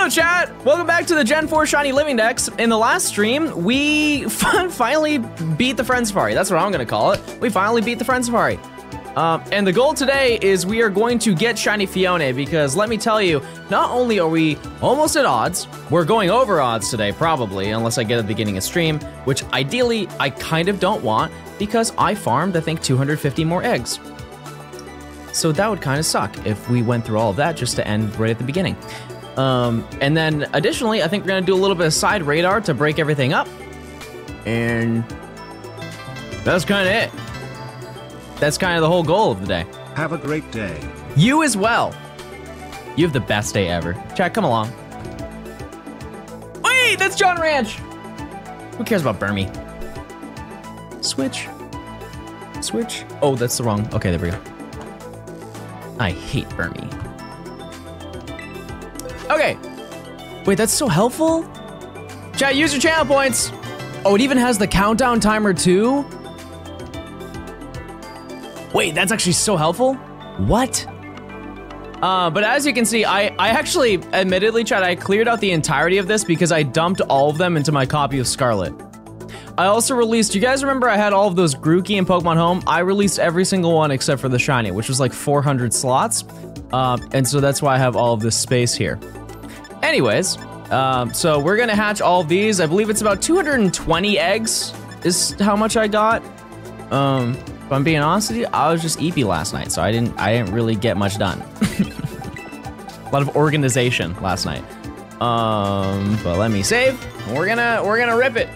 up, chat? Welcome back to the Gen 4 Shiny Living Dex. In the last stream, we finally beat the Friend Safari. That's what I'm gonna call it. We finally beat the Friend Safari. And the goal today is we are going to get Shiny Phione, because let me tell you, not only are we almost at odds, we're going over odds today, probably, unless I get at the beginning of stream, which ideally I kind of don't want, because I farmed, I think, 250 more eggs. So that would kind of suck if we went through all of that just to end right at the beginning. And then additionally, I think we're gonna do a little bit of side radar to break everything up. And that's kind of it. That's kind of the whole goal of the day. Have a great day. You as well. You have the best day ever. Chat, come along. Wait, that's John Ranch. Who cares about Burmy? Switch. Switch. Oh, that's the wrong. Okay, there we go. I hate Burmy. Okay. Wait, that's so helpful. Chat, use your channel points. Oh, it even has the countdown timer too? Wait, that's actually so helpful? What? But as you can see, I actually, admittedly, chat, I cleared out the entirety of this because I dumped all of them into my copy of Scarlet. I also released, you guys remember I had all of those Grookey and Pokemon Home? I released every single one except for the Shiny, which was like 400 slots. And so that's why I have all of this space here. Anyways, so we're gonna hatch all of these. I believe it's about 220 eggs is how much I got. If I'm being honest with you, I was just eepy last night, so I didn't really get much done. A lot of organization last night. But let me save. We're gonna rip it.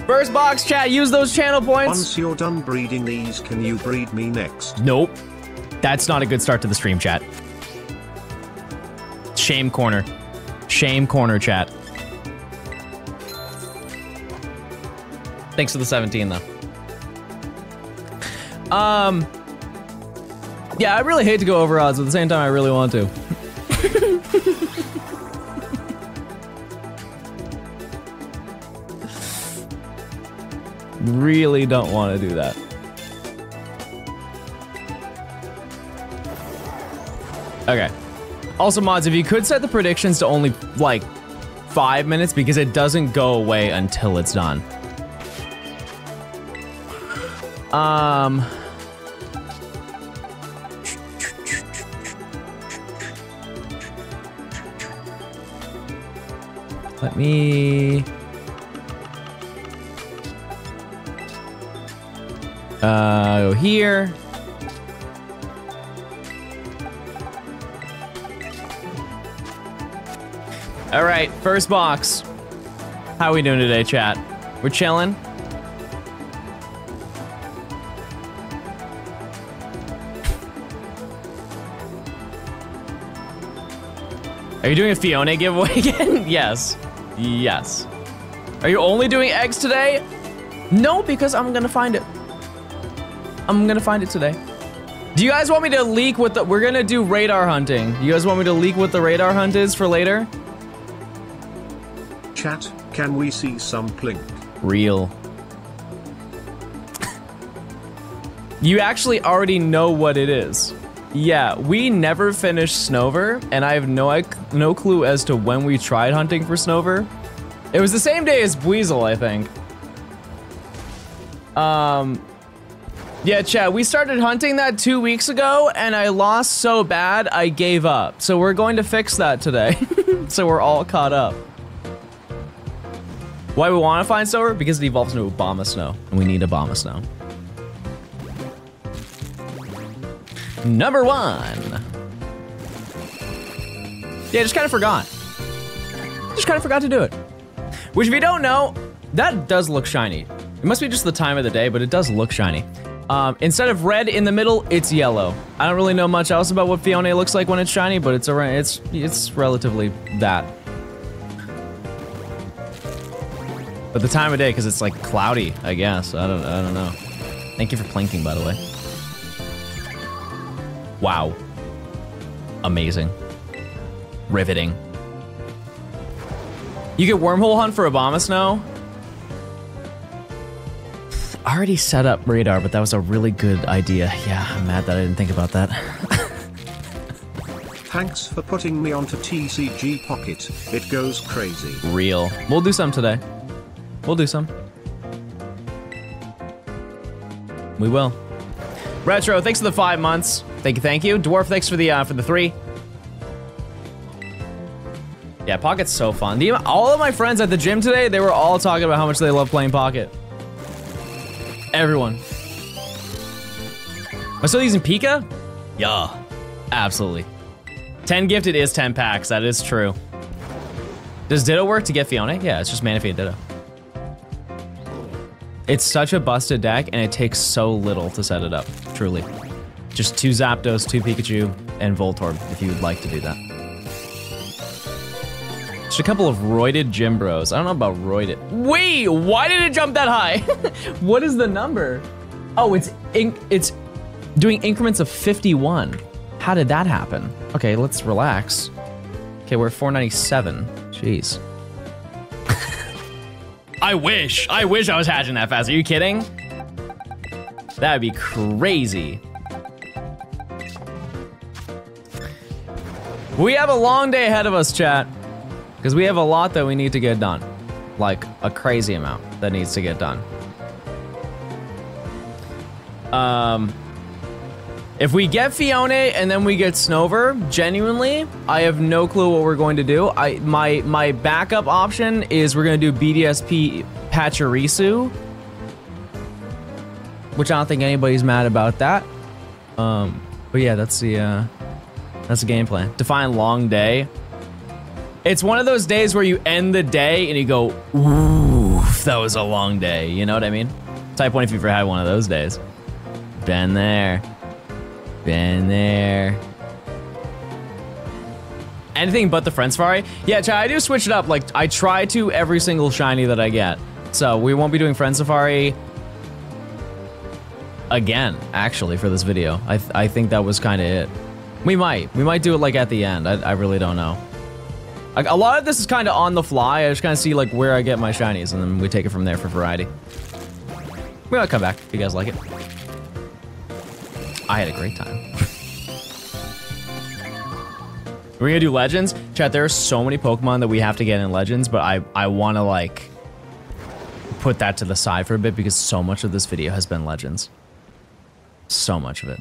First box, chat, use those channel points. Once you're done breeding these, can you breed me next? Nope. That's not a good start to the stream, chat. Shame corner. Shame corner, chat. Thanks for the 17, though. Yeah, I really hate to go over odds, but at the same time, I really want to. Really don't want to do that. Okay. Also, mods, if you could set the predictions to only, like, 5 minutes, because it doesn't go away until it's done. Let me... go here. All right, first box. How are we doing today, chat? We're chilling. Are you doing a Phione giveaway again? Yes. Yes. Are you only doing eggs today? No, because I'm gonna find it. I'm gonna find it today. Do you guys want me to leak what the... We're gonna do radar hunting. Do you guys want me to leak what the radar hunt is for later? Chat, can we see some plink? Real. You actually already know what it is. Yeah, we never finished Snover, and I have no clue as to when we tried hunting for Snover. It was the same day as Buizel, I think. Yeah, chat, we started hunting that 2 weeks ago, and I lost so bad, I gave up. So we're going to fix that today. So we're all caught up. Why we want to find Snover? Because it evolves into Abomasnow, and we need Abomasnow. Number 1. Yeah, just kind of forgot. Just kind of forgot to do it. Which, if you don't know, that does look shiny. It must be just the time of the day, but it does look shiny. Instead of red in the middle, it's yellow. I don't really know much else about what Phione looks like when it's shiny, but it's relatively that. But the time of day, because it's like cloudy, I guess. I don't know. Thank you for plinking, by the way. Wow. Amazing. Riveting. You get wormhole hunt for Abomasnow? I already set up radar, but that was a really good idea. Yeah, I'm mad that I didn't think about that. Thanks for putting me onto TCG Pocket. It goes crazy. Real. We'll do some today. We'll do some. We will. Retro, thanks for the 5 months. Thank you, thank you. Dwarf, thanks for the 3. Yeah, Pocket's so fun. All of my friends at the gym today, they were all talking about how much they love playing Pocket. Everyone. Am I still using Pika? Yeah, absolutely. 10 gifted is 10 packs, that is true. Does Ditto work to get Phione? Yeah, it's just Manaphy and Ditto. It's such a busted deck, and it takes so little to set it up, truly. Just 2 Zapdos, 2 Pikachu, and Voltorb, if you would like to do that. Just a couple of roided gym bros. I don't know about roided. Wait, why did it jump that high? What is the number? Oh, it's doing increments of 51. How did that happen? Okay, let's relax. Okay, we're at 497. Jeez. I wish I was hatching that fast. Are you kidding? That'd be crazy. We have a long day ahead of us, chat. Because we have a lot that we need to get done. Like, a crazy amount that needs to get done. If we get Phione and then we get Snover, genuinely, I have no clue what we're going to do. My backup option is we're gonna do BDSP Pachirisu, which I don't think anybody's mad about that. But yeah, that's the game plan. Define long day. It's one of those days where you end the day and you go, ooh, that was a long day. You know what I mean? Type 1 if you've ever had one of those days. Been there. Been there. Anything but the Friend Safari? Yeah, chat, I do switch it up. Like, I try to every single shiny that I get. So we won't be doing Friend Safari again, actually, for this video. I think that was kind of it. We might do it like at the end. I really don't know. Like, a lot of this is kind of on the fly. I just kind of see like where I get my shinies, and then we take it from there for variety. We might come back if you guys like it. I had a great time. We're gonna do Legends. Chat, there are so many Pokemon that we have to get in Legends, but I wanna like put that to the side for a bit because so much of this video has been Legends. So much of it.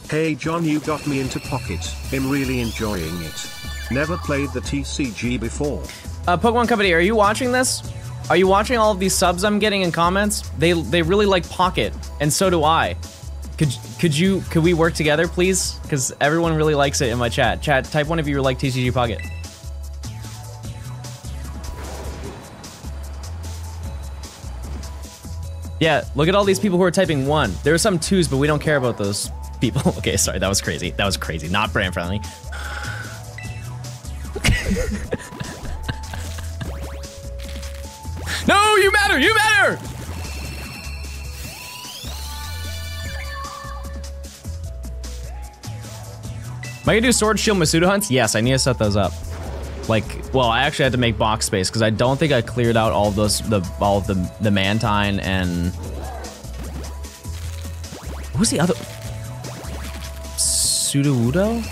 Hey John, you got me into Pocket. I'm really enjoying it. Never played the TCG before. Pokemon Company, are you watching this? Are you watching all of these subs I'm getting in comments? They really like Pocket, and so do I. Could we work together, please? Because everyone really likes it in my chat. Chat, type 1 if you like TCG Pocket. Yeah, look at all these people who are typing 1. There are some 2s, but we don't care about those people. Okay, sorry, that was crazy. That was crazy. Not brand friendly. No, you matter! You matter! Am I gonna do Sword Shield Masuda hunts? Yes, I need to set those up. Like, well, I actually had to make box space because I don't think I cleared out all of those, all of the Mantine and what was the other? Sudowoodo?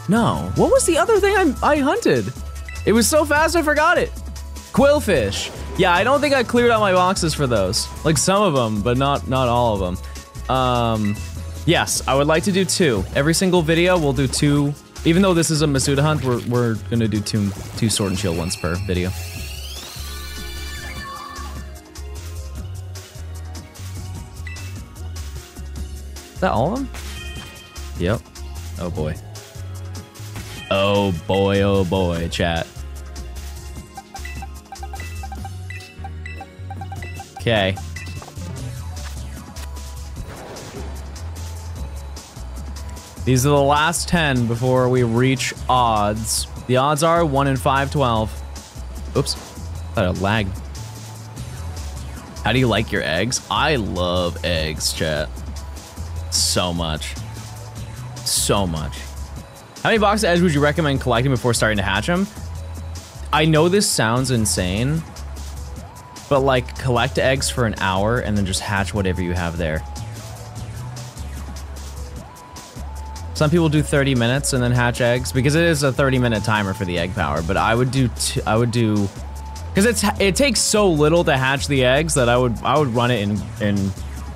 No, what was the other thing I hunted? It was so fast I forgot it. Quillfish. Yeah, I don't think I cleared out my boxes for those. Like some of them, but not all of them. Yes, I would like to do 2. Every single video we'll do 2. Even though this is a Masuda hunt, we're gonna do two Sword and Shield ones per video. Is that all of them? Yep. Oh boy. Oh boy, chat. Okay. These are the last 10 before we reach odds. The odds are 1 in 512. Oops, thought I lagged. How do you like your eggs? I love eggs, chat. So much. So much. How many boxes of eggs would you recommend collecting before starting to hatch them? I know this sounds insane, but like collect eggs for an hour and then just hatch whatever you have there. Some people do 30 minutes and then hatch eggs because it is a 30-minute timer for the egg power, but I would do because it takes so little to hatch the eggs that I would run it in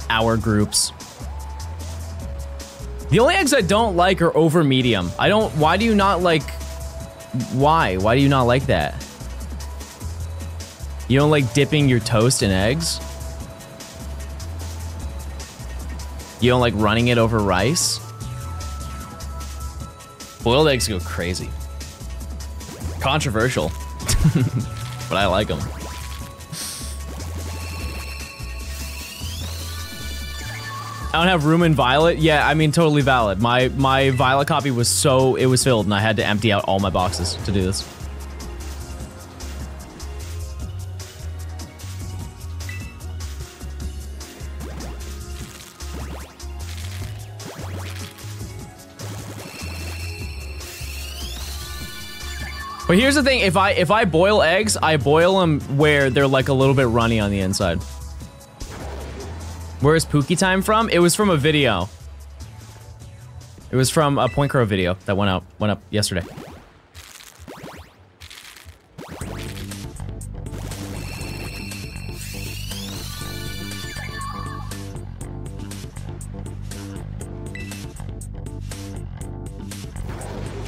hour groups. The only eggs I don't like are over medium. Why do you not like, why do you not like that? You don't like dipping your toast in eggs? You don't like running it over rice? Boiled eggs go crazy. Controversial, but I like them. I don't have room in Violet. Yeah, I mean, totally valid. My Violet copy was it was filled and I had to empty out all my boxes to do this. But here's the thing, if I boil eggs, I boil them where they're like a little bit runny on the inside. Where is Pookie Time from? It was from a video. It was from a Point Crow video that went up yesterday.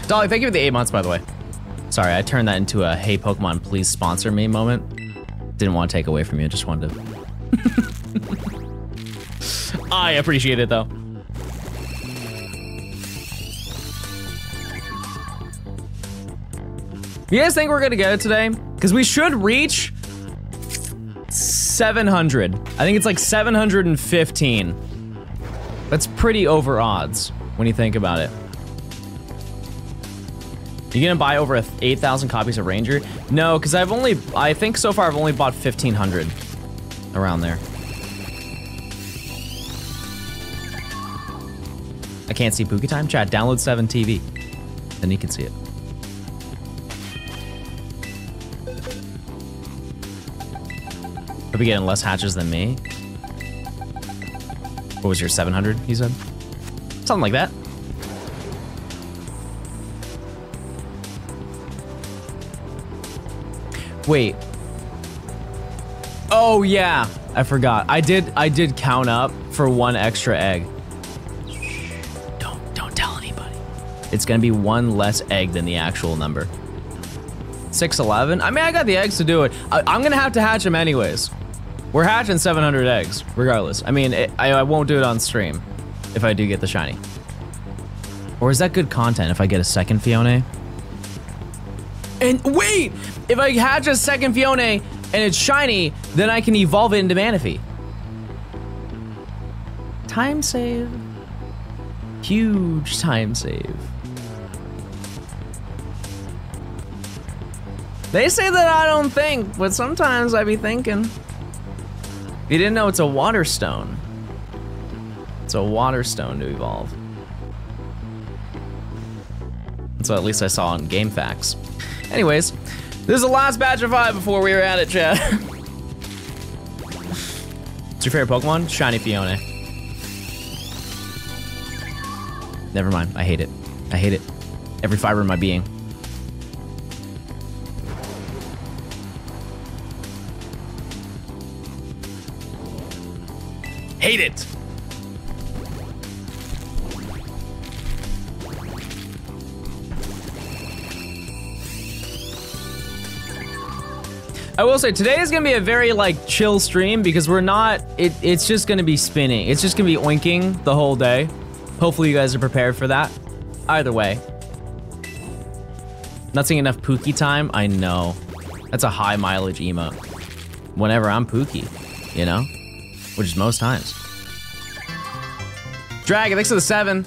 Dolly, thank you for the 8 months, by the way. Sorry, I turned that into a "Hey Pokemon, please sponsor me" moment. Didn't want to take away from you, just wanted to. I appreciate it though. You guys think we're gonna get it today? Because we should reach 700. I think it's like 715. That's pretty over odds when you think about it. You gonna buy over 8,000 copies of Ranger? No, because I think so far I've only bought 1,500. Around there. I can't see Pookie Time. Chat, download 7 TV. Then you can see it. Hope you're getting less hatches than me. What was your 700, you said? Something like that. Wait. Oh yeah, I forgot. I did count up for 1 extra egg. Don't tell anybody. It's gonna be 1 less egg than the actual number. 611? I mean, I got the eggs to do it. I'm gonna have to hatch them anyways. We're hatching 700 eggs, regardless. I mean, I won't do it on stream if I do get the shiny. Or is that good content if I get a second Phione? And wait! If I hatch a second Phione and it's shiny, then I can evolve it into Manaphy. Time save. Huge time save. They say that I don't think, but sometimes I be thinking. You didn't know it's a water stone. It's a water stone to evolve. So at least I saw on Game Facts. Anyways, this is the last batch of 5 before we were at it, chat. What's your favorite Pokemon? Shiny Phione. Never mind, I hate it. I hate it. Every fiber of my being. Hate it! I will say, today is gonna be a very, like, chill stream because we're not, it's just gonna be spinning. It's just gonna be oinking the whole day. Hopefully you guys are prepared for that. Either way. Not seeing enough Pookie Time? I know. That's a high mileage emote. Whenever I'm Pookie, you know? Which is most times. Dragon, thanks for the 7.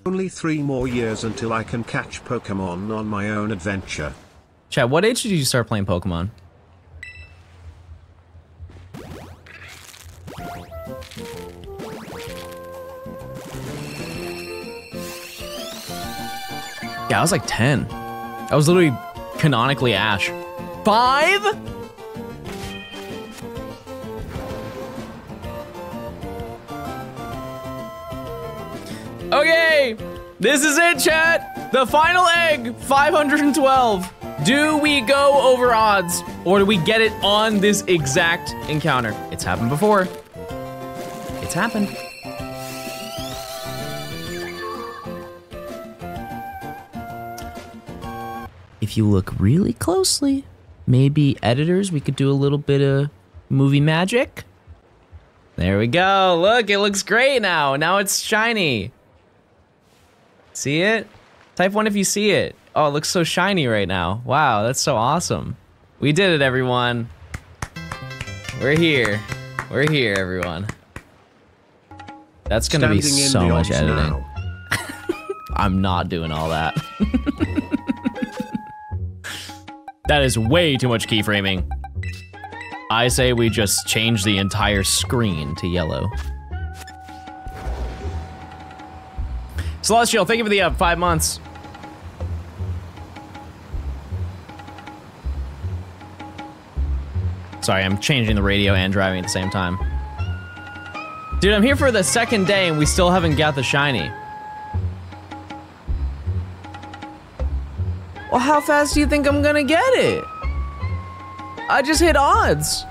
Only 3 more years until I can catch Pokemon on my own adventure. Chat, what age did you start playing Pokemon? Yeah, I was like 10. I was literally canonically Ash. 5? Okay, this is it, chat. The final egg, 512. Do we go over odds, or do we get it on this exact encounter? It's happened before. It's happened. If you look really closely, maybe editors, we could do a little bit of movie magic. There we go. Look, it looks great now. Now it's shiny. See it? Type 1 if you see it. Oh, it looks so shiny right now. Wow, that's so awesome. We did it, everyone. We're here. We're here, everyone. That's gonna be so much editing. I'm not doing all that. That is way too much keyframing. I say we just change the entire screen to yellow. Celestial, thank you for the 5 months. Sorry, I'm changing the radio and driving at the same time. Dude, I'm here for the second day and we still haven't got the shiny. Well, how fast do you think I'm gonna get it? I just hit odds.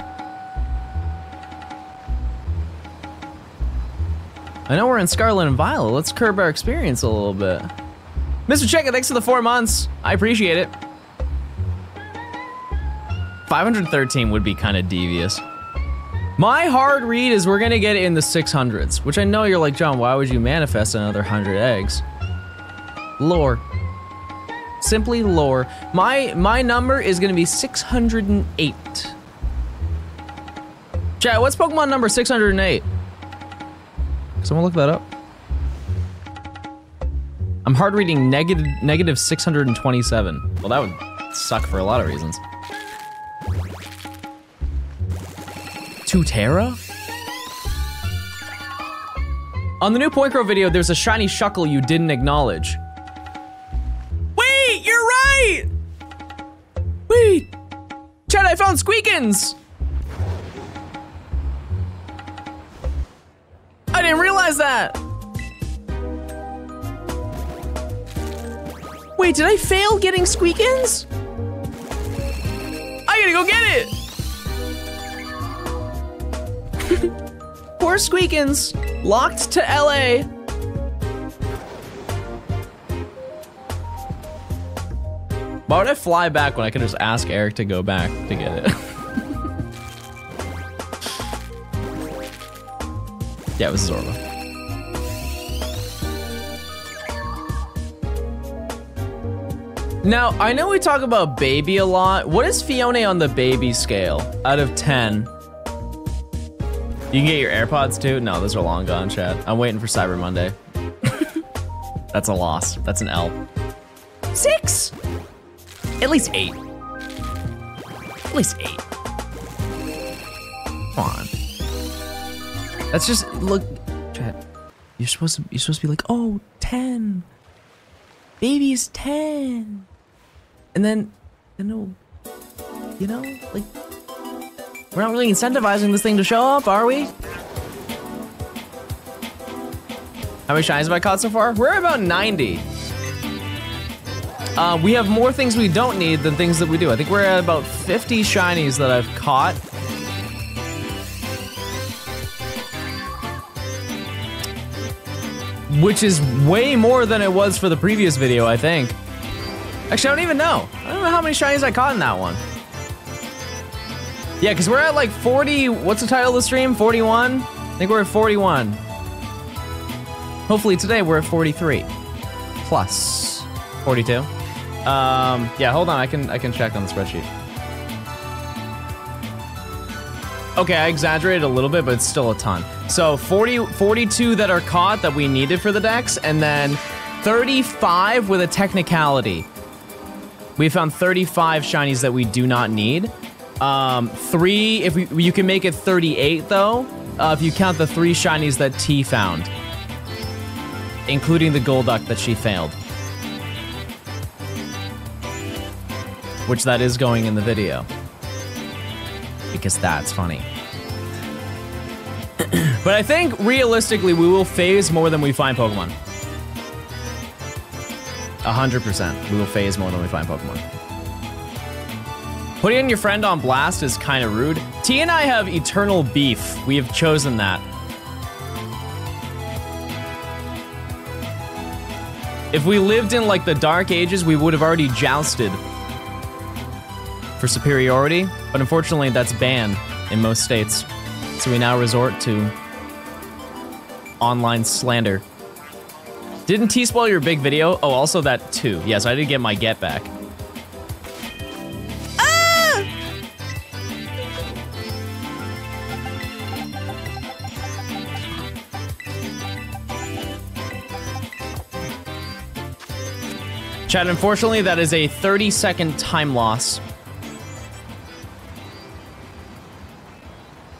I know we're in Scarlet and Violet. Let's curb our experience a little bit. Mr. Checka, thanks for the 4 months. I appreciate it. 513 would be kind of devious. My hard read is we're gonna get it in the 600s, which I know you're like, John, why would you manifest another 100 eggs? Lore. Simply lore. My number is gonna be 608. Chat, what's Pokemon number 608? Someone look that up. I'm hard reading negative 627. Well, that would suck for a lot of reasons. Tutera? On the new Point Crow video, there's a shiny Shuckle you didn't acknowledge. Wait, you're right! Wait! Chat, I found Squeakins! I didn't realize that! Wait, did I fail getting Squeakins? I gotta go get it! Poor Squeakins, locked to LA. Why would I fly back when I could just ask Eric to go back to get it? Yeah, it was Zorba. Now, I know we talk about baby a lot. What is Phione on the baby scale out of 10? You can get your AirPods too? No, those are long gone, Chad. I'm waiting for Cyber Monday. That's a loss. That's an L. 6? At least 8. At least 8. Come on. That's just, look, Chad. You're supposed to be like, oh, 10. Baby is 10. And then, you know, like, we're not really incentivizing this thing to show up, are we? How many shinies have I caught so far? We're at about 90. We have more things we don't need than things that we do. I think we're at about 50 shinies that I've caught. Which is way more than it was for the previous video, I think. Actually, I don't even know. I don't know how many shinies I caught in that one. Yeah, because we're at like 40, what's the title of the stream? 41? I think we're at 41. Hopefully today we're at 43. Plus 42. Yeah, hold on, I can check on the spreadsheet. Okay, I exaggerated a little bit, but it's still a ton. So 42 that are caught that we needed for the decks, and then 35 with a technicality. We found 35 shinies that we do not need. 3, you can make it 38 though, if you count the 3 shinies that T found, including the Golduck that she failed. which that is going in the video. Because that's funny. But I think, realistically, we will phase more than we find Pokemon. 100%. We will phase more than we find Pokemon. Putting your friend on blast is kind of rude. T and I have eternal beef. We have chosen that. If we lived in, like, the Dark Ages, we would have already jousted for superiority, but unfortunately that's banned in most states. So we now resort to online slander. Didn't T spoil your big video? Oh, also that too. Yes, I did get my get back. Ah! Chat, unfortunately, that is a 30-second time loss.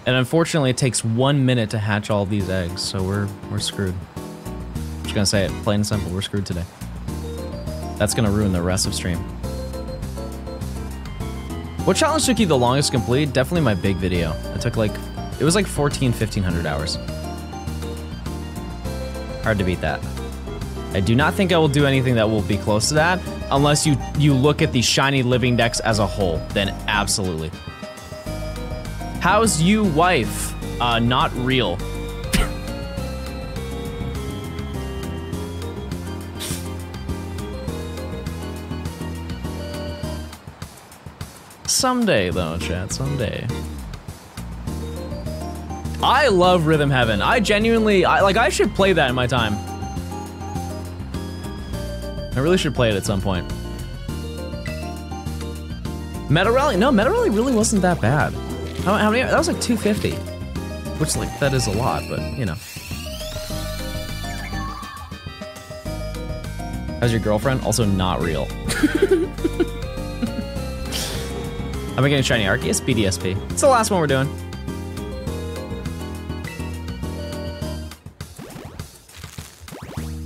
And unfortunately, it takes 1 minute to hatch all of these eggs, so we're screwed. I'm just gonna say it, plain and simple, we're screwed today. That's gonna ruin the rest of stream. What challenge took you the longest to complete? Definitely my big video. It took like, it was like 1,500 hours. Hard to beat that. I do not think I will do anything that will be close to that, unless you look at the shiny living dex as a whole, then absolutely. How's you wife? Not real. Someday though, chat, someday. I love Rhythm Heaven. I genuinely, I should play that in my time. I really should play it at some point. Meta Rally? No, Meta Rally really wasn't that bad. How many? That was like 250. Which, like, that is a lot, but, you know. How's your girlfriend? Also not real. Am I getting shiny Arceus? BDSP. It's the last one we're doing.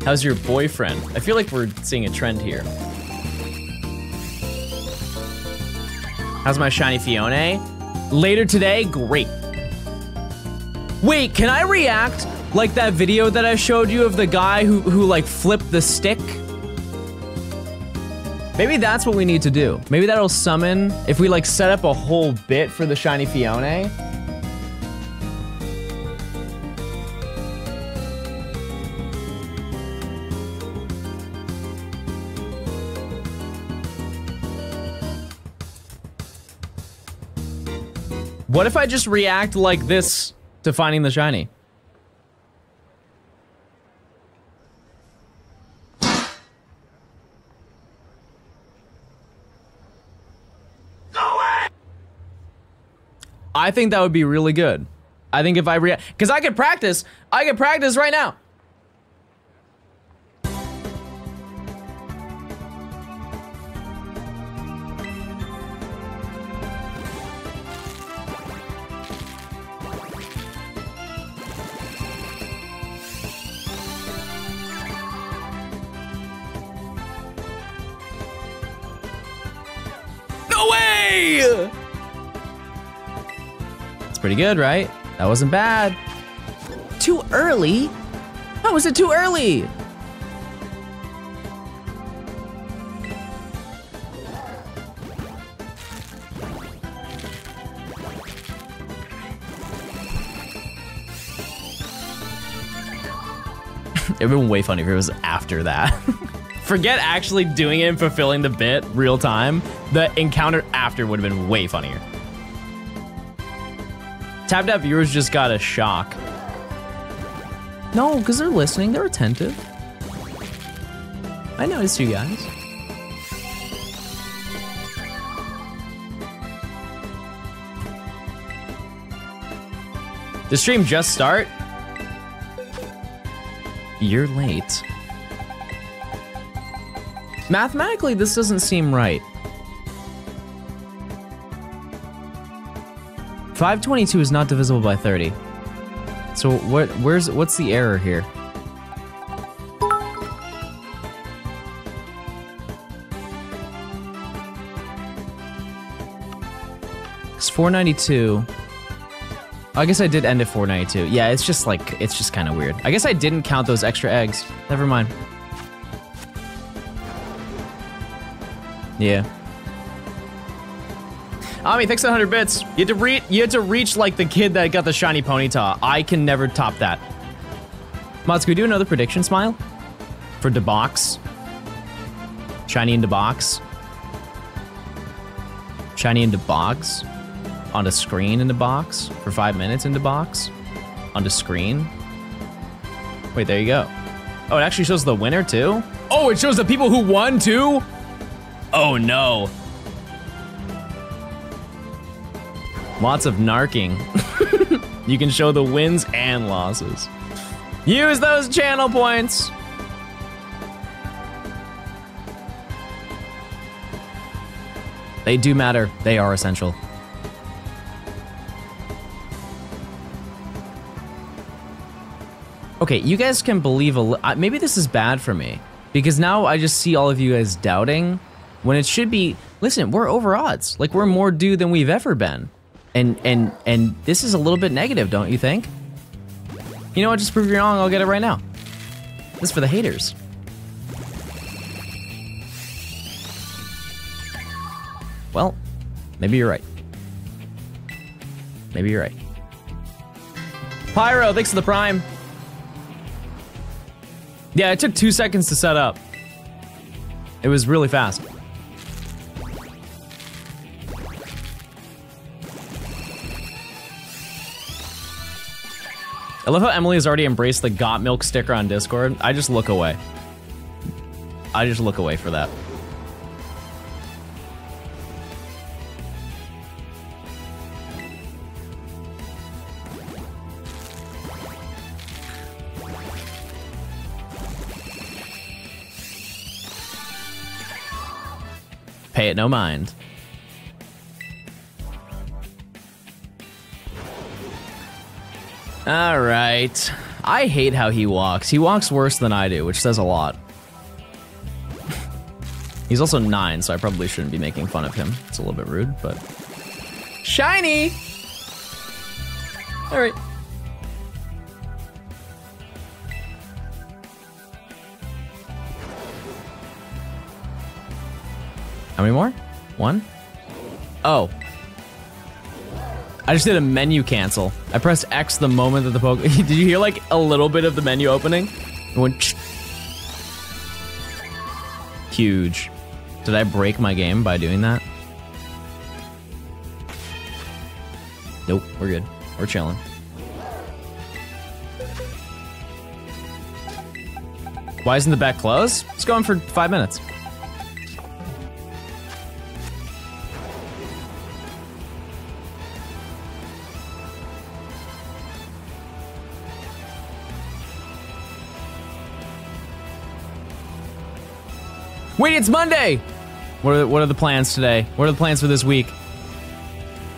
How's your boyfriend? I feel like we're seeing a trend here. How's my shiny Phione? Later today, great. Wait, can I react like that video that I showed you of the guy who like flipped the stick? Maybe that's what we need to do. Maybe that'll summon, if we like set up a whole bit for the shiny Phione. What if I just react like this to finding the shiny? No way! I think that would be really good. I think if I react, because I could practice right now. No way! It's pretty good, right? That wasn't bad. Too early? How was it too early? It would have been way funny if it was after that. Forget actually doing it and fulfilling the bit real time. The encounter after would have been way funnier. Tap Tap viewers just got a shock. No, because they're listening, they're attentive. I noticed you guys. The stream just start? You're late. Mathematically, this doesn't seem right. 522 is not divisible by 30. So what's the error here? 492. I guess I did end at 492. Yeah, it's just kind of weird. I guess I didn't count those extra eggs. Never mind. Yeah. Ami, thanks for 100 bits. You had to reach like the kid that got the shiny ponyta. I can never top that. Mods, can we do another prediction smile? For the box. Shiny into box. Shiny into box. On the screen in the box. For 5 minutes in the box. On the screen. Wait, there you go. Oh, it actually shows the winner too? Oh, it shows the people who won too? Oh no. Lots of narking. You can show the wins and losses. Use those channel points. They do matter. They are essential. Okay, you guys can believe maybe this is bad for me because now I just see all of you guys doubting when it should be, listen, we're over odds. Like we're more due than we've ever been. And this is a little bit negative, don't you think? You know what, just prove you wrong, I'll get it right now. This is for the haters. Well, maybe you're right. Maybe you're right. Pyro, thanks for the prime. Yeah, it took 2 seconds to set up. It was really fast. I love how Emily has already embraced the Got Milk sticker on Discord. I just look away. I just look away for that. Pay it no mind. All right. I hate how he walks. He walks worse than I do, which says a lot. He's also 9, so I probably shouldn't be making fun of him. It's a little bit rude, but... Shiny! All right. How many more? 1? Oh. I just did a menu cancel. I pressed X the moment that the poke. Did you hear like a little bit of the menu opening? It went. Huge. Did I break my game by doing that? Nope, we're good. We're chilling. Why isn't the back closed? It's going for 5 minutes. Wait, it's Monday! What are the plans today? What are the plans for this week?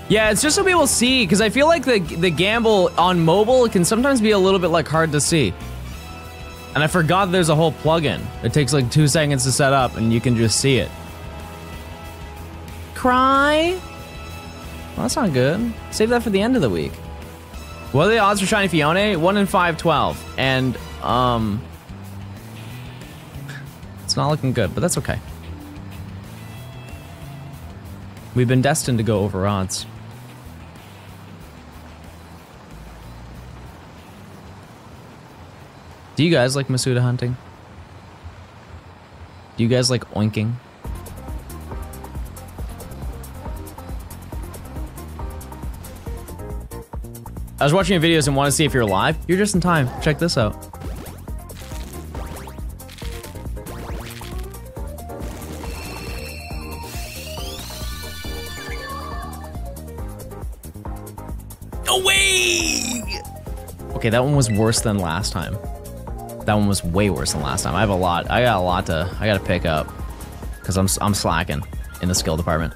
Yeah, it's just so people see, because I feel like the gamble on mobile can sometimes be a little bit like hard to see. And I forgot there's a whole plugin. It takes like 2 seconds to set up and you can just see it. Cry? Well, that's not good. Save that for the end of the week. What are the odds for shiny Phione? 1 in 512. And, it's not looking good, but that's okay. We've been destined to go over odds. Do you guys like Masuda hunting? Do you guys like oinking? I was watching your videos and want to see if you're live. You're just in time. Check this out. Away! Okay, that one was worse than last time. That one was way worse than last time. I got a lot to pick up because I'm slacking in the skill department.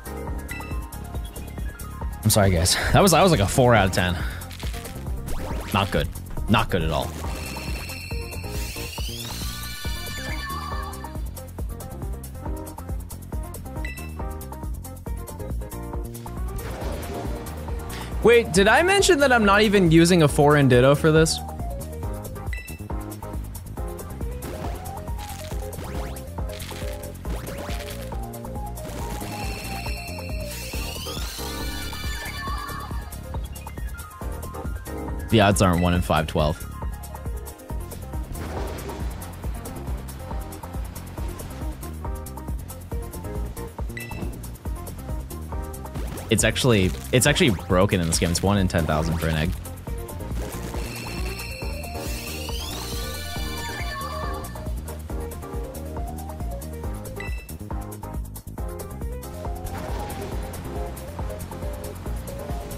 I'm sorry, guys. That was like a 4 out of 10. Not good. Not good at all. Wait, did I mention that I'm not even using a foreign ditto for this? The odds aren't 1 in 512. It's actually broken in this game. It's 1 in 10,000 for an egg.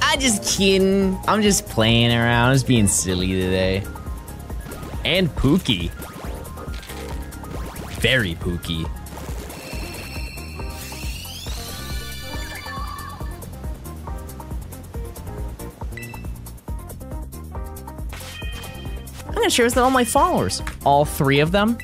I'm just kidding. I'm just playing around. I'm just being silly today. And pooky. Very pooky. I'm gonna share this with all my followers. All 3 of them.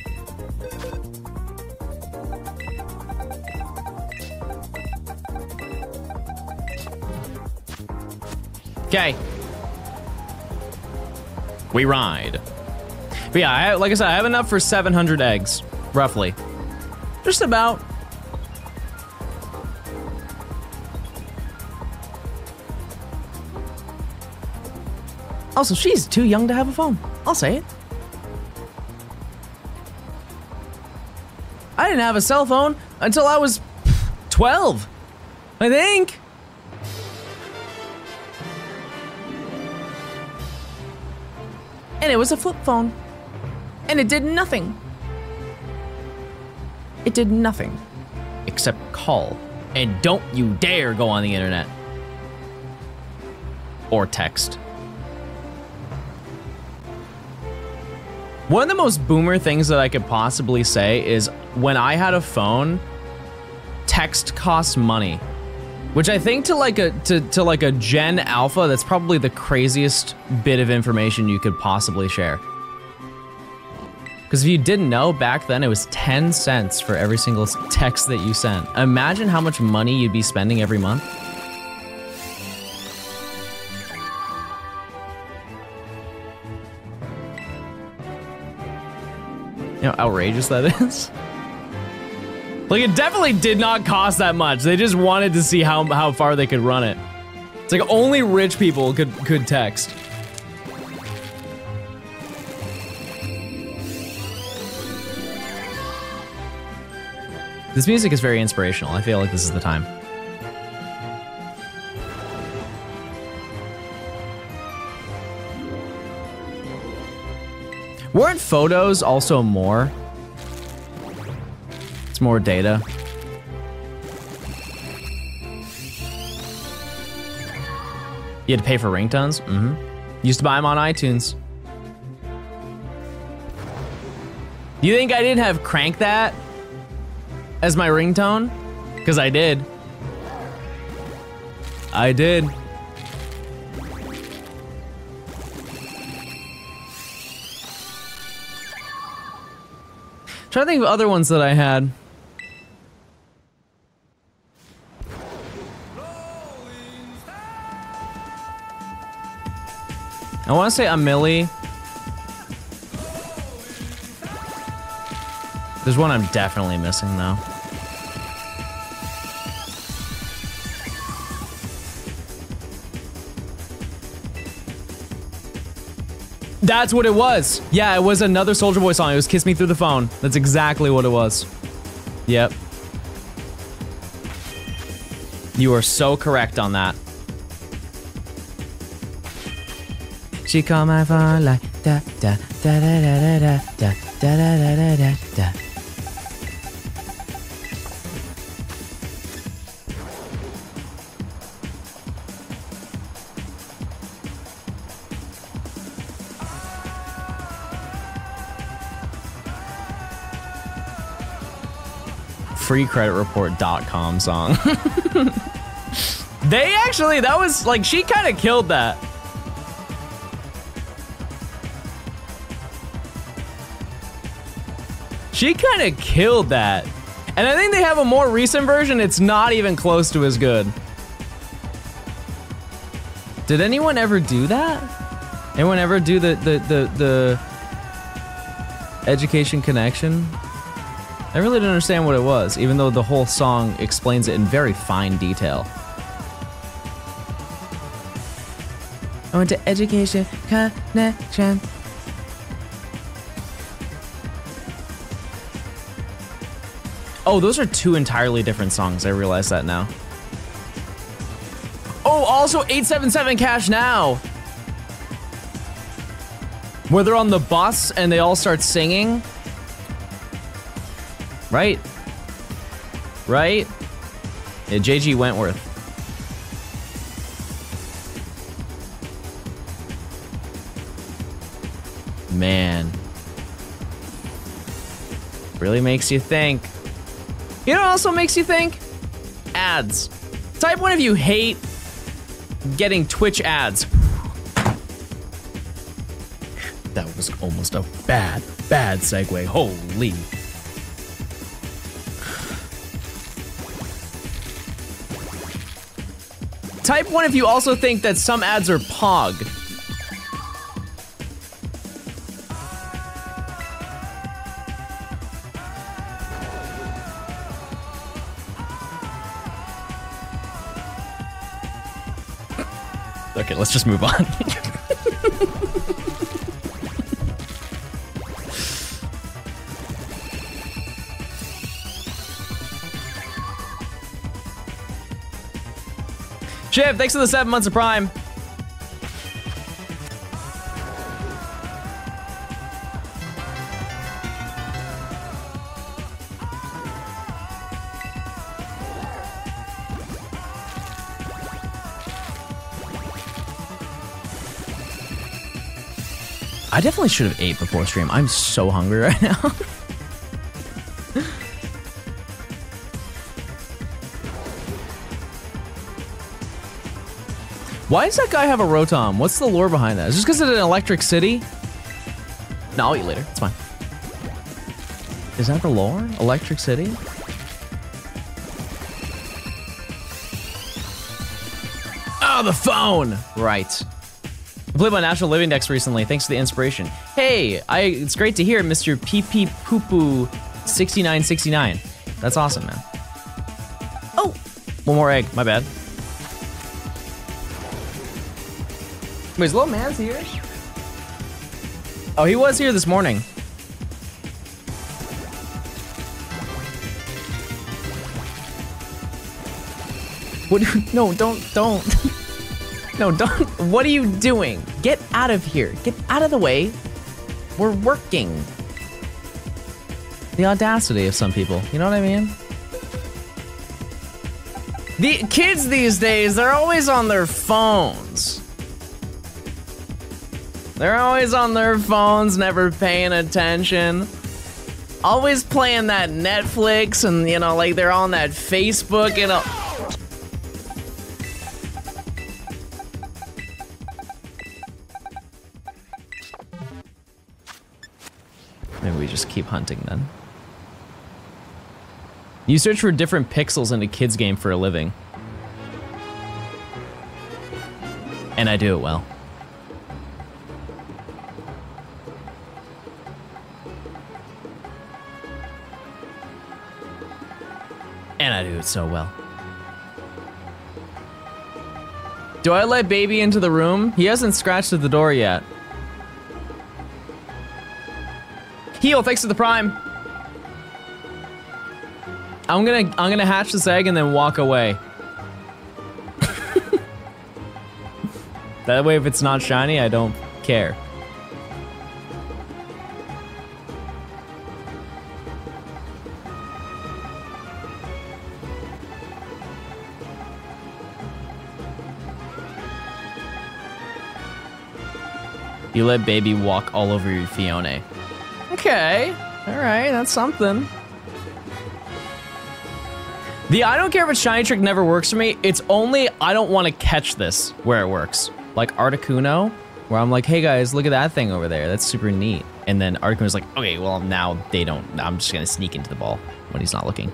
Okay. We ride. But yeah, like I said, I have enough for 700 eggs, roughly. Just about. Also, she's too young to have a phone. I'll say it. I didn't have a cell phone until I was 12, I think. And it was a flip phone. And it did nothing. It did nothing except call. And don't you dare go on the internet. Or text. One of the most boomer things that I could possibly say is when I had a phone, text costs money. Which I think to like a Gen Alpha, that's probably the craziest bit of information you could possibly share. Because if you didn't know, back then it was 10 cents for every single text that you sent. Imagine how much money you'd be spending every month. You know how outrageous that is? Like, it definitely did not cost that much. They just wanted to see how far they could run it. It's like only rich people could text. This music is very inspirational. I feel like this is the time. Weren't photos also more? It's more data. You had to pay for ringtones? Mm-hmm. Used to buy them on iTunes. You think I didn't have Crank That as my ringtone? Because I did. I did. Trying to think of other ones that I had. I want to say a milli. There's one I'm definitely missing though. That's what it was. Yeah, it was another Soulja Boy song. It was Kiss Me Through the Phone. That's exactly what it was. Yep. You are so correct on that. She called my phone like da da da da da da da da da da da da. freecreditreport.com song. They actually, that was like, she kind of killed that. She kind of killed that. And I think they have a more recent version. It's not even close to as good. Did anyone ever do that? Anyone ever do the education connection? I really didn't understand what it was, even though the whole song explains it in very fine detail. I went to education connection. Oh, those are two entirely different songs. I realize that now. Oh, also 877 Cash Now. Where they're on the bus and they all start singing. Right? Right? Yeah, JG Wentworth. Man. Really makes you think. You know what also makes you think? Ads. Type 1 if you hate getting Twitch ads. That was almost a bad segue. Holy. Type 1 if you also think that some ads are pog. Okay, let's just move on. Shiv, thanks for the 7 months of Prime. I definitely should have ate before stream. I'm so hungry right now. Why does that guy have a Rotom? What's the lore behind that? Is this because it's an electric city? No, I'll eat later. It's fine. Is that the lore? Electric city? Oh, the phone! Right. I played my National Living Index recently. Thanks for the inspiration. Hey, it's great to hear, Mr. PP Poo 6969. That's awesome, man. Oh, one more egg. My bad. Wait, is Little Man's here? Oh, he was here this morning. What? No, don't. No, don't. What are you doing? Get out of here. Get out of the way. We're working. The audacity of some people. You know what I mean? The kids these days, they're always on their phones. They're always on their phones, never paying attention. Always playing that Netflix and, you know, like they're on that Facebook and maybe we just keep hunting then. You search for different pixels in a kid's game for a living. And I do it well. And I do it so well. Do I let baby into the room? He hasn't scratched at the door yet. Heal, thanks to the prime. I'm gonna hatch this egg and then walk away. That way if it's not shiny, I don't care. You let baby walk all over your Phione. Okay, all right, that's something. The I don't care if it's shiny trick never works for me. It's only I don't want to catch this where it works. Like Articuno, where I'm like, hey guys, look at that thing over there. That's super neat. And then Articuno's like, okay, well now they don't. I'm just gonna sneak into the ball when he's not looking.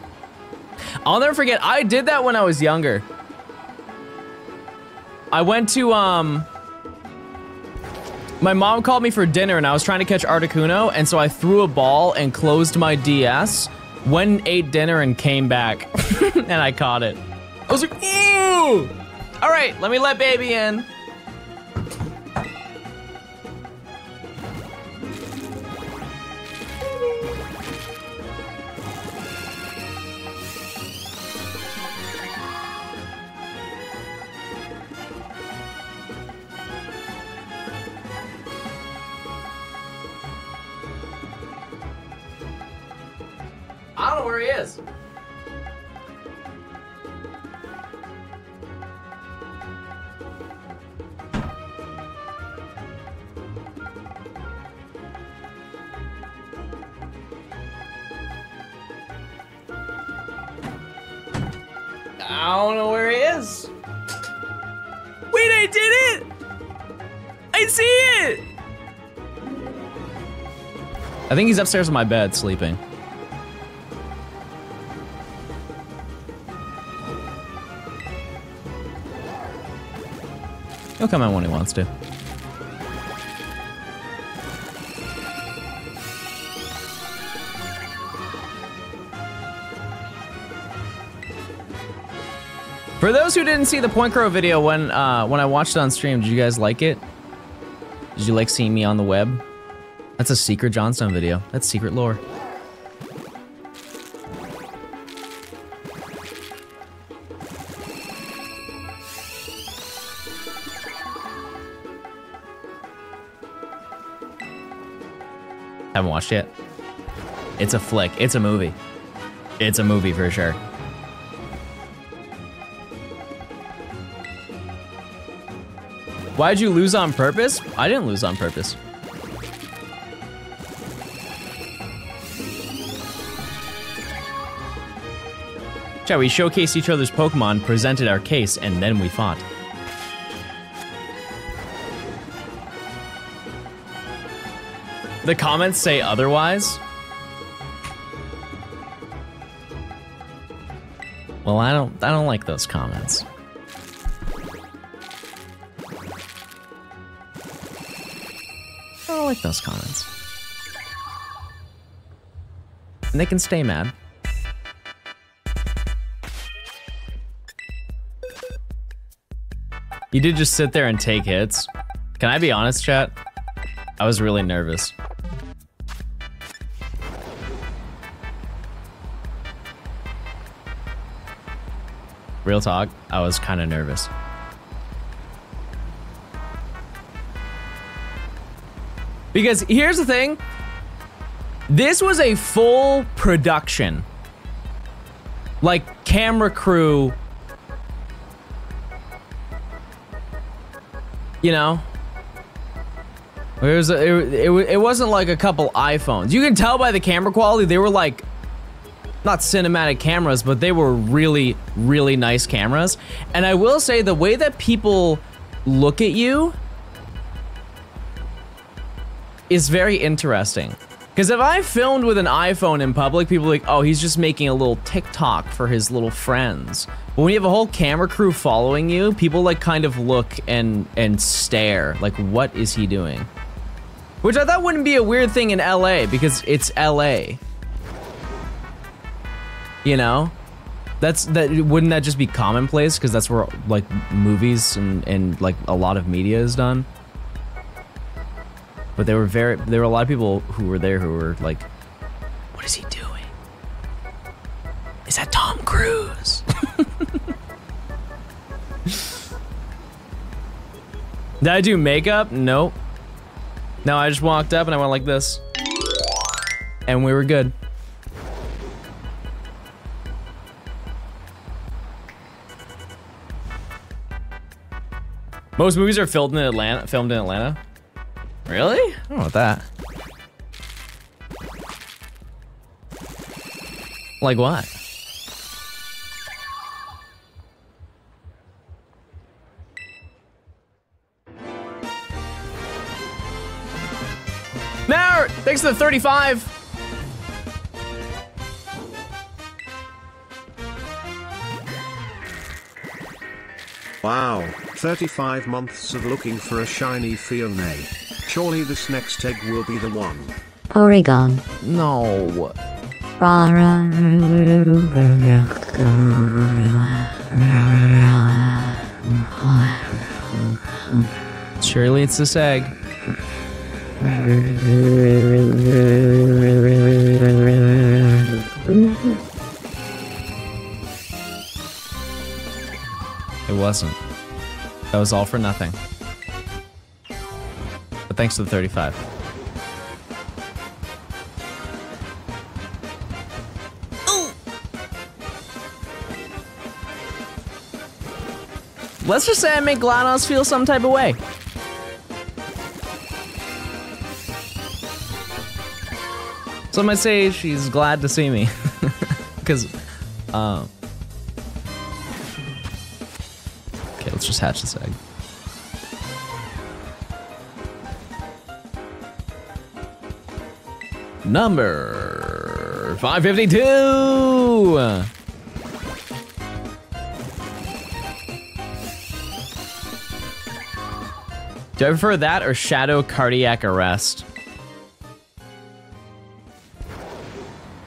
I'll never forget, I did that when I was younger. I went to, my mom called me for dinner and I was trying to catch Articuno, and so I threw a ball and closed my DS, went and ate dinner and came back, and I caught it. I was like, ooh! All right, let me let baby in. I don't know where he is. I don't know where he is. Wait, I did it! I see it! I think he's upstairs in my bed sleeping. He'll come out when he wants to. For those who didn't see the Point Crow video when I watched it on stream, did you guys like it? Did you like seeing me on the web? That's a secret Johnstone video. That's secret lore. Haven't watched yet. It's a flick. It's a movie. It's a movie for sure. Why'd you lose on purpose? I didn't lose on purpose. Chat, we showcased each other's Pokemon, presented our case, and then we fought. The comments say otherwise. Well, I don't like those comments. I don't like those comments. And they can stay mad. You did just sit there and take hits. Can I be honest, chat? I was really nervous. Real talk, I was kind of nervous. Because here's the thing. This was a full production. Like, camera crew. You know? It wasn't like a couple iPhones. You can tell by the camera quality, they were like, not cinematic cameras, but they were really, really nice cameras. And I will say, the way that people look at you is very interesting. Because if I filmed with an iPhone in public, people are like, oh, he's just making a little TikTok for his little friends. But when you have a whole camera crew following you, people like kind of look and stare, like, what is he doing? Which I thought wouldn't be a weird thing in LA, because it's LA. You know? Wouldn't that just be commonplace? Because that's where like movies and like a lot of media is done. But there were a lot of people who were there who were like, what is he doing? Is that Tom Cruise? Did I do makeup? Nope. No, I just walked up and I went like this. And we were good. Most movies are filmed in Atlanta. Really? I don't know about that. Like what? Now, thanks to the 35. Wow, 35 months of looking for a shiny Phione. Surely this next egg will be the one. Oregon. No. Surely it's this egg. It wasn't. That was all for nothing. But thanks to the 35. Let's just say I make GLaDOS feel some type of way. Some might say she's glad to see me. Because, okay, let's just hatch this egg. Number 552! Do I prefer that or Shadow Cardiac Arrest?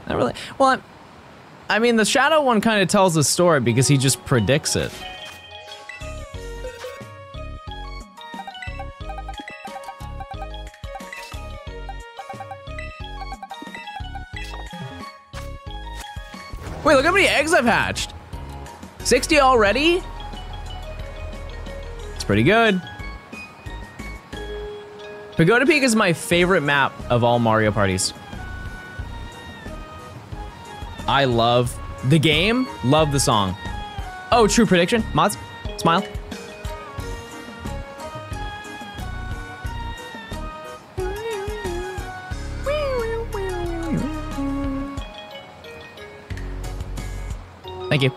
Not really. Well, I mean, the Shadow one kind of tells the story because he just predicts it. Wait, look how many eggs I've hatched. 60 already? It's pretty good. Pagoda Peak is my favorite map of all Mario parties. I love the game, love the song. Oh, true prediction. Mods, smile. Thank you.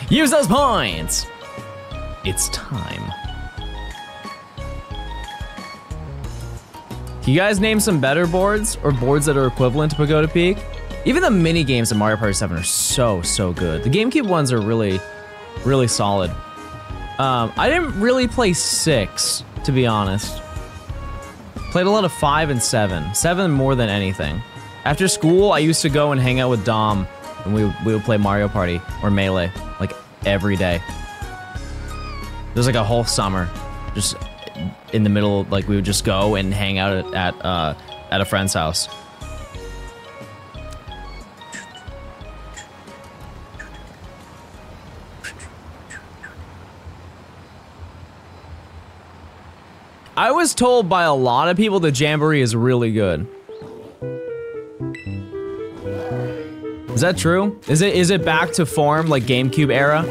Use those points. It's time. Can you guys name some better boards or boards that are equivalent to Pagoda Peak? Even the mini games in Mario Party 7 are so good. The GameCube ones are really solid. I didn't really play 6, to be honest. Played a lot of 5 and 7. 7 more than anything. After school, I used to go and hang out with Dom, and we would play Mario Party or Melee, like every day. There's like a whole summer, just in the middle, like we would just go and hang out at a friend's house. I was told by a lot of people that Jamboree is really good. Is that true? Is it back to form like GameCube era?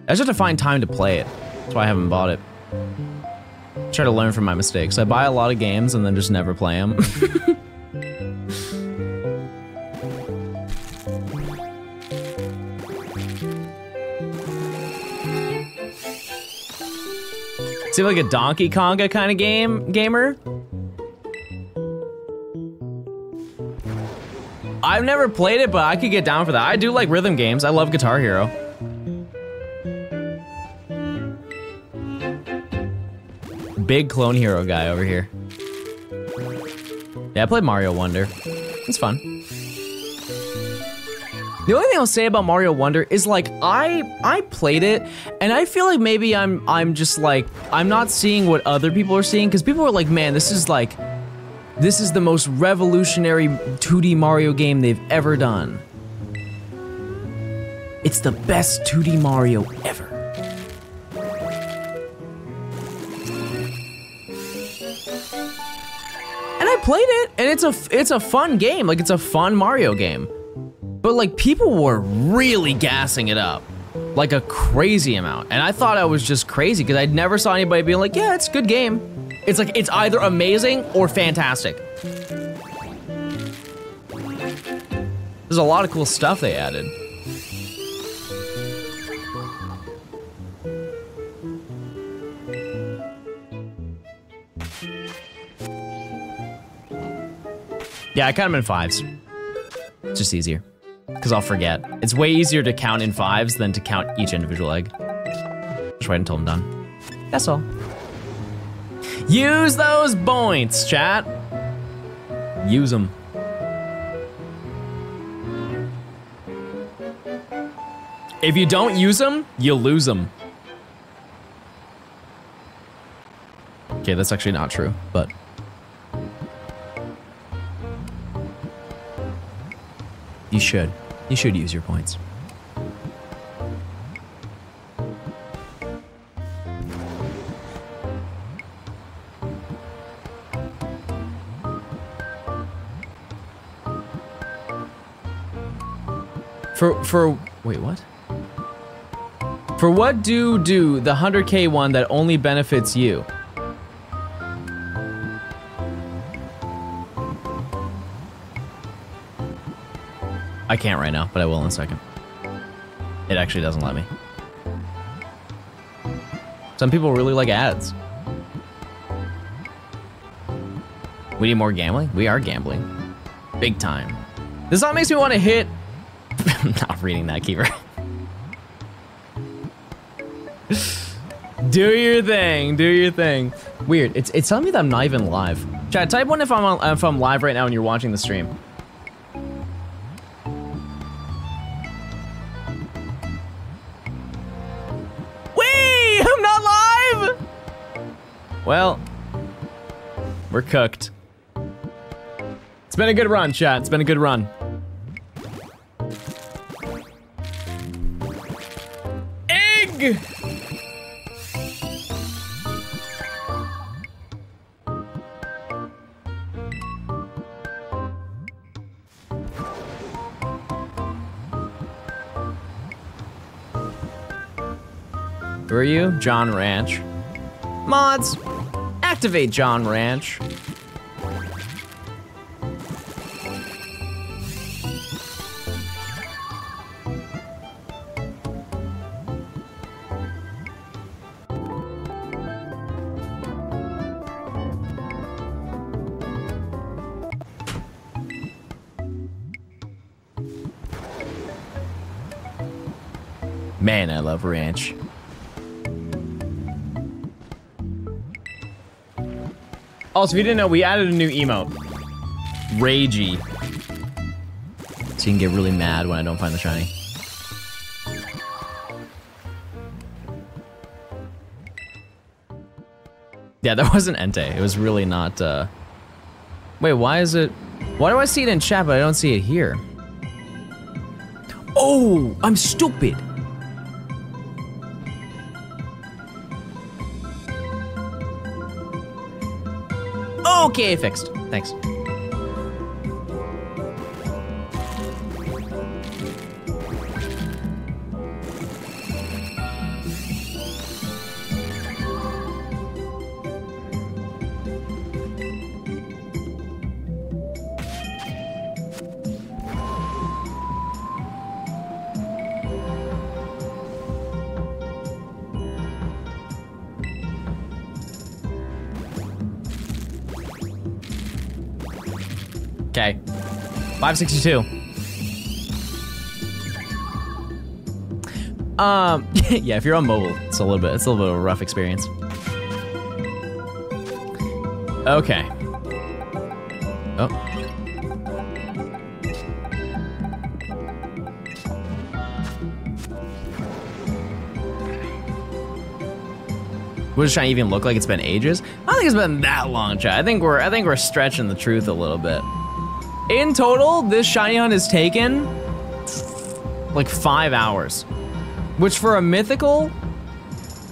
I just have to find time to play it. That's why I haven't bought it. Try to learn from my mistakes. I buy a lot of games and then just never play them. Seem like a Donkey Konga kind of gamer? I've never played it, but I could get down for that. I do like rhythm games. I love Guitar Hero. Big Clone Hero guy over here. Yeah, I played Mario Wonder. It's fun. The only thing I'll say about Mario Wonder is like I played it and I feel like maybe I'm just like I'm not seeing what other people are seeing because people are like, man, this is the most revolutionary 2D Mario game they've ever done. It's the best 2D Mario ever. And I played it and it's a fun game, like it's a fun Mario game. But like people were really gassing it up, like a crazy amount. And I thought I was just crazy because I never saw anybody being like, yeah, it's a good game. It's like, it's either amazing or fantastic. There's a lot of cool stuff they added. Yeah, I count them in 5s. It's just easier, because I'll forget. It's way easier to count in 5s than to count each individual egg. Just wait until I'm done. That's all. Use those points, chat. Use them. If you don't use them, you'll lose them. Okay, that's actually not true, but. You should. You should use your points. Wait, what? For what do the 100K one that only benefits you? I can't right now, but I will in a second. It actually doesn't let me. Some people really like ads. We need more gambling? We are gambling. Big time. This all makes me want to hit... I'm not reading that, Keeper. Do your thing, do your thing. Weird, it's telling me that I'm not even live. Chat, type one if I'm live right now and you're watching the stream. Wait, I'm not live! Well, we're cooked. It's been a good run, chat, it's been a good run. Egg! Who are you? John Ranch. Mods, activate John Ranch. Man, I love Ranch. Also, if you didn't know, we added a new emote. Ragey. So you can get really mad when I don't find the shiny. Yeah, that wasn't Entei. It was really not, Wait, why is it... Why do I see it in chat, but I don't see it here? Oh, I'm stupid. Okay, fixed. Thanks. Okay, 562. Yeah, if you're on mobile, it's a little bit of a rough experience. Okay. Oh. What does shiny even look like? It's been ages. I don't think it's been that long, chat. I think we're stretching the truth a little bit. In total, this shiny hunt has taken like 5 hours, which for a mythical,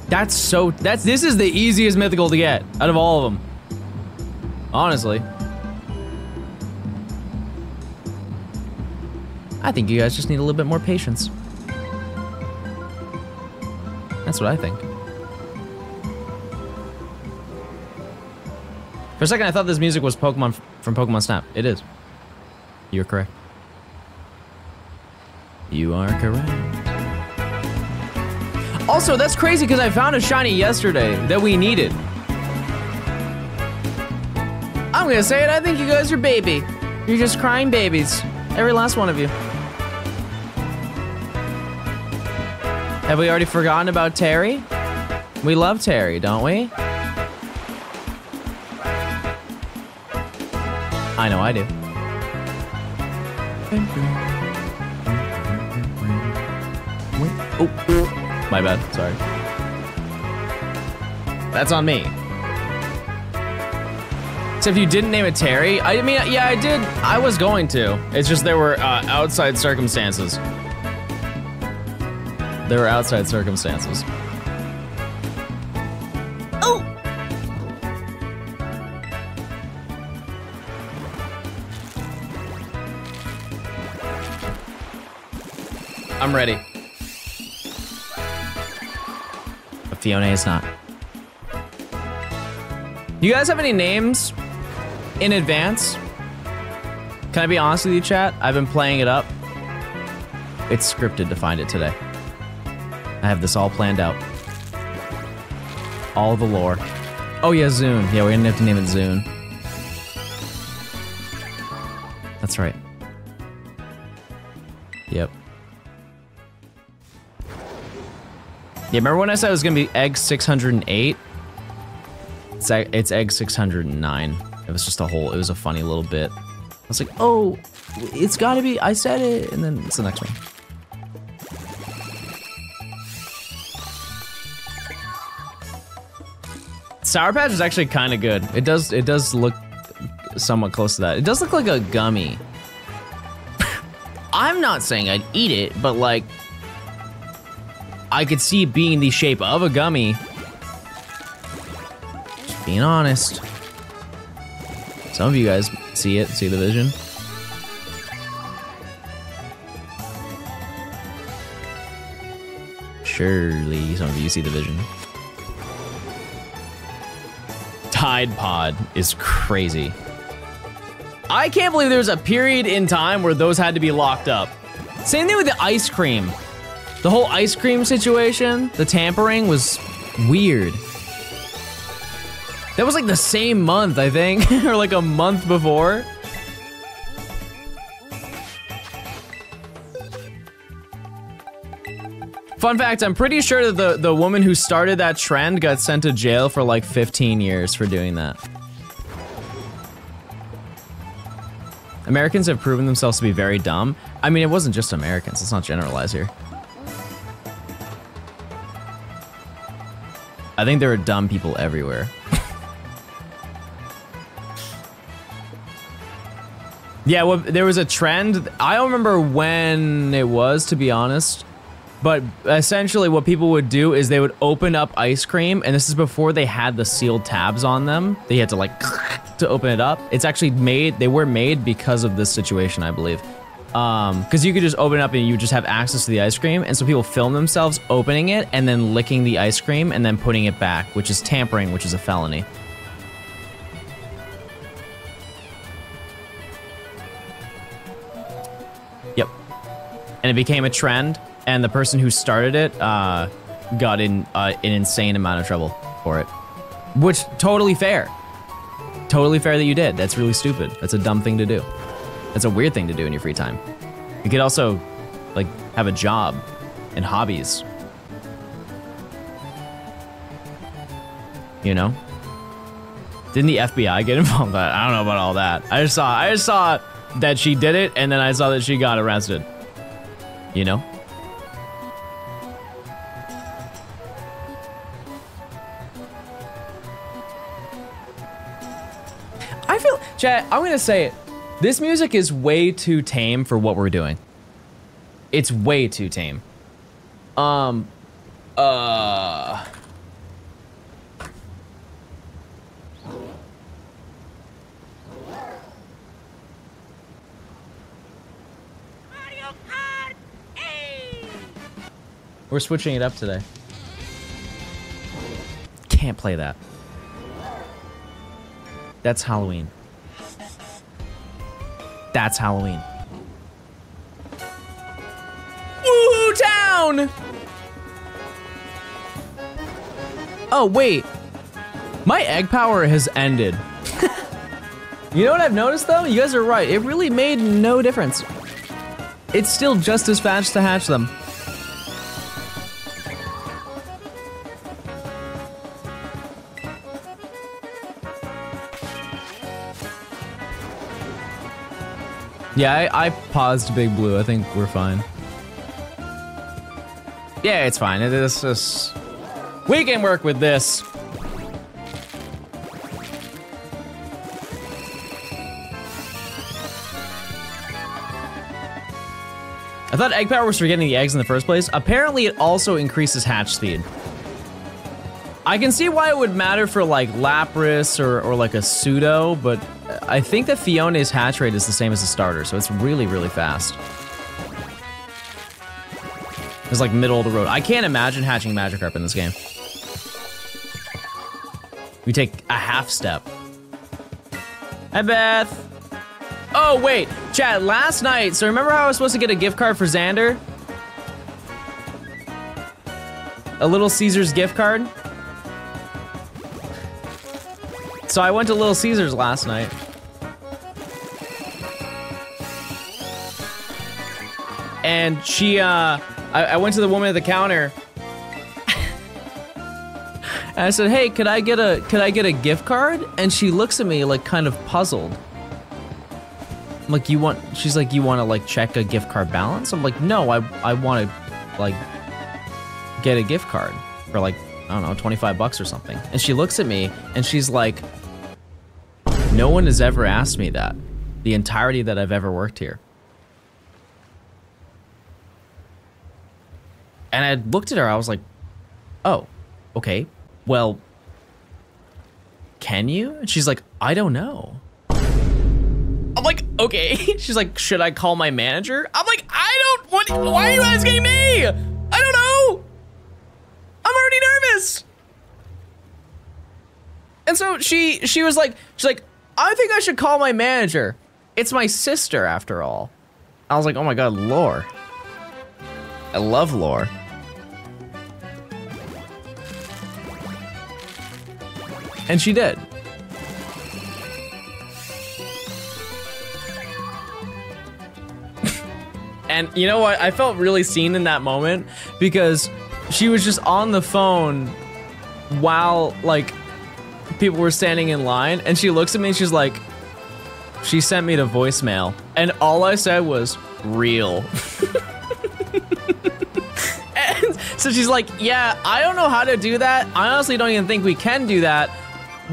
this is the easiest mythical to get out of all of them. Honestly. I think you guys just need a little bit more patience. That's what I think. For a second, I thought this music was Pokemon from Pokemon Snap. It is. You're correct. You are correct. Also, that's crazy because I found a shiny yesterday that we needed. I'm gonna say it, I think you guys are baby. You're just crying babies. Every last one of you. Have we already forgotten about Terry? We love Terry, don't we? I know I do. Oh, my bad, sorry. That's on me. Except you didn't name it Terry. I mean, yeah, I did. I was going to. It's just there were outside circumstances. There were outside circumstances. Oh! I'm ready. But Phione is not. You guys have any names in advance? Can I be honest with you, chat? I've been playing it up. It's scripted to find it today. I have this all planned out. All the lore. Oh yeah, Zune. Yeah, we're gonna have to name it Zune. That's right. Yep. Yeah, remember when I said it was gonna be egg 608? It's egg 609. It was just it was a funny little bit. I was like, oh, it's gotta be, I said it, and then it's the next one. Sour Patch is actually kind of good. It does look somewhat close to that. It does look like a gummy. I'm not saying I'd eat it, but like, I could see it being the shape of a gummy. Just being honest. Some of you guys see it, see the vision. Surely some of you see the vision. Tide Pod is crazy. I can't believe there was a period in time where those had to be locked up. Same thing with the ice cream. The whole ice cream situation, the tampering was weird. That was like the same month, I think, or like a month before. Fun fact, I'm pretty sure that the woman who started that trend got sent to jail for like 15 years for doing that. Americans have proven themselves to be very dumb. I mean, it wasn't just Americans, let's not generalize here. I think there are dumb people everywhere. Yeah, well, there was a trend. I don't remember when it was, to be honest. But essentially what people would do is they would open up ice cream, and this is before they had the sealed tabs on them. They had to like, to open it up. It's actually made, they were made because of this situation, I believe. Because you could just open it up and you would just have access to the ice cream, and so people film themselves opening it and then licking the ice cream and then putting it back, which is tampering, which is a felony. Yep. And it became a trend. And the person who started it got in an insane amount of trouble for it. Which, totally fair. Totally fair that you did. That's really stupid. That's a dumb thing to do. That's a weird thing to do in your free time. You could also, like, have a job and hobbies. You know? Didn't the FBI get involved? I don't know about all that. I just saw that she did it, and then I saw that she got arrested. You know? I feel, chat, I'm gonna say it. This music is way too tame for what we're doing. It's way too tame. Mario Kart 8! We're switching it up today. Can't play that. That's Halloween. That's Halloween. Woo Town! Oh, wait. My egg power has ended. You know what I've noticed though? You guys are right. It really made no difference. It's still just as fast to hatch them. Yeah, I paused Big Blue. I think we're fine. Yeah, it's fine. It's just... We can work with this. I thought egg power was for getting the eggs in the first place. Apparently it also increases hatch speed. I can see why it would matter for like Lapras or like a Pseudo, but I think that Fione's hatch rate is the same as the starter, so it's really, really fast. It's like middle of the road. I can't imagine hatching Magikarp in this game. We take a half step. Hi, Beth. Oh, wait, chat, last night, so remember how I was supposed to get a gift card for Xander? A Little Caesars gift card? So I went to Little Caesars last night. And she, I went to the woman at the counter. And I said, hey, could I get a gift card? And she looks at me like kind of puzzled. I'm like, she's like, you want to like check a gift card balance? I'm like, no, I want to like get a gift card for like, I don't know, 25 bucks or something. And she looks at me and she's like, no one has ever asked me that the entirety that I've ever worked here. And I looked at her, I was like, oh, okay, well, can you? And she's like, I don't know. I'm like, okay. She's like, should I call my manager? I'm like, why are you asking me? I don't know. I'm already nervous. And so she was like, she's like, I think I should call my manager. It's my sister after all. I was like, oh my God, lore. I love lore. And she did. And you know what? I felt really seen in that moment because she was just on the phone while like people were standing in line, and she looks at me and she's like, she sent me to voicemail, and all I said was real. And so she's like, yeah, I don't know how to do that. I honestly don't even think we can do that.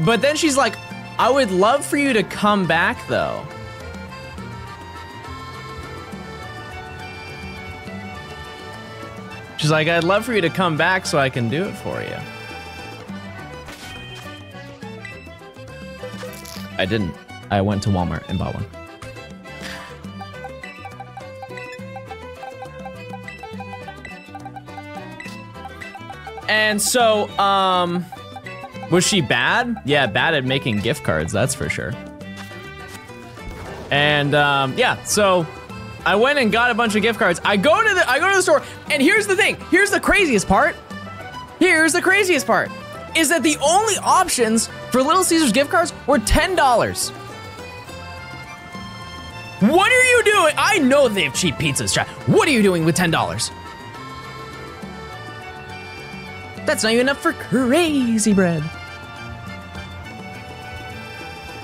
But then she's like, I would love for you to come back though. She's like, I'd love for you to come back so I can do it for you. I didn't. I went to Walmart and bought one. And so, was she bad? Yeah, bad at making gift cards, that's for sure. And yeah, so I went and got a bunch of gift cards. I go to the store, and here's the thing. Here's the craziest part. Here's the craziest part. Is that the only options for Little Caesars gift cards were $10. What are you doing? I know they have cheap pizzas, chat. What are you doing with $10? That's not even enough for crazy bread.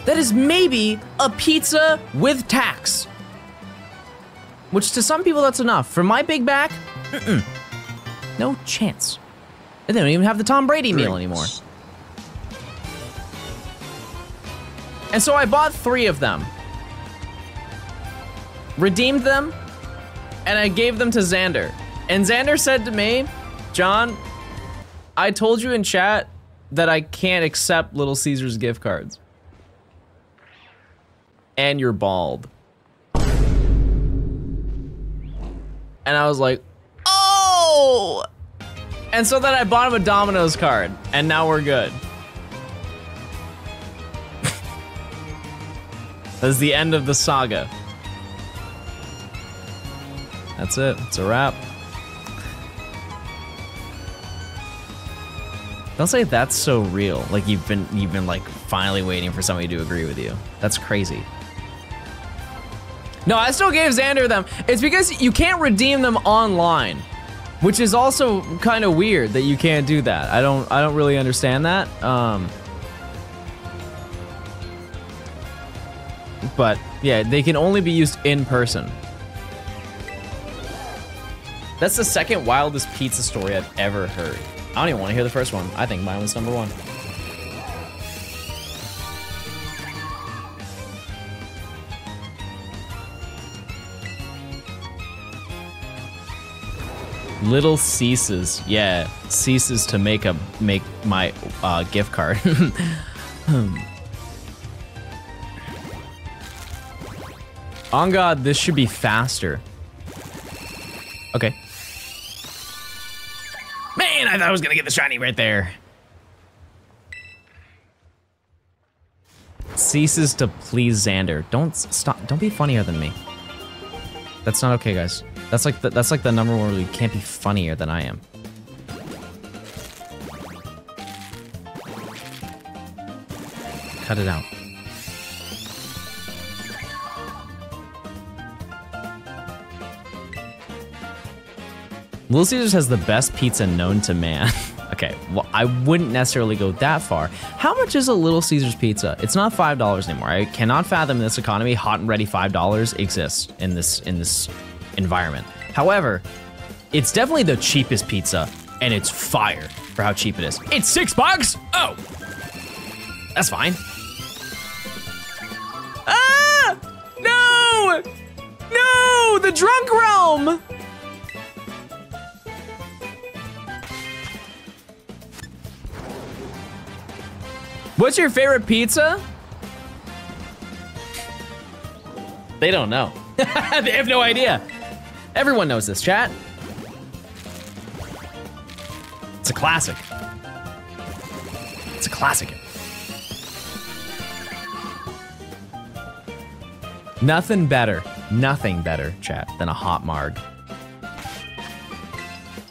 That is maybe a pizza with tax. Which to some people that's enough. For my big back, no chance. And they don't even have the Tom Brady meal anymore. And so I bought 3 of them. Redeemed them, and I gave them to Xander. And Xander said to me, John, I told you in chat that I can't accept Little Caesars gift cards. And you're bald. And I was like, oh! And so then I bought him a Domino's card, and now we're good. That's the end of the saga. That's it, it's a wrap. Don't say that's so real. Like you've been like finally waiting for somebody to agree with you. That's crazy. No, I still gave Xander them. It's because you can't redeem them online, which is also kind of weird that you can't do that. I don't really understand that. But yeah, they can only be used in person. That's the second wildest pizza story I've ever heard. I don't even want to hear the first one. I think mine was number one. Little ceases. Yeah, ceases to make my gift card. On God, this should be faster. Okay. Man, I thought I was gonna get the shiny right there. Ceases to please Xander. Don't stop. Don't be funnier than me. That's not okay, guys. That's like the number one rule. You can't be funnier than I am. Cut it out. Little Caesars has the best pizza known to man. Okay, well, I wouldn't necessarily go that far. How much is a Little Caesars pizza? It's not $5 anymore. I cannot fathom in this economy hot and ready $5 exists in this environment. However, it's definitely the cheapest pizza, and it's fire for how cheap it is. It's $6? Oh, that's fine. Ah! No! No! The drunk realm! What's your favorite pizza? They don't know. They have no idea. Everyone knows this, chat. It's a classic. It's a classic. Nothing better, chat, than a hot marg.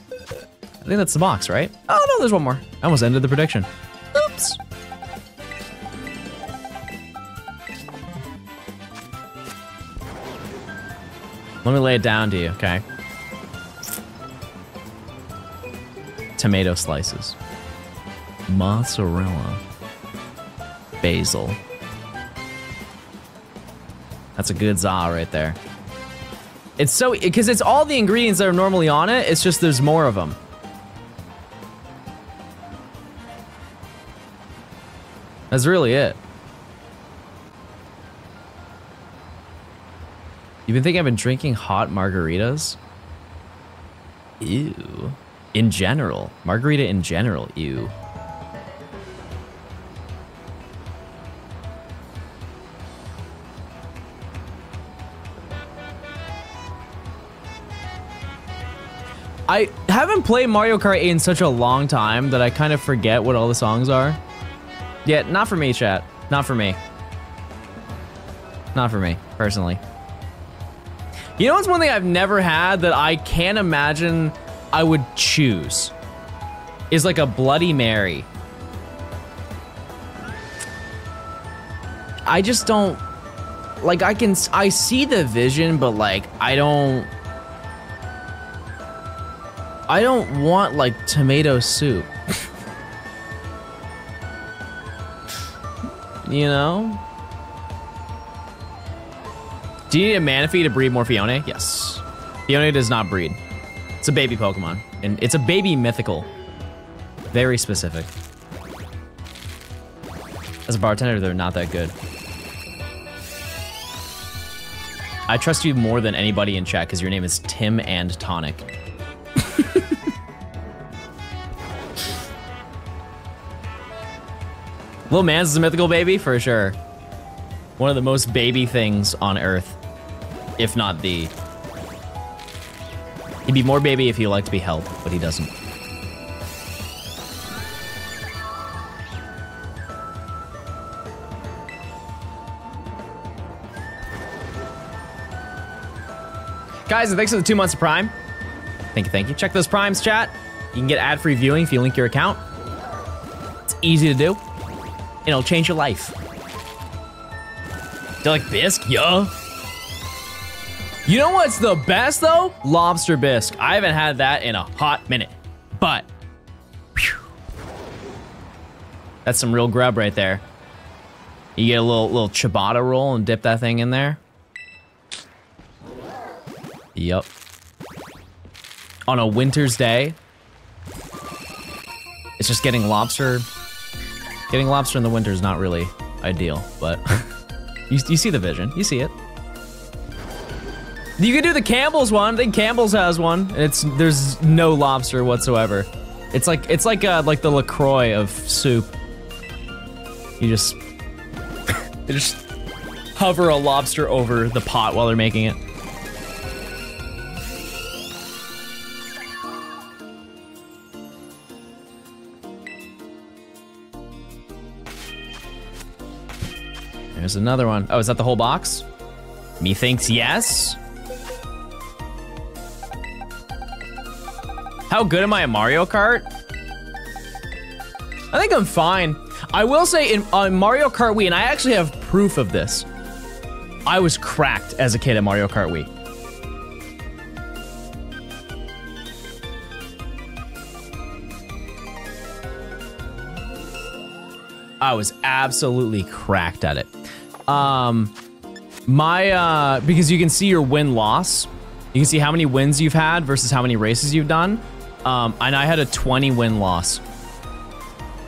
I think that's the box, right? Oh no, there's one more. I almost ended the prediction. Oops. Let me lay it down to you, okay? Tomato slices. Mozzarella. Basil. That's a good za right there. It's so, because it's all the ingredients that are normally on it, it's just there's more of them. That's really it. You've been thinking I've been drinking hot margaritas? Ew. In general. Margarita in general, ew. I haven't played Mario Kart 8 in such a long time that I kind of forget what all the songs are. Yeah, not for me, chat. Not for me. Not for me, personally. You know what's one thing I've never had that I can't imagine I would choose? Is like a Bloody Mary. I just don't, like I see the vision, but like I don't want like tomato soup. You know? Do you need a Manaphy to breed more Phione? Yes. Phione does not breed. It's a baby Pokemon. And it's a baby mythical. Very specific. As a bartender, they're not that good. I trust you more than anybody in chat because your name is Tim and Tonic. Lil Mans is a mythical baby, for sure. One of the most baby things on Earth. If not the... He'd be more baby if he liked to be held, but he doesn't. Guys, thanks for the 2 months of Prime. Thank you, thank you. Check those Primes, chat. You can get ad-free viewing if you link your account. easy to do. It'll change your life. Do you like bisque? Yeah. You know what's the best though? Lobster bisque. I haven't had that in a hot minute, but whew, that's some real grub right there. You get a little ciabatta roll and dip that thing in there. Yup. On a winter's day, it's just getting lobster. Getting lobster in the winter is not really ideal, but you see the vision. You see it. You could do the Campbell's one. I think Campbell's has one. There's no lobster whatsoever. It's like the LaCroix of soup. You just they just hover a lobster over the pot while they're making it. There's another one. Oh, is that the whole box? Methinks yes. How good am I at Mario Kart? I think I'm fine. I will say on Mario Kart Wii, and I actually have proof of this, I was cracked as a kid at Mario Kart Wii. I was absolutely cracked at it. Because you can see your win-loss. You can see how many wins you've had versus how many races you've done. And I had a 20 win-loss.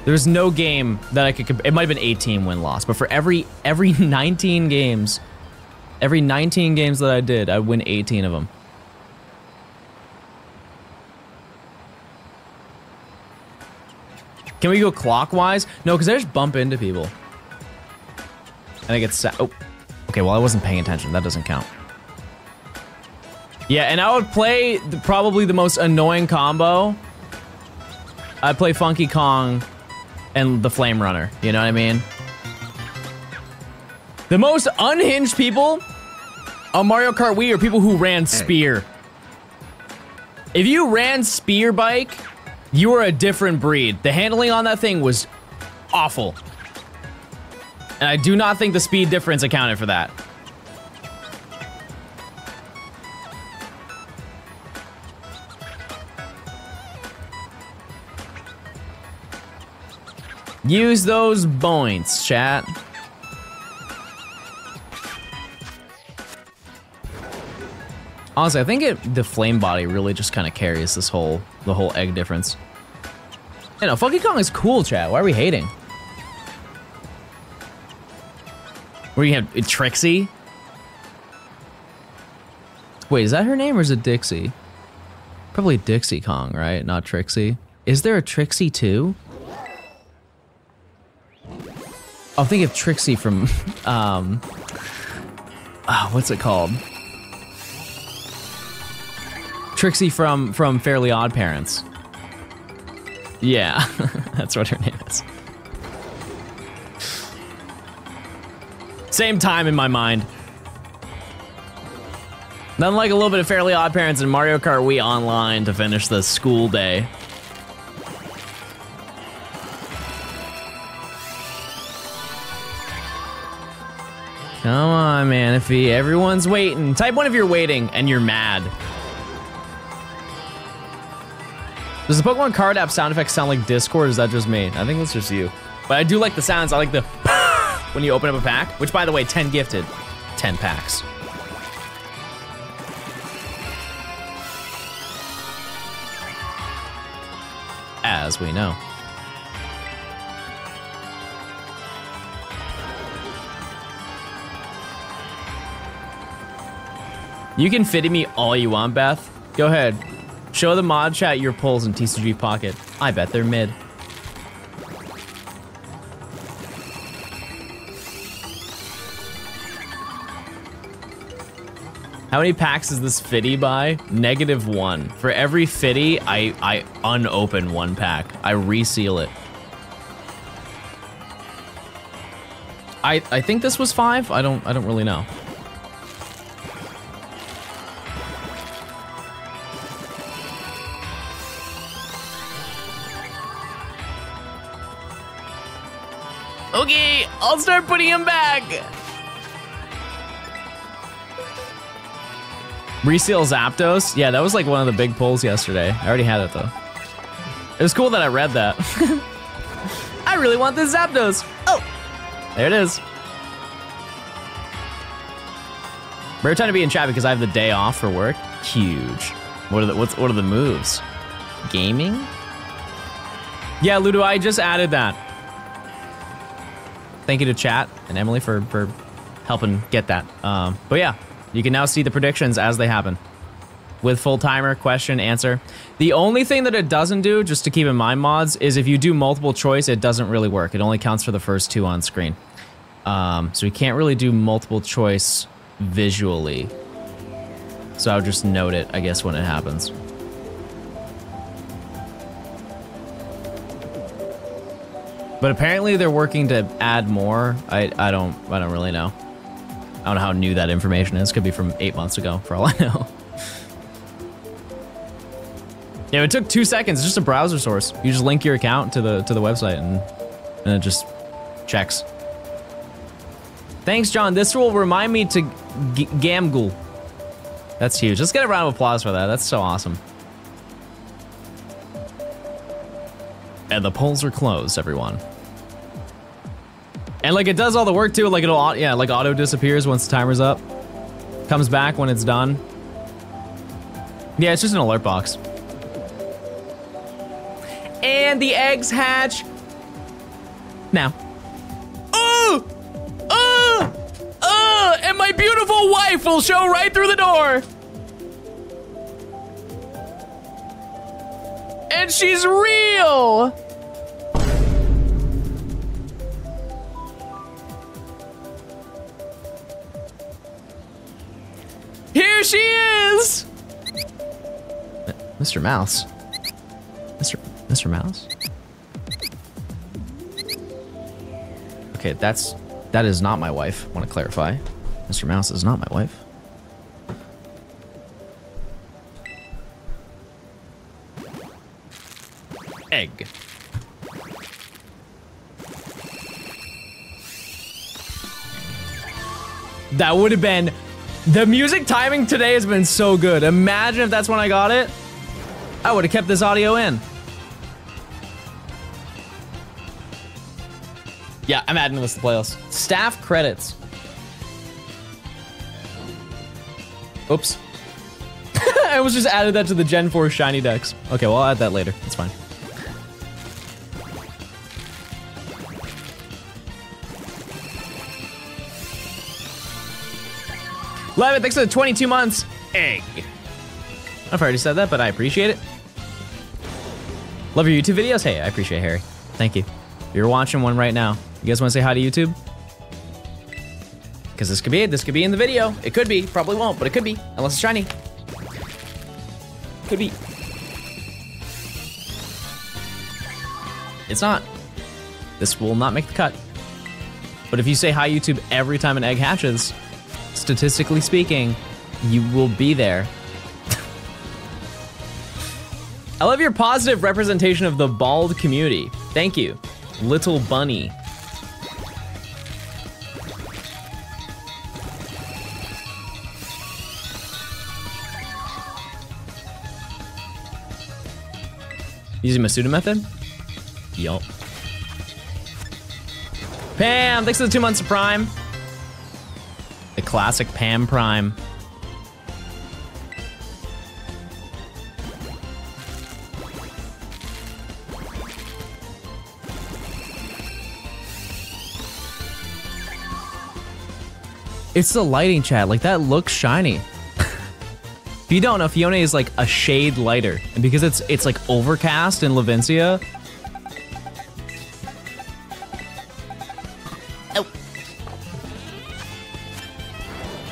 There's no game that I could, it might have been 18 win-loss, but for every 19 games, that I did, I'd win 18 of them. Can we go clockwise? No, because I just bump into people. And I get sad. Oh, okay, well, I wasn't paying attention. That doesn't count. Yeah, and I would play probably the most annoying combo. I'd play Funky Kong and the Flame Runner. You know what I mean? The most unhinged people on Mario Kart Wii are people who ran Spear. If you ran Spear Bike, you were a different breed. The handling on that thing was awful. And I do not think the speed difference accounted for that. Use those points, chat. Honestly, I think the flame body really just kind of carries the whole egg difference. You know, Funky Kong is cool, chat. Why are we hating? Where you have Trixie? Wait, is that her name or is it Dixie? Probably Dixie Kong, right? Not Trixie. Is there a Trixie too? I'll think of Trixie from, what's it called? Trixie from Fairly Odd Parents. Yeah, that's what her name is. Same time in my mind. Nothing like a little bit of Fairly Odd Parents and Mario Kart Wii Online to finish the school day. Come on, Manaphy. Everyone's waiting. Type 1 if you're waiting and you're mad. Does the Pokemon card app sound effects sound like Discord, or is that just me? I think that's just you. But I do like the sounds. I like the when you open up a pack, which by the way, 10 gifted, 10 packs. As we know. You can fit me all you want, Beth. Go ahead. Show the mod chat your pulls in TCG Pocket. I bet they're mid. How many packs is this fitty buy? -1. For every fitty, I unopen one pack. I reseal it. I think this was 5. I don't really know. Okay, I'll start putting him back. Reseal Zapdos? Yeah, that was like one of the big pulls yesterday. I already had it though. It was cool that I read that. I really want this Zapdos. Oh, there it is. Rare time to be in chat because I have the day off for work. Huge. What are the moves? Gaming? Yeah, Ludo, I just added that. Thank you to chat and Emily for helping get that. But yeah, you can now see the predictions as they happen. With full timer, question, answer. The only thing that it doesn't do, just to keep in mind mods, is if you do multiple choice, it doesn't really work. It only counts for the first two on screen. So we can't really do multiple choice visually. So I would just note it, I guess, when it happens. But apparently they're working to add more. I don't really know. I don't know how new that information is. Could be from 8 months ago, for all I know. Yeah, it took 2 seconds. It's just a browser source. You just link your account to the website and it just checks. Thanks, John. This will remind me to Gamgul. That's huge. Let's get a round of applause for that. That's so awesome. And the polls are closed, everyone. And like it does all the work too. Like it'll, yeah, like auto disappears once the timer's up. Comes back when it's done. Yeah, it's just an alert box. And the eggs hatch now. Oh! And my beautiful wife will show right through the door. And she's real. Here she is. Mr. Mouse. Mr. Mouse? Okay, that is not my wife. I want to clarify. Mr. Mouse is not my wife. Egg. That would have been... The music timing today has been so good. Imagine if that's when I got it. I would have kept this audio in. Yeah, I'm adding this to the playlist. Staff credits. Oops. I was just added that to the Gen 4 shiny decks. Okay, well, I'll add that later. It's fine. Love it. Thanks for the 22 months. Egg. I've already said that, but I appreciate it. Love your YouTube videos. Hey, I appreciate it, Harry. Thank you. You're watching one right now. You guys want to say hi to YouTube? Because this could be in the video. It could be, probably won't, but it could be, unless it's shiny. Could be. It's not. This will not make the cut. But if you say hi YouTube every time an egg hatches, statistically speaking, you will be there. I love your positive representation of the bald community. Thank you, Little Bunny. Using Masuda method? Yup. Pam, thanks for the 2 months of Prime. The classic Pam Prime. It's the lighting, chat. Like, that looks shiny. If you don't know, Phione is like a shade lighter. And because it's like overcast in Levincia. Oh.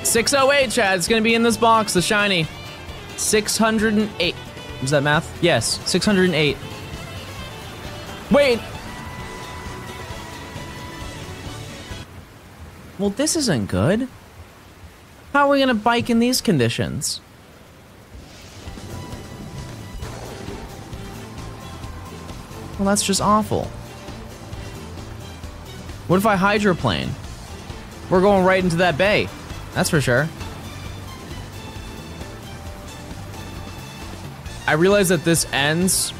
608, chat. It's gonna be in this box, the shiny. 608. Was that math? Yes, 608. Wait. Well, this isn't good. How are we gonna bike in these conditions? Well, that's just awful. What if I hydroplane? We're going right into that bay. That's for sure. I realize that this ends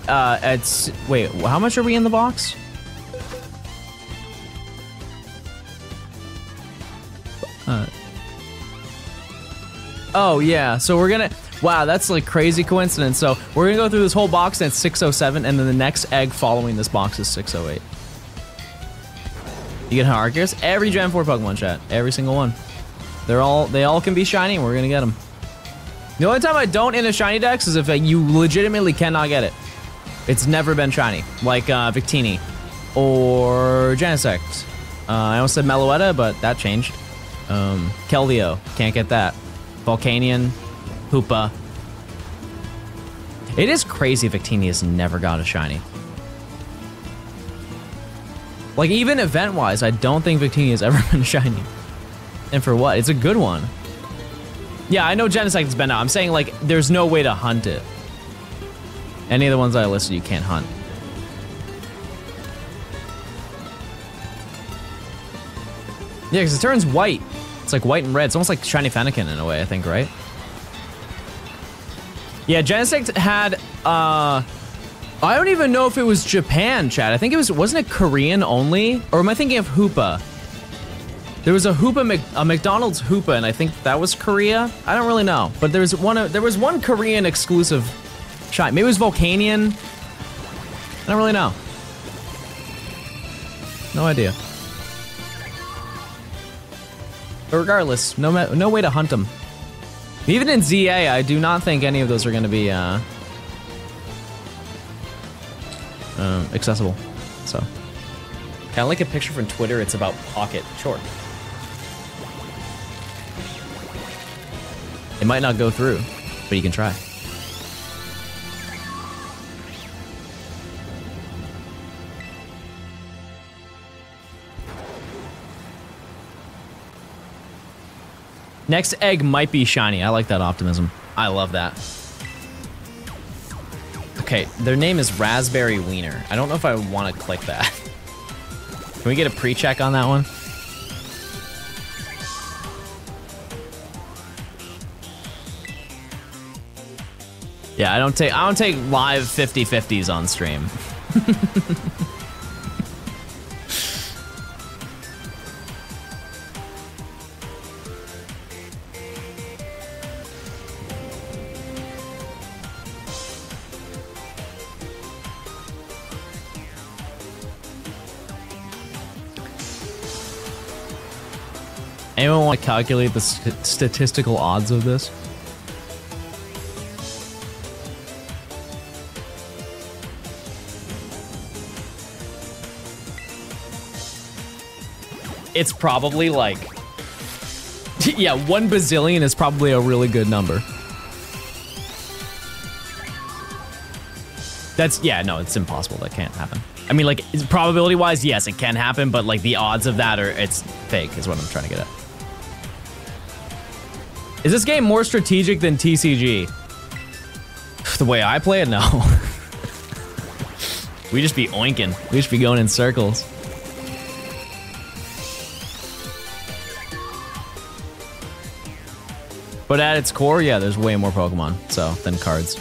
at, wait, how much are we in the box? Oh yeah, so we're gonna, wow, that's like crazy coincidence. So we're gonna go through this whole box and it's 607, and then the next egg following this box is 608. You get Arceus? Every Gen 4 Pokemon, chat. Every single one. They all can be shiny, and we're gonna get them. The only time I don't in a shiny dex is if you legitimately cannot get it. It's never been shiny, like Victini or Genesect. I almost said Meloetta, but that changed. Keldeo, can't get that. Volcanion, Hoopa. It is crazy Victini has never got a shiny. Like, even event-wise, I don't think Victini has ever been shiny. And for what? It's a good one. Yeah, I know Genesect has been out. I'm saying, like, there's no way to hunt it. Any of the ones I listed, you can't hunt. Yeah, because it turns white. It's like white and red. It's almost like shiny Fennekin in a way, I think, right? Yeah, Genesect had, I don't even know if it was Japan, chat. I think it was, wasn't it Korean only? Or am I thinking of Hoopa? There was a Hoopa, a McDonald's Hoopa, and I think that was Korea. I don't really know, but there was one Korean exclusive shot. Maybe it was Volcanion. I don't really know. No idea. But regardless, no way to hunt them. Even in ZA, I do not think any of those are going to be accessible. So, kind of like a picture from Twitter. It's about Pocket. Sure. It might not go through, but you can try. Next egg might be shiny. I like that optimism. I love that. Okay, their name is Raspberry Wiener. I don't know if I want to click that. Can we get a pre-check on that one? Yeah, I don't take live 50-50s on stream. Anyone want to calculate the statistical odds of this? It's probably like, yeah, 1 bazillion is probably a really good number. That's, yeah, no, it's impossible. That can't happen. I mean, like, probability-wise, yes, it can happen, but like the odds of that are, it's fake, is what I'm trying to get at. Is this game more strategic than TCG? The way I play it, no. We just be oinking. We just be going in circles. But at its core, yeah, there's way more Pokemon, so, than cards.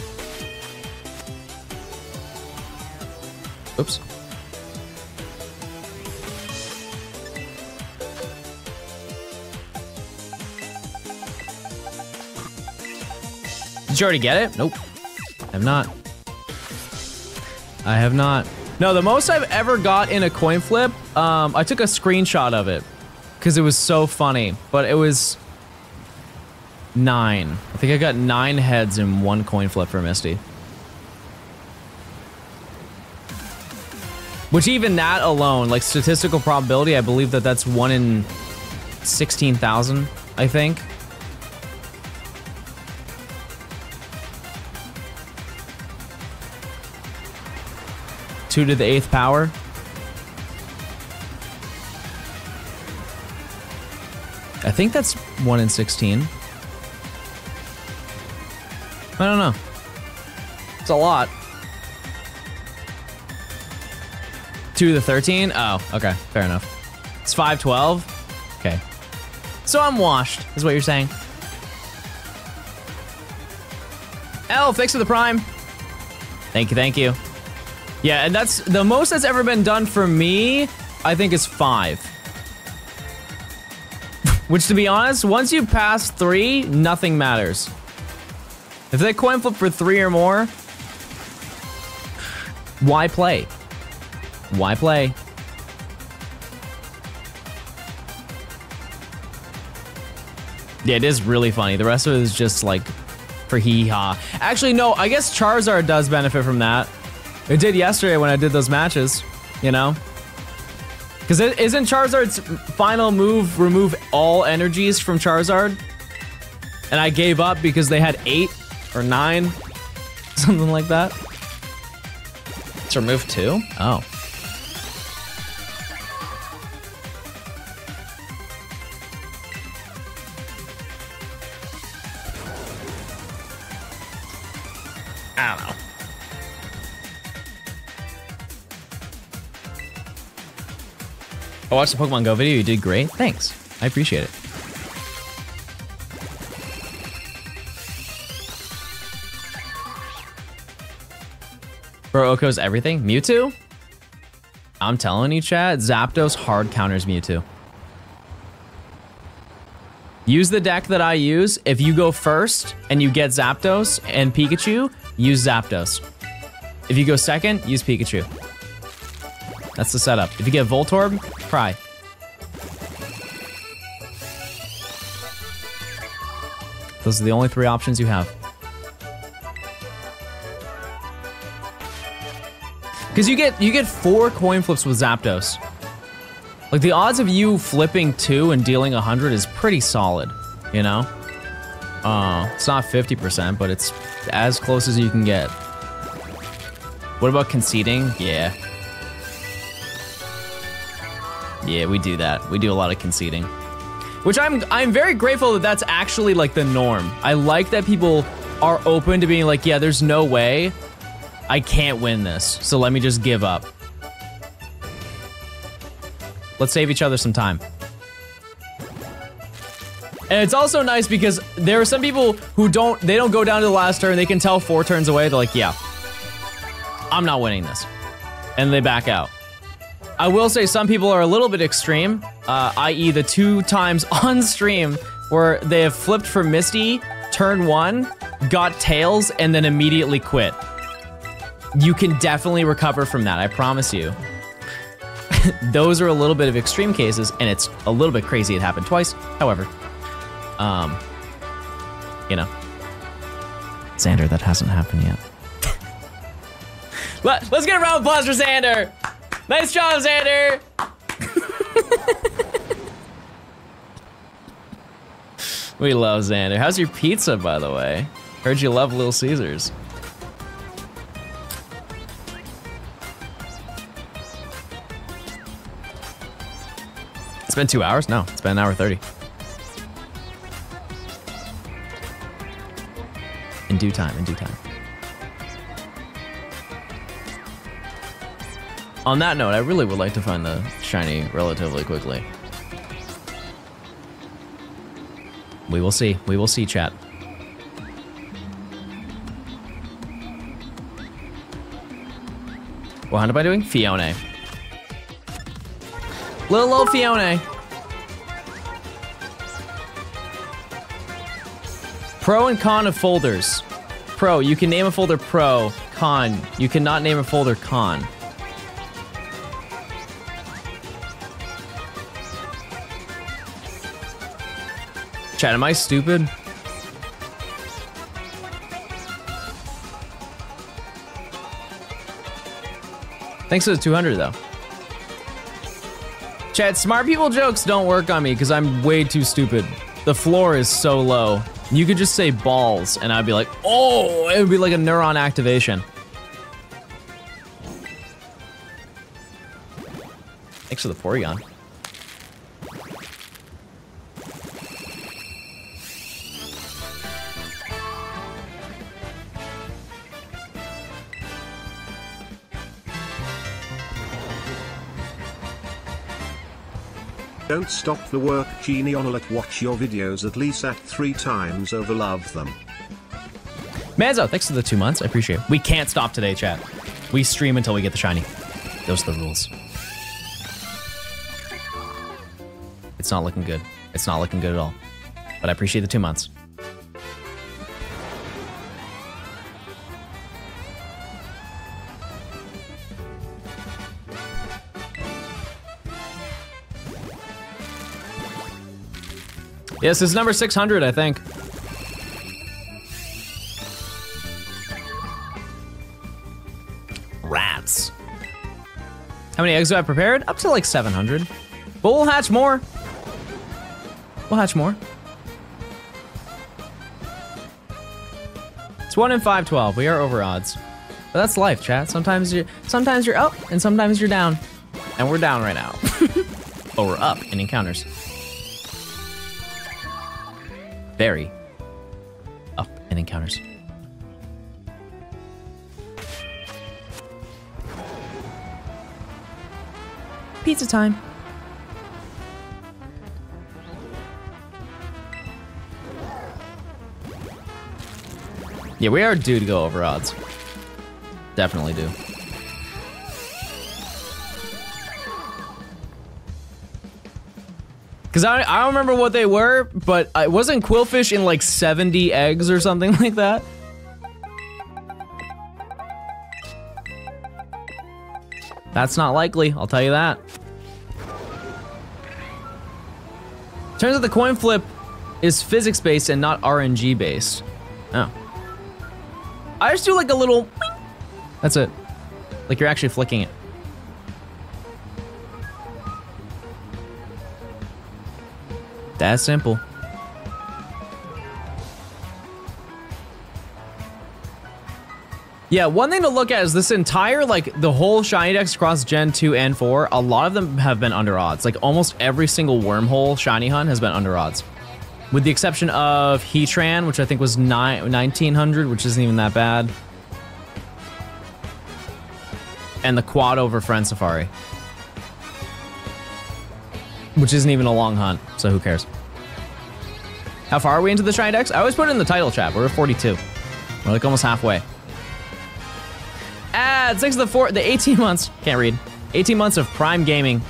Oops. Did you already get it? Nope. I have not. I have not. No, the most I've ever got in a coin flip, I took a screenshot of it because it was so funny, but it was 9. I think I got 9 heads in 1 coin flip for Misty. Which even that alone, like statistical probability, I believe that that's 1 in 16,000, I think. Two to the 8th power. I think that's 1 in 16. I don't know. It's a lot. 2 to the 13? Oh, okay, fair enough. It's 512? Okay. So I'm washed, is what you're saying. L, thanks for the prime. Thank you, thank you. Yeah, and that's the most that's ever been done for me, I think is 5. Which, to be honest, once you pass 3, nothing matters. If they coin flip for 3 or more, why play? Why play? Yeah, it is really funny. The rest of it is just like for hee-haw. Actually, no, I guess Charizard does benefit from that. It did yesterday when I did those matches, you know? Because isn't Charizard's final move remove all energies from Charizard? And I gave up because they had 8 or 9, something like that. It's remove 2? Oh. I don't know. I watched the Pokemon Go video. You did great. Thanks. I appreciate it. Bro, Oko's everything? Mewtwo? I'm telling you, chat, Zapdos hard counters Mewtwo. Use the deck that I use. If you go first and you get Zapdos and Pikachu, use Zapdos. If you go second, use Pikachu. That's the setup. If you get Voltorb, cry. Those are the only 3 options you have. Because you get 4 coin flips with Zapdos. Like, the odds of you flipping 2 and dealing 100 is pretty solid, you know? It's not 50%, but it's as close as you can get. What about conceding? Yeah. Yeah, we do that. We do a lot of conceding. Which I'm very grateful that that's actually like the norm. I like that people are open to being like, yeah, there's no way I can't win this, so let me just give up. Let's save each other some time. And it's also nice because there are some people who don't go down to the last turn, they can tell 4 turns away, they're like, yeah, I'm not winning this. And they back out. I will say some people are a little bit extreme, i.e. the 2 times on stream where they have flipped for Misty, turn 1, got tails, and then immediately quit. You can definitely recover from that, I promise you. Those are a little bit of extreme cases, and it's a little bit crazy it happened twice. However, you know. Xander, that hasn't happened yet. Let's get a round of applause for Xander! Nice job, Xander! We love Xander. How's your pizza, by the way? Heard you love Little Caesars. It's been 2 hours? No, it's been an hour 30. In due time, in due time. On that note, I really would like to find the shiny relatively quickly. We will see. We will see, chat. What am I doing? Phione. Little Phione. Pro and con of folders. Pro, you can name a folder pro. Con, you cannot name a folder con. Chat, am I stupid? Thanks for the 200 though. Chat, smart people jokes don't work on me because I'm way too stupid. The floor is so low. You could just say balls and I'd be like, oh, it would be like a neuron activation. Thanks for the Porygon. Don't stop the work, Genie. Let watch your videos at least at 3 times over. Love them. Manzo, thanks for the 2 months. I appreciate it. We can't stop today, chat. We stream until we get the shiny. Those are the rules. It's not looking good. It's not looking good at all. But I appreciate the 2 months. Yes, it's number 600, I think. Rats. How many eggs do I prepared? Up to like 700. But we'll hatch more. We'll hatch more. It's 1 in 512. We are over odds. But that's life, chat. Sometimes you're up and sometimes you're down. And we're down right now. But we're up in encounters. Very up in encounters. Pizza time. Yeah, we are due to go over odds. Definitely do. Because I don't remember what they were, but it wasn't Quillfish in like 70 eggs or something like that. That's not likely, I'll tell you that. Turns out the coin flip is physics based and not RNG based. Oh. I just do like a little wing. That's it. Like you're actually flicking it. That's simple. Yeah, one thing to look at is this entire, like, the whole shiny decks across Gen 2 and 4, a lot of them have been under odds. Like, almost every single wormhole shiny hunt has been under odds. With the exception of Heatran, which I think was 1900, which isn't even that bad. And the quad over Friend Safari. Which isn't even a long hunt, so who cares? How far are we into the shiny decks? I always put it in the title chat. We're at 42. We're like almost halfway. Add 6 of the 18 months. Can't read. 18 months of Prime Gaming.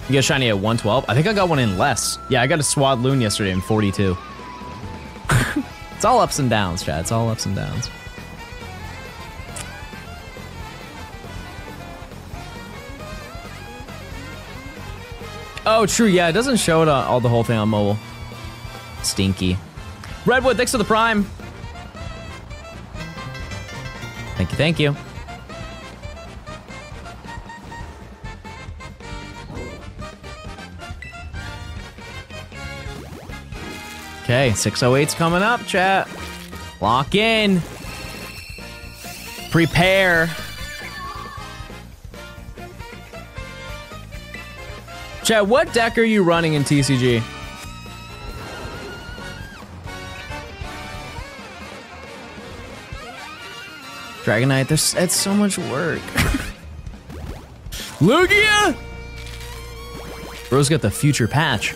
You get a shiny at 112? I think I got one in less. Yeah, I got a Swadloon yesterday in 42. It's all ups and downs, chat. It's all ups and downs. Oh, true. Yeah, it doesn't show it all the whole thing on mobile. Stinky. Redwood, thanks for the Prime. Thank you, thank you. Okay, 608's coming up, chat. Lock in. Prepare. Chat, what deck are you running in TCG? Dragonite, it's so much work. Lugia! Bro's got the future patch.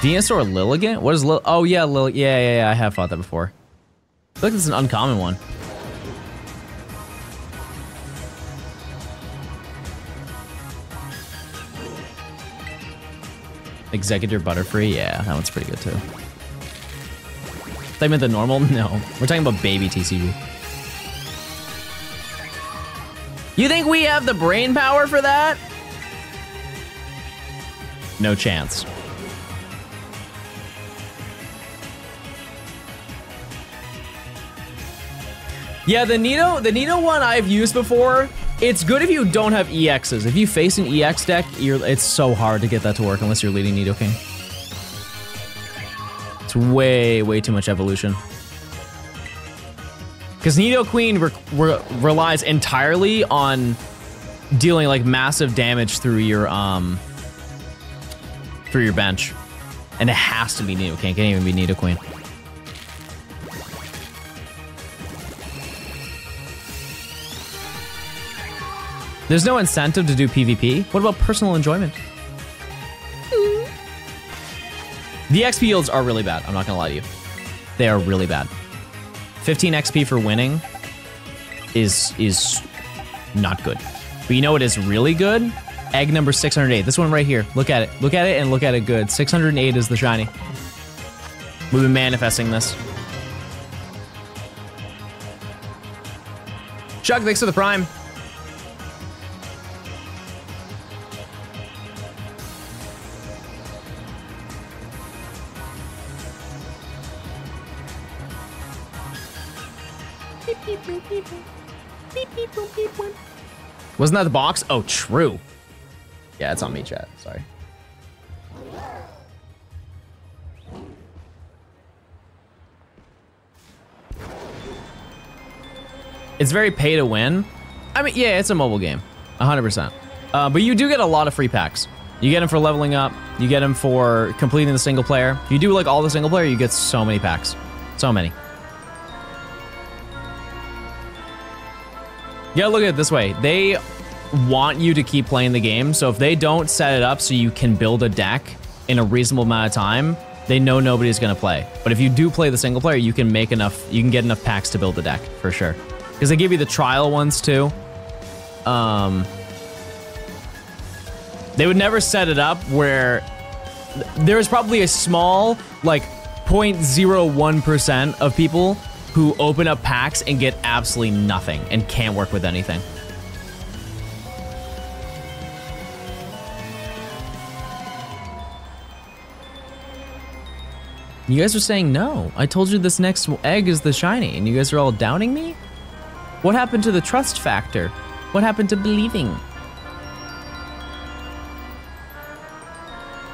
Venusaur Lilligant? What is Lil? Oh yeah, yeah, I have fought that before. I feel like it's an uncommon one. Executor Butterfree? Yeah, that one's pretty good too. Talking about the normal? No. We're talking about baby TCG. You think we have the brain power for that? No chance. Yeah, the Nido one I've used before. It's good if you don't have EXs. If you face an EX deck, it's so hard to get that to work unless you're leading Nidoking. It's way too much evolution. Because Nidoqueen relies entirely on dealing like massive damage through your bench. And it has to be Nidoking, it can't even be Nidoqueen. There's no incentive to do PvP. What about personal enjoyment? The XP yields are really bad. I'm not gonna lie to you. They are really bad. 15 XP for winning is not good. But you know what is really good? Egg number 608. This one right here. Look at it. Look at it and look at it good. 608 is the shiny. We've been manifesting this. Chuck, thanks for the prime. Wasn't that the box? Oh, true. Yeah, it's on me, chat. Sorry. It's very pay to win. I mean, yeah, it's a mobile game, 100%. But you do get a lot of free packs. You get them for leveling up. You get them for completing the single player. If you do like all the single player, you get so many packs. So many. You gotta look at it this way. They want you to keep playing the game, so if they don't set it up so you can build a deck in a reasonable amount of time, they know nobody's gonna play. But if you do play the single player, you can make enough, you can get enough packs to build the deck, for sure. Because they give you the trial ones too. They would never set it up where there's probably a small, like 0.01% of people who open up packs and get absolutely nothing and can't work with anything. You guys are saying no. I told you this next egg is the shiny, and you guys are all doubting me? What happened to the trust factor? What happened to believing?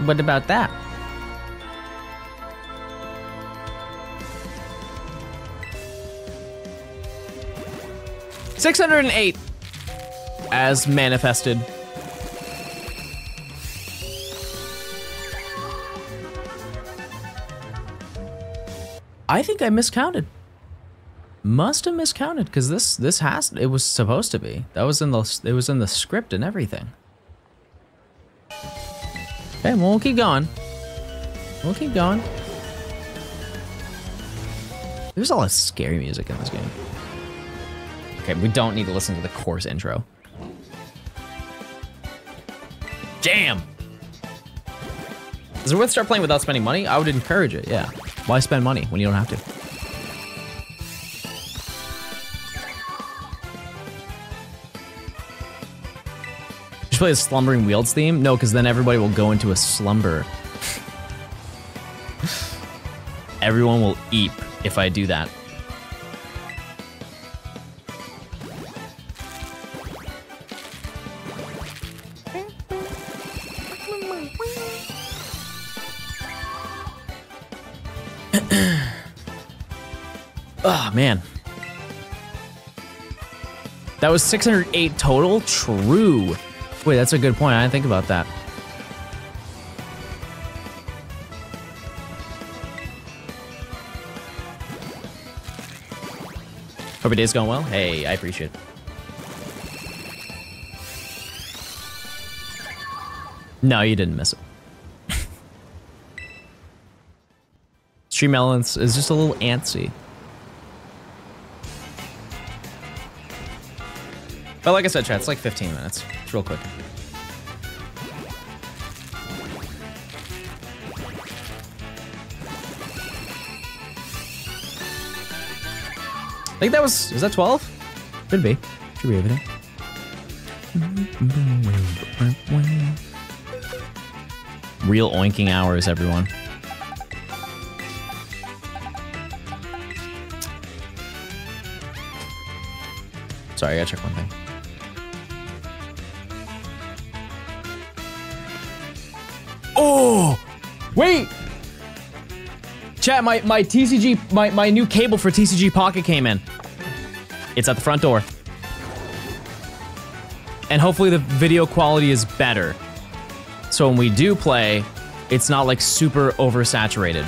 What about that? $608 as manifested. I think I miscounted. Must have miscounted because it was supposed to be. That was in the script and everything. Okay, well, we'll keep going. We'll keep going. There's a lot of scary music in this game. Okay, we don't need to listen to the course intro. Jam! Is it worth start playing without spending money? I would encourage it, yeah. Why spend money when you don't have to? You should play the Slumbering Wields theme? No, because then everybody will go into a slumber. Everyone will eat if I do that. Oh, man. That was 608 total? True. Wait, that's a good point. I didn't think about that. Hope your day's going well. Hey, I appreciate it. No, you didn't miss it. Stream Elements is just a little antsy. But like I said, chat, it's like 15 minutes. It's real quick. I think that was that 12? Should be. Should be everything. Real oinking hours, everyone. Sorry, I gotta check one thing. Oh, wait. Chat, my TCG, my new cable for TCG Pocket came in. It's at the front door. And hopefully the video quality is better. So when we do play, it's not like super oversaturated.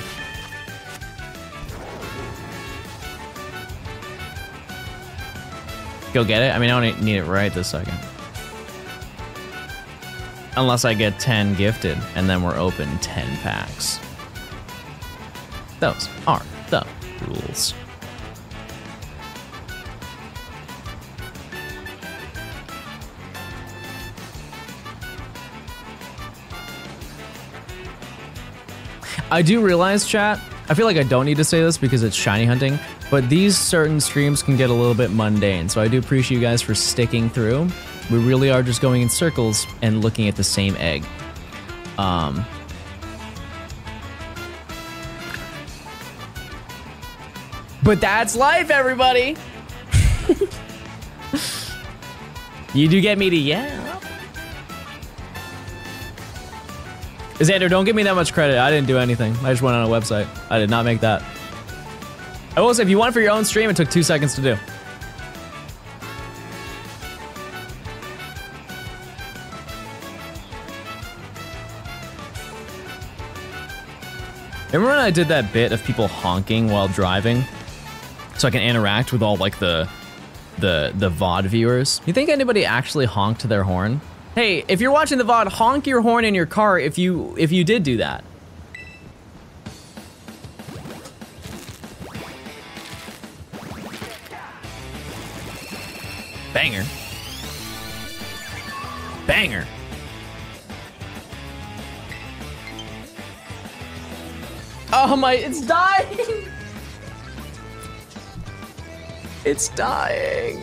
Go get it? I mean, I don't need it right this second. Unless I get 10 gifted, and then we're open 10 packs. Those are the rules. I do realize, chat, I feel like I don't need to say this because it's shiny hunting, but these certain streams can get a little bit mundane, so I do appreciate you guys for sticking through. We really are just going in circles and looking at the same egg. But that's life, everybody! You do get me to yeah. Xander, don't give me that much credit. I didn't do anything. I just went on a website. I did not make that. I will say, if you want it for your own stream, it took 2 seconds to do. Remember when I did that bit of people honking while driving? So I can interact with all like the VOD viewers? You think anybody actually honked their horn? Hey, if you're watching the VOD, honk your horn in your car if you did do that. Banger. Banger. Oh my, it's dying! It's dying.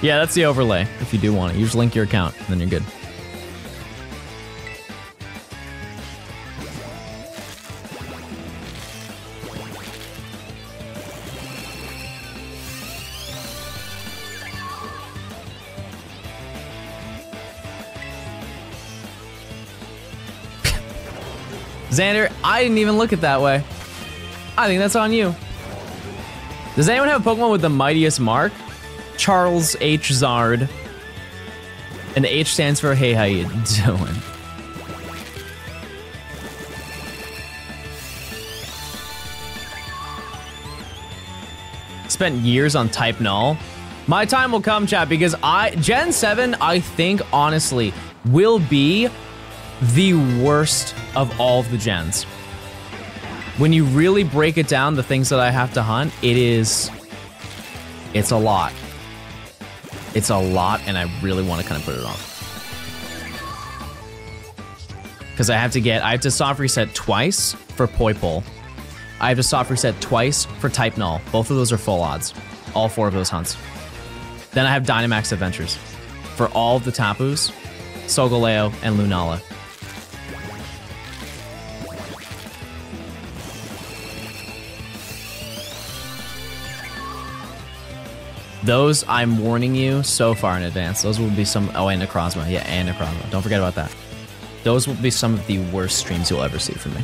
Yeah, that's the overlay, if you do want it. You just link your account, and then you're good. Xander, I didn't even look at that way. I think that's on you. Does anyone have a Pokemon with the mightiest mark? Charles H. Zard. And the H stands for hey, how you doing? Spent years on Type Null. My time will come, chat, because Gen 7, I think, honestly, will be the worst of all of the gens. When you really break it down, the things that I have to hunt, it's a lot. It's a lot, and I really want to kind of put it off. Because I have to soft reset twice for Poipole. I have to soft reset twice for Type Null. Both of those are full odds. All 4 of those hunts. Then I have Dynamax Adventures for all of the Tapus, Solgaleo, and Lunala. Those, I'm warning you so far in advance. Those will be some, oh, and Necrozma. Yeah, and Necrozma. Don't forget about that. Those will be some of the worst streams you'll ever see from me.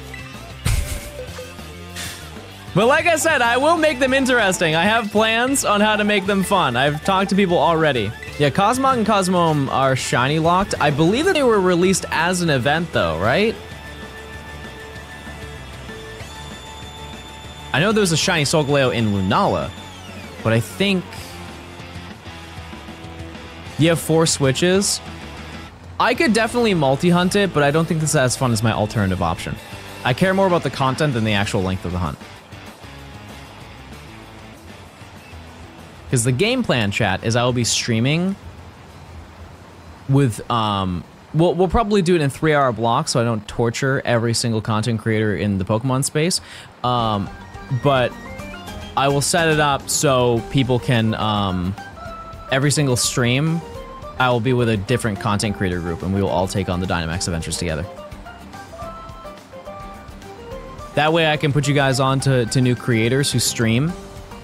But like I said, I will make them interesting. I have plans on how to make them fun. I've talked to people already. Yeah, Cosmog and Cosmoem are shiny locked. I believe that they were released as an event though, right? I know there was a shiny Solgaleo in Lunala, but I think you have 4 switches. I could definitely multi-hunt it, but I don't think this is as fun as my alternative option. I care more about the content than the actual length of the hunt. Because the game plan, chat, is I will be streaming with, we'll probably do it in 3-hour blocks so I don't torture every single content creator in the Pokemon space. But I will set it up so people can, every single stream, I will be with a different content creator group and we will all take on the Dynamax Adventures together. That way I can put you guys on to new creators who stream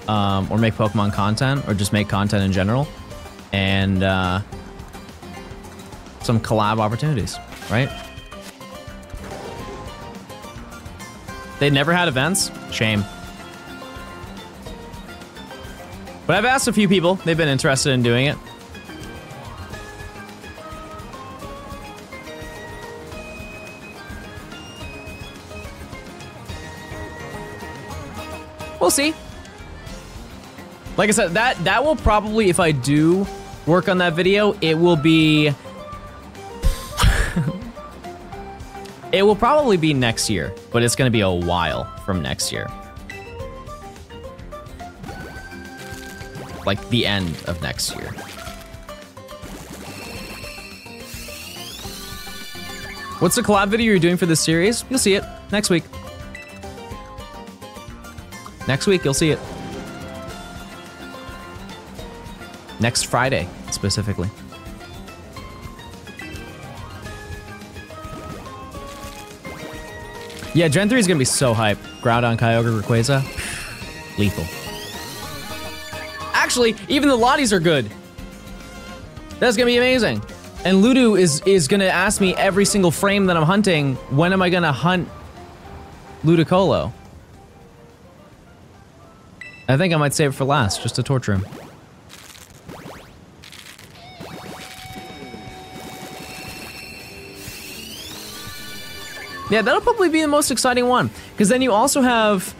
or make Pokemon content or just make content in general. And some collab opportunities, right? They never had events? Shame. But I've asked a few people, they've been interested in doing it. We'll see. Like I said, that will probably, if I do work on that video, it will be... it will probably be next year, but it's gonna be a while from next year. Like the end of next year. What's the collab video you're doing for this series? You'll see it next week. Next week, you'll see it. Next Friday, specifically. Yeah, Gen 3 is gonna be so hype. Groudon, Kyogre, Rayquaza. Lethal. Actually, even the Lotties are good. That's gonna be amazing. And Ludo is gonna ask me every single frame that I'm hunting, when am I gonna hunt Ludicolo? I think I might save it for last, just to torture him. Yeah, that'll probably be the most exciting one. Because then you also have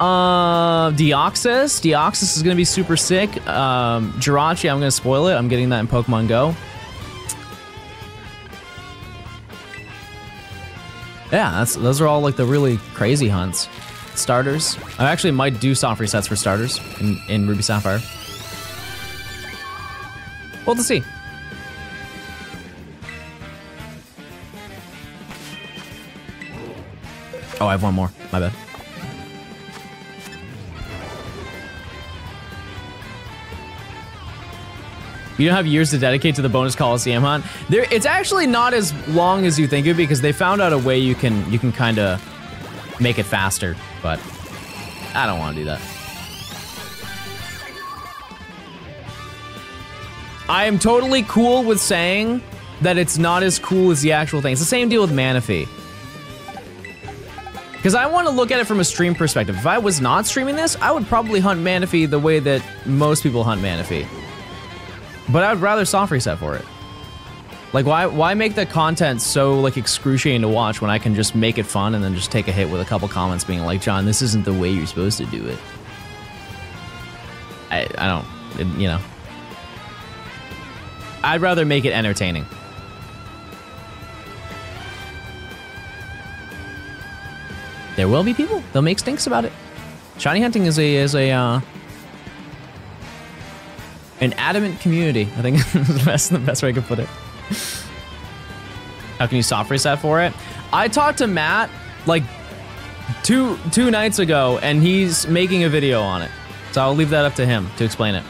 Deoxys. Deoxys is gonna be super sick. Jirachi, I'm gonna spoil it. I'm getting that in Pokemon Go. Yeah, those are all like the really crazy hunts. Starters. I actually might do soft resets for starters in Ruby Sapphire. Well, to see. Oh, I have one more. My bad. You don't have years to dedicate to the bonus Coliseum hunt. It's actually not as long as you think it, because they found out a way you can kind of make it faster, but I don't want to do that. I am totally cool with saying that it's not as cool as the actual thing. It's the same deal with Manaphy. Because I want to look at it from a stream perspective. If I was not streaming this, I would probably hunt Manaphy the way that most people hunt Manaphy. But I would rather soft reset for it. Like, why make the content so, like, excruciating to watch when I can just make it fun and then just take a hit with a couple comments being like, John, this isn't the way you're supposed to do it. I don't, you know. I'd rather make it entertaining. There will be people. They'll make stinks about it. Shiny hunting is an adamant community. I think is the best way I could put it. How can you soft reset for it? I talked to Matt like two nights ago, and he's making a video on it. So I'll leave that up to him to explain it.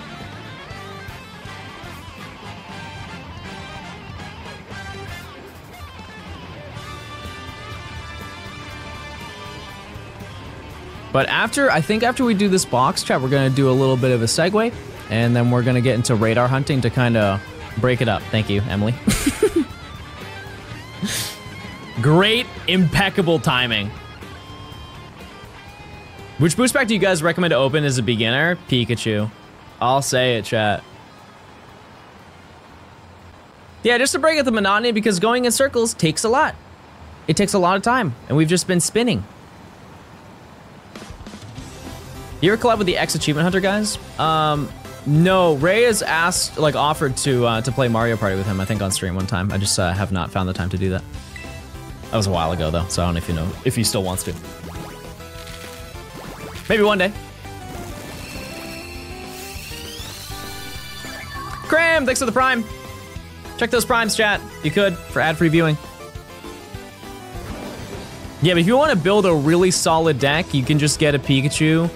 But I think after we do this box chat, we're gonna do a little bit of a segue, and then we're gonna get into radar hunting to kind of break it up. Thank you, Emily. Great, impeccable timing. Which boost pack do you guys recommend to open as a beginner? Pikachu. I'll say it, chat. Yeah, just to break up the monotony, because going in circles takes a lot. It takes a lot of time, and we've just been spinning. You ever collab with the X Achievement Hunter guys? No, Ray has asked, like, offered to play Mario Party with him, I think on stream one time. I just have not found the time to do that. That was a while ago though, so I don't know if you know, if he still wants to. Maybe one day. Cram, thanks for the Prime. Check those Primes, chat, if you could, for ad-free viewing. Yeah, but if you want to build a really solid deck, you can just get a Pikachu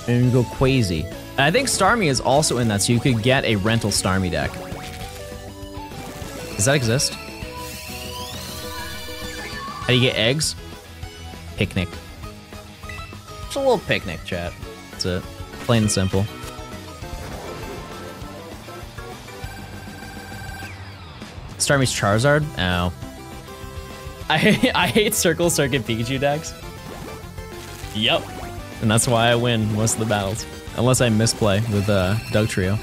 and you go crazy. And I think Starmie is also in that, so you could get a rental Starmie deck. Does that exist? How do you get eggs? Picnic. Just a little picnic, chat. That's it. Plain and simple. Starmie's Charizard? Oh. I hate Circle Circuit Pikachu decks. Yep. And that's why I win most of the battles. Unless I misplay with Doug Trio.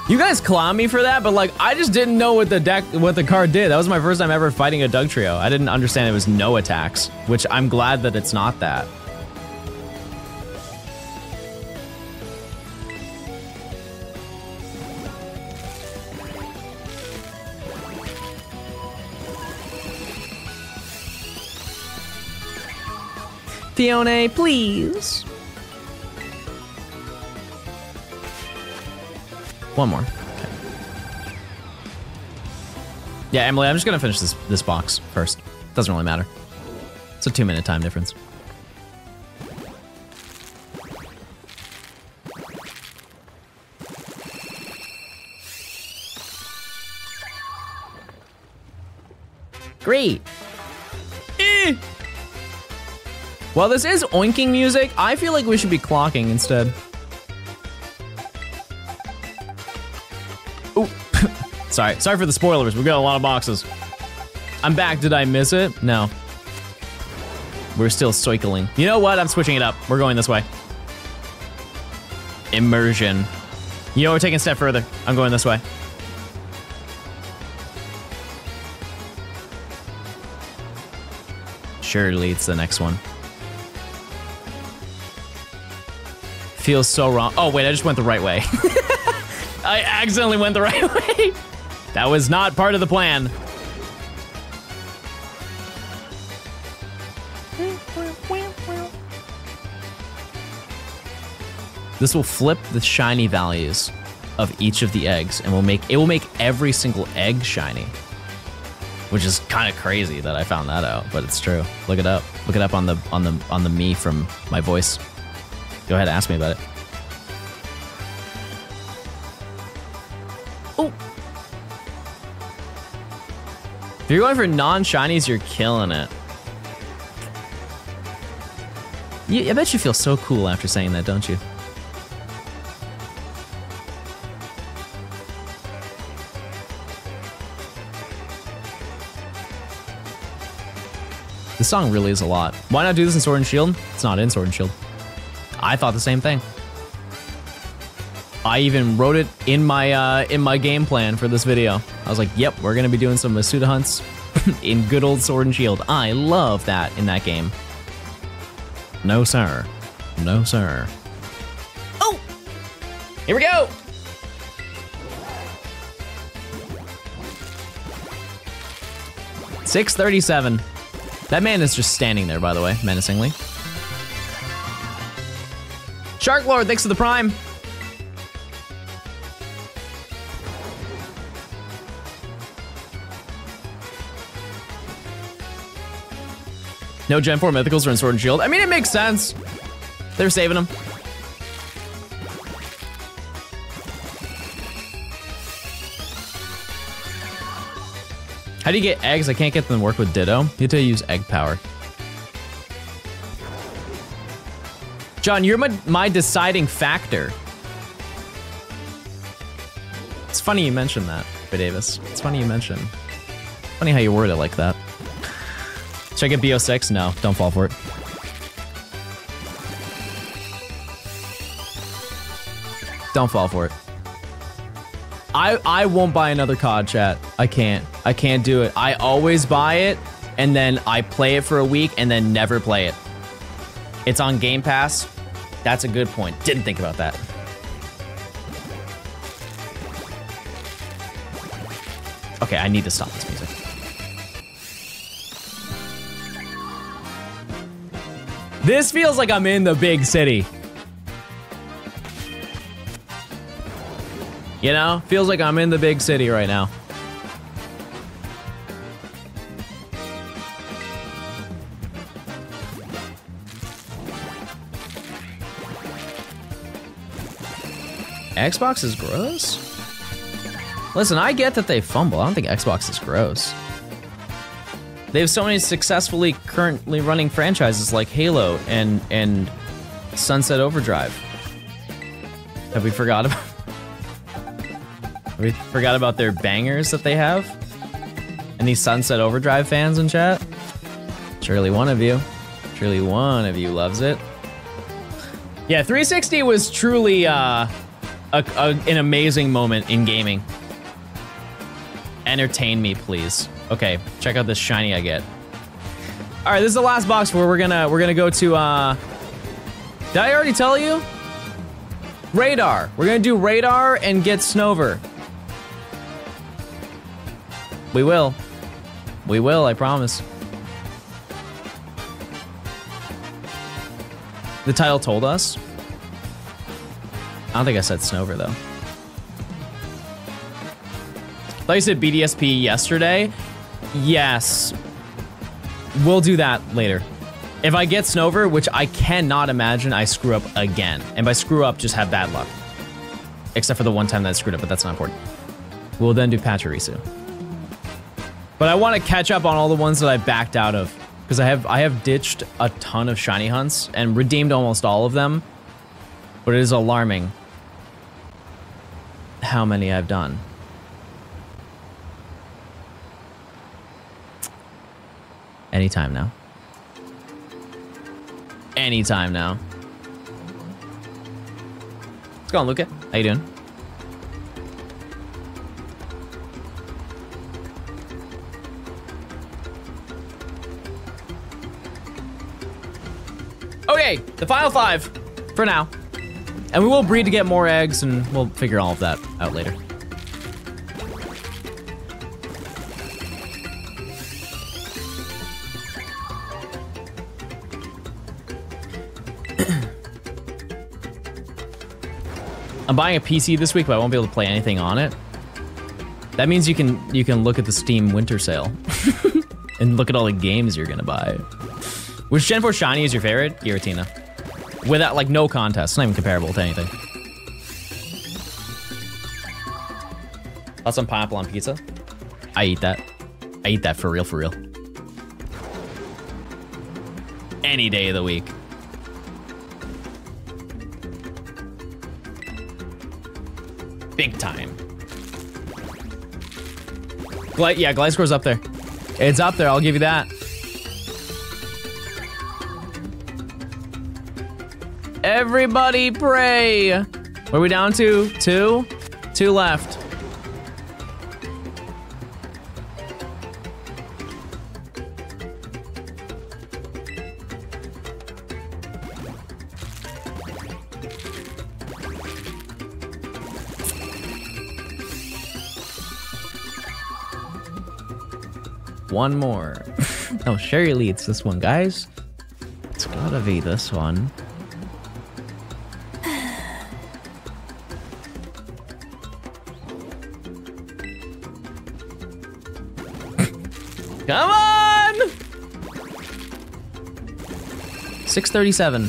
You guys clown me for that, but like, I just didn't know what the card did. That was my first time ever fighting a Dugtrio. I didn't understand it was no attacks, which I'm glad that it's not that. Phione, please. One more. Okay. Yeah, Emily, I'm just gonna finish this box first. Doesn't really matter. It's a 2-minute time difference. Great. Well, this is oinking music. I feel like we should be clocking instead. Oh, sorry for the spoilers. We've got a lot of boxes. I'm back. Did I miss it? No. We're still cycling. You know what? I'm switching it up. We're going this way. Immersion. You know, we're taking a step further. I'm going this way. Surely it's the next one. Feels so wrong. Oh, wait, I just went the right way. I accidentally went the right way. That was not part of the plan. This will flip the shiny values of each of the eggs, and it will make every single egg shiny. Which is kind of crazy that I found that out, but it's true. Look it up. Look it up on the me from my voice. Go ahead, ask me about it. Oh. If you're going for non-shinies, you're killing it. I bet you feel so cool after saying that, don't you? This song really is a lot. Why not do this in Sword and Shield? It's not in Sword and Shield. I thought the same thing. I even wrote it in my game plan for this video. I was like, yep, we're gonna be doing some Masuda hunts in good old Sword and Shield. I love that in that game. No, sir. No, sir. Oh! Here we go! $637. That man is just standing there, by the way, menacingly. Shark Lord, thanks for the prime. No Gen 4 mythicals are in Sword and Shield. I mean, it makes sense. They're saving them. How do you get eggs? I can't get them to work with Ditto. You have to use egg power. John, you're my deciding factor. It's funny you mentioned that, Davis. It's funny you mentioned. Funny how you word it like that. Should I get BO6? No, don't fall for it. Don't fall for it. I won't buy another COD, chat. I can't do it. I always buy it, and then I play it for a week, and then never play it. It's on Game Pass. That's a good point. Didn't think about that. Okay, I need to stop this music. This feels like I'm in the big city. You know, feels like I'm in the big city right now. Xbox is gross? Listen, I get that they fumble. I don't think Xbox is gross. They have so many successfully currently running franchises like Halo and Sunset Overdrive. Have we forgot about? We forgot about their bangers that they have? Any Sunset Overdrive fans in chat? Surely one of you loves it. Yeah, 360 was truly a an amazing moment in gaming. Entertain me, please. Okay, check out this shiny I get. All right, this is the last box where we're gonna go to. Did I already tell you? Radar. We're gonna do radar and get Snover. We will. We will, I promise. The title told us. I don't think I said Snover though. Like I said BDSP yesterday. Yes. We'll do that later. If I get Snover, which I cannot imagine I screw up again. And by screw up, just have bad luck. Except for the one time that I screwed up, but that's not important. We'll then do Pachirisu. But I want to catch up on all the ones that I backed out of. Because I have ditched a ton of shiny hunts and redeemed almost all of them. But it is alarming how many I've done. Anytime now. Anytime now. What's going on, Luca? How you doing? Okay, the final 5 for now. And we will breed to get more eggs and we'll figure all of that out later. I'm buying a PC this week, but I won't be able to play anything on it. That means you can look at the Steam winter sale and look at all the games you're gonna buy. Which Gen 4 shiny is your favorite? Giratina. Without, like, no contest. It's not even comparable to anything. Thoughts on pineapple on pizza? I eat that. I eat that for real, for real. Any day of the week. Big time. Yeah, Gliscor's up there. It's up there, I'll give you that. Everybody pray. What are we down to? 2? 2 left. One more. Oh, Sherry leads this one, guys. It's gotta be this one. Come on! 637.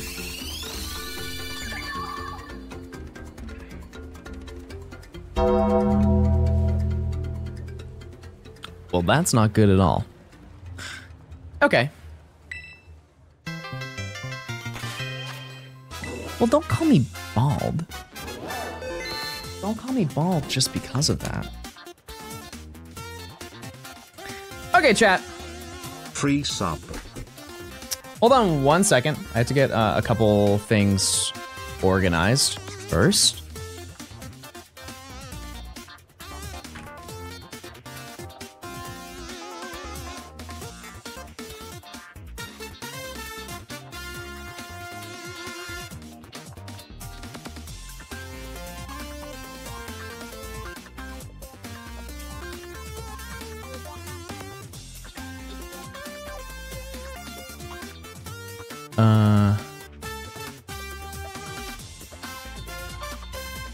Well, that's not good at all. Okay. Well, don't call me bald. Don't call me bald just because of that. Okay, chat. Free sub. Hold on 1 second. I have to get a couple things organized first.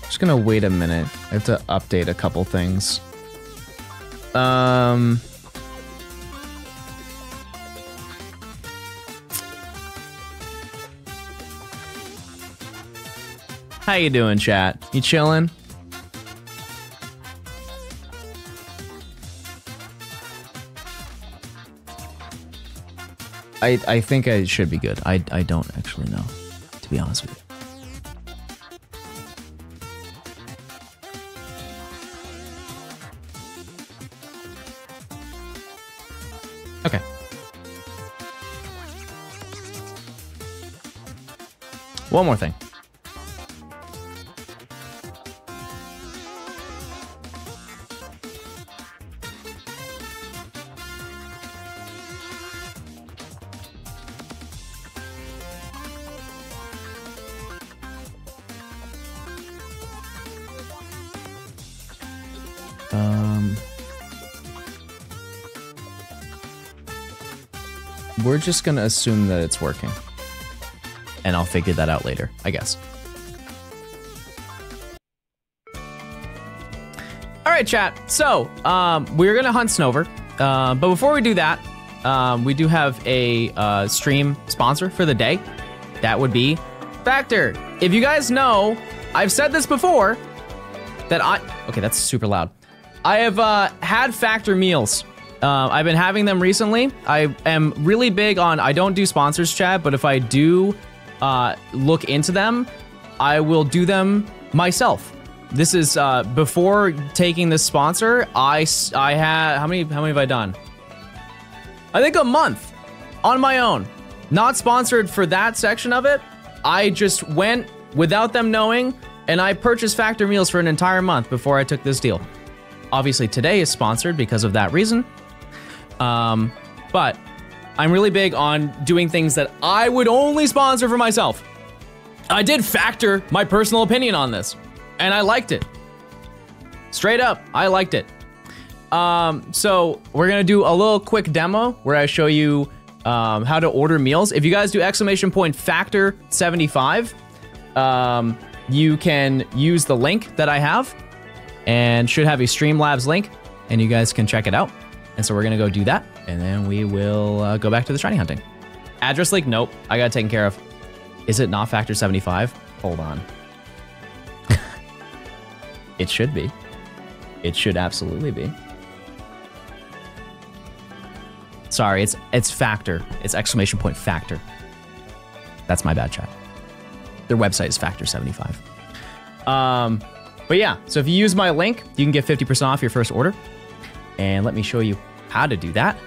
Just gonna wait a minute. I have to update a couple things. How you doing, chat? You chilling? I think I should be good. I don't actually know, to be honest with you. Okay. One more thing. We're just gonna assume that it's working. And I'll figure that out later, I guess. All right, chat. So, we're gonna hunt Snover. But before we do that, we do have a stream sponsor for the day. That would be Factor. If you guys know, I've said this before, that okay, that's super loud. I have had Factor meals. I've been having them recently. I am really big on, I don't do sponsors, chat, but if I do look into them, I will do them myself. This is, before taking this sponsor, I had, how many have I done? I think a month on my own. Not sponsored for that section of it. I just went without them knowing, and I purchased Factor meals for an entire month before I took this deal. Obviously today is sponsored because of that reason. But I'm really big on doing things that I would only sponsor for myself. I did factor my personal opinion on this, and I liked it. Straight up, I liked it. So we're gonna do a little quick demo where I show you how to order meals. If you guys do !factor 75, you can use the link that I have and should have a Streamlabs link, and you guys can check it out. And so we're gonna go do that, and then we will go back to the shiny hunting. Address link, nope, I got it taken care of. Is it not Factor 75? Hold on. It should be. It should absolutely be. Sorry, it's Factor. It's !Factor. That's my bad, chat. Their website is Factor 75. But yeah, so if you use my link, you can get 50% off your first order. And let me show you how to do that.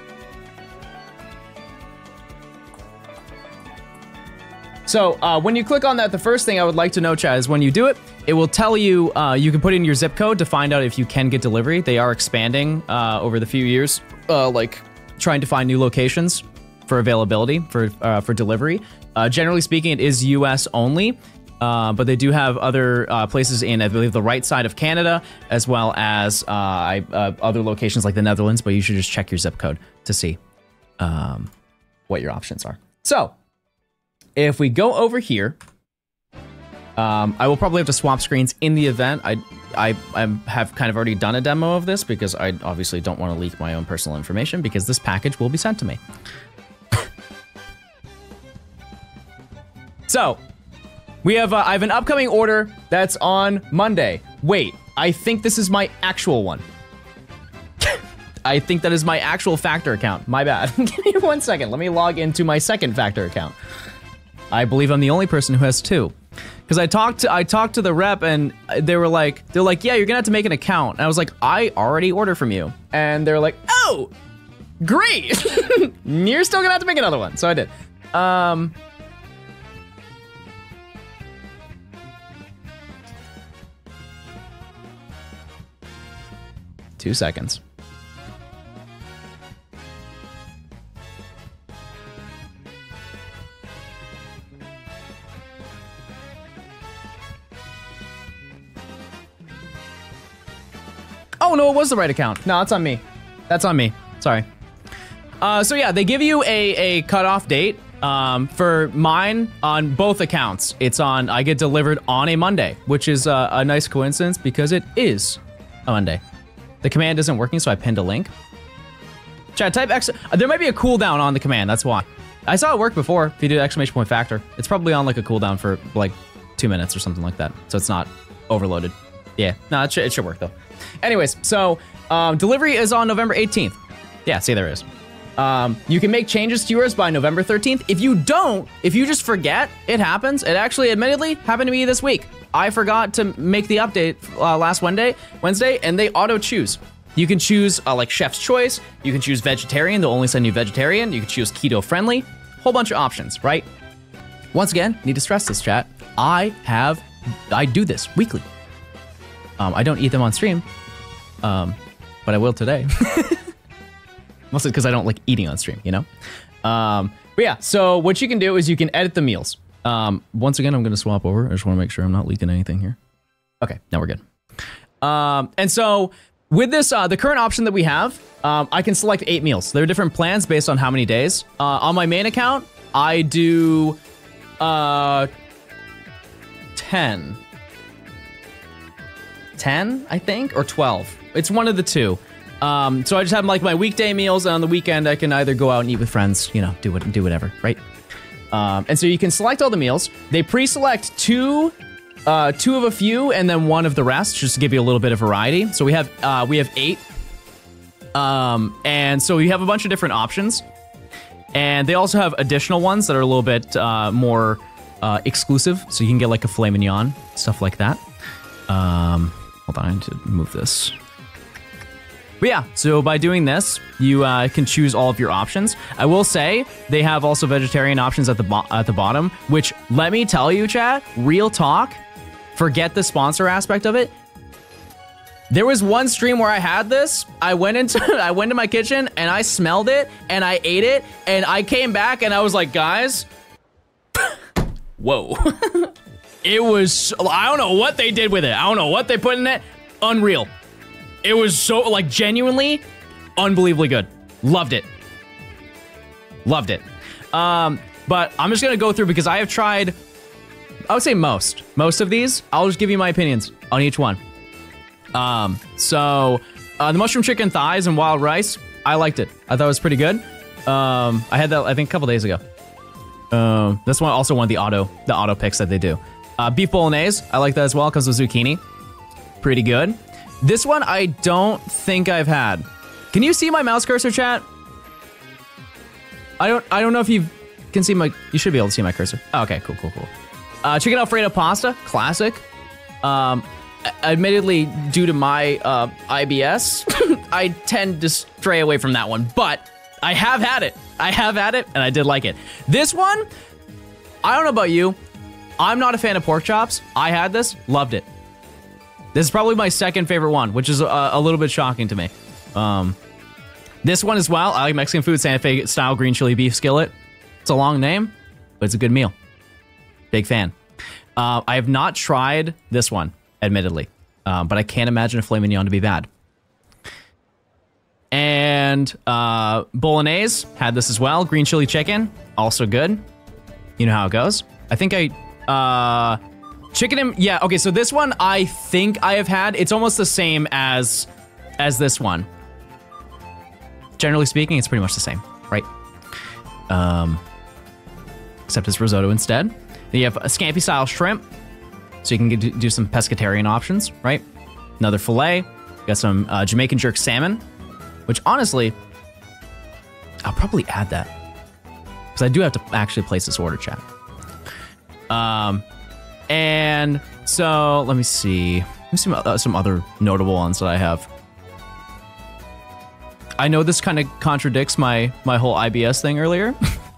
So when you click on that, the first thing I would like to know, chat, is when you do it, it will tell you, you can put in your zip code to find out if you can get delivery. They are expanding over the few years, like trying to find new locations for availability for delivery. Generally speaking, it is US only. But they do have other places in, I believe, the right side of Canada, as well as other locations like the Netherlands, but you should just check your zip code to see what your options are. So, if we go over here, I will probably have to swap screens in the event. I have kind of already done a demo of this because I obviously don't want to leak my own personal information because this package will be sent to me. So, I have an upcoming order that's on Monday. Wait, I think this is my actual one. I think that is my actual Factor account. My bad. Give me 1 second. Let me log into my second Factor account. I believe I'm the only person who has two. Because I talked to the rep and they're like, yeah, you're gonna have to make an account. And I was like, I already order from you. And they're like, oh, great. You're still gonna have to make another one. So I did. 2 seconds. Oh, no, it was the right account. No, it's on me. That's on me. Sorry. So yeah, they give you a cutoff date. For mine, on both accounts, I get delivered on a Monday, which is a nice coincidence because it is a Monday. The command isn't working, so I pinned a link. Chat, type X. There might be a cooldown on the command, that's why. I saw it work before, if you do !Factor. It's probably on like a cooldown for like 2 minutes or something like that, so it's not overloaded. Yeah, no, it should work though. Anyways, so delivery is on November 18th. Yeah, see, there is. You can make changes to yours by November 13th. If you don't, if you just forget, it happens. It actually, admittedly, happened to me this week. I forgot to make the update last Wednesday, and they auto-choose. You can choose like Chef's Choice. You can choose Vegetarian. They'll only send you Vegetarian. You can choose Keto Friendly. Whole bunch of options, right? Once again, need to stress this, chat. I do this weekly. I don't eat them on stream, but I will today. Mostly because I don't like eating on stream, you know? But yeah, so what you can do is you can edit the meals. Once again, I'm gonna swap over. I just wanna make sure I'm not leaking anything here. Okay, now we're good. And so with this, the current option that we have, I can select 8 meals. There are different plans based on how many days. On my main account, I do 10. 10, I think, or 12. It's one of the two. So I just have like my weekday meals, and on the weekend I can either go out and eat with friends, you know, do whatever, right? And so you can select all the meals. They pre-select two of a few and then one of the rest, just to give you a little bit of variety. So we have 8. And so you have a bunch of different options. And they also have additional ones that are a little bit more exclusive. So you can get like a filet mignon, stuff like that. Hold on, I need to move this. But yeah, so by doing this, you can choose all of your options. I will say they have also vegetarian options at the bottom, which, let me tell you, chat, real talk, forget the sponsor aspect of it. There was one stream where I had this. I went into my kitchen and I smelled it and I ate it and I came back and I was like, guys, whoa. It was, I don't know what they did with it. I don't know what they put in it. Unreal. It was so, like, genuinely unbelievably good. Loved it. Loved it. But I'm just gonna go through because I have tried, I would say most of these. I'll just give you my opinions on each one. So the mushroom chicken thighs and wild rice, I liked it. I thought it was pretty good. I had that, I think, a couple days ago. That's one, also one of the auto picks that they do. Beef bolognese, I like that as well because of zucchini. Pretty good. This one I don't think I've had. Can you see my mouse cursor, chat? I don't know if you can see my, you should be able to see my cursor. Oh, okay, cool. Chicken Alfredo pasta, classic. Admittedly, due to my IBS, I tend to stray away from that one, but I have had it. And I did like it. This one, I don't know about you. I'm not a fan of pork chops. I had this, loved it. This is probably my second favorite one, which is a little bit shocking to me. This one as well, I like Mexican food, Santa Fe style green chili beef skillet. It's a long name, but it's a good meal. Big fan. I have not tried this one, admittedly, but I can't imagine a filet mignon to be bad. And bolognese, had this as well. Green chili chicken, also good. You know how it goes. I think chicken and, yeah, okay, so this one I think I have had. It's almost the same as this one. Generally speaking, it's pretty much the same, right? Except it's risotto instead. Then you have a scampi style shrimp, so you can do some pescatarian options, right? Another filet. You got some Jamaican jerk salmon, which honestly, I'll probably add that because I do have to actually place this order, chat. And so let me see some other notable ones that I have. I know this kind of contradicts my whole IBS thing earlier,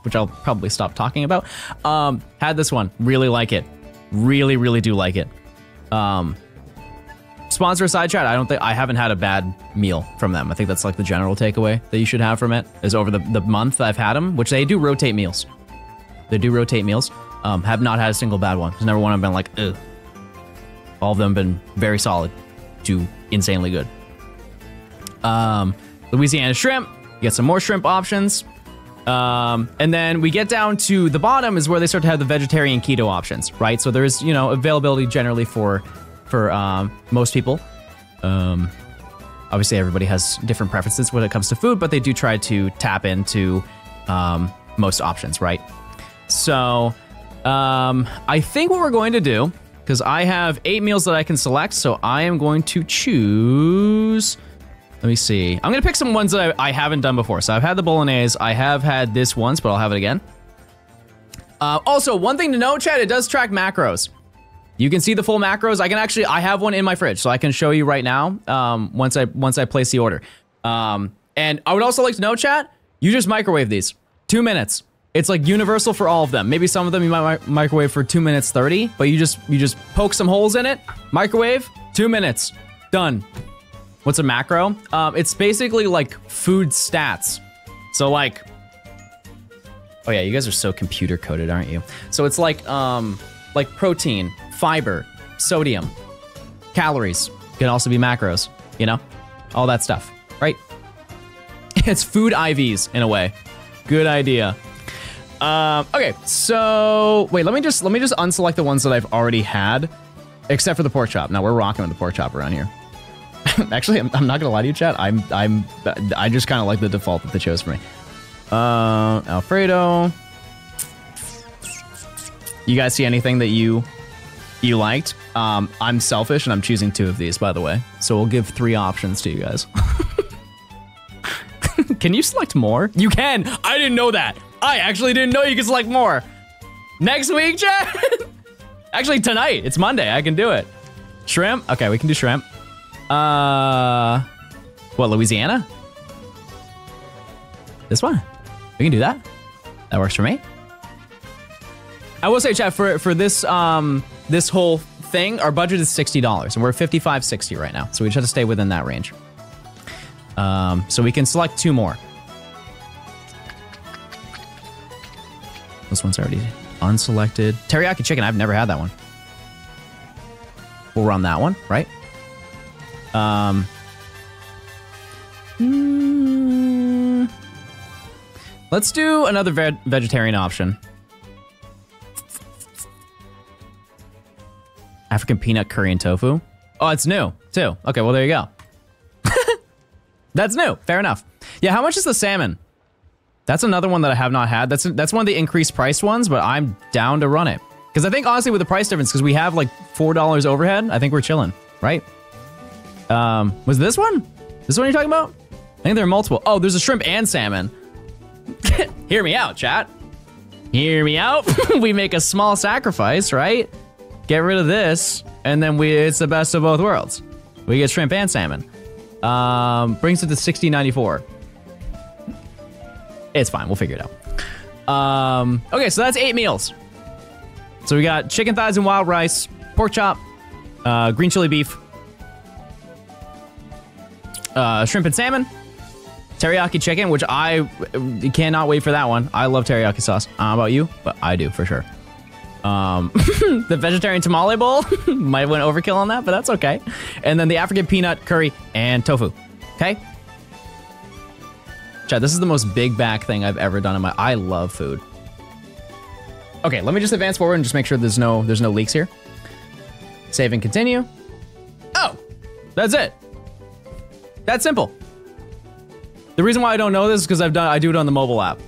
which I'll probably stop talking about. Had this one, really like it. Really do like it. Sponsor aside, chat, I haven't had a bad meal from them. I think that's like the general takeaway that you should have from it, is over the month I've had them, which they do rotate meals. Have not had a single bad one. There's never one I've been like, ugh. All of them have been very solid to insanely good. Louisiana shrimp, you get some more shrimp options. And then we get down to the bottom is where they start to have the vegetarian keto options, right? So there's, you know, availability generally for most people. Obviously everybody has different preferences when it comes to food, but they do try to tap into most options, right? So I think what we're going to do, because I have 8 meals that I can select, so I am going to choose, let me see. I'm gonna pick some ones that I haven't done before. So I've had the bolognese, I have had this once, but I'll have it again. Also, one thing to note, chat, it does track macros. You can see the full macros. I have one in my fridge, so I can show you right now once I place the order. And I would also like to know, chat, you just microwave these. 2 minutes. It's like universal for all of them. Maybe some of them you might microwave for 2 minutes 30, but you just poke some holes in it, microwave, 2 minutes, done. What's a macro? It's basically like food stats. So like, oh yeah, you guys are so computer coded, aren't you? So it's like protein, fiber, sodium, calories can also be macros, you know? all that stuff, right? It's food IVs in a way. Good idea. Okay, so wait, let me just unselect the ones that I've already had, except for the pork chop. Now we're rocking with the pork chop around here. Actually, I'm not gonna lie to you, chat. I just kind of like the default that they chose for me. Alfredo. You guys see anything that you liked? I'm selfish and I'm choosing 2 of these, by the way. So we'll give 3 options to you guys. Can you select more? You can. I didn't know that. I actually didn't know you could select more. Next week, chat. Actually, tonight. It's Monday. I can do it. Shrimp. Okay, we can do shrimp. What, Louisiana? This one? We can do that. That works for me. I will say, chat, for this this whole thing, our budget is $60, and we're $55.60 right now, so we just have to stay within that range. So we can select 2 more. This one's already unselected. Teriyaki chicken, I've never had that one. We'll run that one, right? Let's do another vegetarian option. African peanut curry and tofu. Oh, it's new too. Okay, well there you go. That's new. Fair enough. Yeah, how much is the salmon? That's another one that I have not had. That's one of the increased priced ones, but I'm down to run it. Because I think honestly with the price difference, because we have like $4 overhead, I think we're chilling, right? Was this one? This one you're talking about? I think there are multiple. Oh, there's a shrimp and salmon. Hear me out, chat. Hear me out. We make a small sacrifice, right? Get rid of this, and then it's the best of both worlds. We get shrimp and salmon. Brings it to $60.94. It's fine, we'll figure it out. Okay, so that's 8 meals. So we got chicken thighs and wild rice, pork chop, green chili beef, shrimp and salmon, teriyaki chicken, which I cannot wait for that one. I love teriyaki sauce. I don't know about you, but I do for sure. The vegetarian tamale bowl might have went overkill on that, but that's okay. And then the African peanut curry and tofu. Okay. Chat, this is the most big back thing I've ever done in my. I love food. Okay, let me just advance forward and just make sure there's no leaks here. Save and continue. Oh, that's it. That's simple. The reason why I don't know this is because I do it on the mobile app.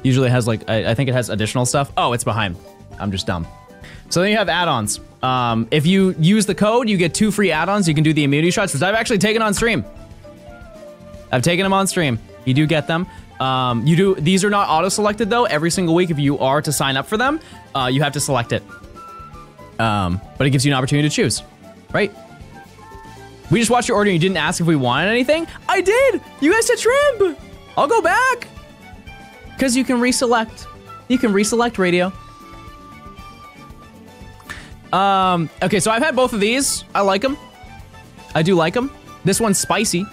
Usually it has like, I think it has additional stuff. Oh, it's behind. I'm just dumb. So then you have add-ons. If you use the code, you get 2 free add-ons. You can do the immunity shots, which I've actually taken on stream. I've taken them on stream. You do get them. These are not auto-selected though. Every single week, if you are to sign up for them, you have to select it. But it gives you an opportunity to choose, right? We just watched your order and you didn't ask if we wanted anything. I did. You guys said shrimp. I'll go back. Because you can reselect. You can reselect radio. Okay, so I've had both of these. I like them. I do like them. This one's spicy.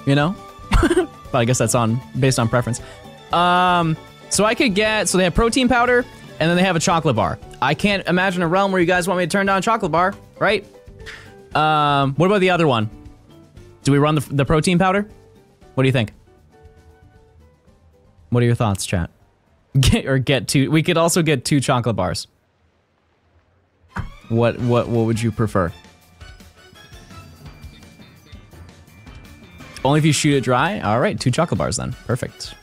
You know? But I guess that's based on preference. So I could get, so they have protein powder, and then they have a chocolate bar. I can't imagine a realm where you guys want me to turn down a chocolate bar, right? What about the other one? Do we run the protein powder? What do you think? What are your thoughts, chat? Get 2. We could also get 2 chocolate bars. What would you prefer? Only if you shoot it dry? All right, 2 chocolate bars then. Perfect.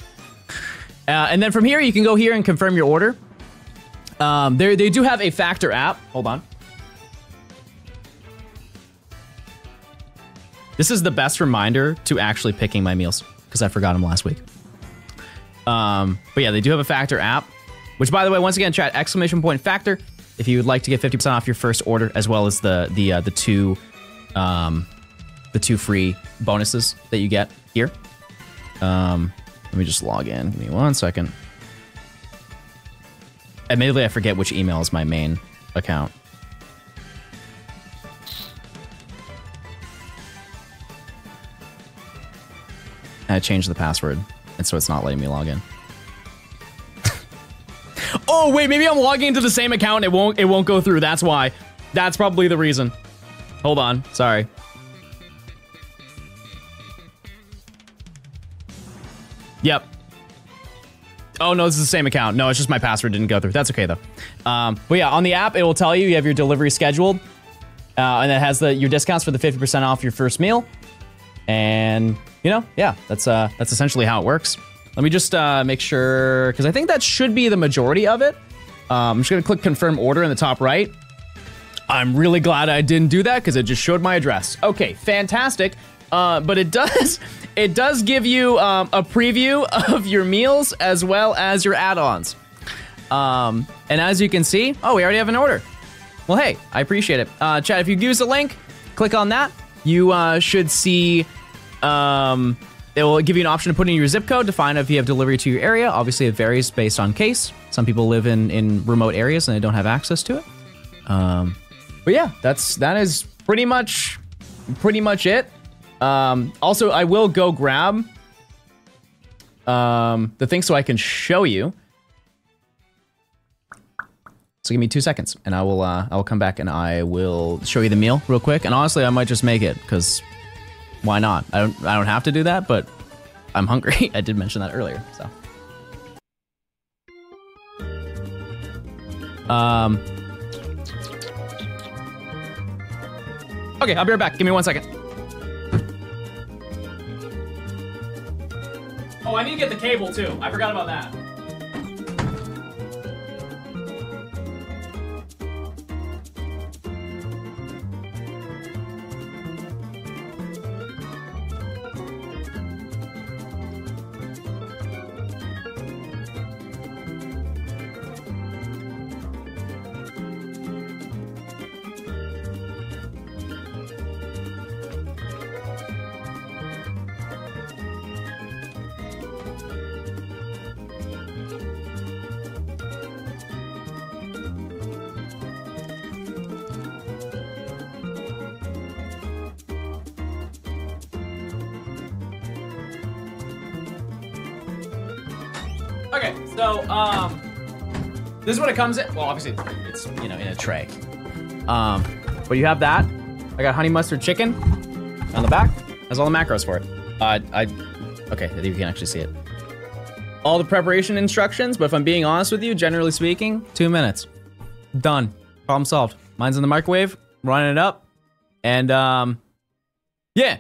And then from here, you can go here and confirm your order. They do have a Factor app. Hold on. This is the best reminder to actually picking my meals because I forgot them last week. But yeah, they do have a Factor app, which by the way, once again, chat, !Factor if you would like to get 50% off your first order, as well as the 2 free bonuses that you get here. Let me just log in. Give me 1 second. Admittedly, I forget which email is my main account. I changed the password, and so it's not letting me log in. Oh wait, maybe I'm logging into the same account. It won't go through. That's why. That's probably the reason. Hold on. Sorry. Yep. Oh, no, this is the same account. No, it's just my password didn't go through. That's okay, though. But yeah, on the app, it will tell you have your delivery scheduled. And it has your discounts for the 50% off your first meal. And, you know, yeah, that's essentially how it works. Let me just make sure, because I think that should be the majority of it. I'm just going to click confirm order in the top right. I'm really glad I didn't do that because it just showed my address. Okay, fantastic. But it does give you a preview of your meals as well as your add-ons. And as you can see, oh, we already have an order. Well, hey, I appreciate it. Chat, if you use the link, click on that. You should see, it will give you an option to put in your zip code to find out if you have delivery to your area. Obviously, it varies based on case. Some people live in remote areas and they don't have access to it. But yeah, that is pretty much it. Also, I will go grab the thing so I can show you. So give me 2 seconds, and I will come back and I will show you the meal real quick. And honestly, I might just make it because why not? I don't have to do that, but I'm hungry. I did mention that earlier. So. Okay, I'll be right back. Give me 1 second. Oh, I need to get the cable too. I forgot about that. Okay, so, this is what it comes in. Well, obviously, it's, you know, in a tray. But you have that. I got honey mustard chicken on the back. Has all the macros for it. Okay, I think you can actually see it. All the preparation instructions, but if I'm being honest with you, generally speaking, 2 minutes. Done. Problem solved. Mine's in the microwave, running it up. And, yeah.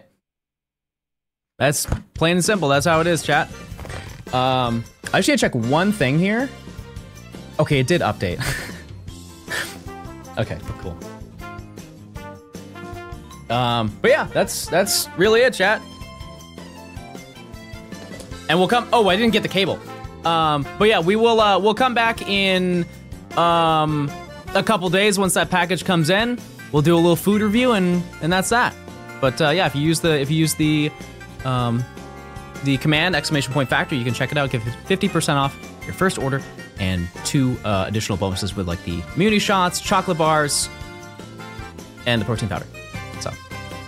That's plain and simple. That's how it is, chat. I just need to check one thing here. Okay, it did update. Okay, cool. But yeah, that's really it, chat. And we'll come. Oh, I didn't get the cable. But yeah, we'll come back in a couple days once that package comes in. We'll do a little food review and that's that. But yeah, if you use the command !factory, you can check it out. Give 50% off your first order and 2 additional bonuses with like the immunity shots, chocolate bars, and the protein powder. So,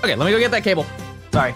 okay, let me go get that cable. Sorry.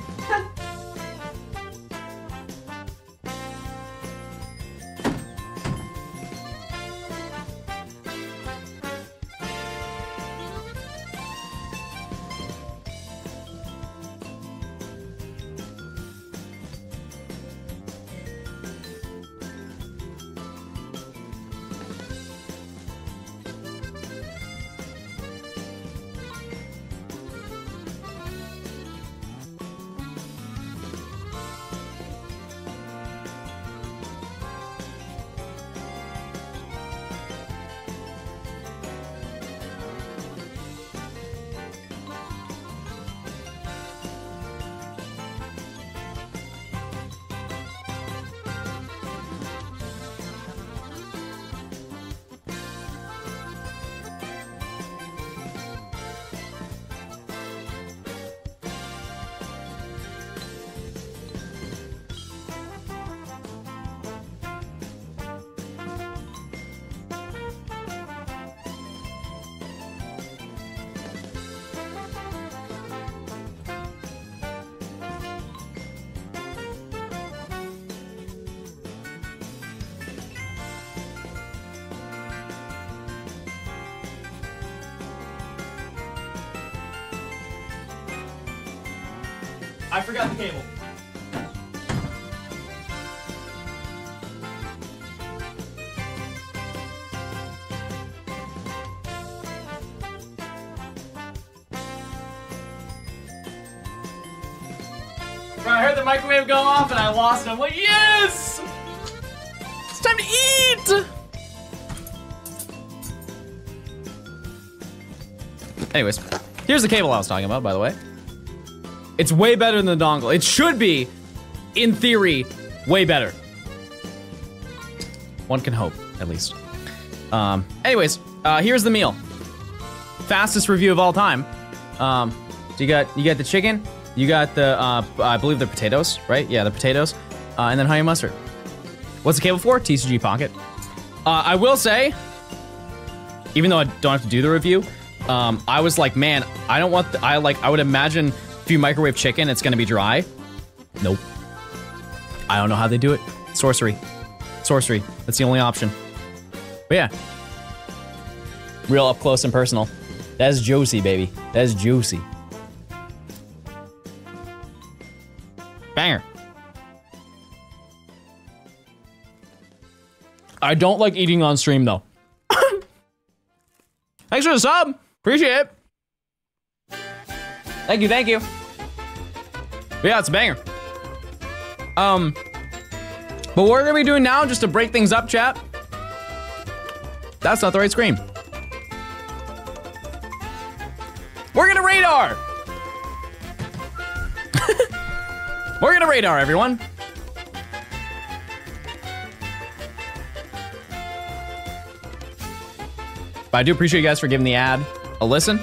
I forgot the cable. Bro, I heard the microwave go off and I lost it. I'm like, yes! It's time to eat! Anyways, here's the cable I was talking about, by the way. It's way better than the dongle. It should be, in theory, way better. One can hope, at least. Anyways, here's the meal. Fastest review of all time. So you got the chicken, you got the, I believe the potatoes, right? Yeah, the potatoes, and then honey mustard. What's the cable for? TCG Pocket. I will say, even though I don't have to do the review, I was like, man, I don't want, I would imagine if you microwave chicken, it's gonna be dry. Nope. I don't know how they do it. Sorcery. Sorcery. That's the only option. But yeah. Real up close and personal. That's juicy, baby. That's juicy. Banger. I don't like eating on stream, though. Thanks for the sub. Appreciate it. Thank you, thank you. But yeah, it's a banger. But what we're gonna be doing now, just to break things up, chat. That's not the right screen. We're gonna radar. We're gonna radar, everyone. But I do appreciate you guys for giving the ad a listen.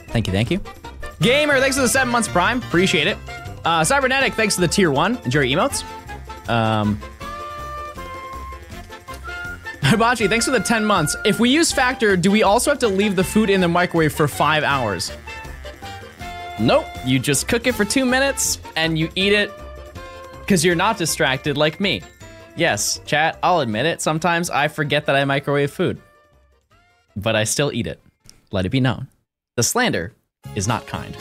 Thank you, thank you. Gamer, thanks for the 7 months Prime. Appreciate it. Cybernetic, thanks for the tier 1. Enjoy your emotes. Hibachi, thanks for the 10 months. If we use Factor, do we also have to leave the food in the microwave for 5 hours? Nope, you just cook it for 2 minutes and you eat it because you're not distracted like me. Yes, chat, I'll admit it. Sometimes I forget that I microwave food, but I still eat it. Let it be known. The slander is not kind.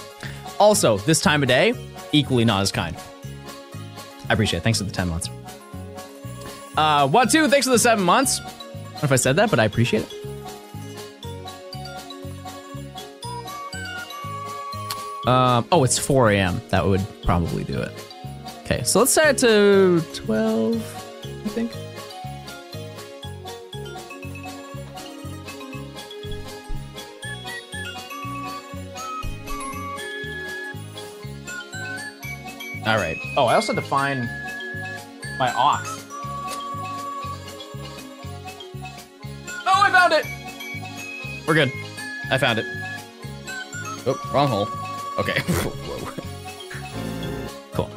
Also, this time of day, equally not as kind. I appreciate it. Thanks for the 10 months. What two? Thanks for the 7 months. I don't know if I said that, but I appreciate it. Oh, it's 4 a.m. That would probably do it. Okay, so let's set it to 12, I think. All right. Oh, I also had to find my ox. Oh, I found it! We're good. I found it. Oh, wrong hole. Okay. Whoa. Cool.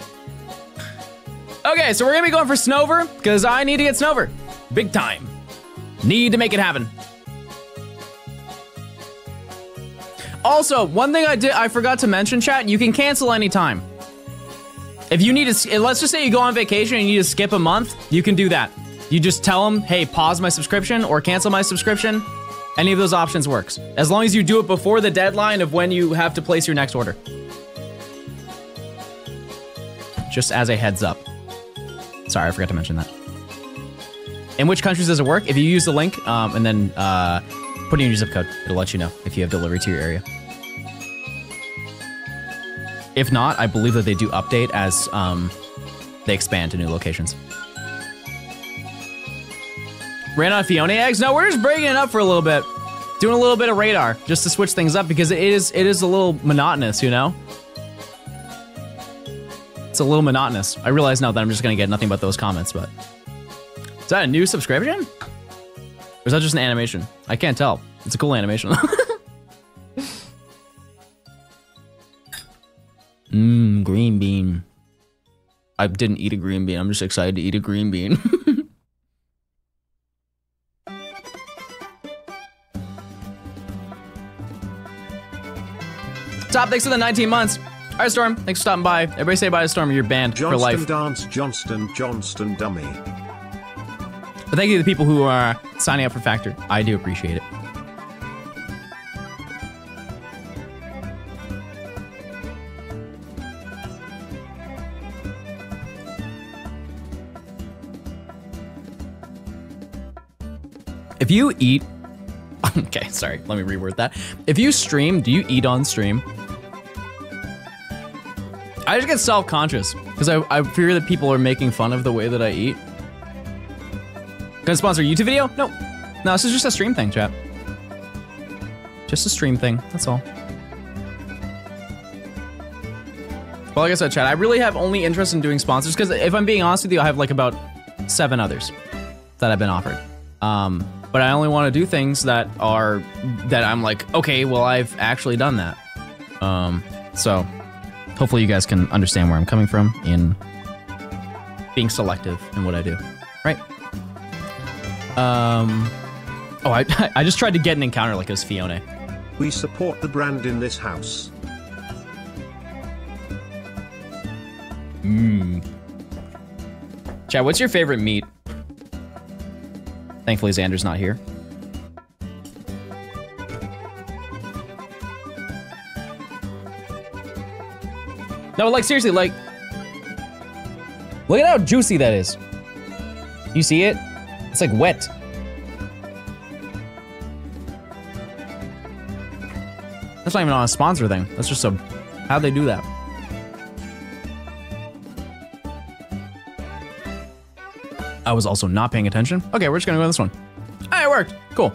Okay, so we're gonna be going for Snover, because I need to get Snover. Big time. Need to make it happen. Also, one thing I forgot to mention, chat, you can cancel anytime. If you need to, let's just say you go on vacation and you need to skip a month, you can do that. You just tell them, hey, pause my subscription or cancel my subscription. Any of those options works. As long as you do it before the deadline of when you have to place your next order. Just as a heads up. Sorry, I forgot to mention that. In which countries does it work? If you use the link and then put in your zip code, it'll let you know if you have delivery to your area. If not, I believe that they do update as they expand to new locations. Ran out of Phione eggs? No, we're just breaking it up for a little bit. Doing a little bit of radar, just to switch things up, because it is a little monotonous, you know? It's a little monotonous. I realize now that I'm just gonna get nothing but those comments, but... Is that a new subscription? Or is that just an animation? I can't tell. It's a cool animation. Green bean. I didn't eat a green bean. I'm just excited to eat a green bean. Top, thanks for the 19 months. All right, Storm, thanks for stopping by. Everybody say bye to Storm, you're banned for life. Johnston dummy. But thank you to the people who are signing up for Factor. I do appreciate it. If you eat, okay, sorry, let me reword that. If you stream, do you eat on stream? I just get self-conscious because I fear that people are making fun of the way that I eat. Gonna sponsor a YouTube video? No, this is just a stream thing, chat. Just a stream thing, that's all. Well, like I said, chat, I really have only interest in doing sponsors because if I'm being honest with you, I have like about 7 others that I've been offered. But I only want to do things that I'm like, okay, well, I've actually done that. So hopefully you guys can understand where I'm coming from in being selective in what I do, right? Oh, I just tried to get an encounter like it was Phione. We support the brand in this house. Chat, what's your favorite meat? Thankfully, Xander's not here. No, like, seriously, like... Look at how juicy that is. You see it? It's like wet. That's not even on a sponsor thing. That's just a... How'd they do that? I was also not paying attention. Okay, we're just gonna go with this one. Ah, it worked. Cool.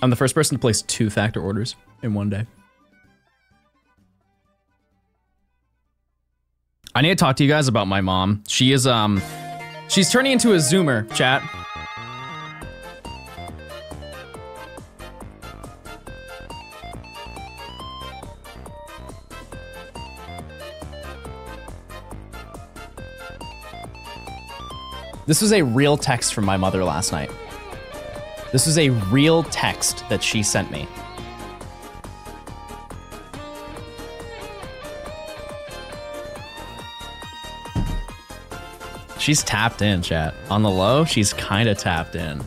I'm the first person to place 2 factor orders in one day. I need to talk to you guys about my mom. She is, she's turning into a Zoomer, chat. This was a real text from my mother last night. This was a real text that she sent me. She's tapped in, chat. On the low, she's kind of tapped in.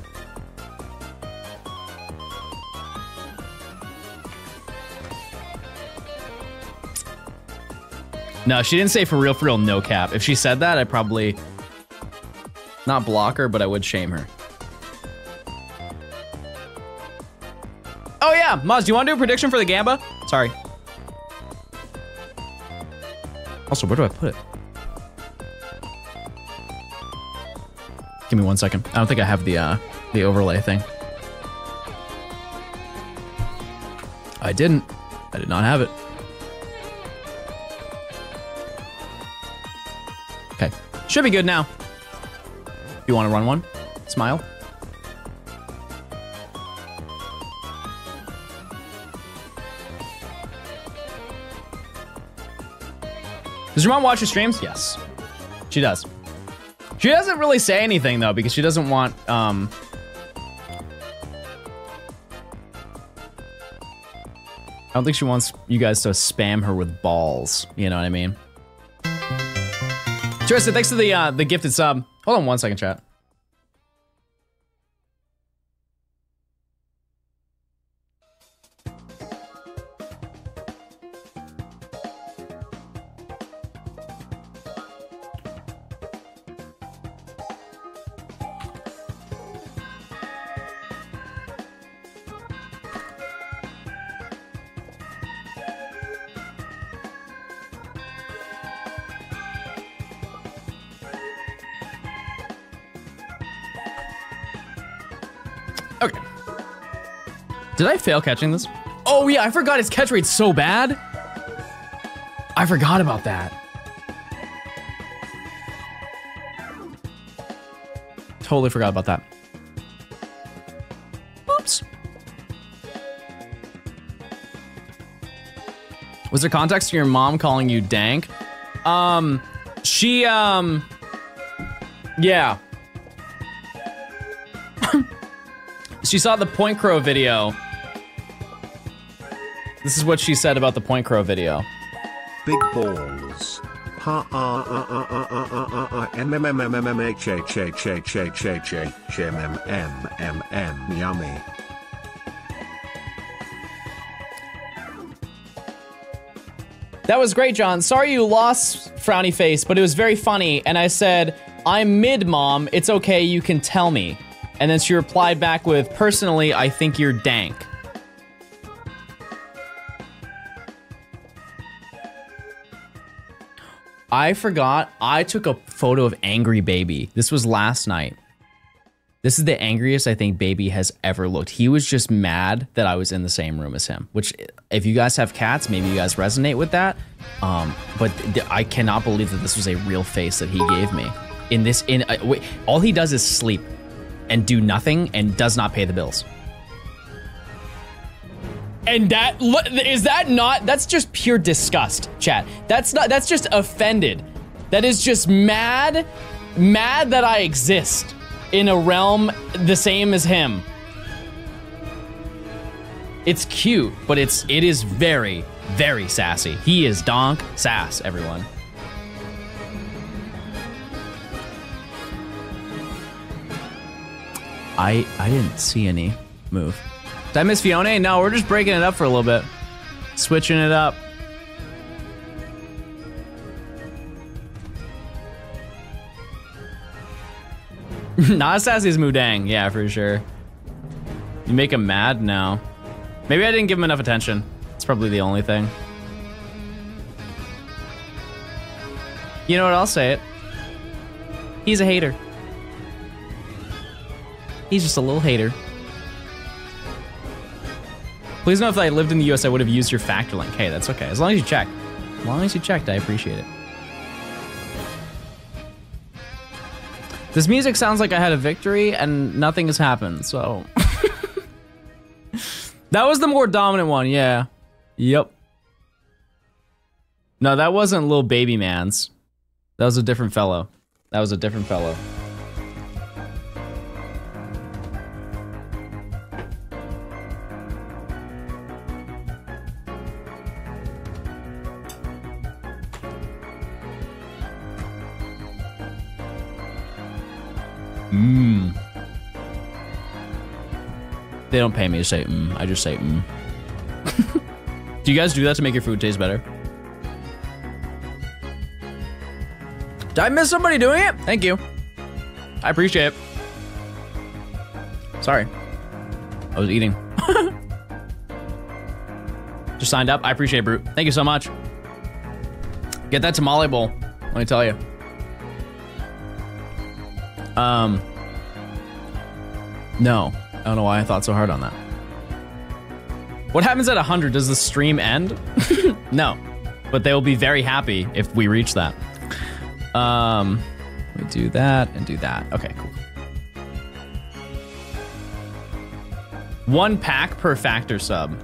No, she didn't say for real, no cap. If she said that, I'd probably not block her, but I would shame her. Oh yeah, Muzz, do you want to do a prediction for the Gamba? Sorry. Also, where do I put it? Give me 1 second. I don't think I have the overlay thing. I didn't. I did not have it. Okay, should be good now. You want to run one? Smile. Does your mom watch your streams? Yes, she does. She doesn't really say anything though, because she doesn't want, I don't think she wants you guys to spam her with balls. You know what I mean? Tristan, thanks for the gifted sub. Hold on 1 second, chat. Okay. Did I fail catching this? Oh yeah, I forgot his catch rate's so bad. I forgot about that. Totally forgot about that. Oops. Was there context to your mom calling you dank? Yeah. She saw the Point Crow video. This is what she said about the Point Crow video. Big balls. Ha yummy. That was great, John. Sorry you lost, frowny face, but it was very funny. And I said, I'm mid, mom. It's okay, you can tell me. And then she replied back with, personally, I think you're dank. I forgot. I took a photo of Angry Baby. This was last night. This is the angriest I think Baby has ever looked. He was just mad that I was in the same room as him, which if you guys have cats, maybe you guys resonate with that. But I cannot believe that this was a real face that he gave me. All he does is sleep and do nothing and does not pay the bills. And that's just pure disgust, chat. That's just offended. That is just mad that I exist in a realm the same as him. It's cute, but it is very, very sassy. He is donk sass, everyone. I didn't see any move. Did I miss Phione? No, we're just breaking it up for a little bit. Switching it up. Not as sassy as Mudang, yeah, for sure. You make him mad? No. Maybe I didn't give him enough attention. It's probably the only thing. You know what, I'll say it. He's a hater. He's just a little hater. Please know if I lived in the US, I would have used your factor link. Hey, that's okay. As long as you check. As long as you checked, I appreciate it. This music sounds like I had a victory and nothing has happened, so. That was the more dominant one, yeah. Yep. No, that wasn't Lil Baby Man's. That was a different fellow. That was a different fellow. They don't pay me to say I just say Do you guys do that to make your food taste better? Did I miss somebody doing it? Thank you. I appreciate it. Sorry. I was eating. Just signed up. I appreciate it, Brute. Thank you so much. Get that tamale bowl, let me tell you. No. I don't know why I thought so hard on that. What happens at 100? Does the stream end? No. But they will be very happy if we reach that. We do that and do that. Okay, cool. 1 pack per factor sub.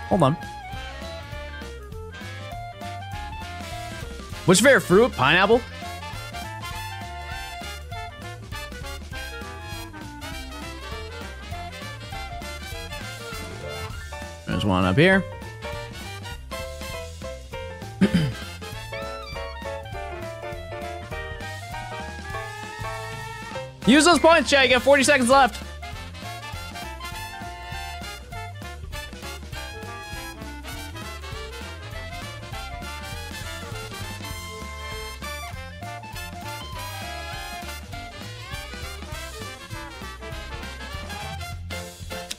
Hold on. What's your favorite fruit? Pineapple? There's one up here. Use those points, Jay. You got 40 seconds left.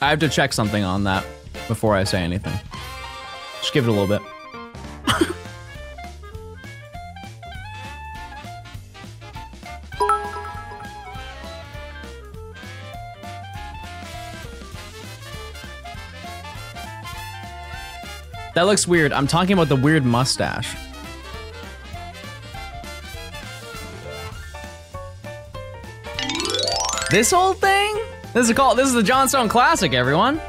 I have to check something on that before I say anything. Just give it a little bit. That looks weird. I'm talking about the weird mustache. This whole thing? This is the Johnstone Classic, everyone.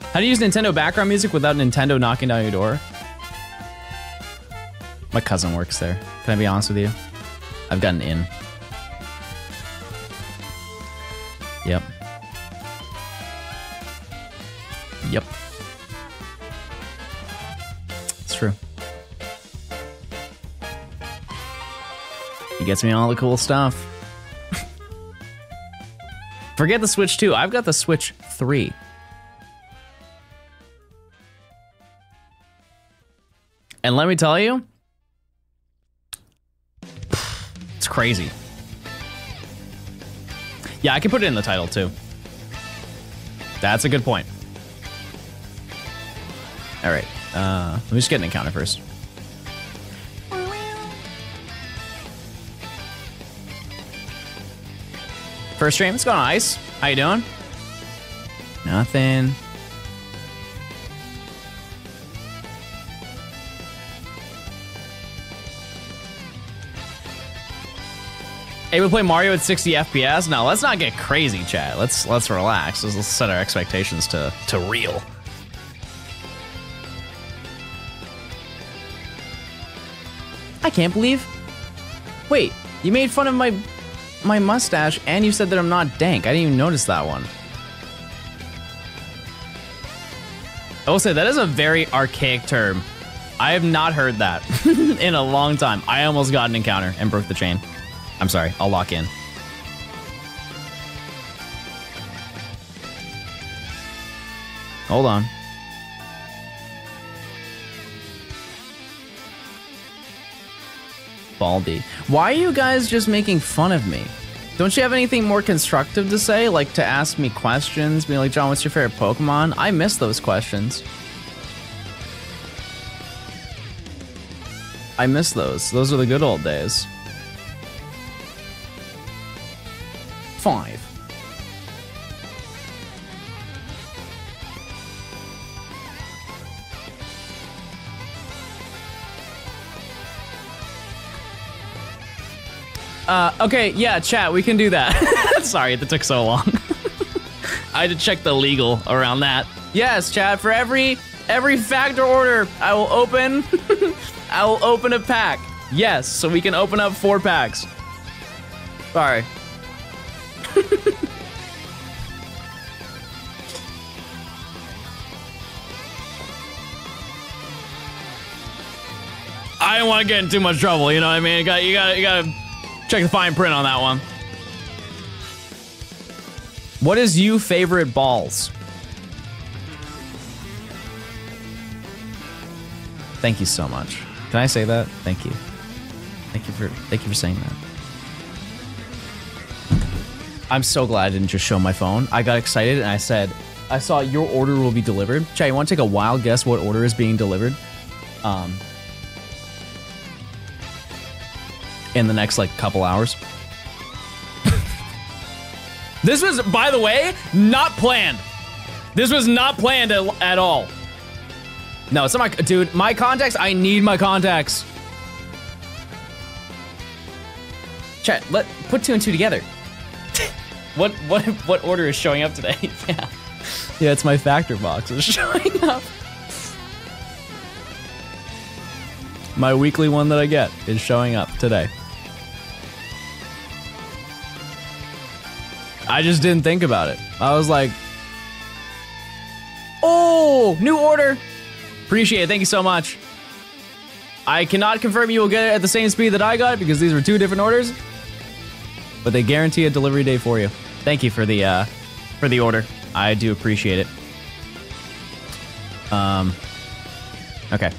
How do you use Nintendo background music without Nintendo knocking down your door? My cousin works there. Can I be honest with you? I've gotten in. Yep. Yep. It's true. He gets me all the cool stuff. Forget the Switch 2. I've got the Switch 3. And let me tell you, it's crazy. Yeah, I can put it in the title too. That's a good point. All right, let me just get an encounter first. First stream, it's going on ice. How you doing? Nothing. Hey, we play Mario at 60 FPS? No, let's not get crazy, chat. Let's relax. Let's set our expectations to real. I can't believe. Wait, you made fun of my mustache and you said that I'm not dank. I didn't even notice that one. I will say that is a very archaic term. I have not heard that in a long time. I almost got an encounter and broke the chain. I'm sorry, I'll lock in. Hold on. Baldy. Why are you guys just making fun of me? Don't you have anything more constructive to say? Like to ask me questions? Be like, John, what's your favorite Pokemon? I miss those questions. I miss those. Those are the good old days. 5. Okay, yeah, chat, we can do that. Sorry, that took so long. I had to check the legal around that. Yes, chat, for every factor order, I will open I will open a pack. Yes, so we can open up 4 packs. Sorry. I don't want to get in too much trouble, you know what I mean? You gotta check the fine print on that one. What is you favorite balls? Thank you so much. Can I say that? Thank you. Thank you for saying that. I'm so glad I didn't just show my phone. I got excited and I said, I saw your order will be delivered. Chat, you want to take a wild guess what order is being delivered? In the next like couple hours. This was, by the way, not planned. This was not planned at all. No, it's not my, dude, my contacts, I need my contacts. Chat, put 2 and 2 together. What order is showing up today? Yeah, it's my factor box is showing up. My weekly one that I get is showing up today. I just didn't think about it. I was like, oh, new order. Appreciate it, thank you so much. I cannot confirm you will get it at the same speed that I got it because these were 2 different orders, but they guarantee a delivery day for you. Thank you for the order. I do appreciate it. Okay.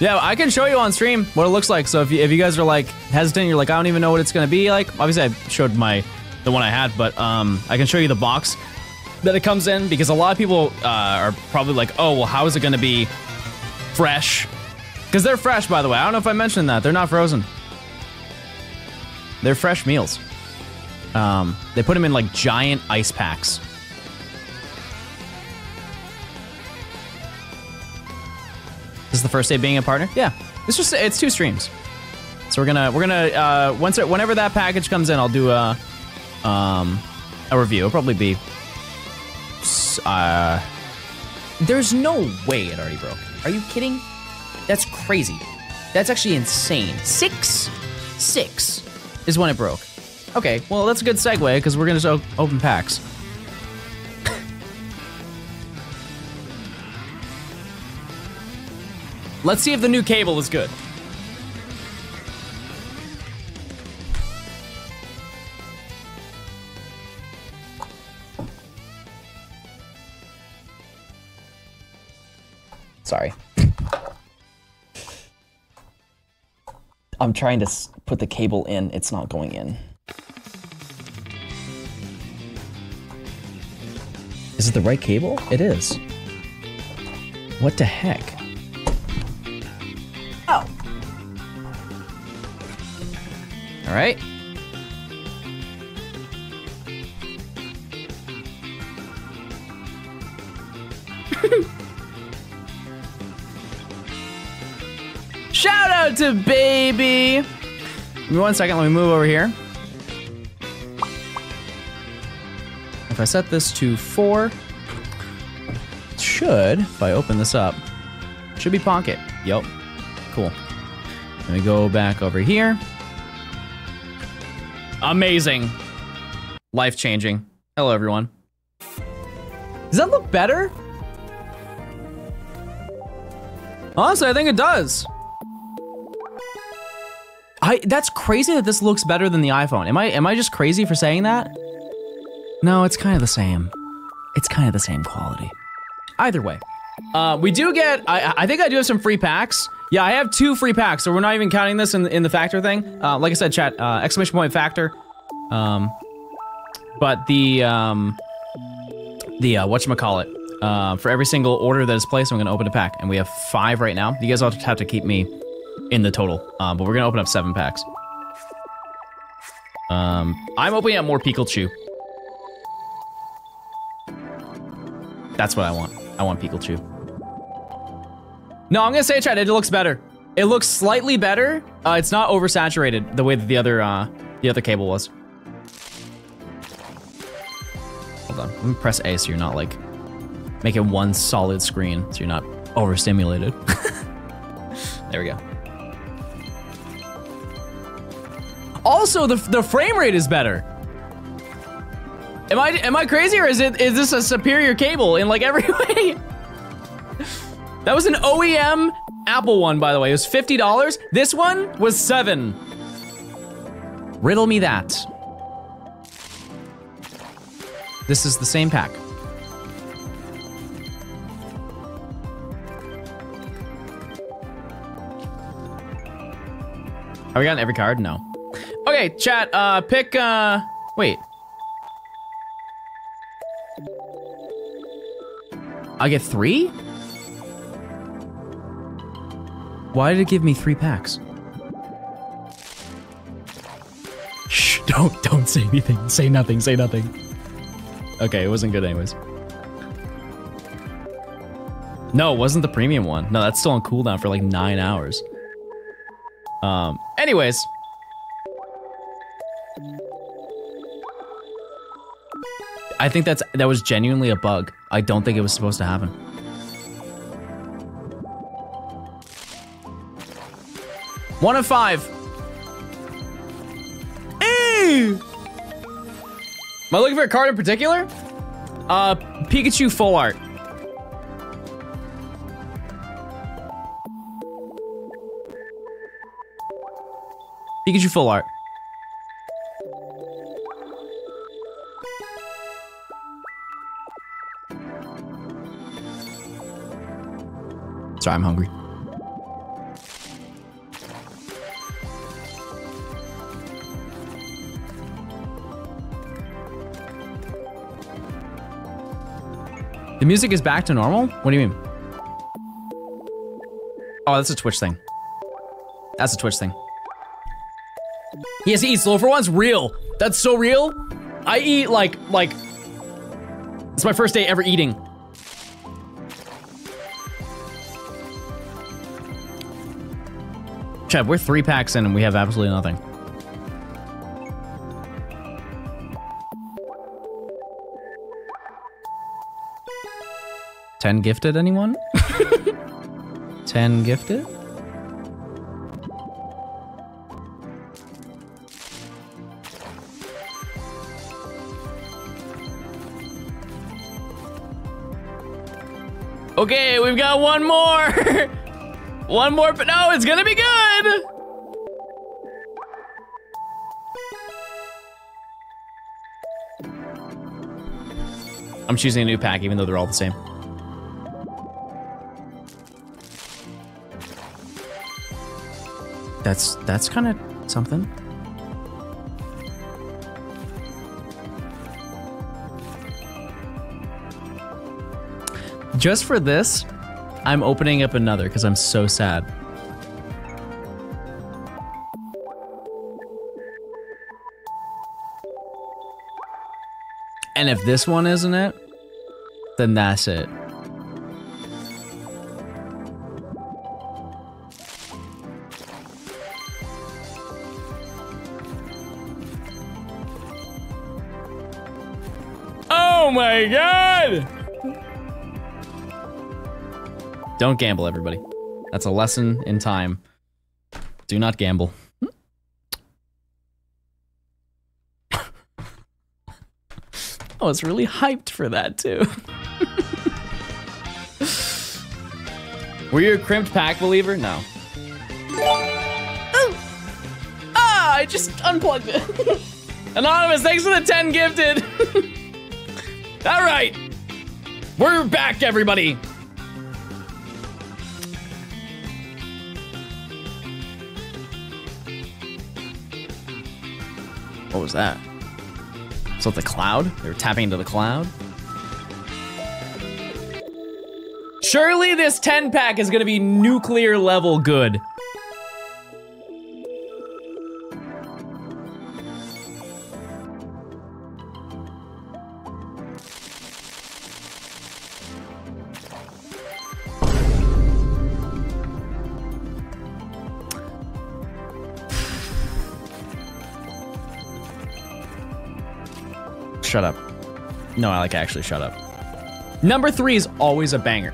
Yeah, I can show you on stream what it looks like. So if you guys are like hesitant, you're like, I don't even know what it's gonna be like. Obviously, I showed the one I had, but I can show you the box that it comes in because a lot of people are probably like, oh, well, how is it gonna be fresh? Because they're fresh, by the way. I don't know if I mentioned that. They're not frozen. They're fresh meals. They put them in like giant ice packs. This is the first day being a partner? Yeah, it's 2 streams. So we're gonna whenever that package comes in, I'll do a review. It'll probably be there's no way it already broke. Are you kidding? That's crazy. That's actually insane. 6 is when it broke. Okay, well that's a good segue because we're gonna open packs. Let's see if the new cable is good. Sorry. I'm trying to put the cable in. It's not going in. Is it the right cable? It is. What the heck? Oh. All right. Shout out to baby. Give me 1 second, let me move over here. If I set this to 4, it should, if I open this up, should be pocket. Yup, cool. Let me go back over here. Amazing. Life-changing. Hello, everyone. Does that look better? Honestly, I think it does. That's crazy that this looks better than the iPhone. Am I just crazy for saying that? No, it's kind of the same. It's kind of the same quality. Either way. We do get, I think I do have some free packs. Yeah, I have 2 free packs, so we're not even counting this in the factor thing. Like I said, chat, exclamation point factor. But the whatchamacallit, for every single order that is placed, I'm gonna open a pack, and we have 5 right now. You guys all have to keep me in the total, but we're gonna open up 7 packs. I'm opening up more Pikachu. That's what I want. I want Pikachu. No, I'm gonna say it, chat, it looks better. It looks slightly better. It's not oversaturated the way that the other cable was. Hold on, let me press A so you're not like, make it one solid screen so you're not overstimulated. There we go. Also, the frame rate is better. Am I crazy, or is this a superior cable in like every way? That was an OEM Apple one, by the way. It was $50. This one was $7. Riddle me that. This is the same pack. Have we gotten every card? No. Okay, chat, pick, wait. I get 3? Why did it give me 3 packs? Shh, don't say anything. Say nothing, say nothing. Okay, it wasn't good anyways. No, it wasn't the premium one. No, that's still on cooldown for like 9 hours. Anyways. I think that was genuinely a bug. I don't think it was supposed to happen. One of 5. Am I looking for a card in particular? Pikachu full art. Pikachu full art. Sorry, I'm hungry. The music is back to normal? What do you mean? Oh, that's a Twitch thing. That's a Twitch thing. He has to eat slow for once? Real. That's so real. I eat like, it's my first day ever eating. Chad, we're 3 packs in and we have absolutely nothing. $10 gifted, anyone? 10 gifted? Okay, we've got one more. One more, but no, it's gonna be good. I'm choosing a new pack, even though they're all the same. That's kind of something. Just for this, I'm opening up another because I'm so sad. And if this one isn't it, then that's it. Oh my God! Don't gamble, everybody. That's a lesson in time. Do not gamble. I was really hyped for that too. Were you a crimped pack believer? No. Ah, I just unplugged it. Anonymous, thanks for the 10 gifted. All right, we're back, everybody. What was that? So it's the cloud? They were tapping into the cloud? Surely this 10 pack is gonna be nuclear level good. Shut up. No, I like actually shut up. Number 3 is always a banger.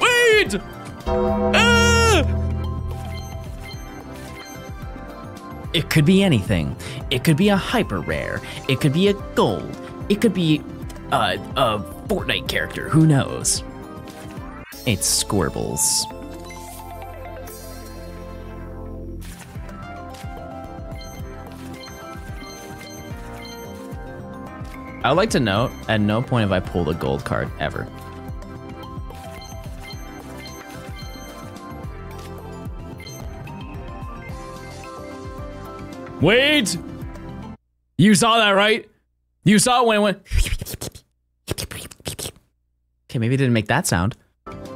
Wait! It could be anything. It could be a hyper rare. It could be a gold. It could be a Fortnite character. Who knows? It's Squirbles. I would like to note, at no point have I pulled a gold card, ever. Wait! You saw that, right? You saw it when it went... Okay, maybe it didn't make that sound.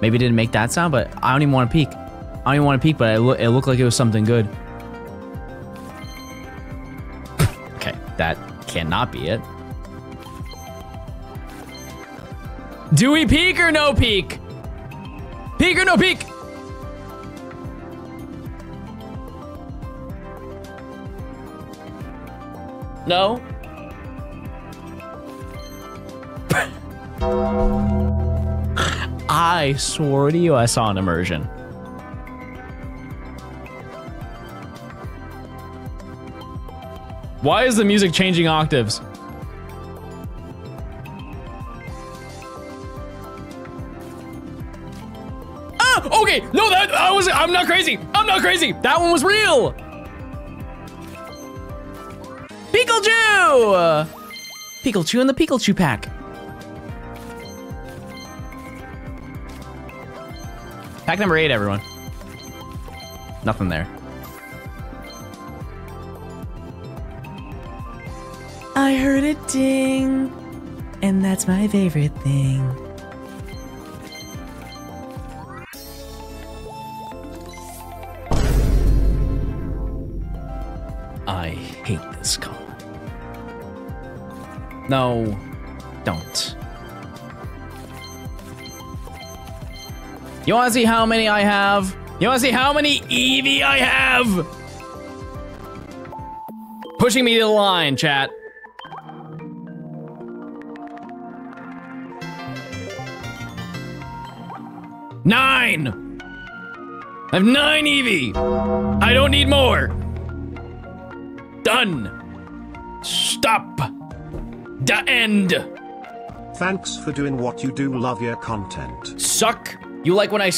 Maybe it didn't make that sound, but I don't even want to peek. I don't even want to peek, but it looked like it was something good. Okay, that cannot be it. Do we peek or no peek? Peek or no peek? No? I swore to you I saw an immersion. Why is the music changing octaves? Okay, no, I'm not crazy. I'm not crazy. That one was real. Pikachu! Pikachu in the Pikachu pack. Pack number 8, everyone. Nothing there. I heard a ding, and that's my favorite thing. I hate this call. No, don't. You wanna see how many I have? You wanna see how many Eevee I have? Pushing me to the line, chat. Nine! I have 9 Eevee! I don't need more! Done! Stop! The end! Thanks for doing what you do, love your content. Suck! You like when I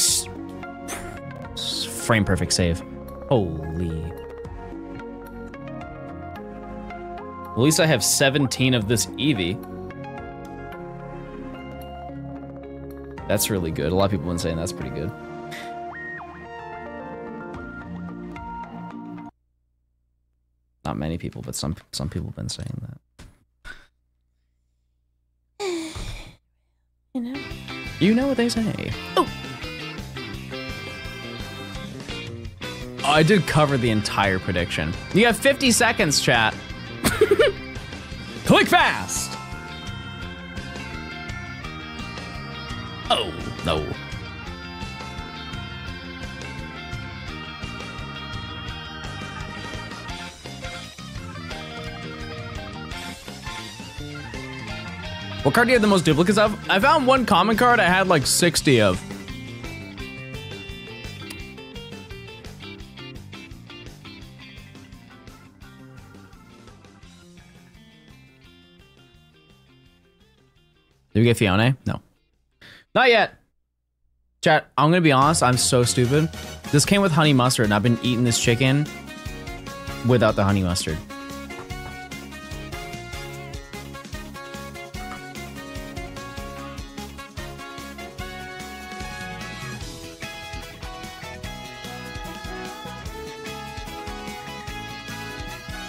frame perfect save. Holy. At least I have 17 of this Eevee. That's really good. A lot of people have been saying that's pretty good. Not many people, but some people have been saying that. You know what they say. Oh! Oh, I did cover the entire prediction. You have 50 seconds, chat. Click fast! Oh, no. What card do you have the most duplicates of? I found one common card I had like 60 of. Did we get Phione? No. Not yet. Chat, I'm gonna be honest, I'm so stupid. This came with honey mustard and I've been eating this chicken without the honey mustard.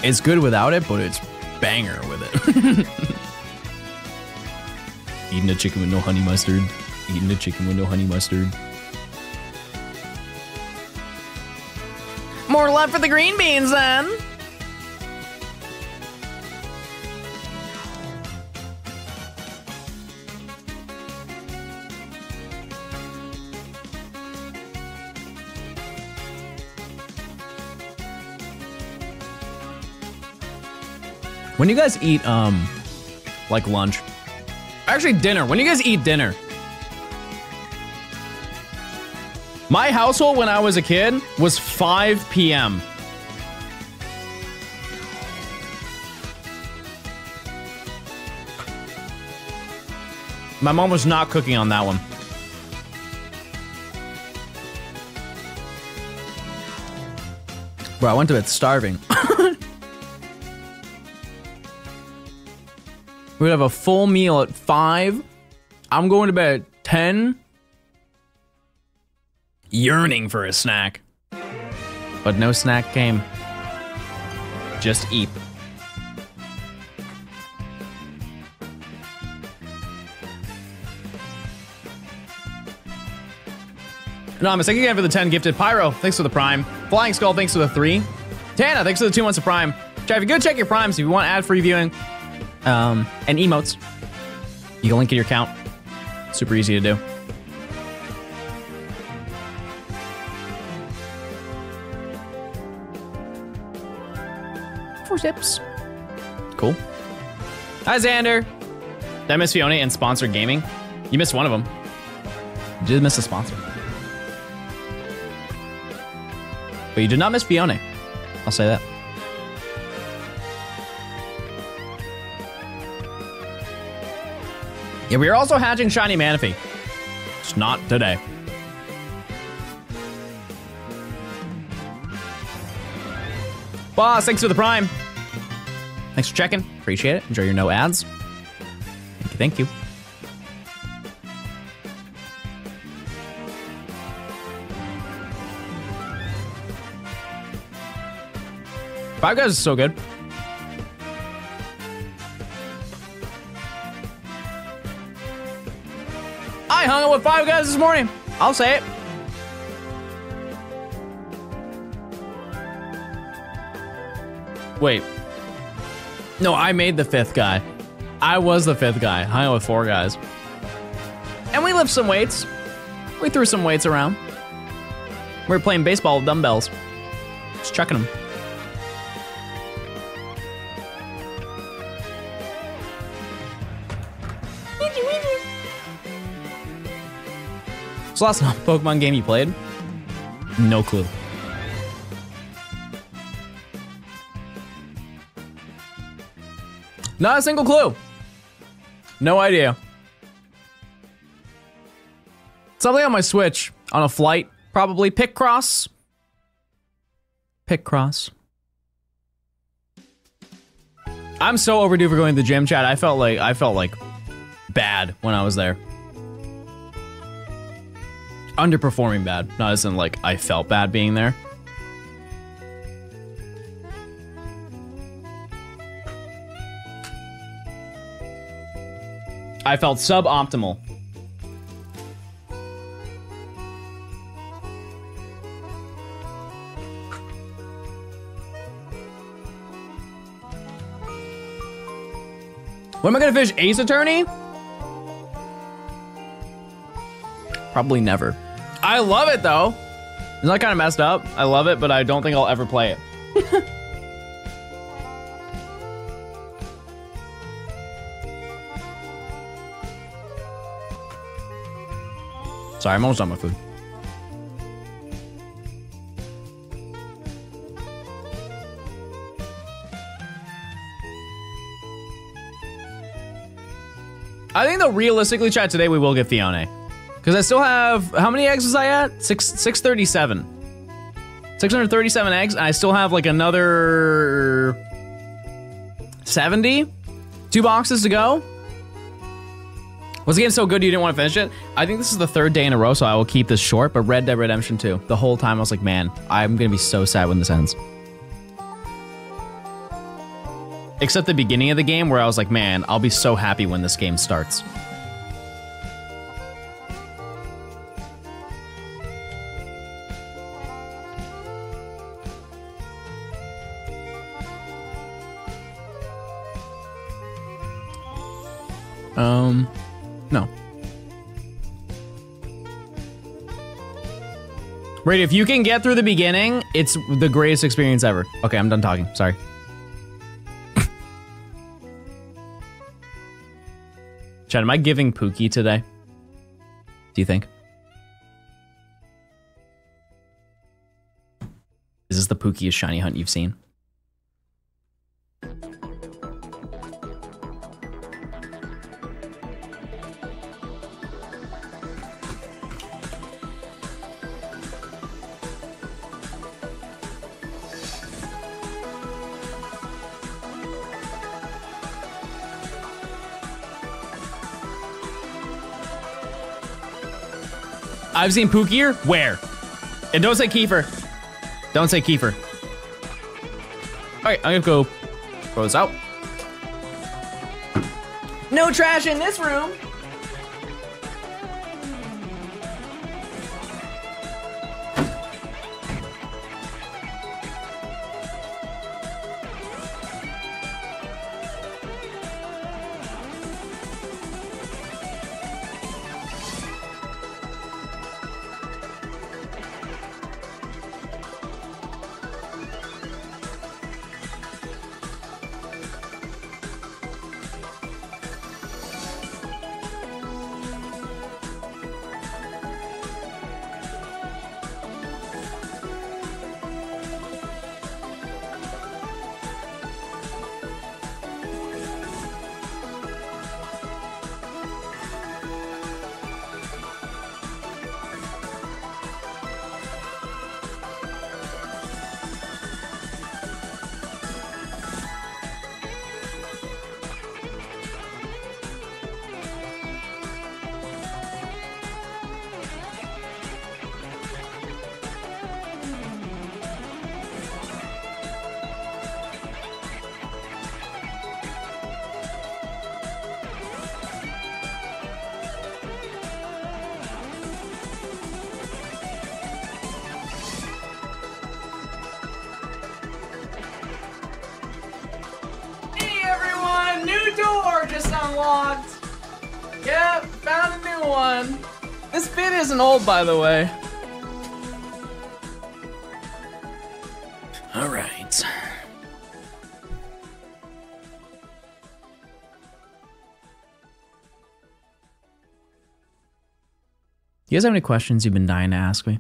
It's good without it, but it's banger with it. Eating a chicken with no honey mustard. Eating a chicken with no honey mustard. More love for the green beans, then. When you guys eat, like lunch, actually dinner, when you guys eat dinner, my household when I was a kid was 5 p.m. My mom was not cooking on that one. Bro, I went to bed starving. We'd have a full meal at 5. I'm going to bed at 10. Yearning for a snack. But no snack came. Just eat. Anonymous, thank you again for the 10 gifted. Pyro, thanks for the prime. Flying Skull, thanks for the 3. Tana, thanks for the 2 months of prime. Chat, if you go check your primes, if you want ad-free viewing, and emotes, you can link in your account. Super easy to do. Four steps. Cool. Hi, Xander. Did I miss Phione and sponsored gaming? You missed one of them. You did miss a sponsor. But you did not miss Phione. I'll say that. Yeah, we are also hatching Shiny Manaphy. It's not today. Boss, thanks for the prime. Thanks for checking. Appreciate it. Enjoy your no ads. Thank you, thank you. Five Guys is so good. I hung out with Five Guys this morning. I'll say it. Wait. No, I made the 5th guy. I was the 5th guy. Hung out with 4 guys. And we lifted some weights. We threw some weights around. We were playing baseball with dumbbells. Just chucking them. What's the last Pokemon game you played? No clue. Not a single clue. No idea. Something on my Switch, on a flight, probably. Picross. Picross. I'm so overdue for going to the gym, chat. I felt like bad when I was there. Underperforming bad, not as in like I felt bad being there. I felt suboptimal. When am I gonna finish Ace Attorney? Probably never. I love it though. Isn't that kind of messed up? I love it, but I don't think I'll ever play it. Sorry, I'm almost done with food. I think though, realistically, chat, today we will get Phione. Because I still have, how many eggs was I at? 637. 637 eggs, and I still have like another 70? 2 boxes to go? Was the game so good you didn't want to finish it? I think this is the 3rd day in a row, so I will keep this short, but Red Dead Redemption 2. The whole time I was like, man, I'm gonna be so sad when this ends. Except the beginning of the game where I was like, man, I'll be so happy when this game starts. No. Right, if you can get through the beginning, it's the greatest experience ever. Okay, I'm done talking, sorry. Chad, am I giving Pookie today? Do you think? Is this the Pookiest shiny hunt you've seen? I've seen Pookier? Where? And don't say Kiefer. Don't say Kiefer. Alright, I'm gonna go throw this out. No trash in this room! Unlocked. Yep, found a new one. This bit isn't old, by the way. All right. You guys have any questions you've been dying to ask me?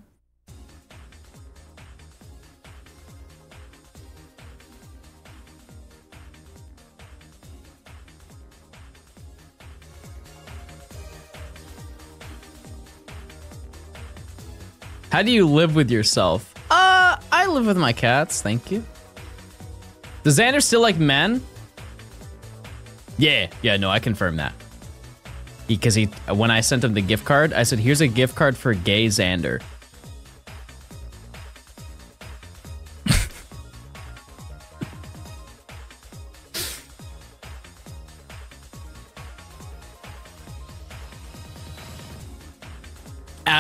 How do you live with yourself? I live with my cats, thank you. Does Xander still like men? Yeah, no, I confirm that. Because when I sent him the gift card, I said, here's a gift card for gay Xander.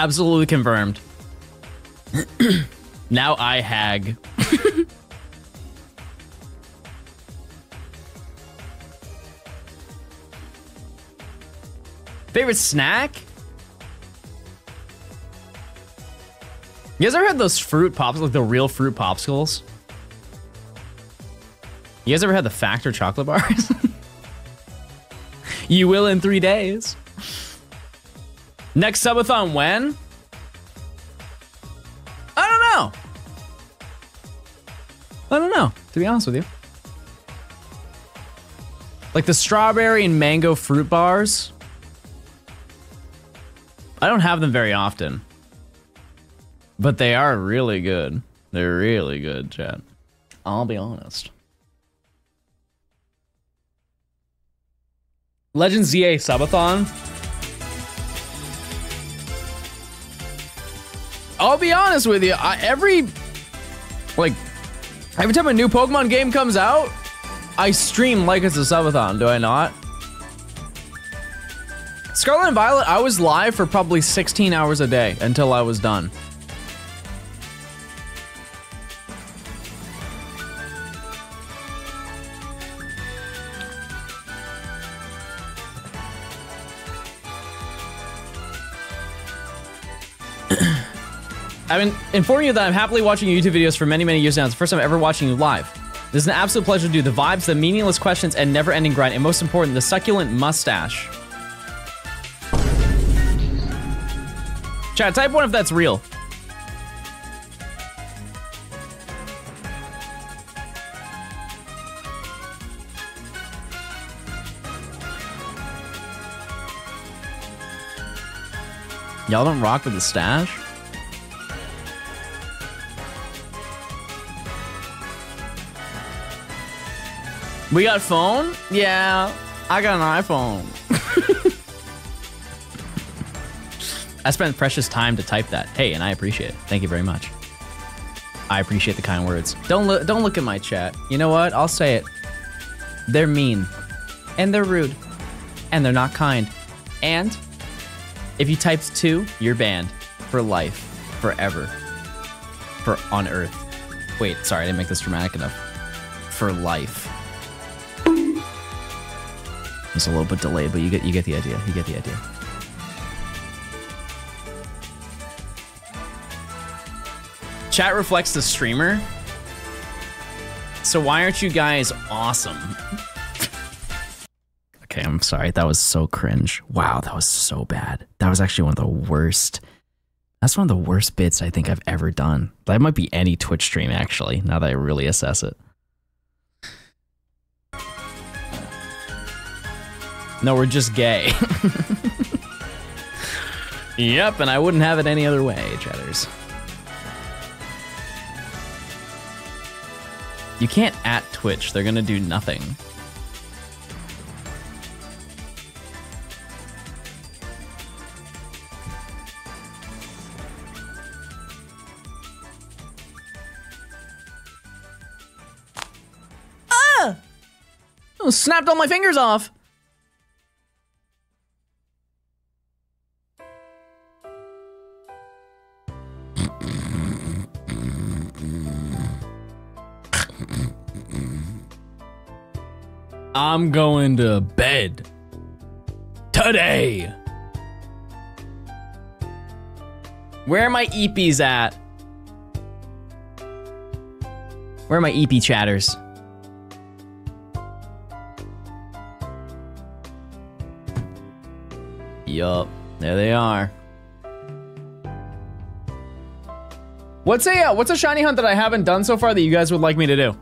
Absolutely confirmed. Now I hag. Favorite snack? You guys ever had those fruit pops, like the real fruit popsicles? You guys ever had the Factor chocolate bars? You will in 3 days. Next subathon when? I don't know. I don't know, to be honest with you. Like the strawberry and mango fruit bars. I don't have them very often. But they are really good. They're really good, chat. I'll be honest. Legends ZA subathon. I'll be honest with you. Every time a new Pokemon game comes out, I stream like it's a subathon. Do I not? Scarlet and Violet, I was live for probably 16 hours a day until I was done. I've been informing you that I'm happily watching YouTube videos for many, many years now. It's the first time ever watching you live. This is an absolute pleasure to do. The vibes, the meaningless questions, and never-ending grind, and most important, the succulent mustache. Chat, type 1 if that's real. Y'all don't rock with the stash? We got phone? Yeah, I got an iPhone. I spent precious time to type that. Hey, and I appreciate it. Thank you very much. I appreciate the kind words. Don't look at my chat. You know what? I'll say it. They're mean, and they're rude, and they're not kind. And if you typed 2, you're banned for life, forever, for on Earth. Wait, sorry, I didn't make this dramatic enough. For life. It's a little bit delayed, but you get the idea. You get the idea. Chat reflects the streamer. So why aren't you guys awesome? Okay, I'm sorry. That was so cringe. Wow, that was so bad. That was actually one of the worst. That's one of the worst bits I think I've ever done. That might be any Twitch stream, actually, now that I really assess it. No, we're just gay. Yep, and I wouldn't have it any other way, chatters. You can't at Twitch. They're gonna do nothing. Ah! Oh, snapped all my fingers off. I'm going to bed today. Where are my EPs at? Where are my EP chatters? Yup, there they are. What's a shiny hunt that I haven't done so far that you guys would like me to do?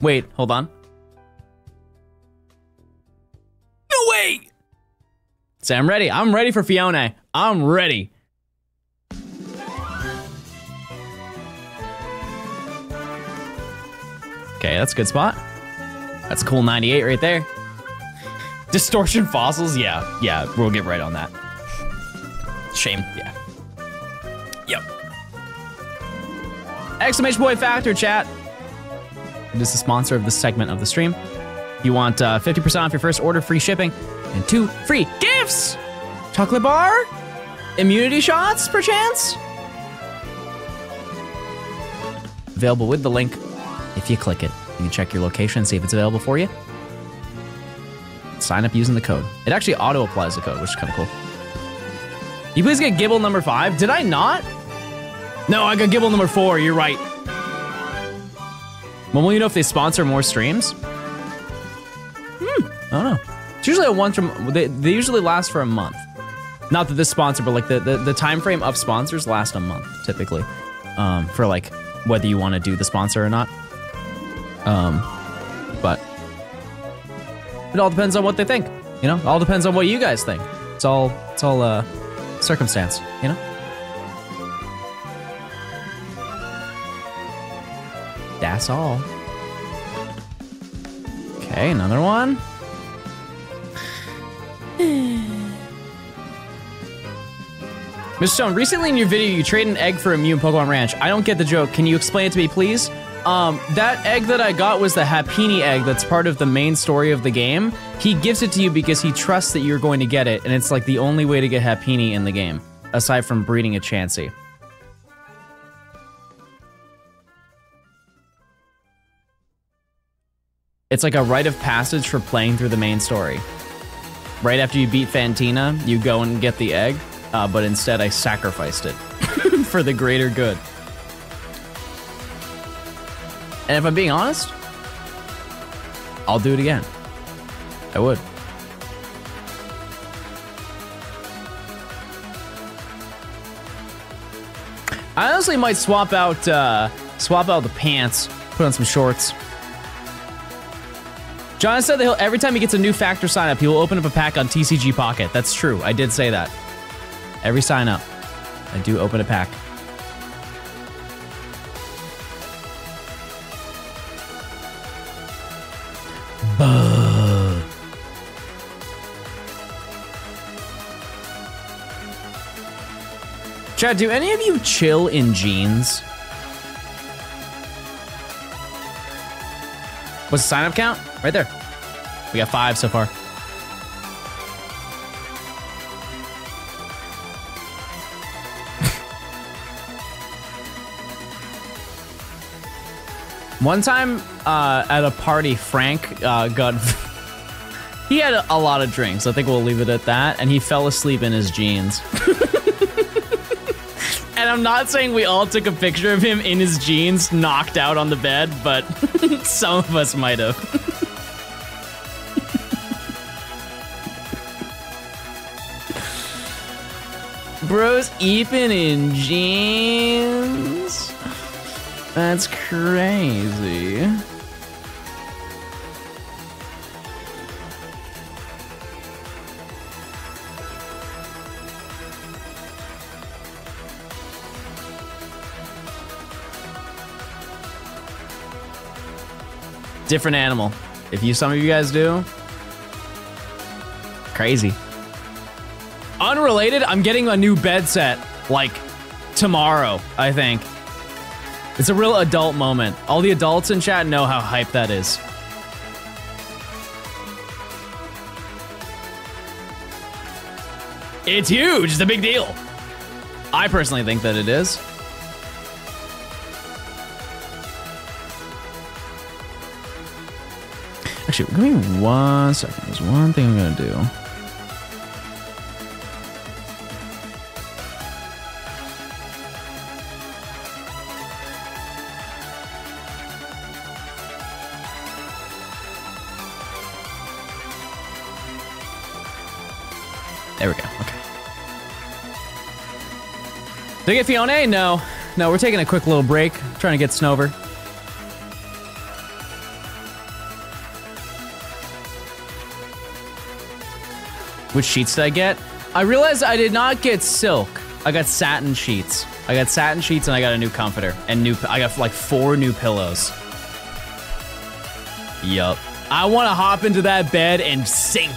Wait, hold on. No way! Say, I'm ready. I'm ready for Phione. I'm ready. Okay, that's a good spot. That's a cool 98 right there. Distortion fossils? Yeah, we'll get right on that. Shame, yeah. Yep. Exclamation point factor, chat. It is the sponsor of this segment of the stream. You want 50% off your first order, free shipping, and 2 free gifts! Chocolate bar? Immunity shots, perchance? Available with the link. If you click it, you can check your location and see if it's available for you. Sign up using the code. It actually auto-applies the code, which is kind of cool. You please get Gibble number 5. Did I not? No, I got Gibble number 4. You're right. When will you know if they sponsor more streams? I don't know. It's usually a once from. They usually last for a month. Not that this sponsor, but like the time frame of sponsors last a month typically, for like whether you want to do the sponsor or not. But it all depends on what they think. You know, it all depends on what you guys think. It's all circumstance. You know. That's all. Okay, another one. Mr. Stone, recently in your video, you trade an egg for a Mew in Pokemon Ranch. I don't get the joke. Can you explain it to me, please? That egg that I got was the Happiny egg that's part of the main story of the game. He gives it to you because he trusts that you're going to get it, and it's like the only way to get Happiny in the game, aside from breeding a Chansey. It's like a rite of passage for playing through the main story. Right after you beat Fantina, you go and get the egg, but instead I sacrificed it for the greater good. And if I'm being honest, I'll do it again. I would. I honestly might swap out the pants, put on some shorts. John said that every time he gets a new factor sign up, he will open up a pack on TCG Pocket. That's true. I did say that. Every sign up, I do open a pack. Buh. Chad, do any of you chill in jeans? What's the sign up count? Right there. We got 5 so far. One time at a party, Frank got... he had a lot of drinks. I think we'll leave it at that. And he fell asleep in his jeans. And I'm not saying we all took a picture of him in his jeans, knocked out on the bed, but some of us might have. Bro's eeping in jeans. That's crazy. Different animal. Some of you guys do. Crazy. Unrelated, I'm getting a new bed set, like, tomorrow, I think. It's a real adult moment. All the adults in chat know how hype that is. It's huge, it's a big deal. I personally think that it is. Actually, give me 1 second. There's one thing I'm gonna do. There we go, okay. Did I get Phione? No. No, we're taking a quick little break. Trying to get Snover. Which sheets did I get? I realized I did not get silk. I got satin sheets. I got satin sheets and I got a new comforter. And I got like 4 new pillows. Yup. I want to hop into that bed and sink.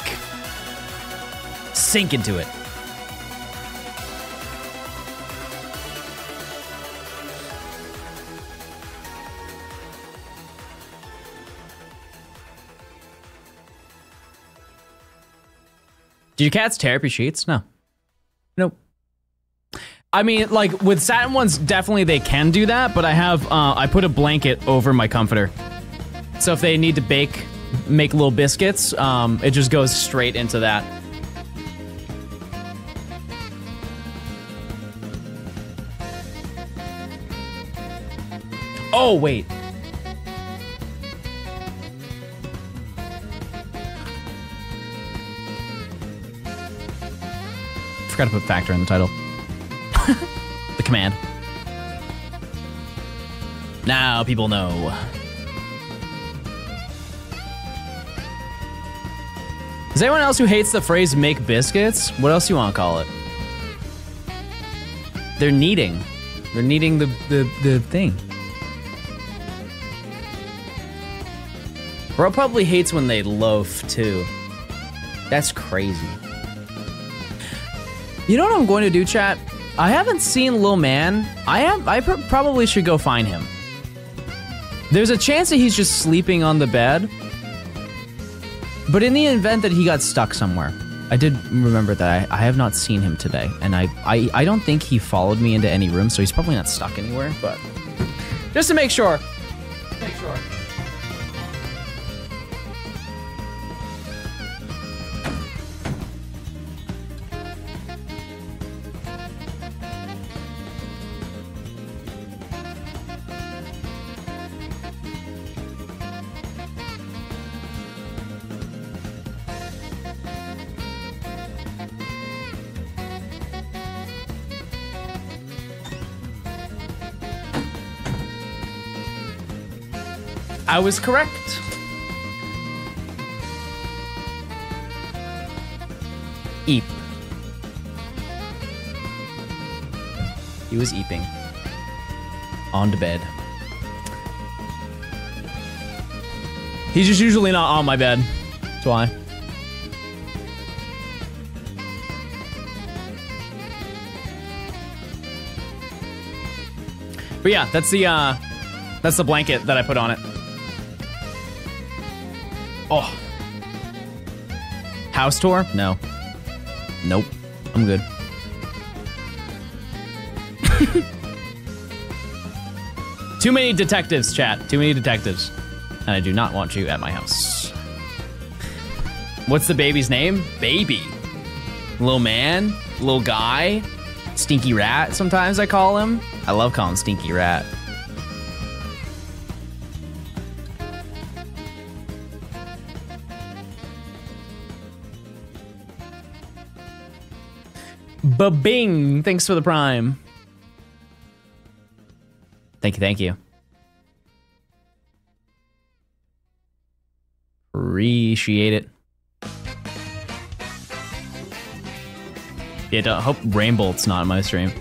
Sink into it. Do your cats tear up your sheets? No. Nope. I mean, like, with satin ones, definitely they can do that, but I put a blanket over my comforter. So if they need to make little biscuits, it just goes straight into that. Oh, wait. Forgot to put factor in the title. The command. Now people know. Is there anyone else who hates the phrase make biscuits? What else do you want to call it? They're kneading. They're kneading the thing. Bro probably hates when they loaf too. That's crazy. You know what I'm going to do, chat? I haven't seen Lil Man. I probably should go find him. There's a chance that he's just sleeping on the bed. But in the event that he got stuck somewhere, I did remember that I have not seen him today. And I don't think he followed me into any room, so he's probably not stuck anywhere, but just to make sure. Make sure. I was correct. Eep. He was eeping. On to bed. He's just usually not on my bed. That's why. But yeah, that's the blanket that I put on it. Oh. House tour? No. Nope. I'm good. Too many detectives, chat. Too many detectives. And I do not want you at my house. What's the baby's name? Baby. Little man? Little guy? Stinky Rat, sometimes I call him. I love calling him Stinky Rat. Ba-bing! Thanks for the prime. Thank you, thank you. Appreciate it. Yeah, I hope Rainbolt's not in my stream.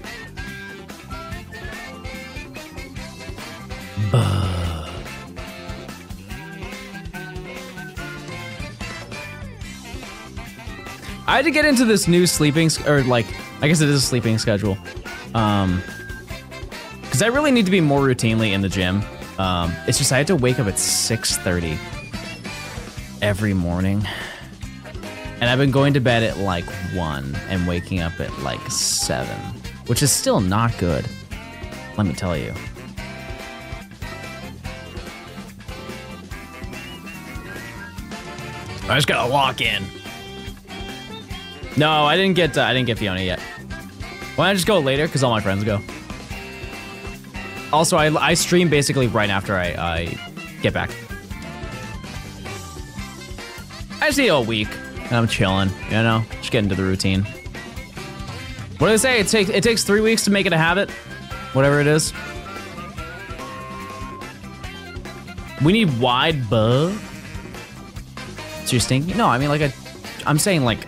I had to get into this new sleeping, or like, I guess it is a sleeping schedule. Because I really need to be more routinely in the gym. It's just I had to wake up at 6:30 every morning. And I've been going to bed at like 1 and waking up at like 7, which is still not good, let me tell you. I just gotta walk in. No, I didn't get Phione yet. Why don't I just go later? Because all my friends go. Also, I stream basically right after I get back. I just need a week, and I'm chilling, you know? Just get into the routine. What do they say? It takes 3 weeks to make it a habit? Whatever it is. We need wide buh. So you're stinky? No, I mean like I'm saying like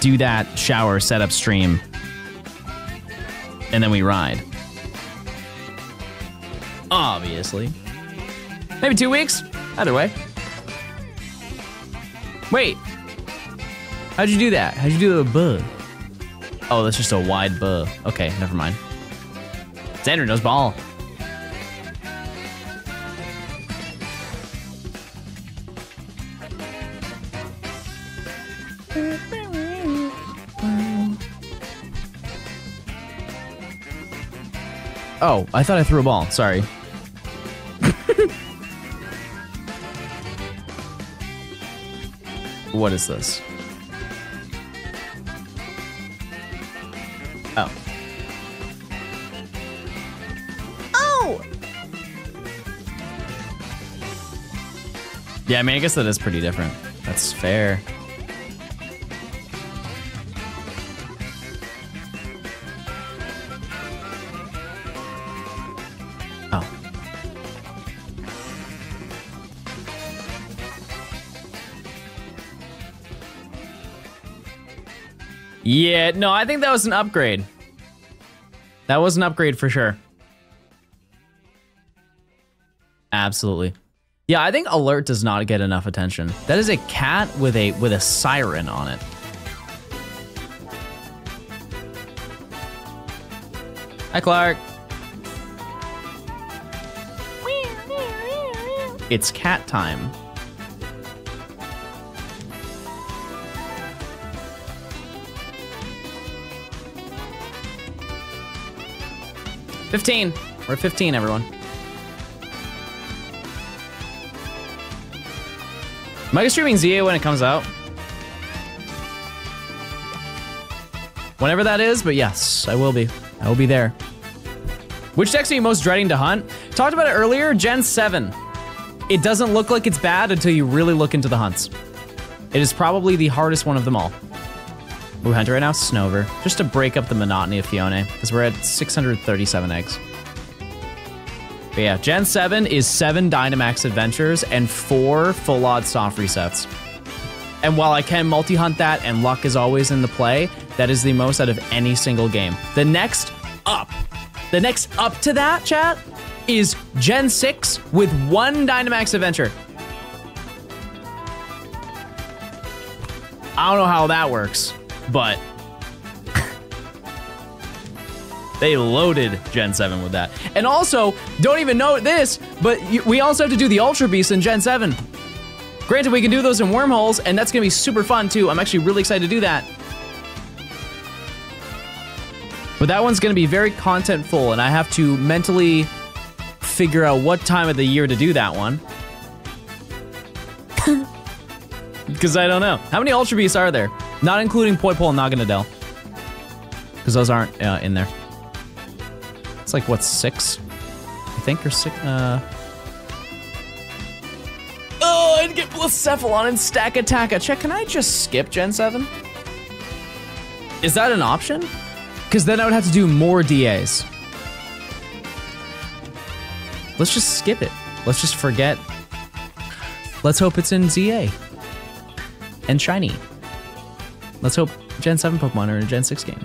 do that shower setup stream, and then we ride. Obviously. Maybe 2 weeks? Either way. Wait. How'd you do that? How'd you do the buh? Oh, that's just a wide buh. Okay, never mind. Xander knows ball. Oh, I thought I threw a ball. Sorry. What is this? Oh. Oh! Yeah, I mean, I guess that is pretty different. That's fair. Yeah, no, I think that was an upgrade. That was an upgrade for sure. Absolutely. Yeah, I think alert does not get enough attention. That is a cat with a siren on it. Hi, Clark. It's cat time. $15. We're at 15, everyone. Am I streaming ZA when it comes out? Whenever that is, but yes, I will be. I will be there. Which decks are you most dreading to hunt? Talked about it earlier, Gen 7. It doesn't look like it's bad until you really look into the hunts. It is probably the hardest one of them all. We're hunting right now, Snover, just to break up the monotony of Phione, because we're at 637 eggs. But yeah, Gen 7 is 7 Dynamax Adventures and 4 full odd soft resets. And while I can multi-hunt that and luck is always in the play, that is the most out of any single game. The next up to that, chat, is Gen 6 with 1 Dynamax Adventure. I don't know how that works, but they loaded Gen 7 with that. And also, don't even know this, but we also have to do the Ultra Beast in Gen 7. Granted, we can do those in wormholes, and that's gonna be super fun too. I'm actually really excited to do that. But that one's gonna be very content-full, and I have to mentally figure out what time of the year to do that one. Because I don't know. How many Ultra Beasts are there? Not including Poipole and Naganadel. Because those aren't in there. It's like, what, 6? I think, or 6, Oh, I'd get Blacephalon and Stack Attacka. Check, can I just skip Gen 7? Is that an option? Because then I would have to do more DAs. Let's just skip it. Let's just forget. Let's hope it's in ZA. And shiny. Let's hope Gen 7 Pokemon are in a Gen 6 game.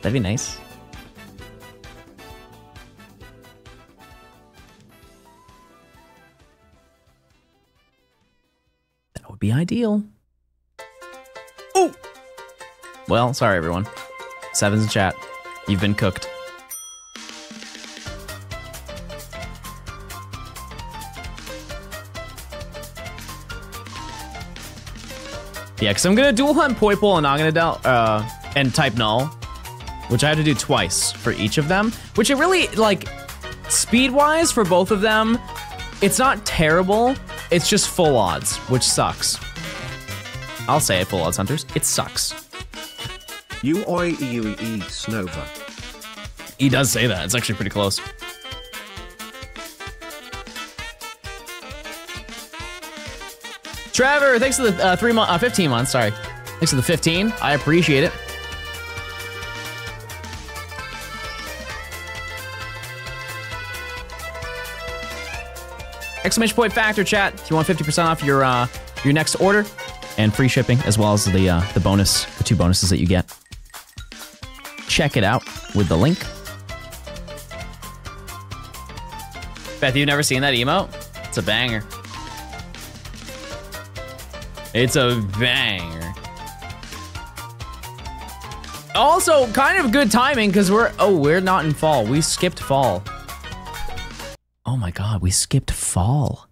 That'd be nice. That would be ideal. Oh! Well, sorry everyone. 7's in chat. You've been cooked. Yeah, because I'm gonna dual hunt Poipole and Naganadel, and type Null, which I have to do twice for each of them, which it really, like, speed-wise for both of them, it's not terrible, it's just full odds, which sucks. I'll say it, full odds hunters, it sucks. U-O-E-U-E Snova. He does say that, it's actually pretty close. Trevor, thanks for the 15 months, sorry. Thanks for the 15, I appreciate it. Exclamation point factor, chat, if you want 50% off your next order. and free shipping, as well as the bonus, the 2 bonuses that you get. Check it out with the link. Beth, you've never seen that emote? It's a banger. It's a banger. Also, kind of good timing because we're not in fall. We skipped fall. Oh my God, we skipped fall.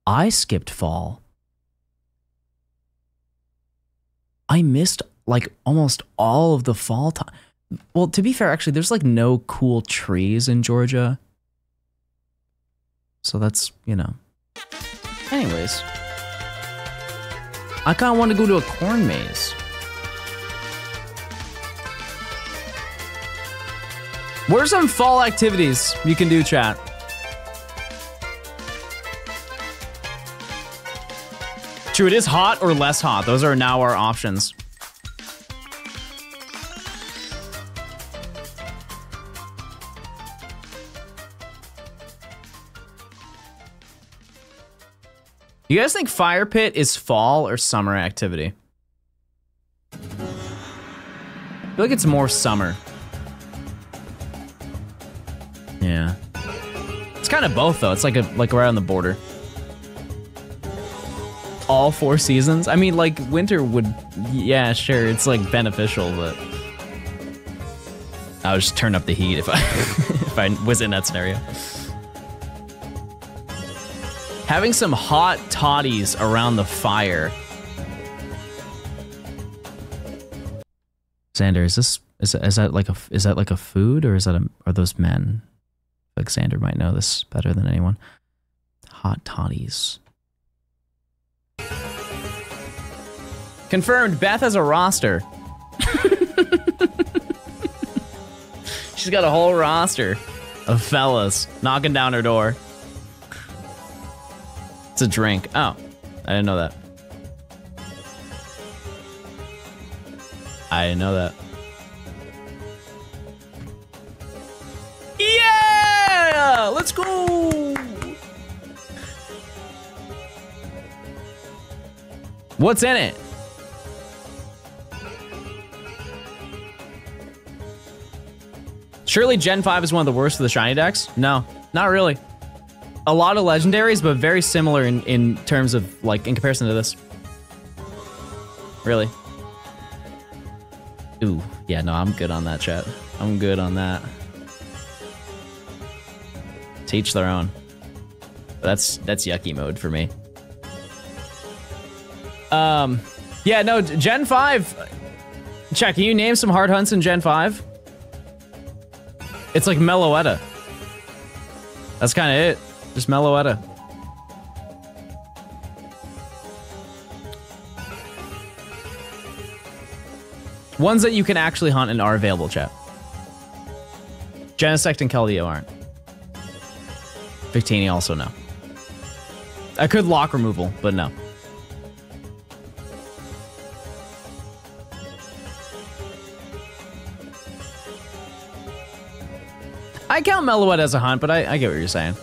I skipped fall. I missed like almost all of the fall time. Well, to be fair, actually, there's like no cool trees in Georgia. So that's, you know. Anyways. I kind of want to go to a corn maze. What are some fall activities you can do, chat? True, it is hot or less hot. Those are now our options. You guys think fire pit is fall or summer activity? I feel like it's more summer. Yeah. It's kind of both though. It's like right on the border. All 4 seasons? I mean, like winter would, yeah, sure. It's like beneficial, but I would just turn up the heat if I if I was in that scenario. Having some hot toddies around the fire. Xander, is that like a food or are those men? Like Xander might know this better than anyone. Hot toddies. Confirmed, Beth has a roster. She's got a whole roster of fellas knocking down her door. It's a drink. Oh, I didn't know that. I didn't know that. Yeah! Let's go! What's in it? Surely Gen 5 is one of the worst for the shiny decks? No, not really. A lot of legendaries, but very similar in terms of, like, in comparison to this. Really. Ooh, yeah, no, I'm good on that, chat. I'm good on that. To each their own. That's yucky mode for me. Yeah, no, Gen 5. Chat, can you name some hard hunts in Gen 5? It's like Meloetta. That's kind of it. Just Meloetta. Ones that you can actually hunt and are available, chat. Genesect and Keldeo aren't. Victini also no. I could lock removal, but no. I count Meloetta as a hunt, but I get what you're saying.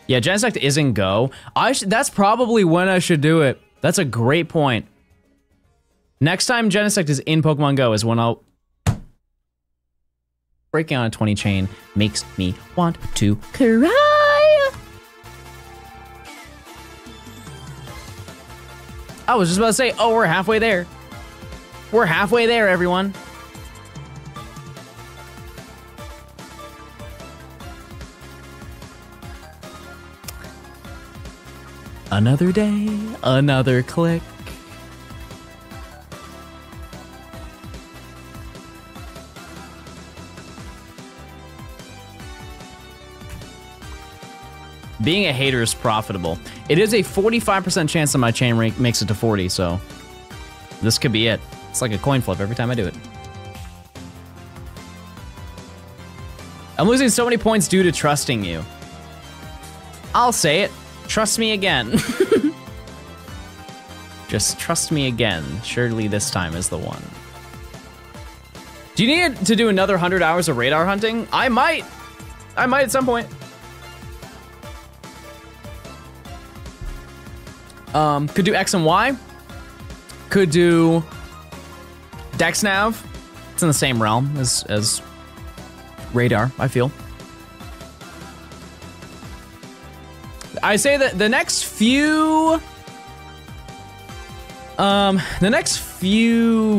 Yeah, Genesect is in Go. That's probably when I should do it. That's a great point. Next time Genesect is in Pokemon Go is when I'll... Breaking on a 20 chain makes me want to cry. I was just about to say, oh, we're halfway there. We're halfway there, everyone. Another day, another click. Being a hater is profitable. It is a 45% chance that my chain rank makes it to 40, so this could be it. It's like a coin flip every time I do it. I'm losing so many points due to trusting you. I'll say it. Trust me again. Just trust me again. Surely this time is the one. Do you need to do another 100 hours of radar hunting? I might at some point. Could do X and Y. Could do DexNav. It's in the same realm as radar, I feel. I say that the next few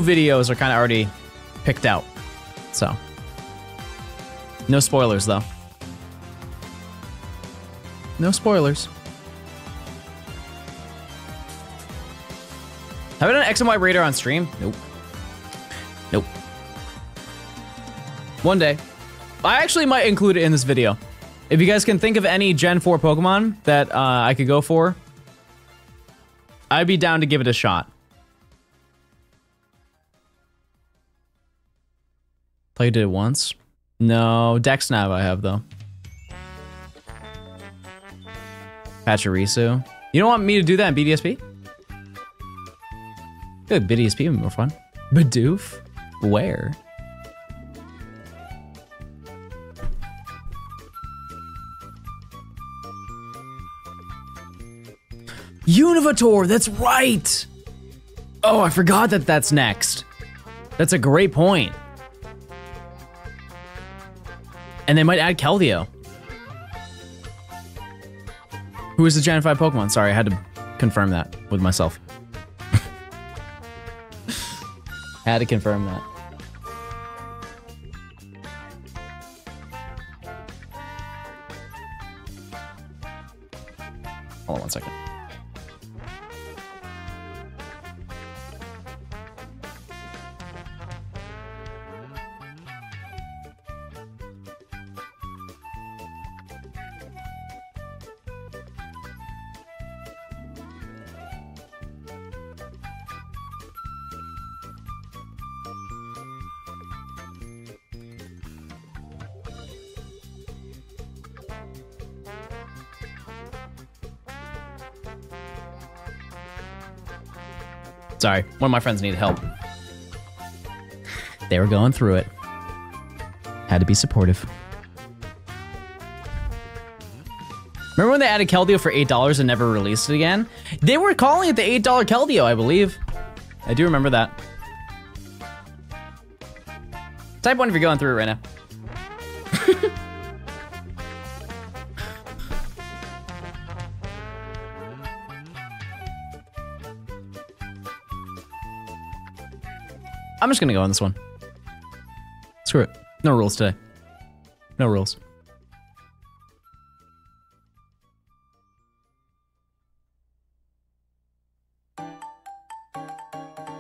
videos are kind of already picked out. So, no spoilers though. No spoilers. Have I done X and Y radar on stream? Nope. Nope. One day. I actually might include it in this video. If you guys can think of any Gen 4 Pokemon that I could go for, I'd be down to give it a shot. Played it once? No, DexNav I have though. Pachirisu. You don't want me to do that in BDSP? Good, BDSP would be more fun. Bidoof? Where? Univator, that's right! Oh, I forgot that that's next. That's a great point. And they might add Keldeo. Who is the Gen 5 Pokemon? Sorry, I had to confirm that with myself. Had to confirm that. Hold on one second. Sorry, one of my friends needed help. They were going through it. Had to be supportive. Remember when they added Keldeo for $8 and never released it again? They were calling it the $8 Keldeo, I believe. I do remember that. Type 1 if you're going through it right now. I'm just gonna go on this one. Screw it. No rules today. No rules.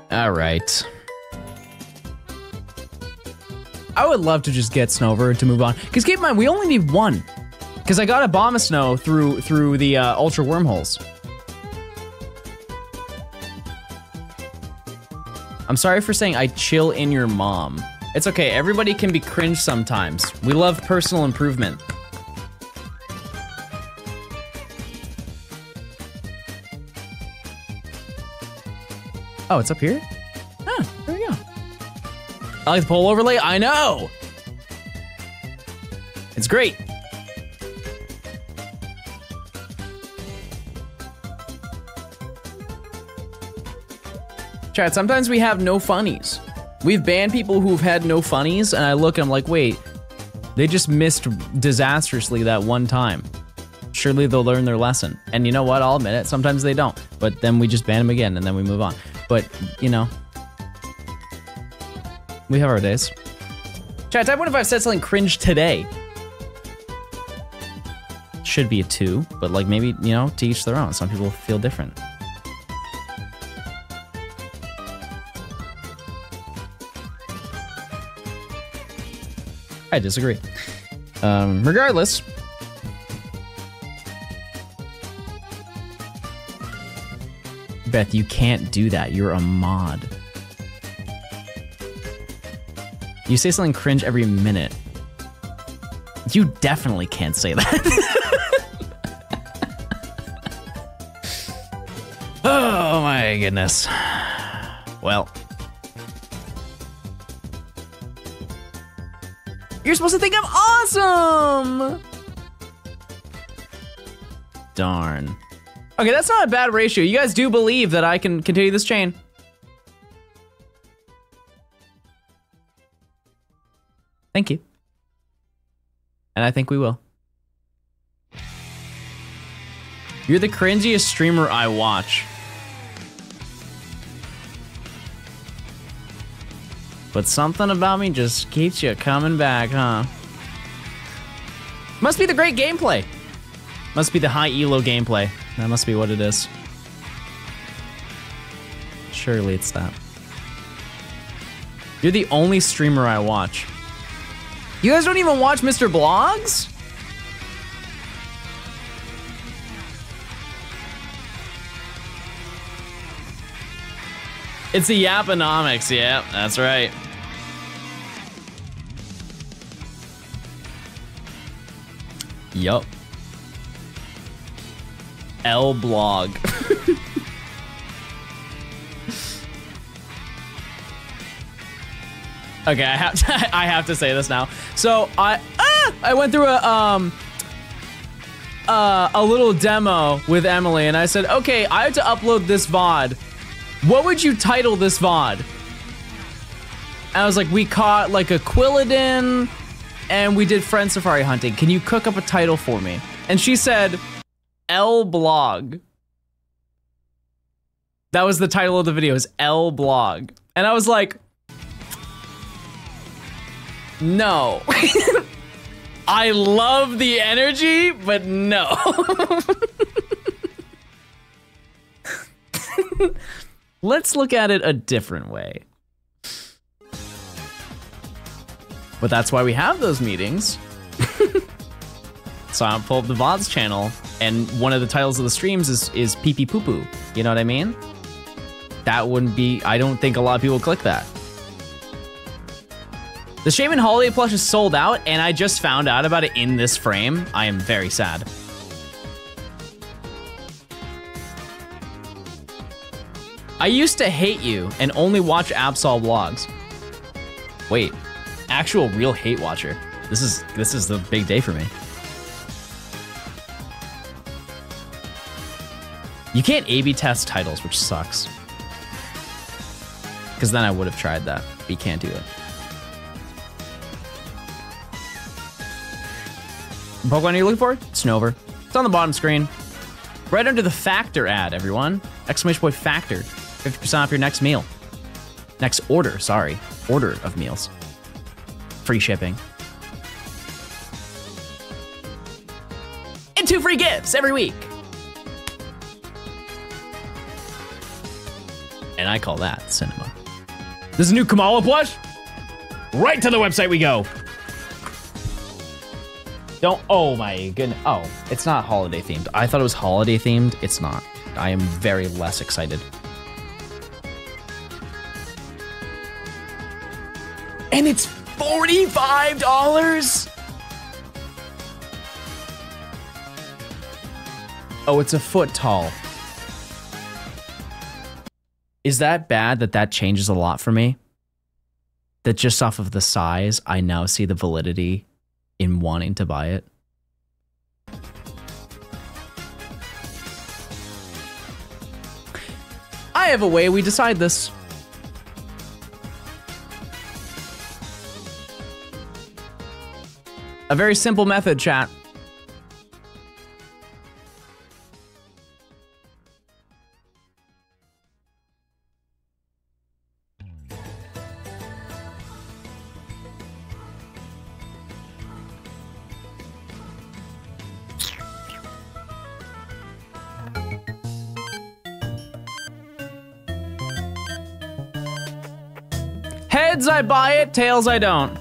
All right. I would love to just get Snover to move on. Because keep in mind, we only need one. Because I got a Abomasnow through the Ultra Wormholes. I'm sorry for saying I chill in your mom. It's okay, everybody can be cringe sometimes. We love personal improvement. Oh, it's up here? Huh, there we go. I like the pole overlay, I know! It's great. Chat, sometimes we have no funnies. We've banned people who've had no funnies, and I look and I'm like, wait, they just missed disastrously that one time. Surely they'll learn their lesson. And you know what, I'll admit it, sometimes they don't. But then we just ban them again, and then we move on. But, you know, we have our days. Chat, type 1 if I've said something cringe today. Should be a 2, but like maybe, you know, to each their own. Some people feel different. I disagree. Regardless. Beth, you can't do that. You're a mod. You say something cringe every minute. You definitely can't say that. Oh my goodness. Well. You're supposed to think I'm awesome! Darn. Okay, that's not a bad ratio. You guys do believe that I can continue this chain. Thank you. And I think we will. You're the cringiest streamer I watch. But something about me just keeps you coming back, huh? Must be the great gameplay. Must be the high elo gameplay. That must be what it is. Surely it's that. You're the only streamer I watch. You guys don't even watch Mr. Blogs? It's the Yaponomics, yeah, that's right. Yup. L blog. Okay, I have to say this now. So I went through a little demo with Emily, and I said, okay, I have to upload this VOD. What would you title this VOD? And I was like, we caught like a Quilladin, and we did friend safari hunting. Can you cook up a title for me? And she said, L blog. That was the title of the video, is L blog. And I was like, no. I love the energy, but no. Let's look at it a different way. But that's why we have those meetings. So I'll pull up the VODs channel, and one of the titles of the streams is pee pee poo poo. You know what I mean? That wouldn't be, I don't think a lot of people click that. The Shaman Holiday plush is sold out, and I just found out about it in this frame. I am very sad. I used to hate you and only watch Absol vlogs. Wait, actual real hate watcher. This is the big day for me. You can't A/B test titles, which sucks. Because then I would have tried that, but you can't do it. Pokemon are you looking for? Snover. It's on the bottom screen. Right under the Factor ad, everyone. Exclamation point Factor. 50% off your next meal. Next order, sorry. Order of meals. Free shipping. And 2 free gifts every week. And I call that cinema. This is a new Kamala plush? Right to the website we go. Don't, oh my goodness. Oh, it's not holiday themed. I thought it was holiday themed. It's not. I am very less excited. And it's $45? Oh, it's a foot tall. Is that bad that that changes a lot for me? That just off of the size, I now see the validity in wanting to buy it? I have a way we decide this. A very simple method, chat. Heads, I buy it. Tails, I don't.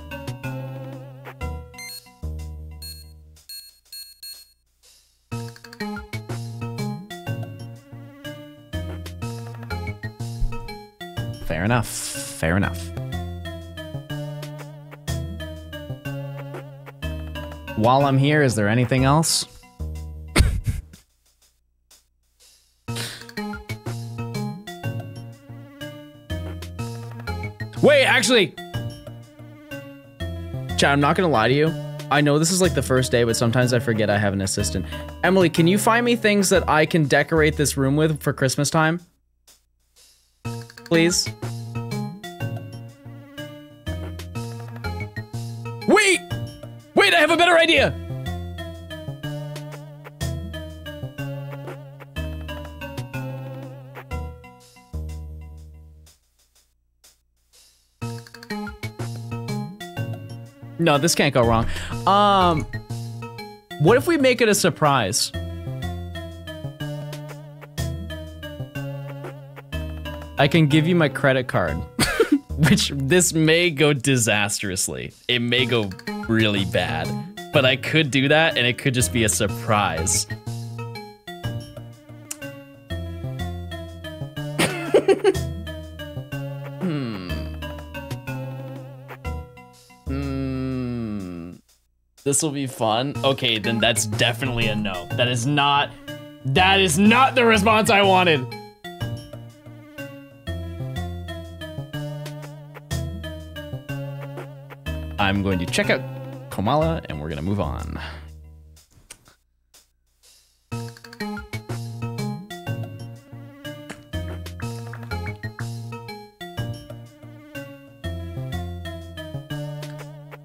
Fair enough. Fair enough. While I'm here, is there anything else? Wait, actually, chat, I'm not gonna lie to you. I know this is like the first day, but sometimes I forget I have an assistant. Emily, can you find me things that I can decorate this room with for Christmas time? Please? Wait! Wait, I have a better idea! No, this can't go wrong. What if we make it a surprise? I can give you my credit card, which this may go disastrously. It may go really bad, but I could do that and it could just be a surprise. This will be fun. Okay, then that's definitely a no. That is not the response I wanted. I'm going to check out Kamala and we're gonna move on.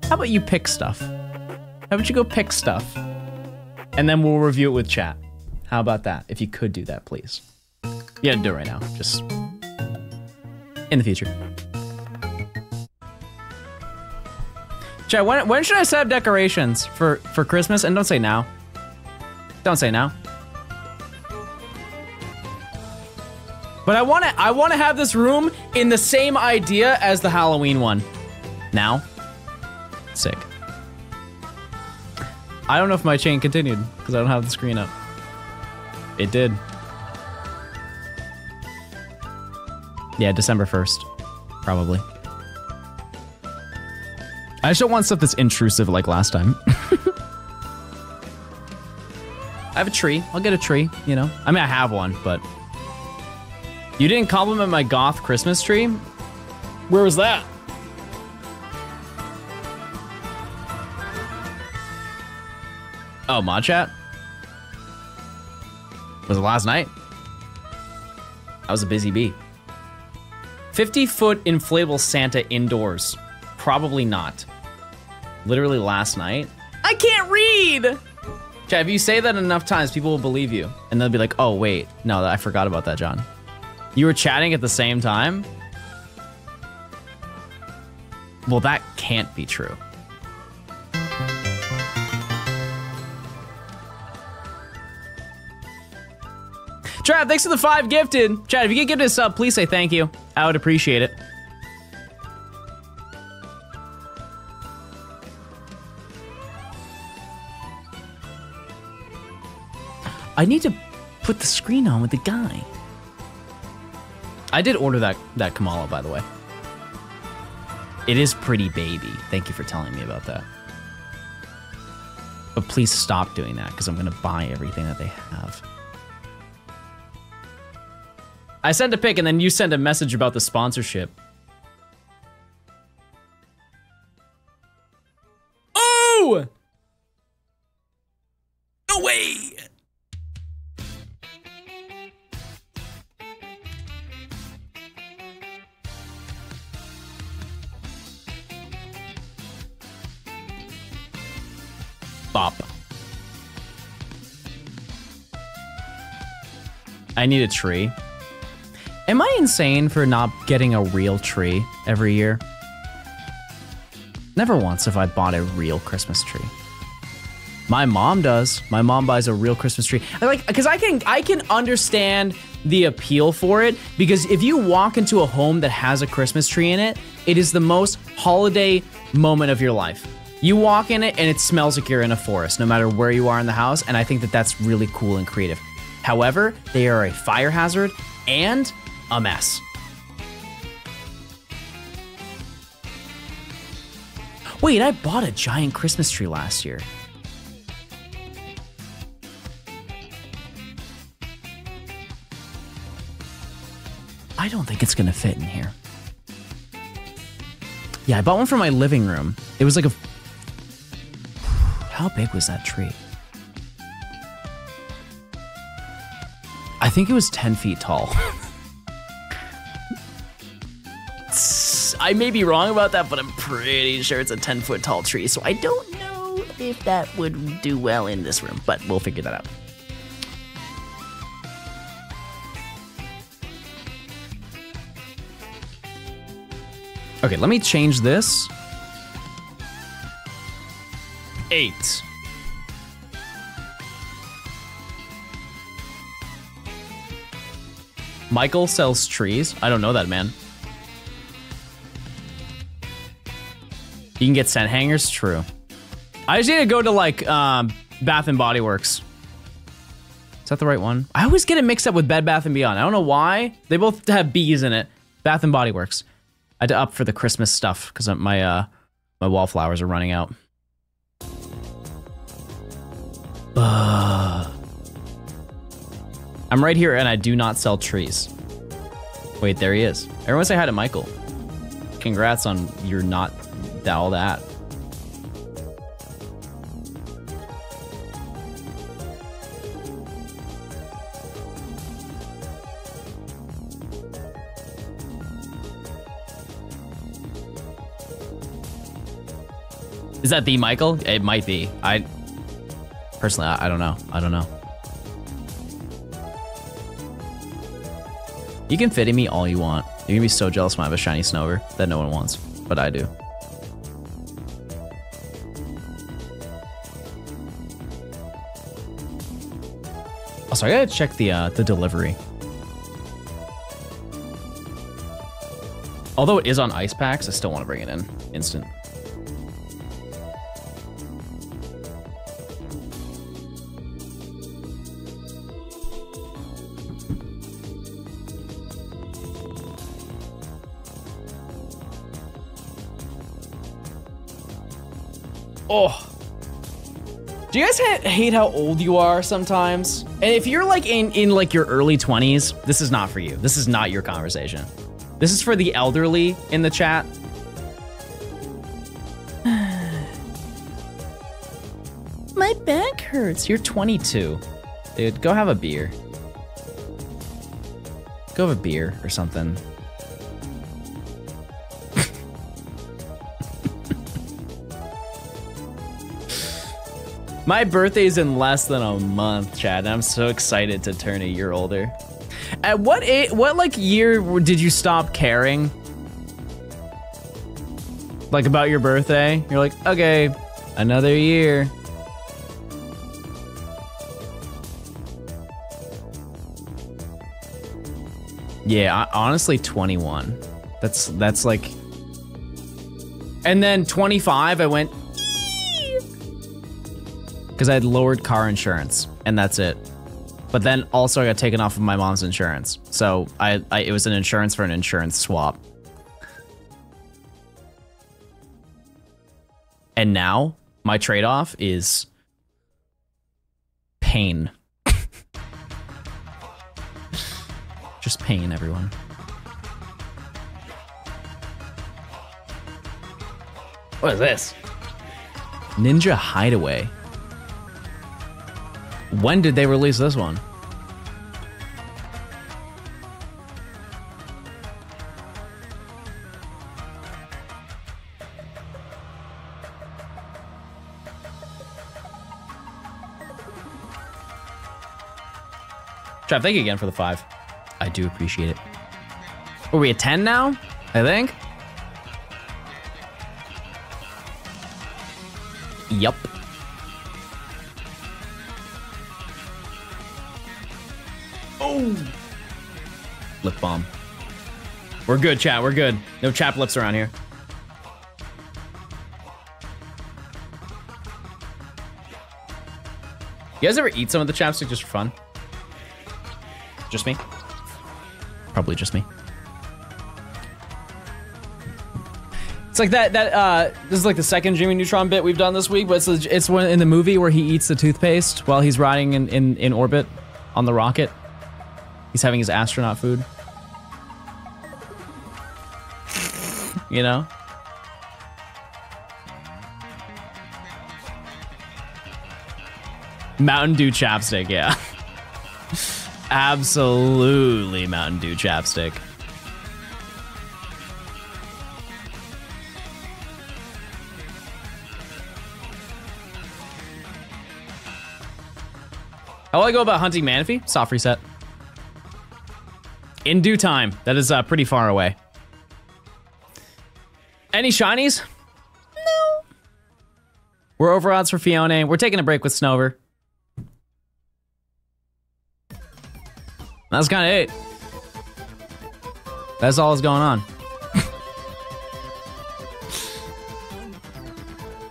How about you pick stuff? How about you go pick stuff? And then we'll review it with chat. How about that? If you could do that, please. You gotta do it right now, just in the future. Chat, when should I set up decorations for Christmas? And don't say now. Don't say now. But I wanna have this room in the same idea as the Halloween one. Now. Sick. I don't know if my chain continued because I don't have the screen up. It did. Yeah, December 1st, probably. I just don't want stuff that's intrusive like last time. I have a tree. I'll get a tree, you know? I mean, I have one, but... You didn't compliment my goth Christmas tree? Where was that? Oh, mod chat? Was it last night? I was a busy bee. 50-foot inflatable Santa indoors. Probably not. Literally last night. I can't read! Chat, if you say that enough times, people will believe you. And they'll be like, oh, wait. No, I forgot about that, John. You were chatting at the same time? Well, that can't be true. Trav, thanks for the 5 gifted. Chad, if you could give this sub, please say thank you. I would appreciate it. I need to put the screen on with the guy. I did order that Kamala, by the way. It is pretty baby. Thank you for telling me about that. But please stop doing that, because I'm going to buy everything that they have. I sent a pic and then you sent a message about the sponsorship. Oh! No way! Bop. I need a tree. Am I insane for not getting a real tree every year? Never once have I bought a real Christmas tree. My mom does. My mom buys a real Christmas tree. Because I can understand the appeal for it, because if you walk into a home that has a Christmas tree in it, it is the most holiday moment of your life. You walk in it and it smells like you're in a forest, no matter where you are in the house, and I think that that's really cool and creative. However, they are a fire hazard and a mess. Wait, I bought a giant Christmas tree last year. I don't think it's gonna fit in here. Yeah, I bought one for my living room. It was like a How big was that tree? I think it was 10 feet tall. I may be wrong about that, but I'm pretty sure it's a 10-foot tall tree, so I don't know if that would do well in this room, but we'll figure that out. Okay, let me change this. 8. Michael sells trees. I don't know that, man. You can get scent hangers? True. I just need to go to, like, Bath and Body Works. Is that the right one? I always get it mixed up with Bed Bath & Beyond. I don't know why. They both have B's in it. Bath and Body Works. I had to up for the Christmas stuff because my wallflowers are running out. I'm right here and I do not sell trees. Wait, there he is. Everyone say hi to Michael. Congrats on your not all that. Is that the Michael? It might be. Personally, I don't know. I don't know. You can fit in me all you want. You're gonna be so jealous when I have a shiny Snover that no one wants, but I do. Also, I gotta check the delivery. Although it is on ice packs, I still want to bring it in instant. Oh. Do you guys hate how old you are sometimes? And if you're like in like your early 20s, this is not for you. This is not your conversation. This is for the elderly in the chat. My back hurts. You're 22. Dude, go have a beer. Go have a beer or something. My birthday's in less than a month, Chad, and I'm so excited to turn a year older. At what age, what like year did you stop caring? Like about your birthday? You're like, okay, another year. Yeah, honestly, 21. That's like, and then 25, I went, because I had lowered car insurance, and that's it. But then also I got taken off of my mom's insurance. So it was an insurance for an insurance swap. And now my trade-off is pain. Just pain, everyone. What is this? Ninja Hideaway. When did they release this one? Trav, thank you again for the 5. I do appreciate it. Are we at 10 now? I think. Yup. Oh! Lip balm. We're good, chat. We're good. No chap lips around here. You guys ever eat some of the chapstick just for fun? Just me? Probably just me. It's like that this is like the second Jimmy Neutron bit we've done this week, but it's when in the movie where he eats the toothpaste while he's riding in orbit on the rocket. He's having his astronaut food. You know? Mountain Dew chapstick, yeah. Absolutely Mountain Dew chapstick. How will I go about hunting Manaphy? Soft reset. In due time. That is pretty far away. Any shinies? No. We're over odds for Phione. We're taking a break with Snover. That's kind of it. That's all that's going on.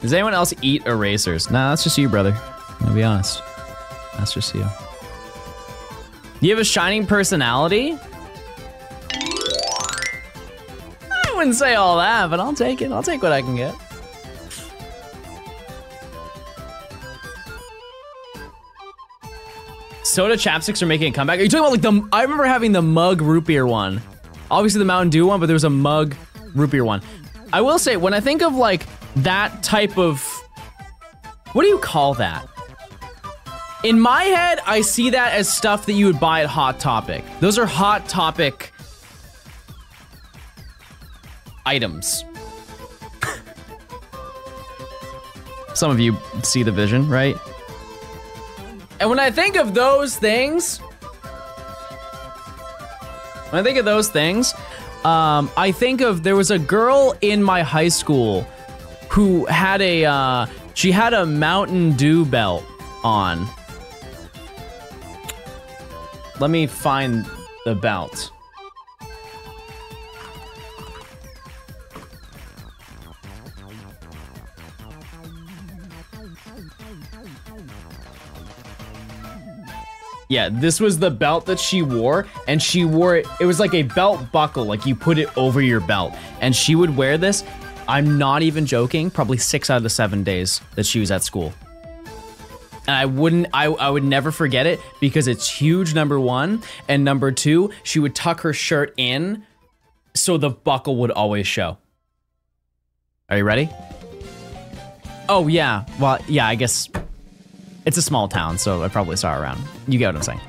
Does anyone else eat erasers? Nah, that's just you, brother. I'll be honest. That's just you. You have a shining personality? I wouldn't say all that, but I'll take it. I'll take what I can get. Soda chapsticks are making a comeback. Are you talking about like the, I remember having the mug root beer one. Obviously the Mountain Dew one, but there was a mug root beer one. I will say, when I think of like that type of, what do you call that? In my head, I see that as stuff that you would buy at Hot Topic. Those are Hot Topic items. Some of you see the vision, right? And when I think of those things, I think of, there was a girl in my high school who had a, she had a Mountain Dew belt on. Let me find the belt. Yeah, this was the belt that she wore, and she wore it, it was like a belt buckle, like you put it over your belt. And she would wear this, I'm not even joking, probably 6 out of the 7 days that she was at school. And I would never forget it because it's huge, number one. And number two, she would tuck her shirt in so the buckle would always show. Are you ready? Oh yeah, well, yeah, I guess it's a small town, so I probably saw her around. You get what I'm saying.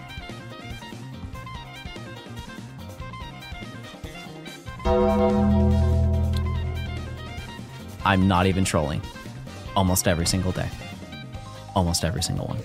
I'm not even trolling. Almost every single day. Almost every single one.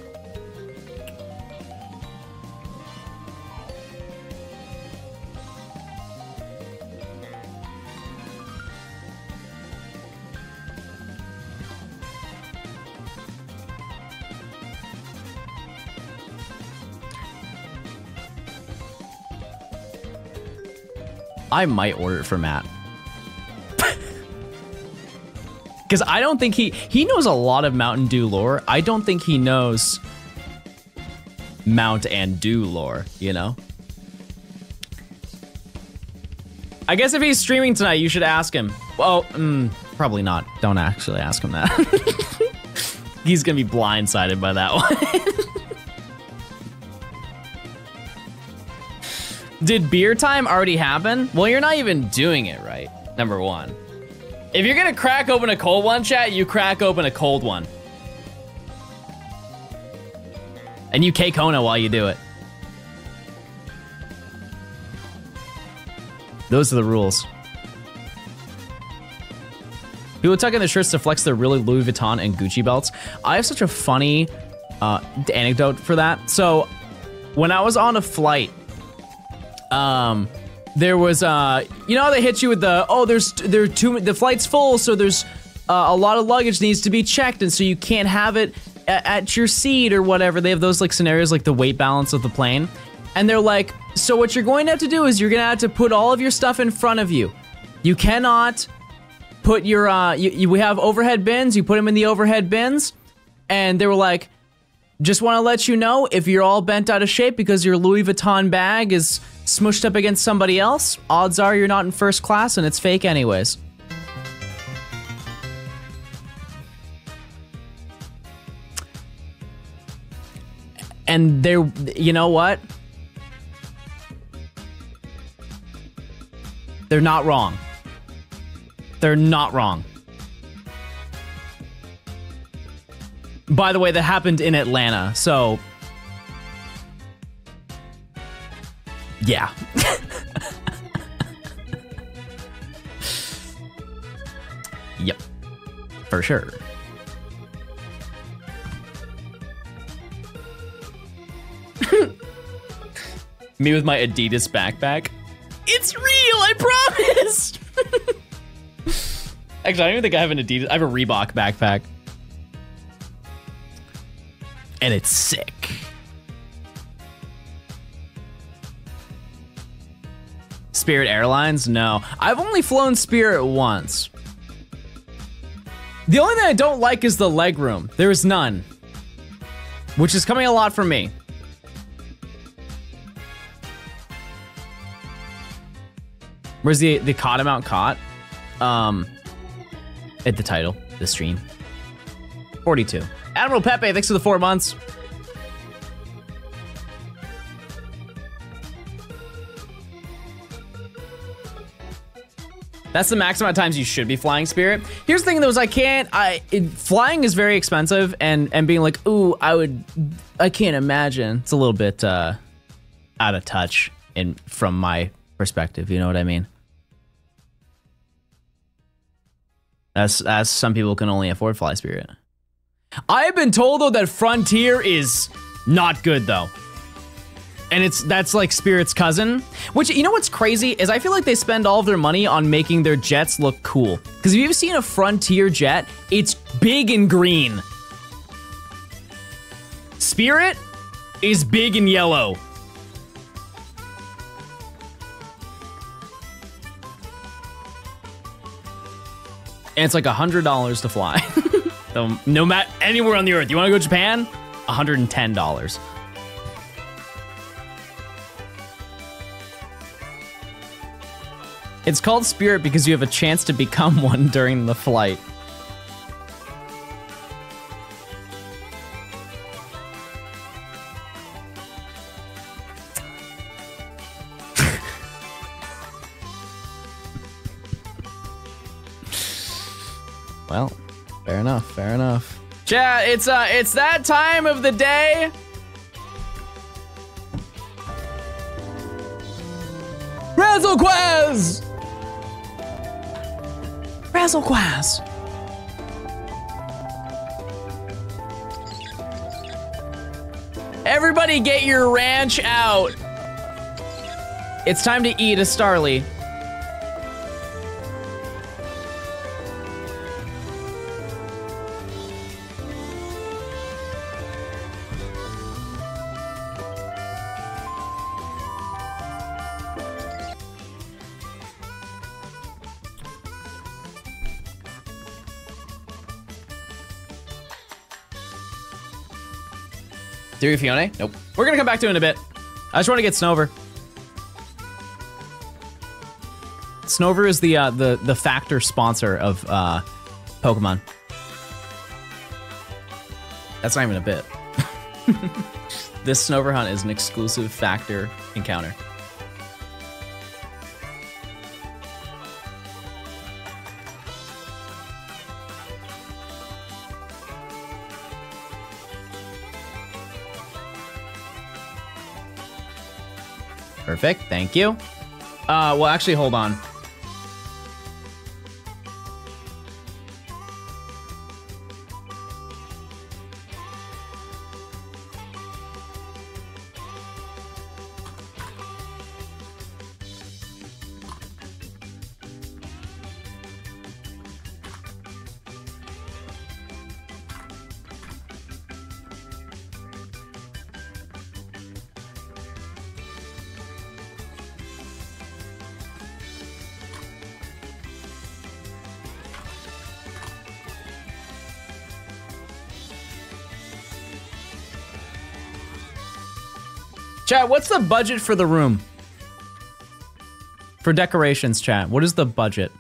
I might order it for Matt. Because I don't think he knows a lot of Mountain Dew lore. I don't think he knows Mount and Dew lore, you know? I guess if he's streaming tonight, you should ask him. Well, probably not. Don't actually ask him that. He's gonna be blindsided by that one. Did beer time already happen? Well, you're not even doing it right, number one. If you're gonna crack open a cold one, chat, you crack open a cold one. And you K-Kona while you do it. Those are the rules. People tuck in their shirts to flex their really Louis Vuitton and Gucci belts. I have such a funny anecdote for that. So, when I was on a flight, there was, you know, they hit you with the, oh, the flight's full, so there's a lot of luggage needs to be checked, and so you can't have it at your seat or whatever. They have those like scenarios, like the weight balance of the plane. And they're like, so what you're going to have to do is you're going to have to put all of your stuff in front of you. You cannot put your, we have overhead bins, you put them in the overhead bins. And they were like, just want to let you know, if you're all bent out of shape because your Louis Vuitton bag is smushed up against somebody else, odds are you're not in first class and it's fake anyways. And they're, you know what? They're not wrong. They're not wrong. By the way, that happened in Atlanta, so... yeah. Yep. For sure. Me with my Adidas backpack. It's real, I promise! Actually, I don't even think I have an Adidas. I have a Reebok backpack. And it's sick. Spirit Airlines? No. I've only flown Spirit once. The only thing I don't like is the legroom. There is none. Which is coming a lot from me. Where's the cot amount caught? At the title, the stream. 42. Admiral Pepe, thanks for the 4 months. That's the max amount of times you should be flying Spirit. Here's the thing though, is flying is very expensive, and being like, ooh, I can't imagine. It's a little bit out of touch from my perspective, you know what I mean? As some people can only afford Fly Spirit. I've been told though that Frontier is not good though. And that's like Spirit's cousin, which, you know what's crazy is I feel like they spend all of their money on making their jets look cool. Because if you've seen a Frontier jet, it's big and green. Spirit is big and yellow. And it's like $100 to fly. So no matter anywhere on the earth, you want to go to Japan? $110. It's called Spirit because you have a chance to become one during the flight. Well, fair enough, fair enough. Chat, it's that time of the day. Razzlequaz! Razzlequaz! Everybody get your ranch out. It's time to eat a Starly. Theory of Phione? Nope. We're gonna come back to it in a bit. I just want to get Snover. Snover is the factor sponsor of Pokemon. That's not even a bit. This Snover hunt is an exclusive factor encounter. Perfect, thank you. Well, actually, hold on. Chat, what's the budget for the room? For decorations, chat, what is the budget?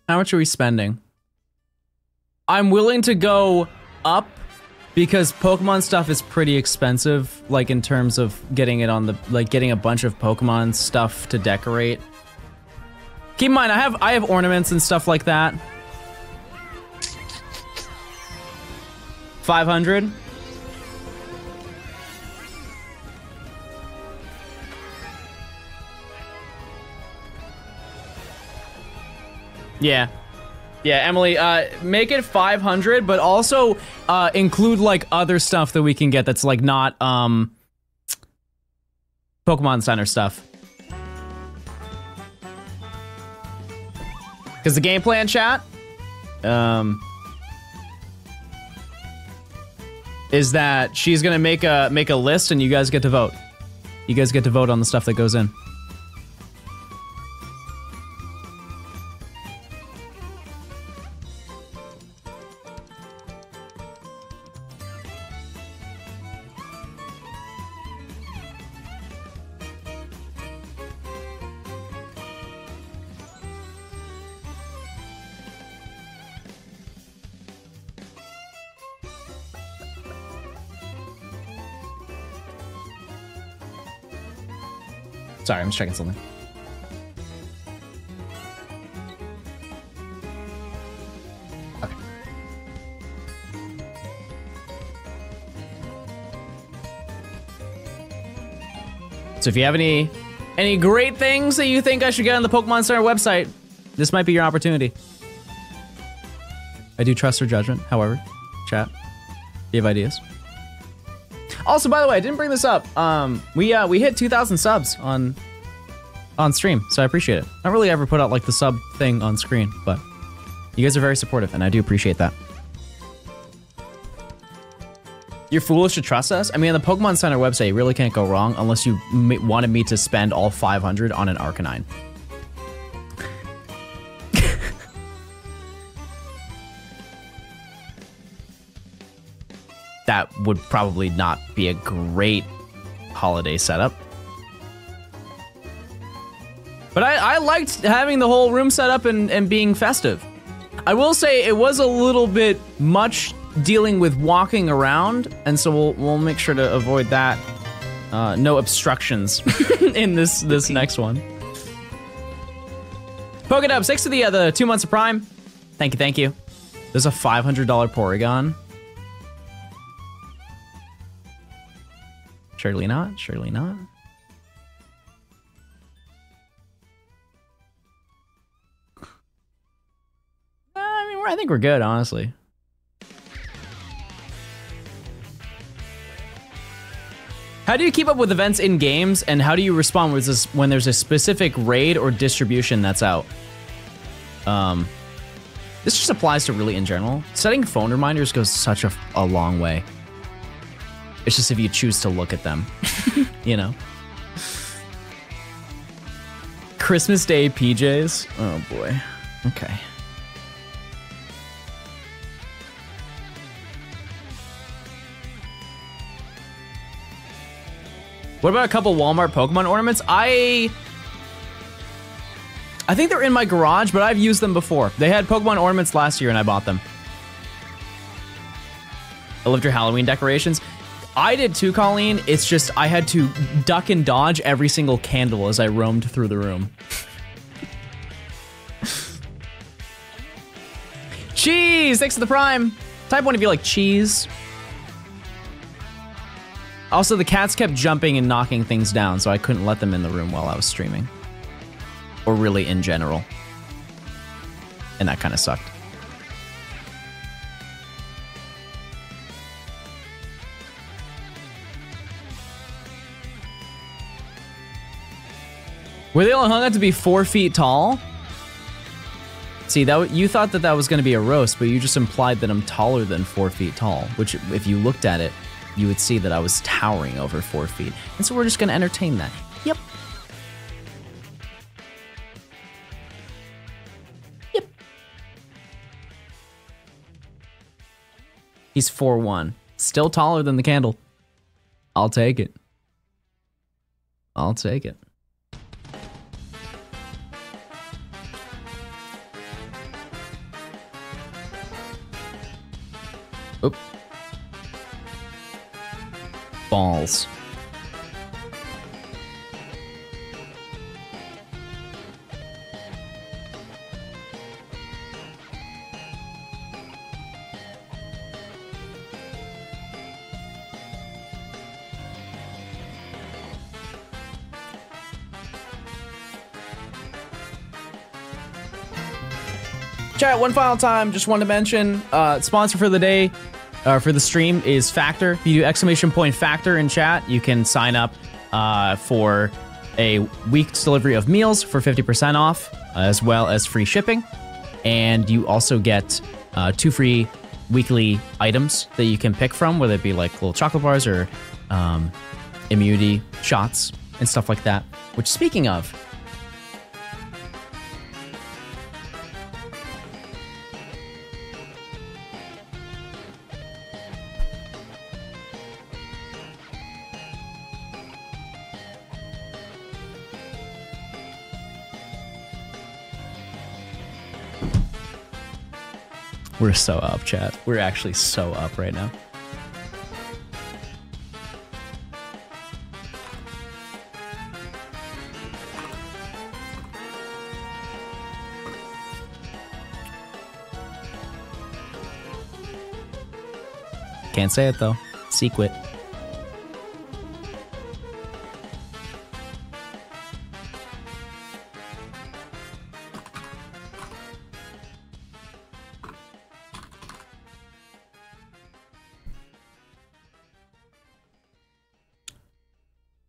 How much are we spending? I'm willing to go up because Pokemon stuff is pretty expensive, like in terms of getting it on the, like getting a bunch of Pokemon stuff to decorate. Keep in mind, I have ornaments and stuff like that. 500. Yeah. Yeah, Emily, make it 500, but also include like other stuff that we can get that's like not Pokemon Center stuff. Because the game plan, chat, is that she's gonna make a list and you guys get to vote. You guys get to vote on the stuff that goes in. Sorry, I'm just checking something. Okay. So if you have any great things that you think I should get on the Pokemon Center website, this might be your opportunity. I do trust her judgment, however. Chat, do you have ideas? Also, by the way, I didn't bring this up. We hit 2,000 subs on stream, so I appreciate it. I don't really ever put out like the sub thing on screen, but you guys are very supportive, and I do appreciate that. You're foolish to trust us? I mean, on the Pokemon Center website, you really can't go wrong unless you wanted me to spend all 500 on an Arcanine. That would probably not be a great holiday setup. But I liked having the whole room set up and being festive. I will say it was a little bit much dealing with walking around, and so we'll make sure to avoid that. No obstructions in this next one. Pokedub, 6 to the 2 months of Prime. Thank you. There's a $500 Porygon. Surely not, surely not. I think we're good, honestly. How do you keep up with events in games, and how do you respond when there's a specific raid or distribution that's out? This just applies to really in general. Setting phone reminders goes such a long way. It's just if you choose to look at them, you know? Christmas Day PJs? Oh boy. Okay. What about a couple Walmart Pokemon ornaments? I think they're in my garage, but I've used them before. They had Pokemon ornaments last year and I bought them. I loved your Halloween decorations. I did too, Colleen. It's just I had to duck and dodge every single candle as I roamed through the room. Cheese! Thanks to the Prime. Type 1 if you like cheese. Also, the cats kept jumping and knocking things down, so I couldn't let them in the room while I was streaming. Or really in general. And that kind of sucked. Were they all hung out to be 4 feet tall? See, you thought that was going to be a roast, but you just implied that I'm taller than 4 feet tall, which if you looked at it, you would see that I was towering over 4 feet. And so we're just going to entertain that. Yep. Yep. He's 4'1". Still taller than the candle. I'll take it. I'll take it. Oop. Balls. Chat, one final time, just wanted to mention, sponsor for the day, for the stream is Factor. If you do ! Factor in chat, you can sign up for a week's delivery of meals for 50% off, as well as free shipping. And you also get 2 free weekly items that you can pick from, whether it be like little chocolate bars or immunity shots and stuff like that. Which, speaking of, we're so up, chat. We're actually so up right now. Can't say it though. Secret.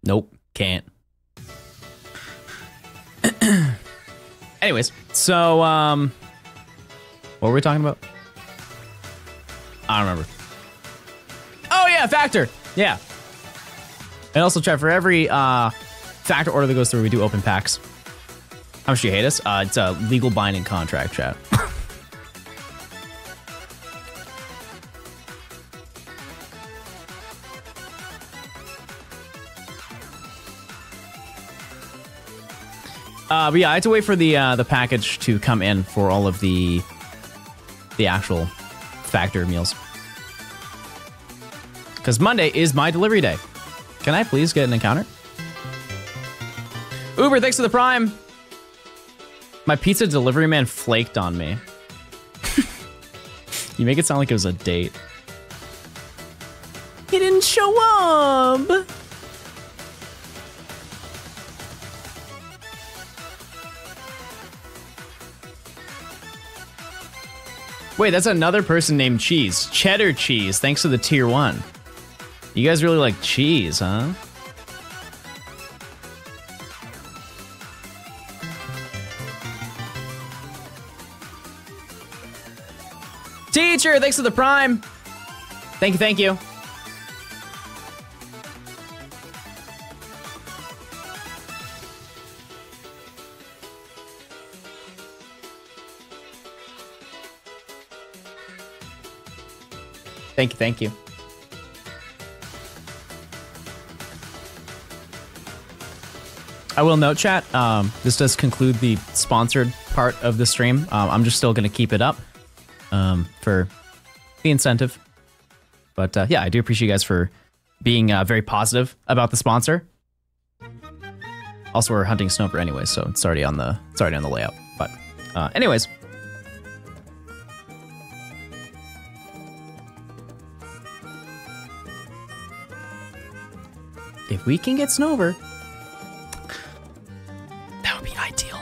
Nope, can't. Anyways, so what were we talking about? I don't remember. Oh yeah, Factor. Yeah. And also, chat, for every Factor order that goes through, we do open packs. How much do you hate us? It's a legal binding contract, chat. But yeah, I had to wait for the package to come in for all of the actual Factor meals. Because Monday is my delivery day. Can I please get an encounter? Uber, thanks for the Prime. My pizza delivery man flaked on me. You make it sound like it was a date. He didn't show up. Wait, that's another person named Cheese. Cheddar Cheese, thanks for the tier 1. You guys really like cheese, huh? Teacher, thanks for the Prime. Thank you, thank you. Thank you, thank you. I will note, chat, this does conclude the sponsored part of the stream. I'm just still going to keep it up for the incentive. But yeah, I do appreciate you guys for being very positive about the sponsor. Also, we're hunting Snoper anyway, so it's already on the layout. But anyways. If we can get Snover, that would be ideal.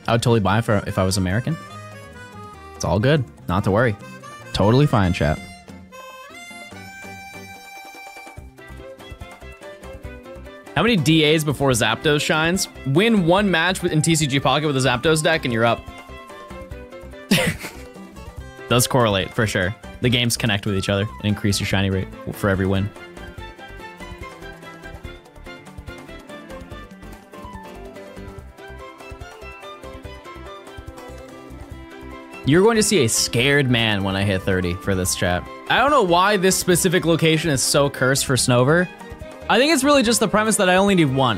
I would totally buy it if I was American. It's all good. Not to worry. Totally fine, chat. How many DAs before Zapdos shines? Win 1 match in TCG Pocket with a Zapdos deck and you're up. Does correlate, for sure. The games connect with each other and increase your shiny rate for every win. You're going to see a scared man when I hit 30 for this chat. I don't know why this specific location is so cursed for Snover. I think it's really just the premise that I only need 1.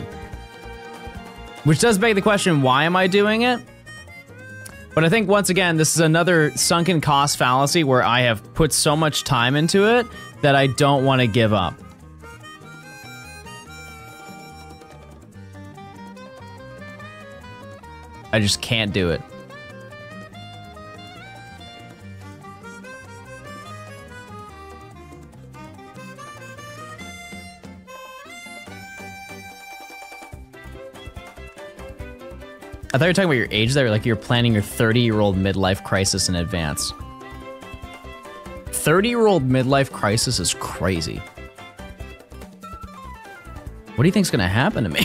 Which does beg the question, why am I doing it? But I think, once again, this is another sunken cost fallacy where I have put so much time into it that I don't want to give up. I just can't do it. I thought you were talking about your age there, like you're planning your 30-year-old midlife crisis in advance. 30-year-old midlife crisis is crazy. What do you think's gonna happen to me?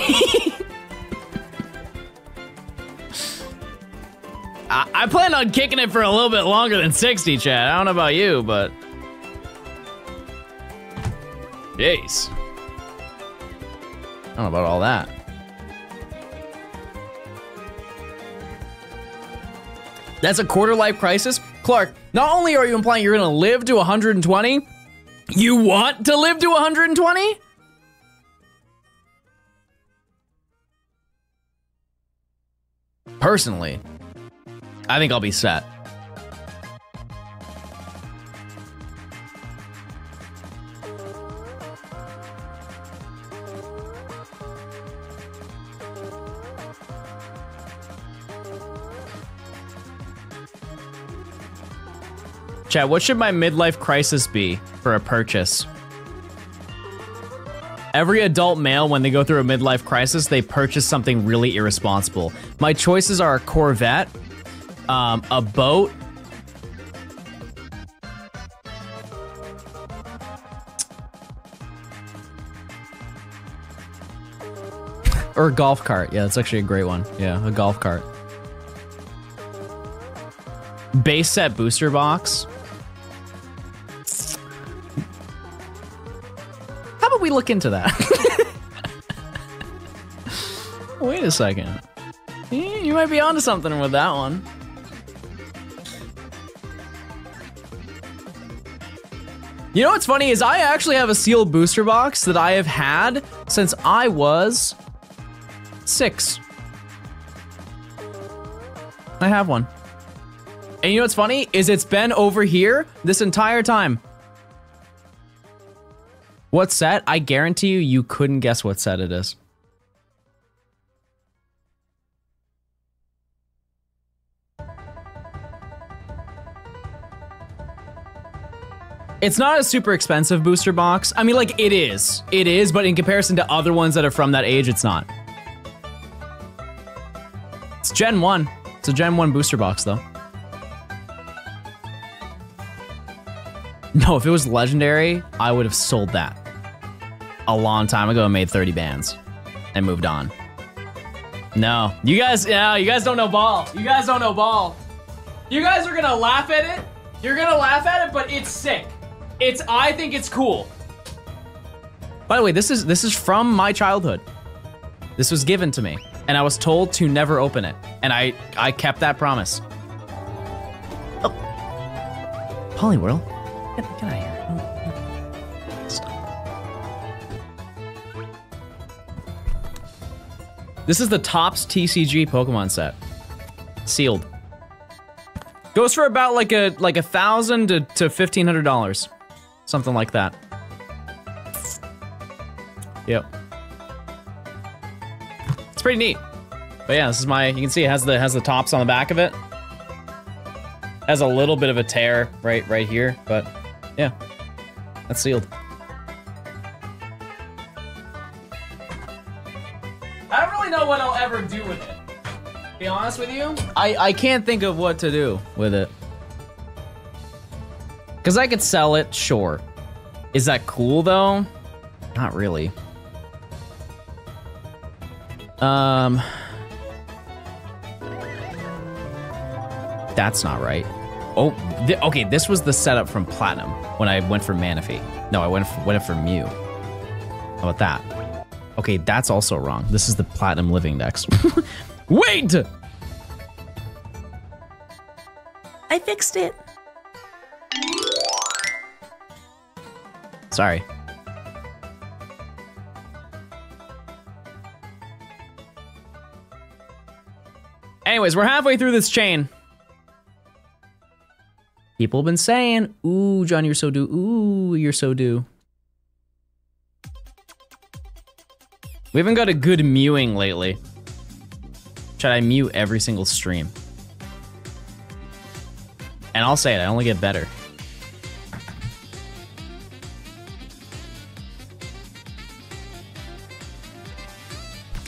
I plan on kicking it for a little bit longer than 60, Chad. I don't know about you, but... Jeez. I don't know about all that. That's a quarter life crisis? Clark, not only are you implying you're gonna live to 120, you want to live to 120? Personally, I think I'll be set. Chat, what should my midlife crisis be for a purchase? Every adult male, when they go through a midlife crisis, they purchase something really irresponsible. My choices are a Corvette, a boat, or a golf cart. Yeah, that's actually a great one. Yeah, a golf cart. Base set booster box. How about we look into that? Wait a second. You might be onto something with that one. You know what's funny is I actually have a sealed booster box that I have had since I was 6. I have one. And you know what's funny is it's been over here this entire time. What set? I guarantee you couldn't guess what set it is. It's not a super expensive booster box. I mean, like, it is. It is, but in comparison to other ones that are from that age, it's not. It's Gen 1. It's a Gen 1 booster box, though. No, if it was legendary, I would have sold that a long time ago and made 30 bands and moved on. No, you guys don't know ball. You guys don't know ball. You guys are gonna laugh at it. You're gonna laugh at it, but it's sick. I think it's cool. By the way, this is from my childhood. This was given to me, and I was told to never open it, and I kept that promise. Oh, Poliwhirl. Get out of here. Stop. This is the Topps TCG Pokemon set. Sealed. Goes for about like $1,000 to $1,500. Something like that. Yep. It's pretty neat. But yeah, this is you can see it has the tops on the back of it. Has a little bit of a tear right here, but yeah, that's sealed. I don't really know what I'll ever do with it. To be honest with you, I can't think of what to do with it. Because I could sell it, sure. Is that cool though? Not really. That's not right. Oh, okay, this was the setup from Platinum when I went for Manaphy. No, I went for Mew. How about that? Okay, that's also wrong. This is the Platinum Living Dex. Wait! I fixed it. Sorry. Anyways, we're halfway through this chain. People have been saying, ooh, John, you're so due. Ooh, you're so due. We haven't got a good mewing lately. Should I mew every single stream? And I'll say it, I only get better.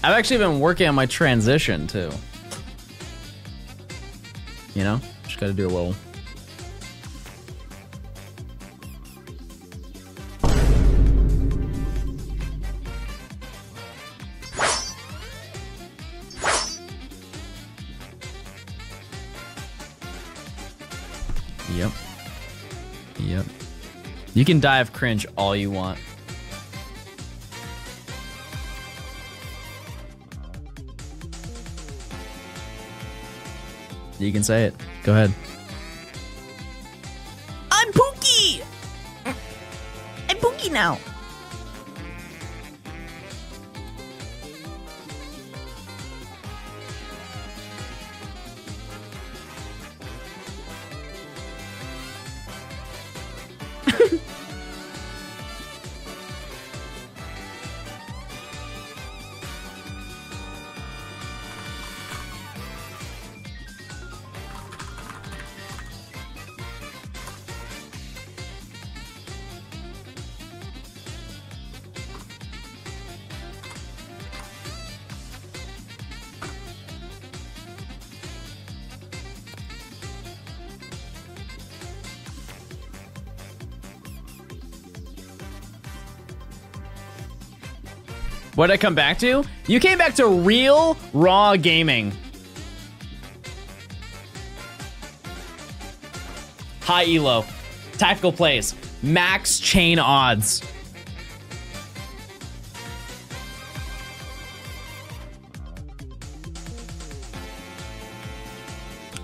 I've actually been working on my transition too. you know? Just gotta do a little. Yep. Yep. You can die of cringe all you want. You can say it. Go ahead. I'm Pookie! I'm Pookie now. What did I come back to? You came back to real, raw gaming. High elo. Tactical plays. Max chain odds.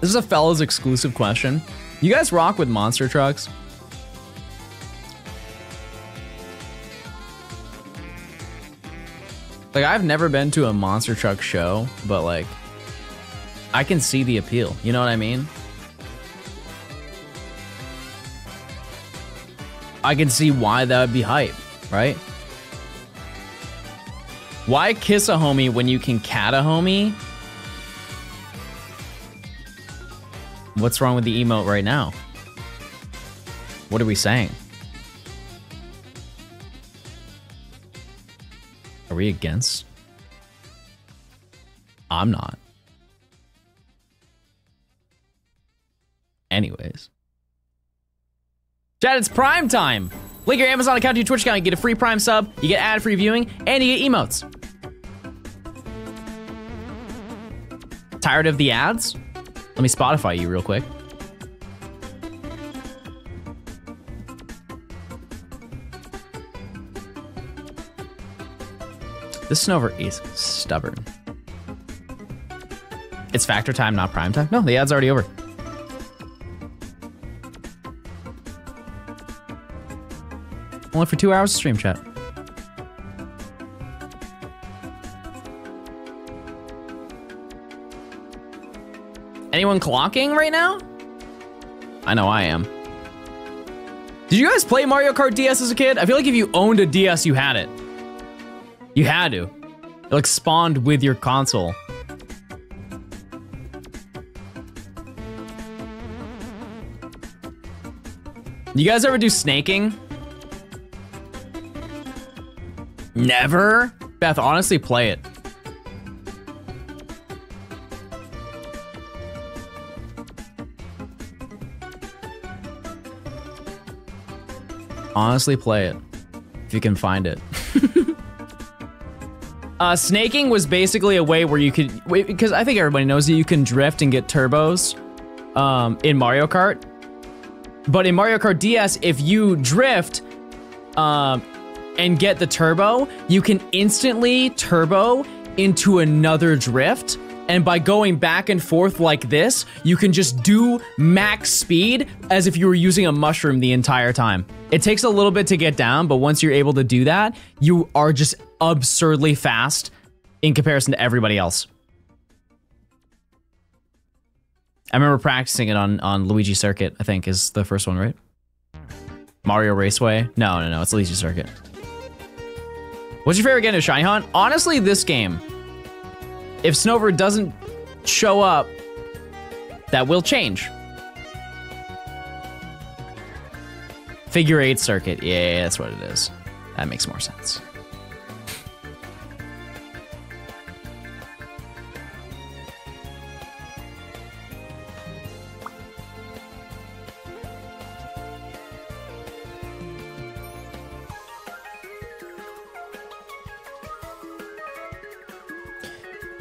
This is a fella's exclusive question. You guys rock with monster trucks? Like, I've never been to a monster truck show, but like, I can see the appeal. You know what I mean? I can see why that would be hype, right? Why kiss a homie when you can cat a homie? What's wrong with the emote right now? What are we saying? Are we against? I'm not. Anyways. Chat, it's Prime time. Link your Amazon account to your Twitch account. You get a free Prime sub, you get ad-free viewing, and you get emotes. Tired of the ads? Let me Spotify you real quick. This Snover is stubborn. It's factor time, not prime time. No, the ad's already over. Only for 2 hours of stream chat. Anyone clocking right now? I know I am. Did you guys play Mario Kart DS as a kid? I feel like if you owned a DS, you had it. You had to. It like spawned with your console. You guys ever do snaking? Never? Beth, honestly, play it. Honestly, play it. If you can find it. Snaking was basically a way where you could, because I think everybody knows that you can drift and get turbos in Mario Kart. But in Mario Kart DS, if you drift and get the turbo, you can instantly turbo into another drift. And by going back and forth like this, you can just do max speed as if you were using a mushroom the entire time. It takes a little bit to get down, but once you're able to do that, you are just absurdly fast in comparison to everybody else. I remember practicing it on Luigi Circuit, I think is the first one, right? Mario Raceway? No, it's Luigi Circuit. What's your favorite game to Shiny Hunt? Honestly, this game. If Snover doesn't show up, that will change. Figure 8 circuit. Yeah, that's what it is. That makes more sense.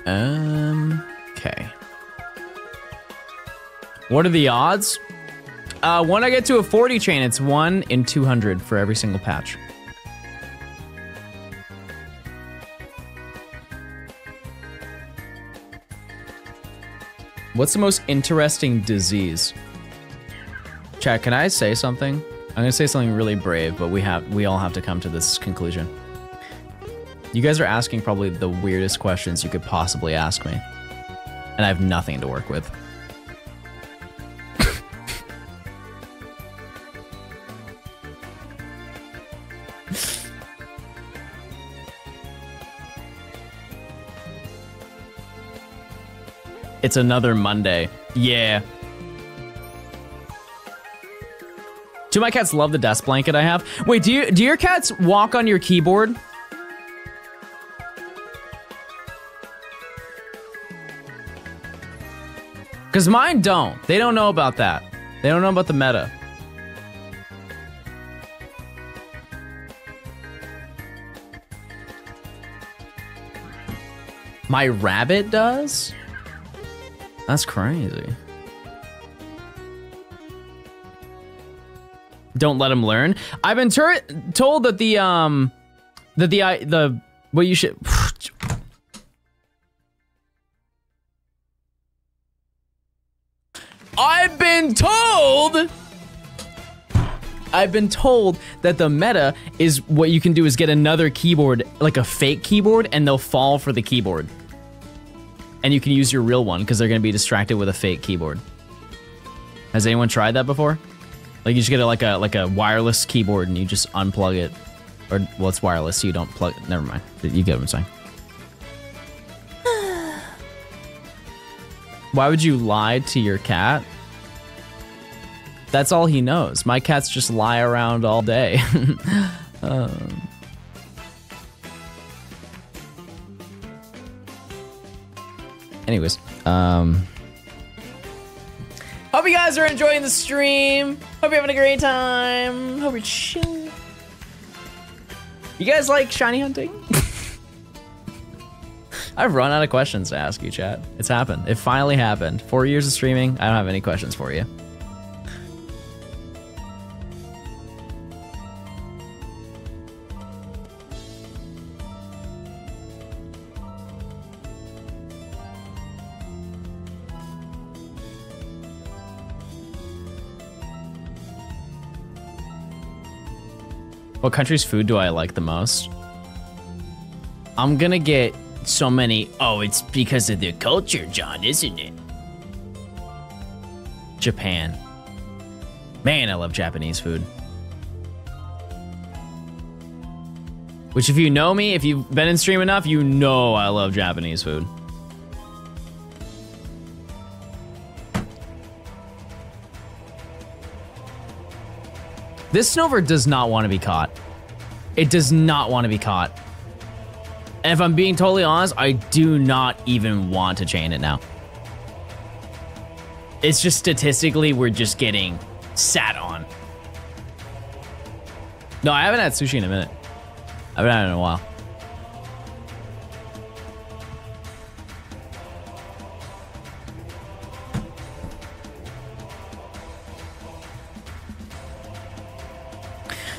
Okay. What are the odds? When I get to a 40 chain, it's 1 in 200 for every single patch. What's the most interesting disease? Chat, can I say something? I'm gonna say something really brave, but we all have to come to this conclusion. You guys are asking probably the weirdest questions you could possibly ask me. And I have nothing to work with. It's another Monday. Yeah. Do my cats love the desk blanket I have? Wait, do your cats walk on your keyboard? Because mine don't. They don't know about that. They don't know about the meta. My rabbit does? That's crazy. Don't let him learn. I've been told that what you should. I've been told that the meta is what you can do is get another keyboard, like a fake keyboard, and they'll fall for the keyboard. And you can use your real one because they're going to be distracted with a fake keyboard. Has anyone tried that before? Like you just get like a wireless keyboard and you just unplug it. Or, well, it's wireless, so you don't plug it. Never mind. You get what I'm saying. Why would you lie to your cat? That's all he knows. My cats just lie around all day. Anyways, hope you guys are enjoying the stream. Hope you're having a great time. Hope you're chilling. You guys like shiny hunting? I've run out of questions to ask you, chat. It's happened. It finally happened. 4 years of streaming, I don't have any questions for you. What country's food do I like the most? I'm gonna get so many, oh, it's because of the culture, John, isn't it? Japan. Man, I love Japanese food. Which if you know me, if you've been in stream enough, you know I love Japanese food. This Snover does not want to be caught. It does not want to be caught. And if I'm being totally honest, I do not even want to chain it now. It's just statistically, we're just getting sat on. No, I haven't had sushi in a minute. I haven't had it in a while.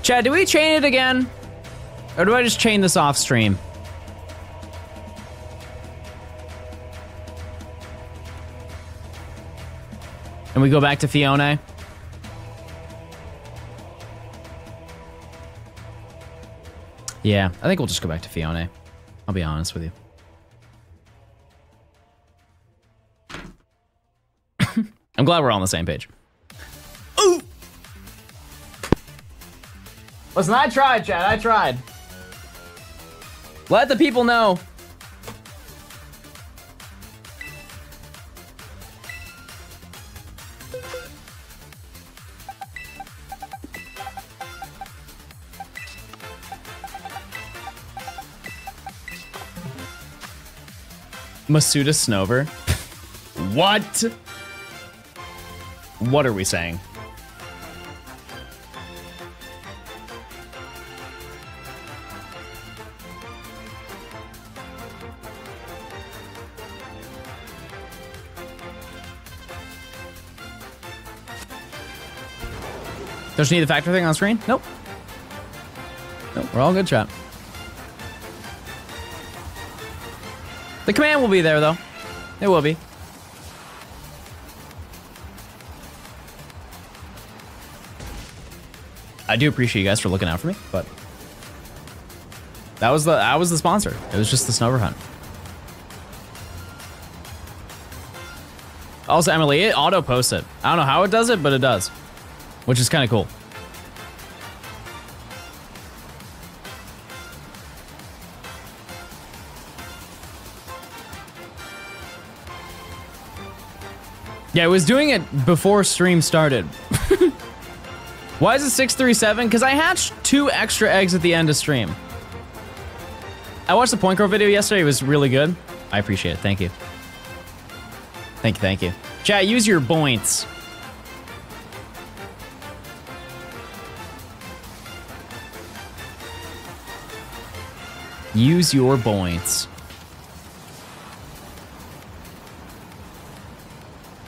Chad, do we chain it again? Or do I just chain this off stream? And we go back to Phione? Yeah, I think we'll just go back to Phione. I'll be honest with you. I'm glad we're all on the same page. Ooh! Listen, I tried, Chad. I tried. Let the people know. Masuda Snover? What? What are we saying? Does she need the factor thing on screen? Nope. Nope, we're all good, chat. The command will be there, though. It will be. I do appreciate you guys for looking out for me, but that was the sponsor. It was just the snubber hunt. Also, Emily, it auto posts it. I don't know how it does it, but it does, which is kind of cool. Yeah, it was doing it before stream started. Why is it 637? Because I hatched 2 extra eggs at the end of stream. I watched the Point Crow video yesterday. It was really good. I appreciate it. Thank you. Thank you, thank you. Chat, use your points. Use your points.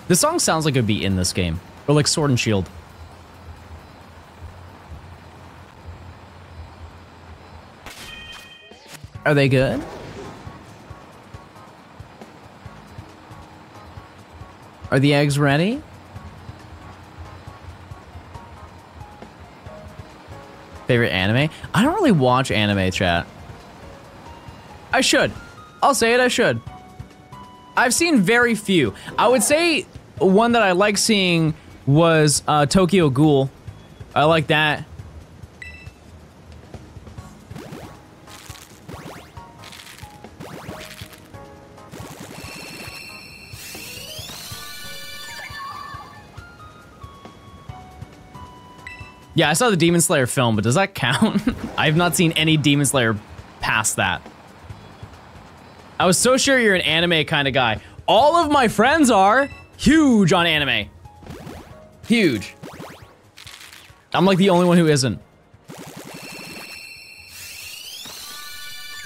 This song sounds like it would be in this game. Or like Sword and Shield. Are they good? Are the eggs ready? Favorite anime? I don't really watch anime, chat. I should. I'll say it, I should. I've seen very few. I would say one that I like seeing was Tokyo Ghoul. I like that. Yeah, I saw the Demon Slayer film, but does that count? I've not seen any Demon Slayer past that. I was so sure you're an anime kind of guy. All of my friends are huge on anime. Huge. I'm like the only one who isn't.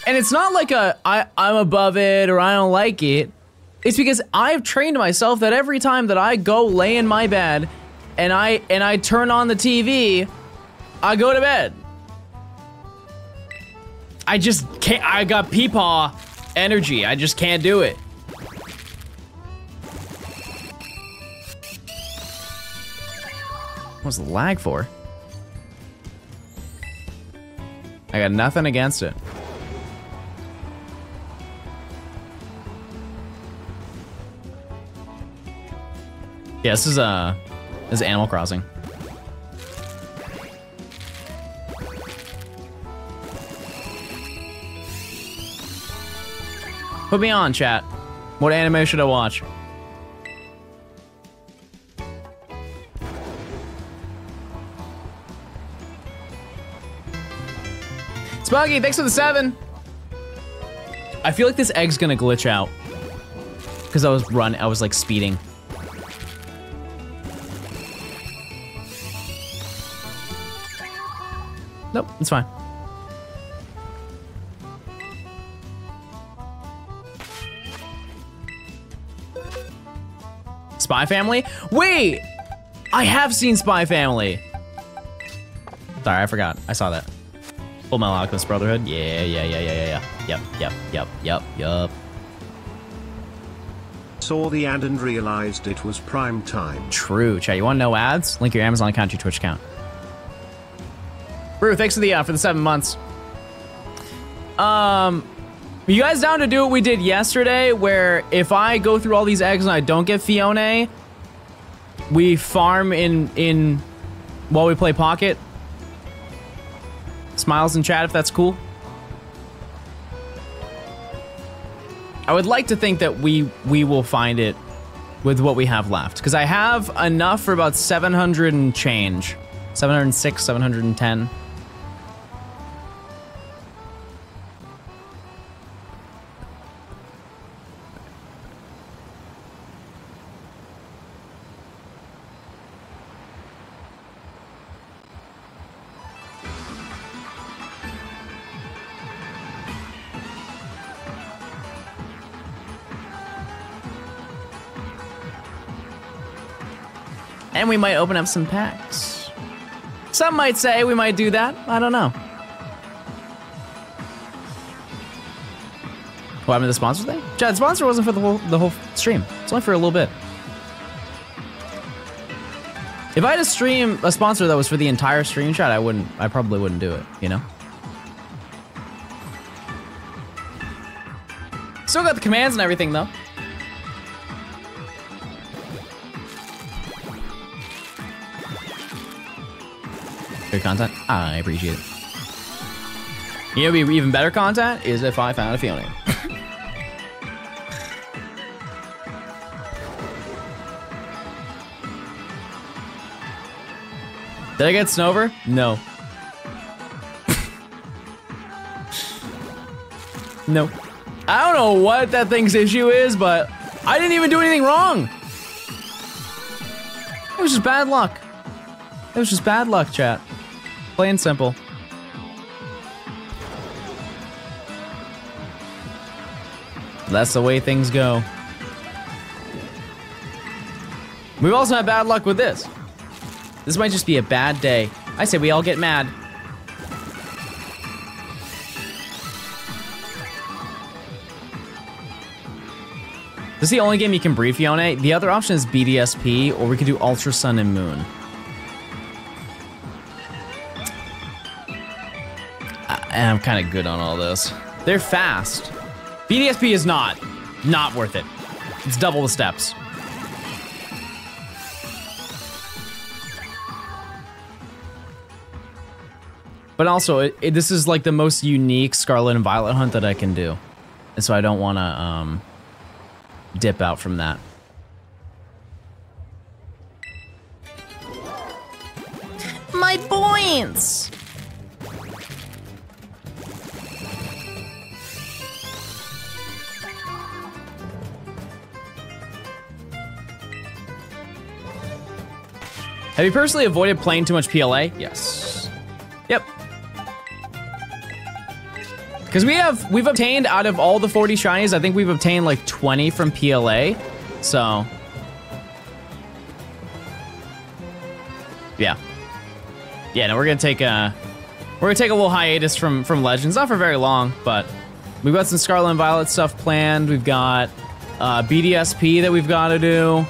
And it's not like I'm above it or I don't like it. It's because I've trained myself that every time that I go lay in my bed and I turn on the TV, I go to bed. I just can't. I got peepaw energy. I just can't do it. What's the lag for? I got nothing against it. Yeah, this is Animal Crossing. Put me on, chat. What anime should I watch? Spuggy, thanks for the 7. I feel like this egg's gonna glitch out. Because I was like speeding. Nope, it's fine. Spy Family? Wait! I have seen Spy Family. Sorry, I forgot. I saw that. Full Metal Alchemist Brotherhood? Yeah. Yep. Saw the ad and realized it was prime time. True, chat. You want no ads? Link your Amazon account to your Twitch account. Brew, thanks for the 7 months. You guys down to do what we did yesterday, where if I go through all these eggs and I don't get Phione, we farm in while we play Pocket? Smiles in chat if that's cool. I would like to think that we will find it with what we have left, because I have enough for about 700 and change. 706, 710. And we might open up some packs. Some might say we might do that. I don't know. What happened to the sponsor thing? Chad, the sponsor wasn't for the whole stream. It's only for a little bit. If I had a sponsor that was for the entire stream, Chad, I probably wouldn't do it, you know? Still got the commands and everything though. Good content. I appreciate it. You know, what'd be even better content is if I found a Phione. Did I get Snover? No. No. I don't know what that thing's issue is, but I didn't even do anything wrong. It was just bad luck. It was just bad luck, chat. Plain simple. That's the way things go. We've also had bad luck with this. This might just be a bad day. I say we all get mad. This is the only game you can breed Phione. The other option is BDSP, or we could do Ultra Sun and Moon. And I'm kind of good on all this. They're fast. BDSP is not worth it. It's double the steps. But also, this is like the most unique Scarlet and Violet hunt that I can do. And so I don't want to dip out from that. My points! Have you personally avoided playing too much PLA? Yes. Yep. Because we've obtained out of all the 40 shinies, I think we've obtained like 20 from PLA. So yeah. Yeah, no, we're gonna take a little hiatus from Legends, not for very long, but we've got some Scarlet and Violet stuff planned. We've got BDSP that we've got to do.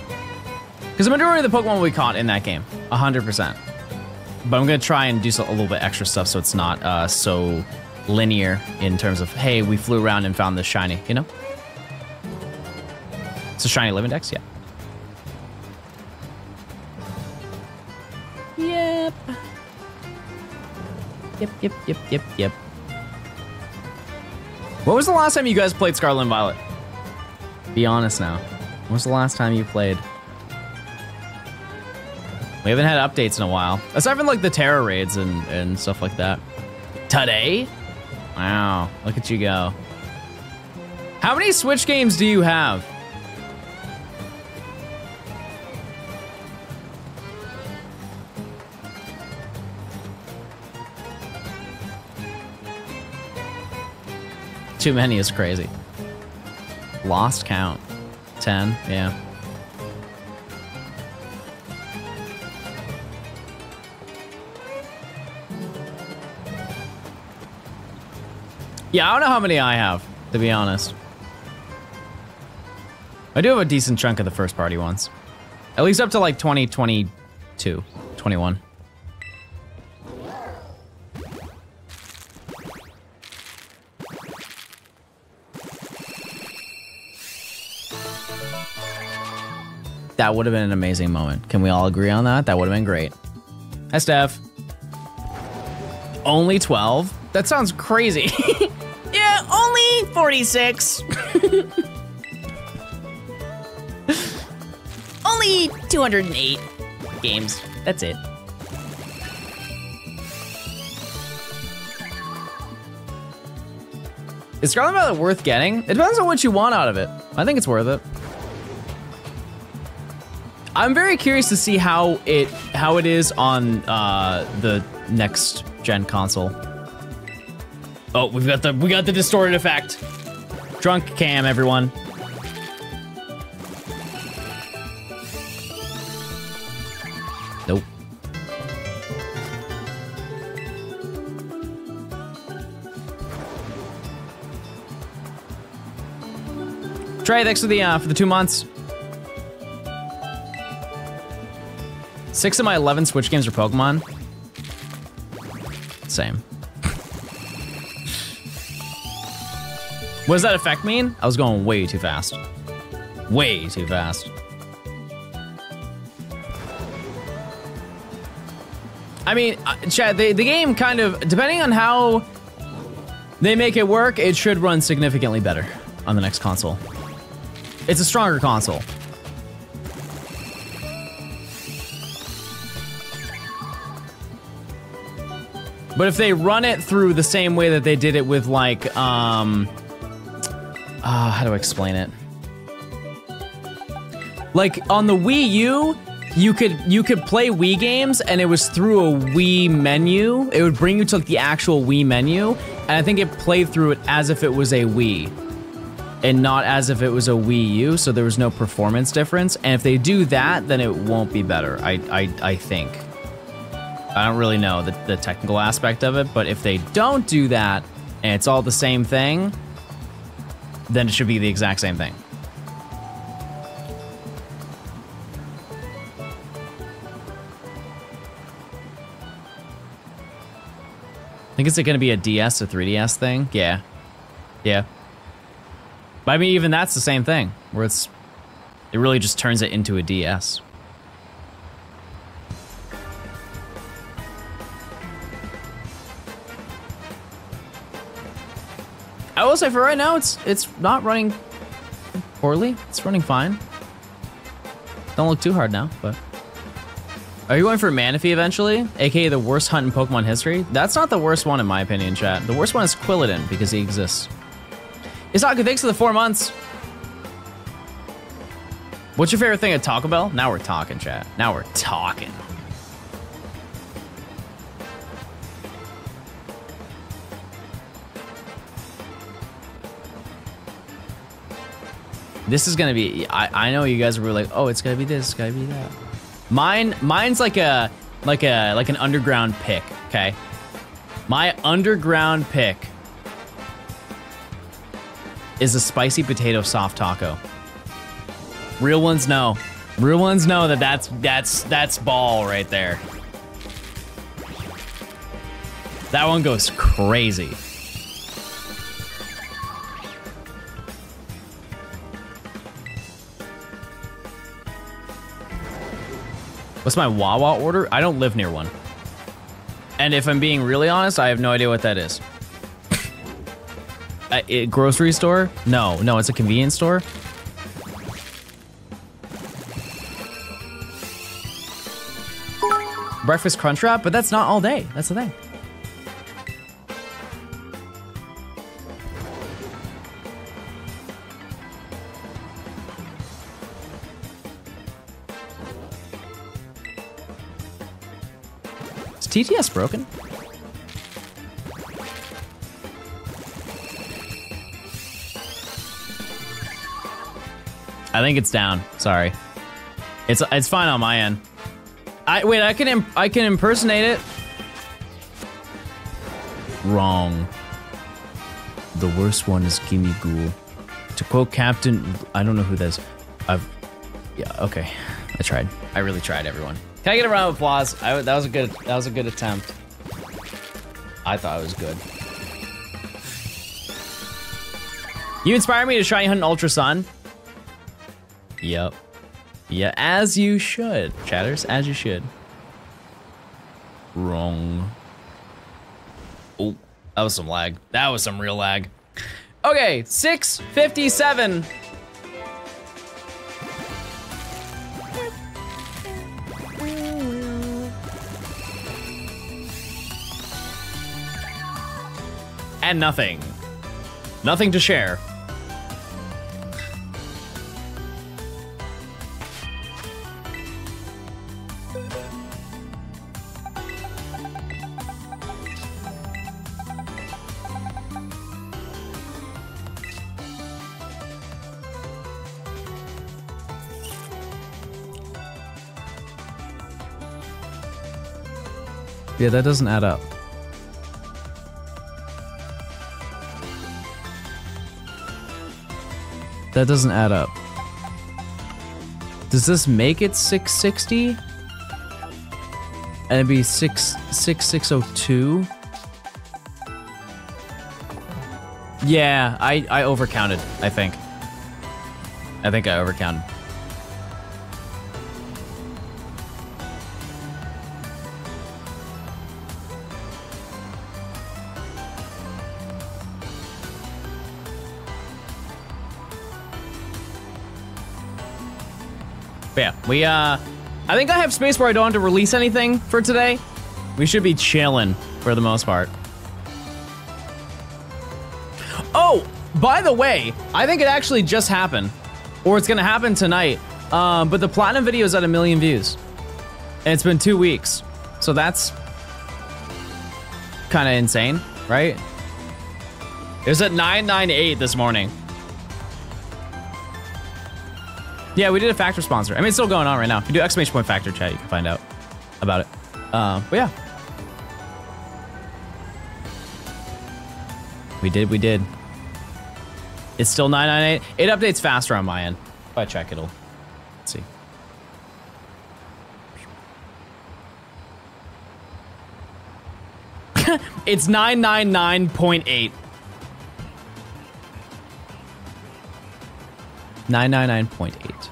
Because the majority of the Pokemon we caught in that game, 100%. But I'm gonna try and do a little bit extra stuff so it's not so linear in terms of, hey, we flew around and found this shiny, you know? It's a shiny live index, yeah. Yep. Yep. What was the last time you guys played Scarlet and Violet? Be honest now. When was the last time you played? We haven't had updates in a while. Aside from like the Terra raids and stuff like that. Today? Wow, look at you go. How many Switch games do you have? Too many is crazy. Lost count. 10, yeah. Yeah, I don't know how many I have, to be honest. I do have a decent chunk of the first party ones. At least up to like 2022, 21. That would have been an amazing moment. Can we all agree on that? That would have been great. Hi, Steph. Only 12? That sounds crazy. Yeah, only 46. Only 208 games. That's it. Is Scarlet and Violet worth getting? It depends on what you want out of it. I think it's worth it. I'm very curious to see how it is on the next gen console. Oh, we got the distorted effect. Drunk cam, everyone. Nope. Trey, thanks for the 2 months. 6 of my 11 Switch games are Pokemon. Same. What does that effect mean? I was going way too fast. Way too fast. I mean, Chad, the game kind of, depending on how they make it work, it should run significantly better on the next console. It's a stronger console. But if they run it through the same way that they did it with like, how do I explain it? Like on the Wii U, you could play Wii games and it was through a Wii menu. It would bring you to like the actual Wii menu, and I think it played through it as if it was a Wii and not as if it was a Wii U, so there was no performance difference. And if they do that, then it won't be better, I think. I don't really know the technical aspect of it, but if they don't do that and it's all the same thing, then it should be the exact same thing. I think it's gonna be a DS to 3DS thing. Yeah. Yeah. But I mean, even that's the same thing, where it really just turns it into a DS. I will say for right now, it's not running poorly. It's running fine. Don't look too hard now, but. Are you going for Manaphy eventually? AKA the worst hunt in Pokemon history? That's not the worst one in my opinion, chat. The worst one is Quilladin because he exists. Isaka, thanks for the 4 months. What's your favorite thing at Taco Bell? Now we're talking, chat. Now we're talking. This is gonna be, I know you guys were like, oh, it's gotta be this, it's gotta be that. Mine's like an underground pick, okay? My underground pick is a spicy potato soft taco. Real ones know. Real ones know that's ball right there. That one goes crazy. What's my Wawa order? I don't live near one. And if I'm being really honest, I have no idea what that is. Grocery store? No, it's a convenience store. Breakfast Crunch Wrap, but that's not all day. That's the thing. TTS broken? I think it's down. Sorry. It's fine on my end. Wait, I can impersonate it. Wrong. The worst one is Gimme Ghoul. To quote Captain, I don't know who that is. Yeah, okay. I tried. I really tried, everyone. Can I get a round of applause? That was a good attempt. I thought it was good. You inspired me to try hunting Ultra Sun. Yep. Yeah, as you should, chatters, as you should. Wrong. Oh, that was some lag. That was some real lag. Okay, 6:57. And nothing. Nothing to share. Yeah, that doesn't add up. That doesn't add up. Does this make it 660? And it'd be 66602? Yeah, I overcounted, I think. I think I overcounted. But yeah, I think I have space where I don't have to release anything for today. We should be chilling for the most part. Oh, by the way, I think it actually just happened, or it's gonna happen tonight. But the platinum video is at 1 million views, and it's been 2 weeks, so that's kind of insane, right? It was at 998 this morning. Yeah, we did a factor sponsor. I mean, it's still going on right now. If you do exclamation point factor chat, you can find out about it. But yeah. We did. It's still 998. It updates faster on my end. If I check, let's see. It's 999.8. 999.8.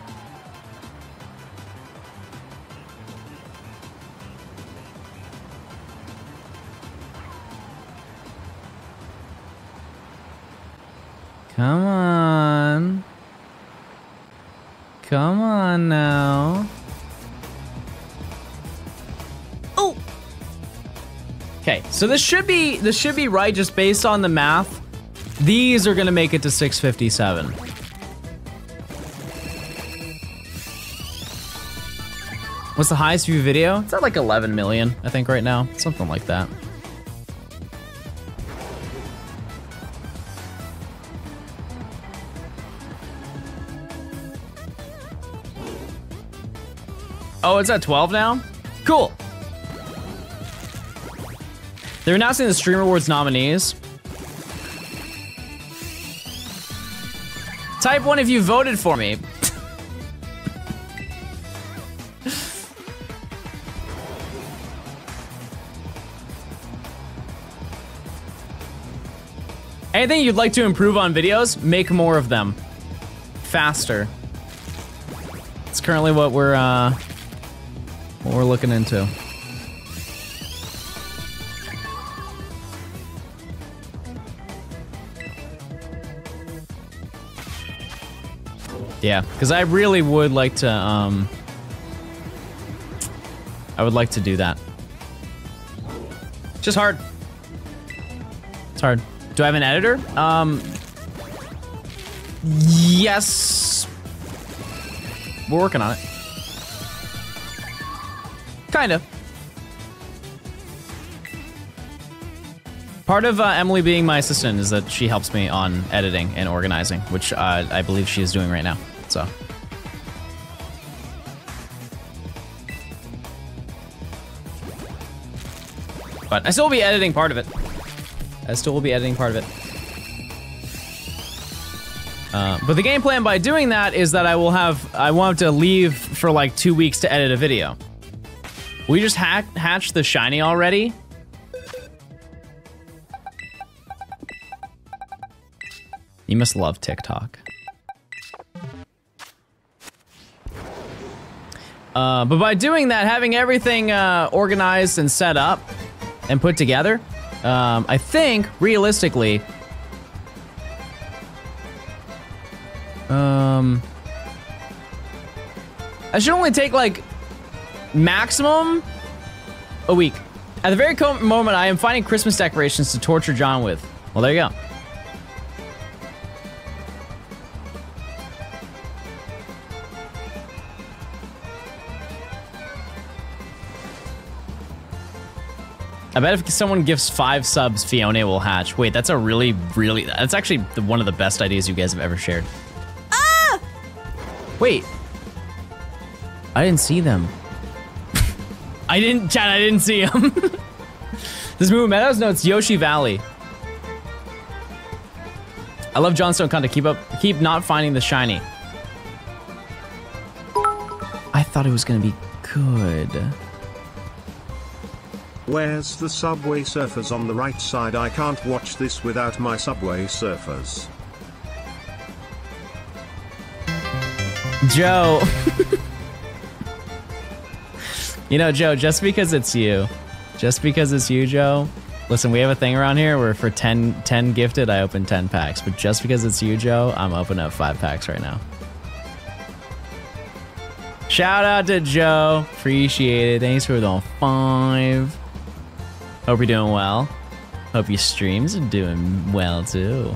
Come on. Come on now. Oh. Okay, so this should be right just based on the math. These are gonna make it to 657. What's the highest view video? It's at like 11 million, I think, right now. Something like that. Oh, it's at 12 now? Cool. They're announcing the Stream Awards nominees. Type 1 if you voted for me. Anything you'd like to improve on videos, make more of them. Faster. It's currently what we're looking into. Yeah, because I really would like to, I would like to do that. Just hard. It's hard. Do I have an editor? Yes. We're working on it. Kind of. Part of Emily being my assistant is that she helps me on editing and organizing, which I believe she is doing right now, so. But I still will be editing part of it. But the game plan by doing that is that I won't have to leave for like 2 weeks to edit a video. We just hatched the shiny already. You must love TikTok. But by doing that, having everything organized and set up and put together, I think, realistically, I should only take, like, maximum a week. At the very moment, I am finding Christmas decorations to torture John with. Well, there you go. I bet if someone gives 5 subs, Phione will hatch. Wait, that's a that's actually one of the best ideas you guys have ever shared. Ah! Wait. I didn't see them. I didn't see them. This Moo Meadows? No, it's Yoshi Valley. I love Johnstone content. Keep not finding the shiny. I thought it was gonna be good. Where's the Subway Surfers on the right side? I can't watch this without my Subway Surfers. Joe. You know, Joe, just because it's you, Joe. Listen, we have a thing around here where for 10 gifted, I open 10 packs. But just because it's you, Joe, I'm opening up 5 packs right now. Shout out to Joe. Appreciate it. Thanks for the 5. Hope you're doing well. Hope your streams are doing well, too.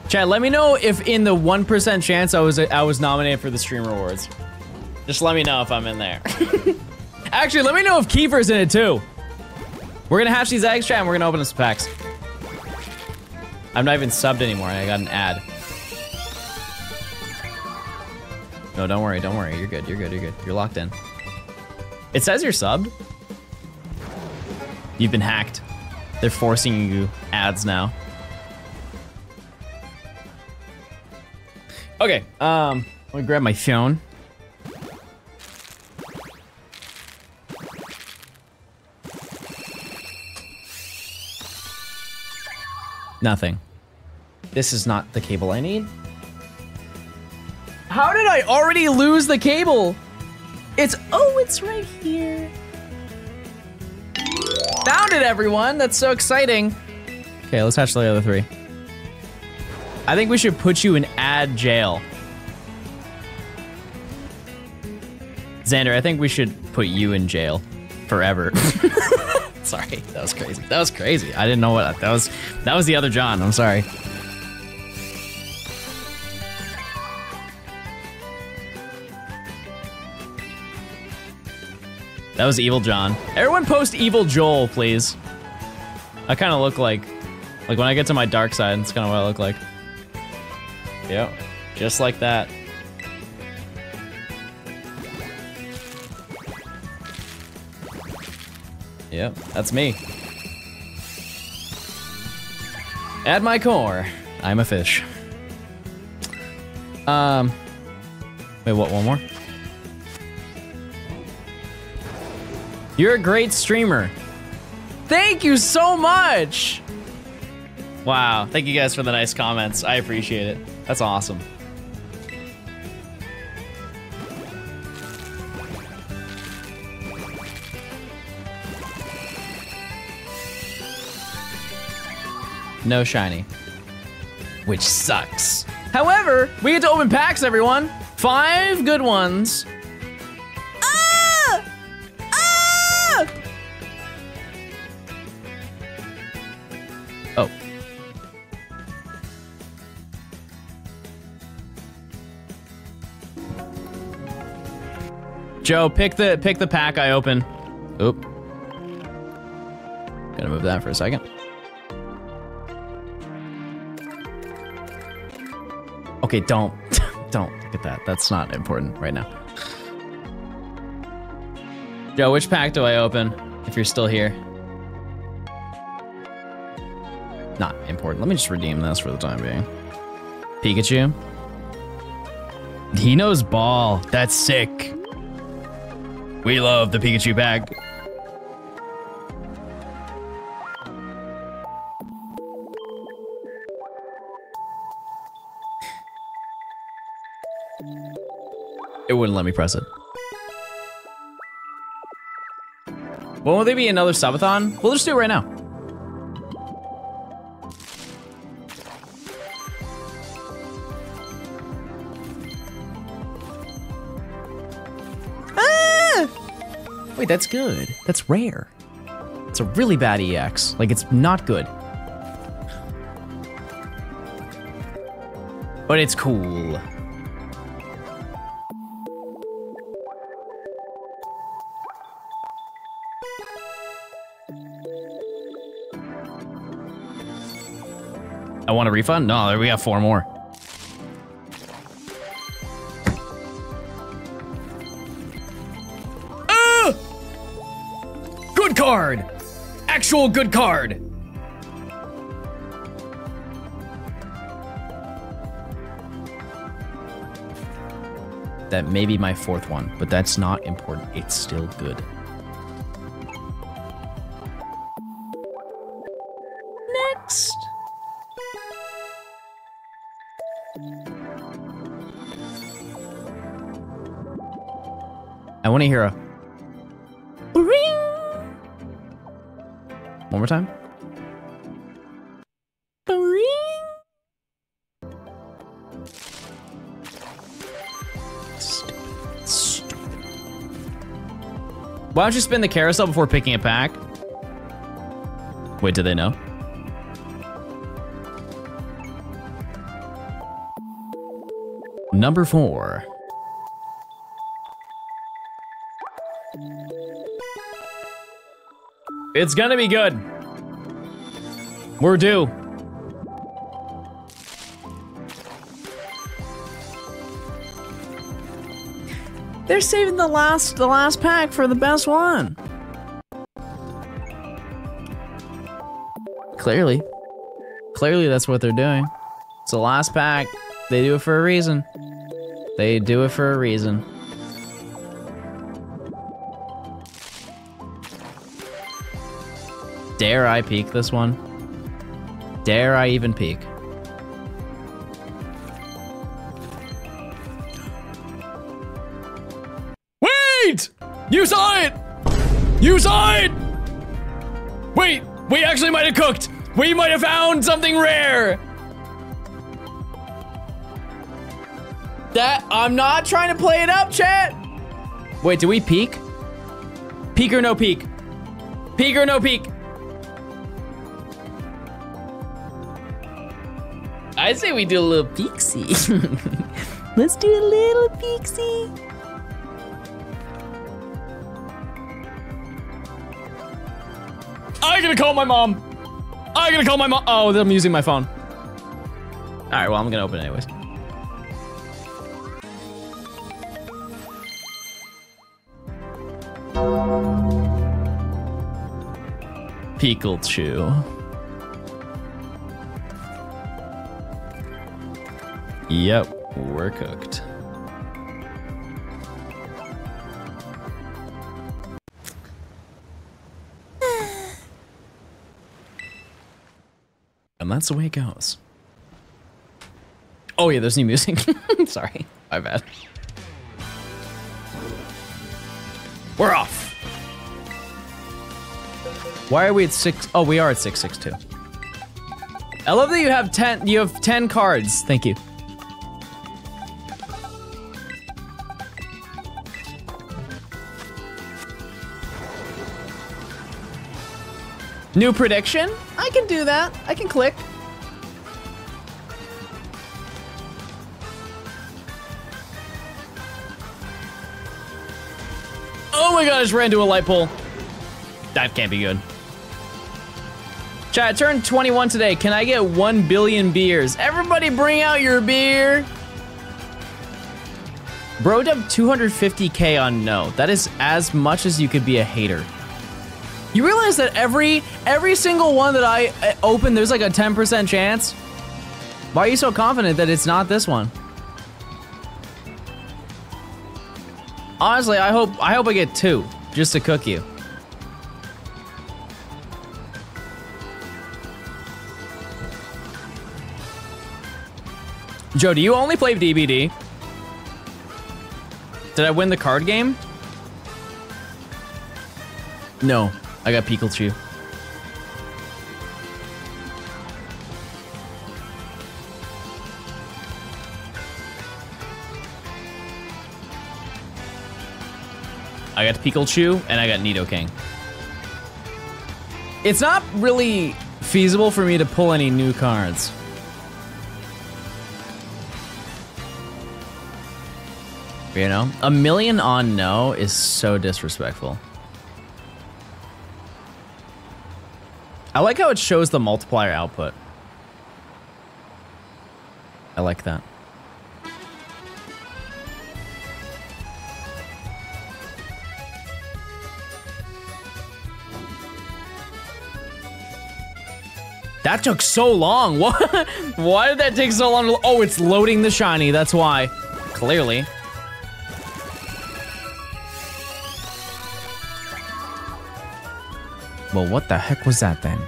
Chat, let me know if in the 1% chance I was nominated for the stream rewards. Just let me know if I'm in there. Actually, let me know if Kiefer's in it too. We're gonna hatch these eggs, chat, and we're gonna open up some packs. I'm not even subbed anymore. I got an ad. No, don't worry. You're good. You're locked in. It says you're subbed. You've been hacked. They're forcing you ads now. Okay, let me grab my phone. Nothing. This is not the cable I need. How did I already lose the cable? It's right here. Found it, everyone. That's so exciting. Okay, let's hatch the other 3. I think we should put you in ad jail. Xander, I think we should put you in jail forever. Sorry, that was crazy. That was crazy. I didn't know what that was. That was the other John. I'm sorry. That was Evil John. Everyone post Evil Joel, please. I kind of look like when I get to my dark side, it's kind of what I look like. Yep, just like that. Yep, that's me. At my core, I'm a fish. Wait, what, one more? You're a great streamer. Thank you so much. Wow, thank you guys for the nice comments. I appreciate it. That's awesome. No shiny. Which sucks. However, we get to open packs, everyone. 5 good ones. Ah! Ah! Oh. Joe, pick the pack I open. Oop. Gotta move that for a second. Okay, don't look at that. That's not important right now. Joe, which pack do I open if you're still here? Not important. Let me just redeem this for the time being. Pikachu. He knows ball. That's sick. We love the Pikachu pack. It wouldn't let me press it. Well, will there be another subathon? We'll just do it right now. Ah! Wait, that's good. That's rare. It's a really bad EX. Like, it's not good. But it's cool. I want a refund? No, we got 4 more. Good card! Actual good card! that may be my 4th one, but that's not important. It's still good. Next. I want to hear a ring. One more time. Ring. Stupid. Why don't you spin the carousel before picking a pack? Wait, do they know? Number 4. It's gonna be good. We're due. They're saving the last pack for the best one. Clearly that's what they're doing. It's the last pack. They do it for a reason. They do it for a reason. Dare I peek this one? Dare I even peek? Wait! You saw it! You saw it! Wait, we actually might have cooked. We might have found something rare. I'm not trying to play it up, chat. Wait, do we peek? Peek or no peek? Peek or no peek? I say we do a little peeksy. Let's do a little peeksy. I'm gonna call my mom. I'm gonna call my mom. Oh, I'm using my phone. All right, well, I'm gonna open it anyways. Pikachu. Yep, we're cooked. And that's the way it goes. Oh yeah, there's new music. Sorry, my bad. We're off. Why are we at 6? Oh, we are at 662. I love that you have 10. You have 10 cards. Thank you. New prediction? I can do that. I can click. Oh my god, I just ran into a light pole. That can't be good. Chat, I turned 21 today. Can I get 1 billion beers? Everybody bring out your beer. Bro dubbed 250K on no. That is as much as you could be a hater. You realize that every single one that I open, there's like a 10% chance? Why are you so confident that it's not this one? Honestly, I hope I get 2 just to cook you. Joe, do you only play DBD? Did I win the card game? No, I got Pikachu. I got Pikachu and I got Nidoking. It's not really feasible for me to pull any new cards. You know, 1 million on no is so disrespectful. I like how it shows the multiplier output. I like that. That took so long. What? Why did that take so long? Oh, it's loading the shiny. That's why. Clearly. Well, what the heck was that then?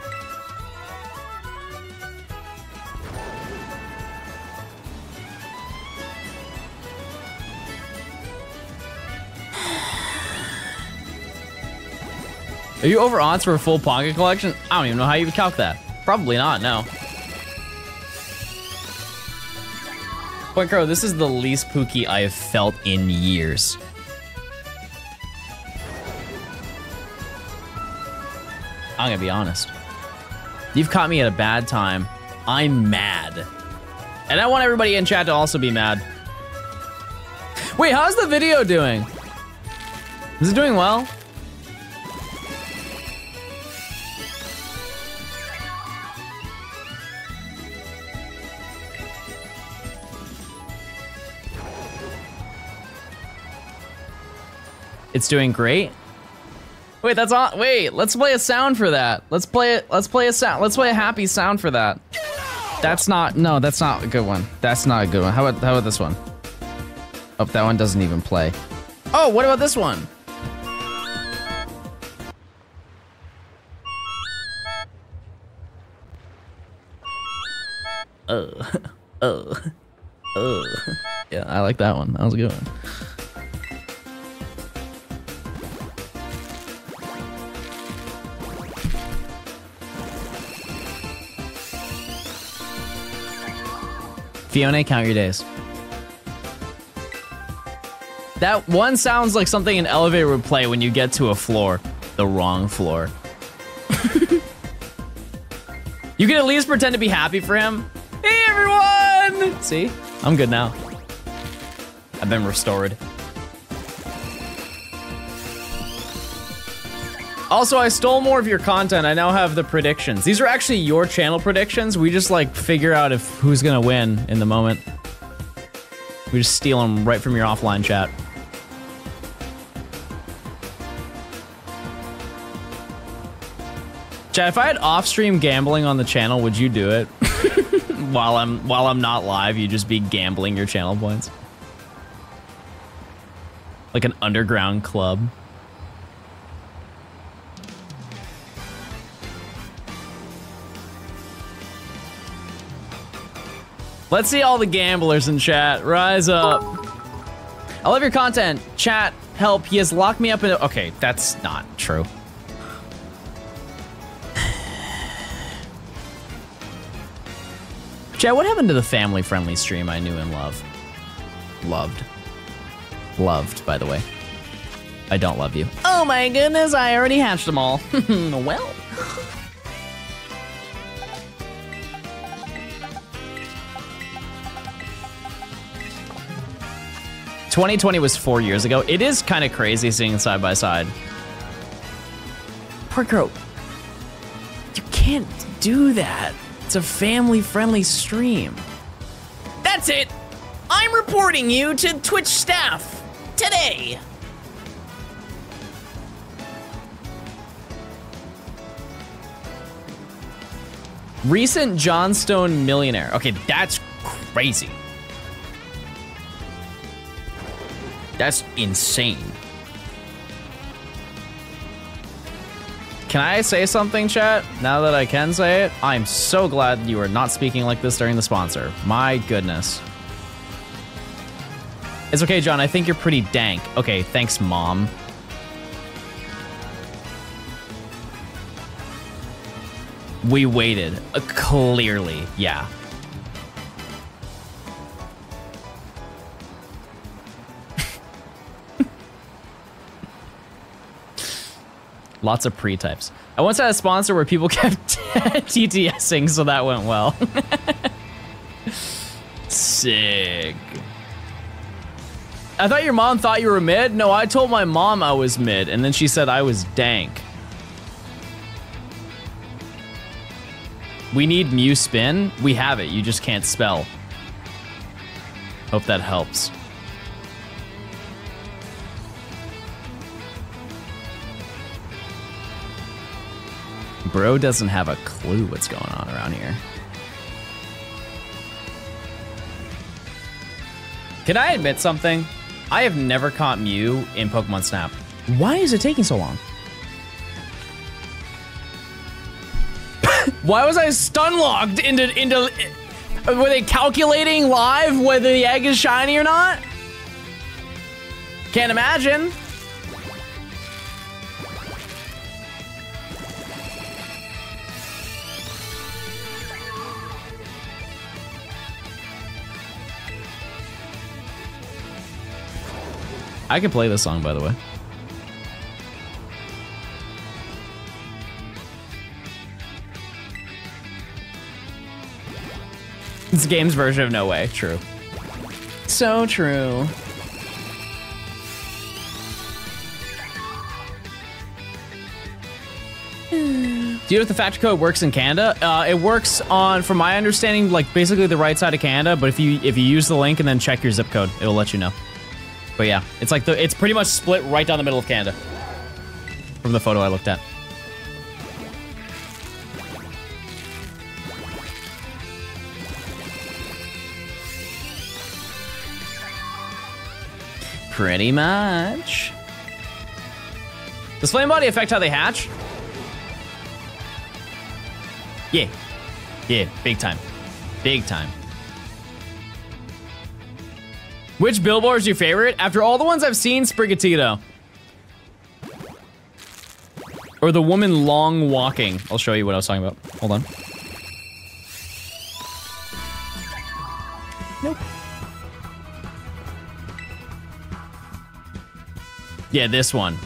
Are you over odds for a full pocket collection? I don't even know how you would calc that. Probably not, no. Point Crow, this is the least Pookie I have felt in years. I'm gonna be honest. You've caught me at a bad time. I'm mad. And I want everybody in chat to also be mad. Wait, how's the video doing? Is it doing well? It's doing great. Wait, that's on. Wait, let's play a sound for that. Let's play it. Let's play a sound. Let's play a happy sound for that. That's not. No, that's not a good one. That's not a good one. How about this one? Oh, that one doesn't even play. Oh, what about this one? Yeah, I like that one. That was a good one. Phione, count your days. That one sounds like something an elevator would play when you get to a floor. The wrong floor. You can at least pretend to be happy for him. Hey, everyone! See? I'm good now. I've been restored. Also, I stole more of your content. I now have the predictions. These are actually your channel predictions. We just like figure out if who's gonna win in the moment. We just steal them right from your offline chat. Chat, if I had off-stream gambling on the channel, would you do it? while I'm not live, you just be gambling your channel points. Like an underground club. Let's see all the gamblers in chat. Rise up. I love your content. Chat, help. He has locked me up in a... Okay, that's not true. Chat, what happened to the family-friendly stream I knew and loved? Loved, by the way. I don't love you. Oh my goodness, I already hatched them all. Well... 2020 was 4 years ago. It is kind of crazy seeing side by side. Parker, you can't do that. It's a family-friendly stream. That's it. I'm reporting you to Twitch staff today. Recent Johnstone millionaire. Okay, that's crazy. That's insane. Can I say something, chat? Now that I can say it, I'm so glad you are not speaking like this during the sponsor. My goodness. It's okay, John. I think you're pretty dank. Okay, thanks, Mom. We waited. Clearly, yeah. Lots of pre-types. I once had a sponsor where people kept TTSing, so that went well. Sick. I thought your mom thought you were mid? No, I told my mom I was mid, and then she said I was dank. We need Mew spin. We have it, you just can't spell. Hope that helps. Bro doesn't have a clue what's going on around here. Can I admit something? I have never caught Mew in Pokemon Snap. Why is it taking so long? Why was I stun locked into? Were they calculating live whether the egg is shiny or not? Can't imagine. I can play this song, by the way. It's game's version of No Way. True. So true. Do you know if the factory code works in Canada? It works on, from my understanding, like basically the right side of Canada. But if you use the link and then check your zip code, it'll let you know. But yeah, it's like it's pretty much split right down the middle of Canada from the photo I looked at. Pretty much. Does flame body affect how they hatch? Yeah. Yeah, big time. Big time. Which billboard is your favorite? After all the ones I've seen, Sprigatito. Or the woman long walking. I'll show you what I was talking about. Hold on. Nope. Yeah, this one.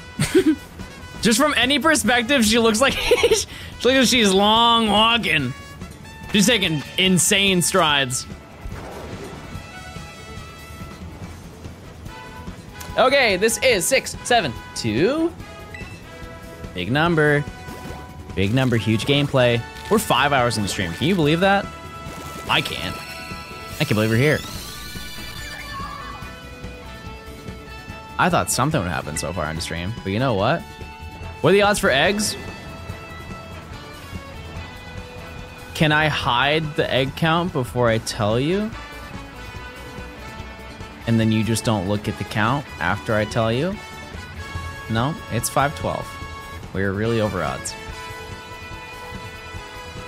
Just from any perspective, she looks like she's long walking. She's taking insane strides. Okay, this is 6, 7, 2. Big number. Big number, huge gameplay. We're 5 hours in the stream. Can you believe that? I can't. I can't believe we're here. I thought something would happen so far on the stream, but you know what? What are the odds for eggs? Can I hide the egg count before I tell you? And then you just don't look at the count after I tell you? No, it's 512. We're really over odds.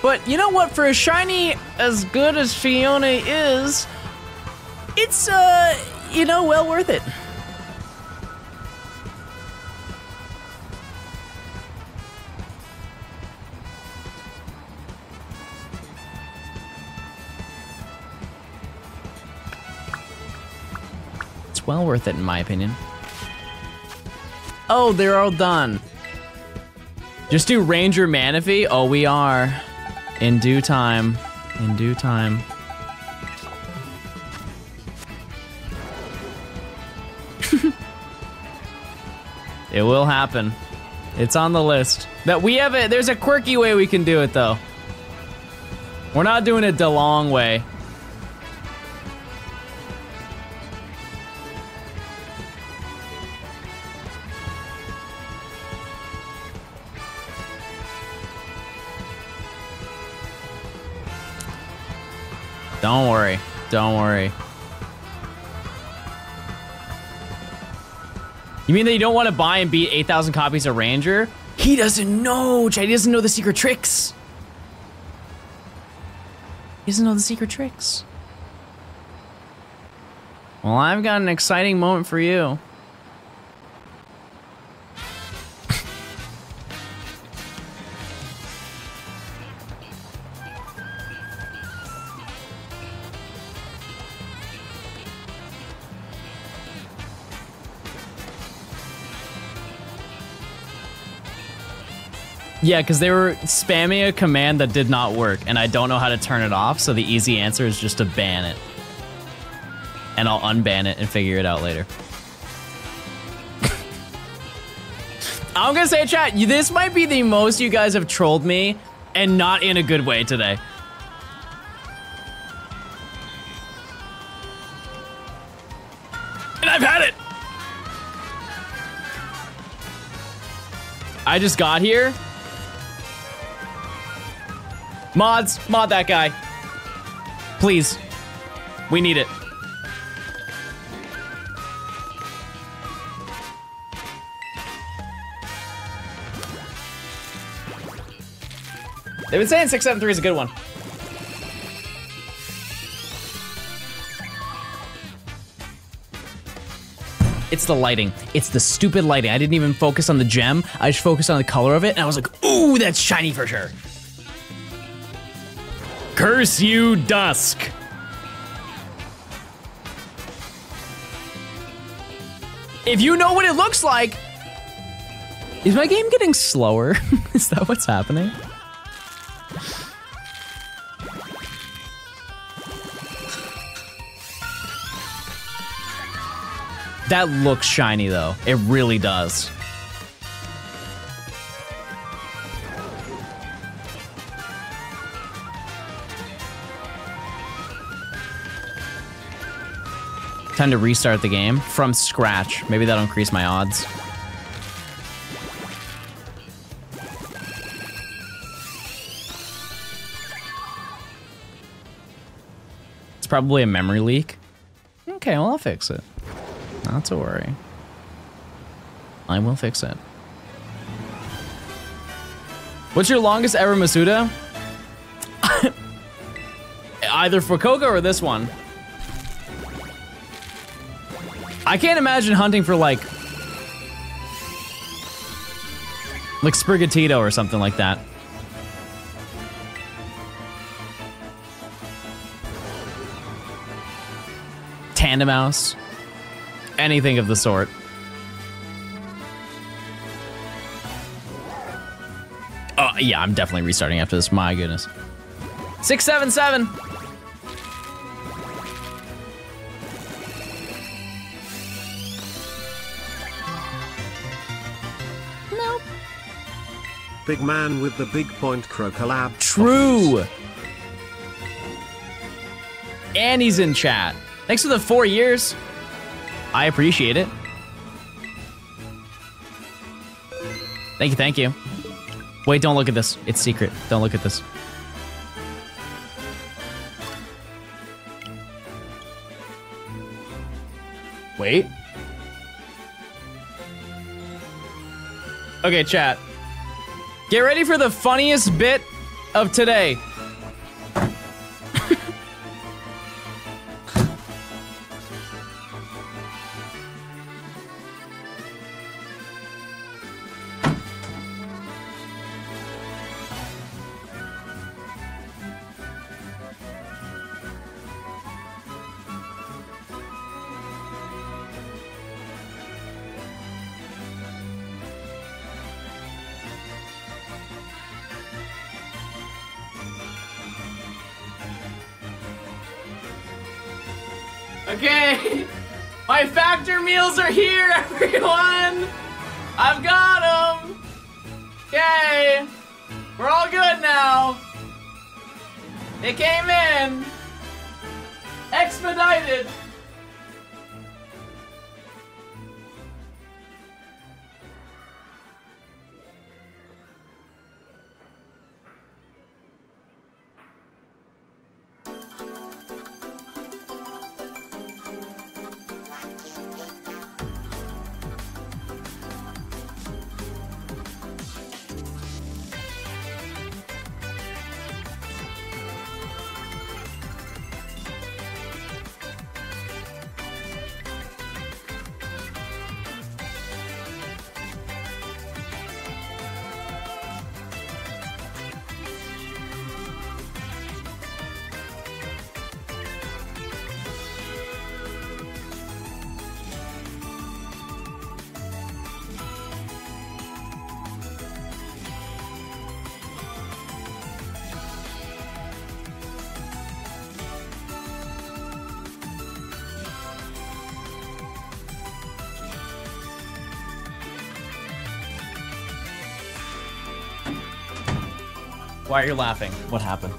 But you know what? For a shiny as good as Phione is, it's, you know, well worth it. Well worth it in my opinion. Oh, they're all done. Just do Ranger Manaphy? Oh, we are. In due time. In due time. It will happen. It's on the list. That we have it. There's a quirky way we can do it though. We're not doing it the long way. Don't worry. Don't worry. You mean that you don't want to buy and beat 8,000 copies of Ranger? He doesn't know, Chad. He doesn't know the secret tricks. He doesn't know the secret tricks. Well, I've got an exciting moment for you. Yeah, because they were spamming a command that did not work, and I don't know how to turn it off, so the easy answer is just to ban it. And I'll unban it and figure it out later. I'm gonna say, chat, this might be the most you guys have trolled me, and not in a good way today. And I've had it! I just got here. Mods, mod that guy. Please. We need it. They've been saying 673 is a good one. It's the lighting. It's the stupid lighting. I didn't even focus on the gem. I just focused on the color of it, and I was like, ooh, that's shiny for sure. Curse you, Dusk. If you know what it looks like. Is my game getting slower? Is that what's happening? That looks shiny though. It really does. Time to restart the game from scratch. Maybe that'll increase my odds. It's probably a memory leak. Okay, well, I'll fix it. Not to worry. I will fix it. What's your longest ever Masuda? Either for Coco or this one. I can't imagine hunting for like Sprigatito or something like that. Tandemouse. Anything of the sort. Oh, yeah, I'm definitely restarting after this. My goodness. 677. Nope. Big man with the big point crow collab. True. And he's in chat. Thanks for the 4 years. I appreciate it. Thank you, thank you. Wait, don't look at this. It's secret. Don't look at this. Wait. Okay, chat. Get ready for the funniest bit of today. Okay, my factor meals are here, everyone. I've got them. Okay, we're all good now. They came in. Expedited. Why are you laughing? What happened?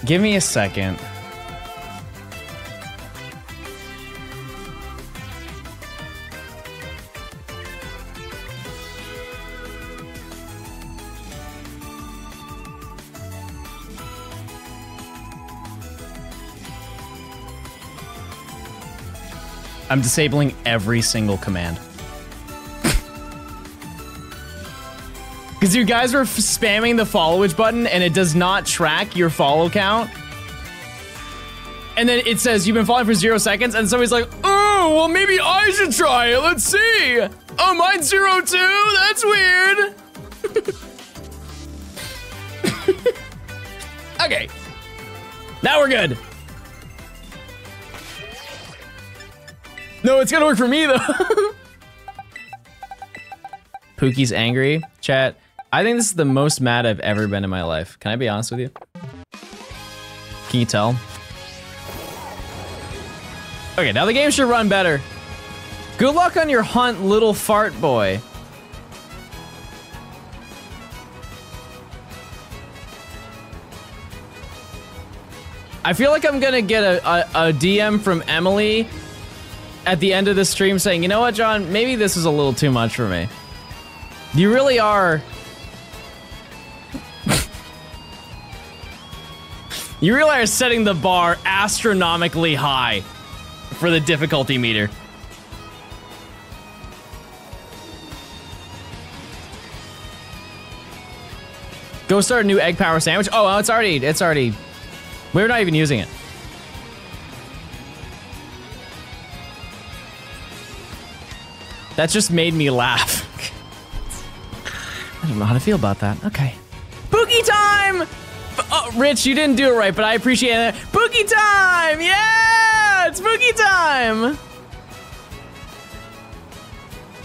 Give me a second. I'm disabling every single command. Because you guys were spamming the followage button and it does not track your follow count. And then it says you've been following for 0 seconds and somebody's like, oh, well maybe I should try it, let's see. Oh, mine's 0 too, that's weird. Okay, now we're good. No, it's gonna work for me though. Pookie's angry, chat. I think this is the most mad I've ever been in my life. Can I be honest with you? Can you tell? Okay, now the game should run better. Good luck on your hunt, little fart boy. I feel like I'm gonna get a DM from Emily at the end of the stream saying, you know what, John, maybe this is a little too much for me. You really are. You really are setting the bar astronomically high for the difficulty meter. Go start a new egg power sandwich. Oh, well, it's already. We're not even using it. That just made me laugh. I don't know how to feel about that. Okay. Pookie time! Oh, Rich, you didn't do it right, but I appreciate it. Pookie time! Yeah! It's Pookie time!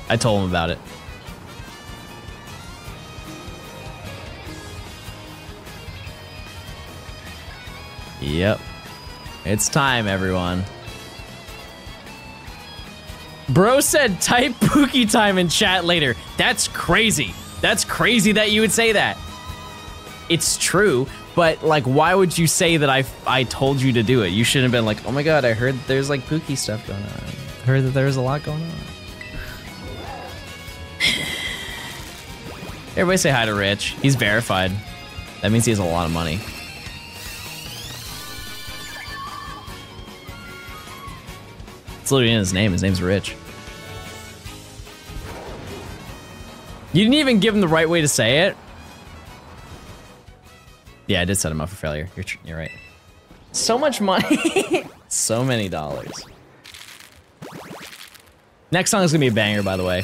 I told him about it. Yep. It's time, everyone. Bro said type Pookie time in chat later. That's crazy. That's crazy that you would say that. It's true, but like, why would you say that I told you to do it? You shouldn't have been like, oh my god, I heard there's like Pookie stuff going on. I heard that there's a lot going on. Everybody say hi to Rich. He's verified. That means he has a lot of money. It's literally in his name. His name's Rich. You didn't even give him the right way to say it. Yeah, I did set him up for failure. You're right. So much money. So many dollars. Next song is gonna be a banger, by the way.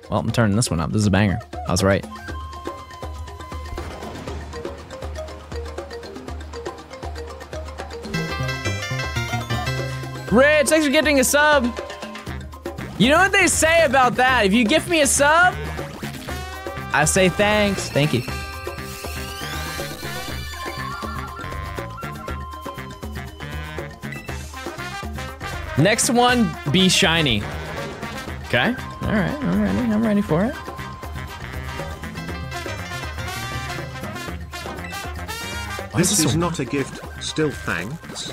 Well, I'm turning this one up. This is a banger. I was right. Rich, thanks for getting a sub. You know what they say about that? If you gift me a sub, I say thanks. Thank you. Next one, be shiny. Okay. All right. I'm ready for it. This is not a gift. Still thanks.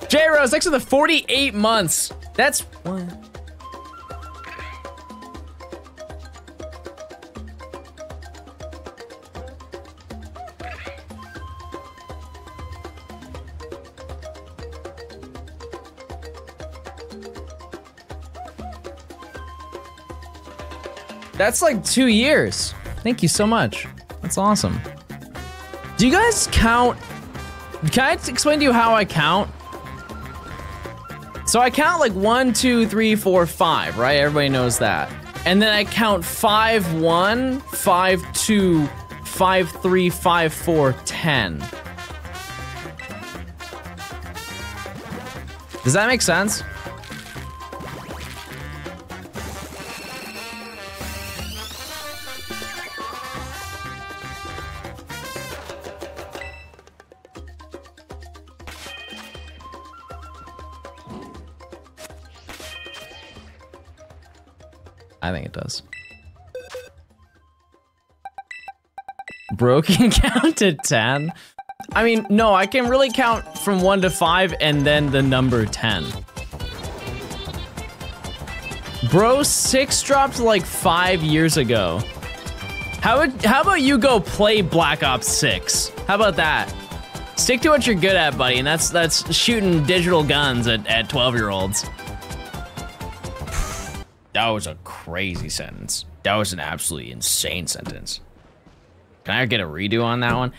J-Rose, thanks for the 48 months. That's one. That's like 2 years. Thank you so much. That's awesome. Do you guys count? Can I explain to you how I count? So I count like 1, 2, 3, 4, 5, right? Everybody knows that. And then I count 5, 1, 5, 2, 5, 3, 5, 4, 10. Does that make sense? I think it does. Bro can count to 10? I mean, no, I can really count from 1 to 5 and then the number 10. Bro, 6 dropped like 5 years ago. How about you go play Black Ops 6? How about that? Stick to what you're good at, buddy, and that's shooting digital guns at 12-year-olds. That was a crazy sentence. That was an absolutely insane sentence. Can I get a redo on that one?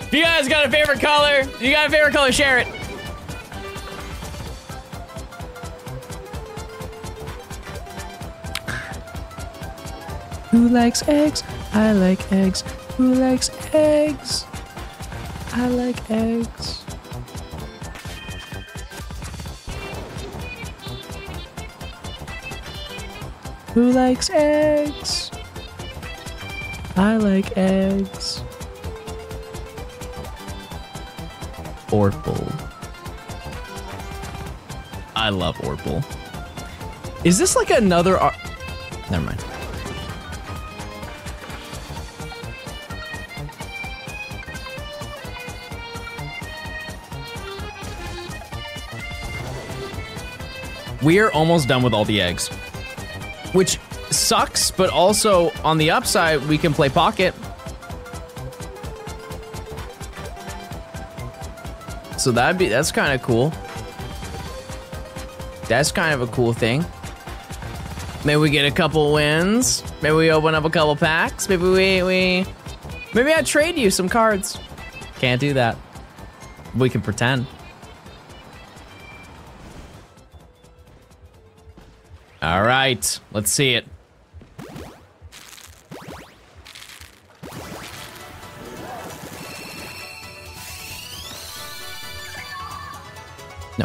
If you guys got a favorite color, share it. Who likes eggs? I like eggs. Who likes eggs? I like eggs. Who likes eggs? I like eggs. Orpal. I love Orpal. Is this like another never mind. We're almost done with all the eggs, which sucks, but also on the upside, we can play pocket. So that's kind of cool. That's kind of a cool thing. Maybe we get a couple wins. Maybe we open up a couple packs. Maybe I trade you some cards. Can't do that. We can pretend. All right, let's see it. No.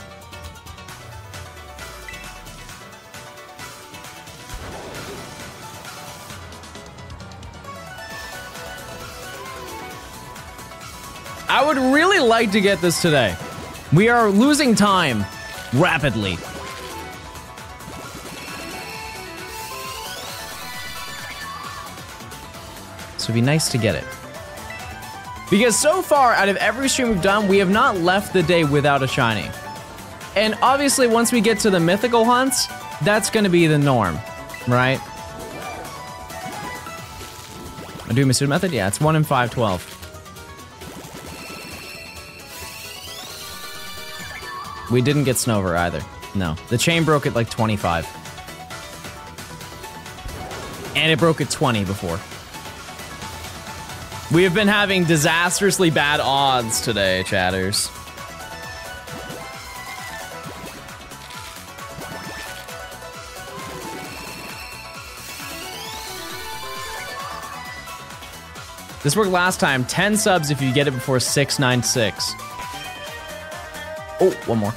I would really like to get this today. We are losing time rapidly. So it'd be nice to get it. Because so far, out of every stream we've done, we have not left the day without a shiny. And obviously, once we get to the mythical hunts, that's gonna be the norm, right? I'm doing my pseudo method? Yeah, it's 1 in 512. We didn't get Snover either. No, the chain broke at like 25. And it broke at 20 before. We have been having disastrously bad odds today, chatters. This worked last time. 10 subs if you get it before 696. Oh, one more.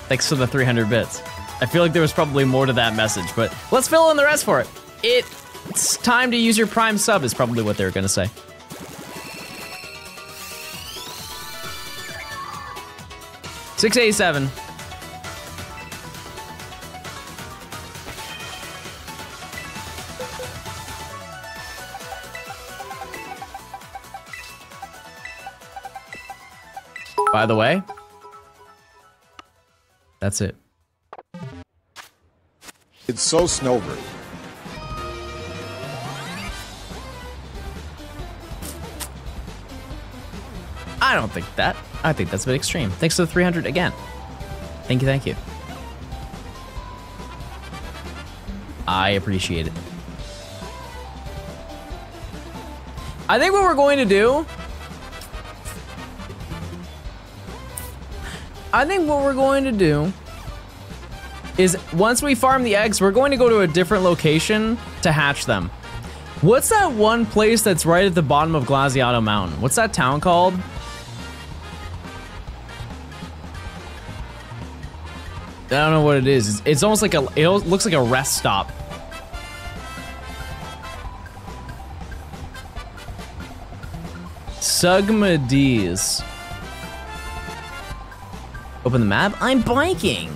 Thanks for the 300 bits. I feel like there was probably more to that message, but let's fill in the rest for it. It's time to use your Prime sub is probably what they were gonna say. $687. By the way, that's it. It's so Snover. I don't think that. I think that's a bit extreme. Thanks for the 300 again. Thank you, thank you. I appreciate it. I think what we're going to do... is once we farm the eggs, we're going to go to a different location to hatch them. What's that one place that's right at the bottom of Glaciato Mountain? What's that town called? I don't know what it is. It's almost like it looks like a rest stop. Sugmadis. Open the map. I'm biking.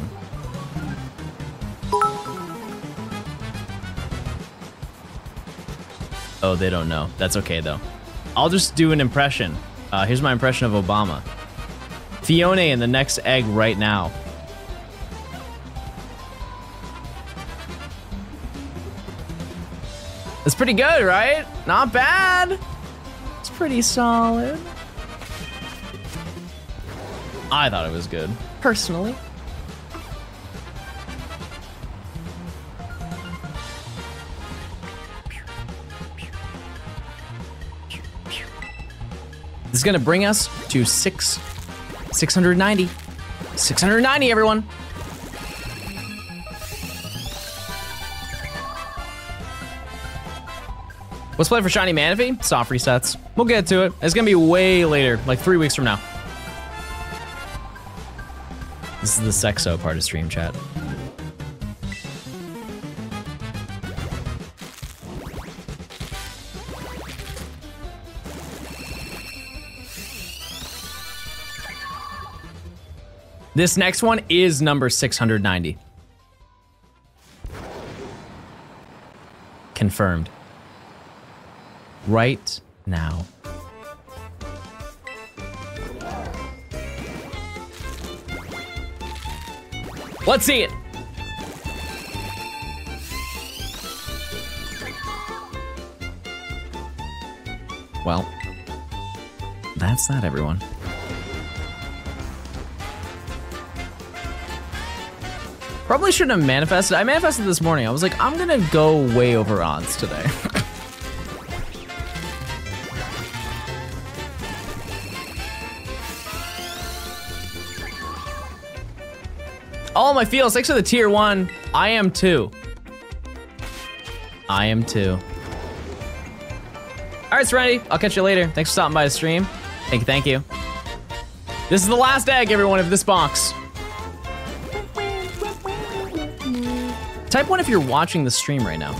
Oh, they don't know. That's okay, though. I'll just do an impression. Here's my impression of Obama. Phione in the next egg right now. That's pretty good, right? Not bad. It's pretty solid. I thought it was good, personally. This is gonna bring us to 690. 690, everyone. Let's play for Shiny Manaphy. Soft resets. We'll get to it. It's gonna be way later, like 3 weeks from now. This is the sexo part of stream chat. This next one is number 690. Confirmed. Right now. Let's see it. Well, that's that, everyone. Probably shouldn't have manifested. I manifested this morning. I was like, I'm gonna go way over odds today. Oh, my feels. Thanks for the tier 1. I am 2. I am 2. All right, Serenity. I'll catch you later. Thanks for stopping by the stream. Thank you, thank you. This is the last egg, everyone, of this box. Type 1 if you're watching the stream right now.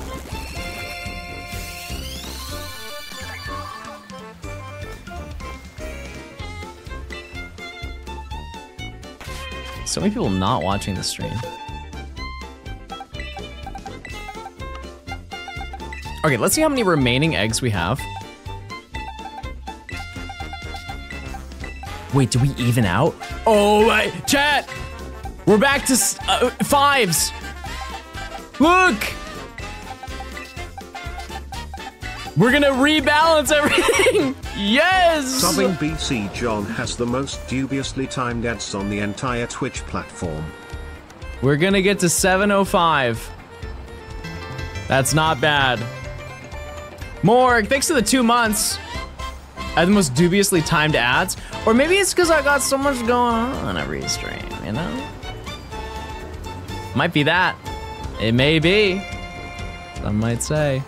So many people not watching the stream. Okay, let's see how many remaining eggs we have. Wait, do we even out? Oh, my chat! We're back to 5s. Look! We're gonna rebalance everything! Yes! Subbing BC John has the most dubiously timed ads on the entire Twitch platform. We're gonna get to 705. That's not bad. Morg, thanks to the 2 months. I have the most dubiously timed ads. Or maybe it's because I got so much going on every stream, you know? Might be that. It may be. Some might say.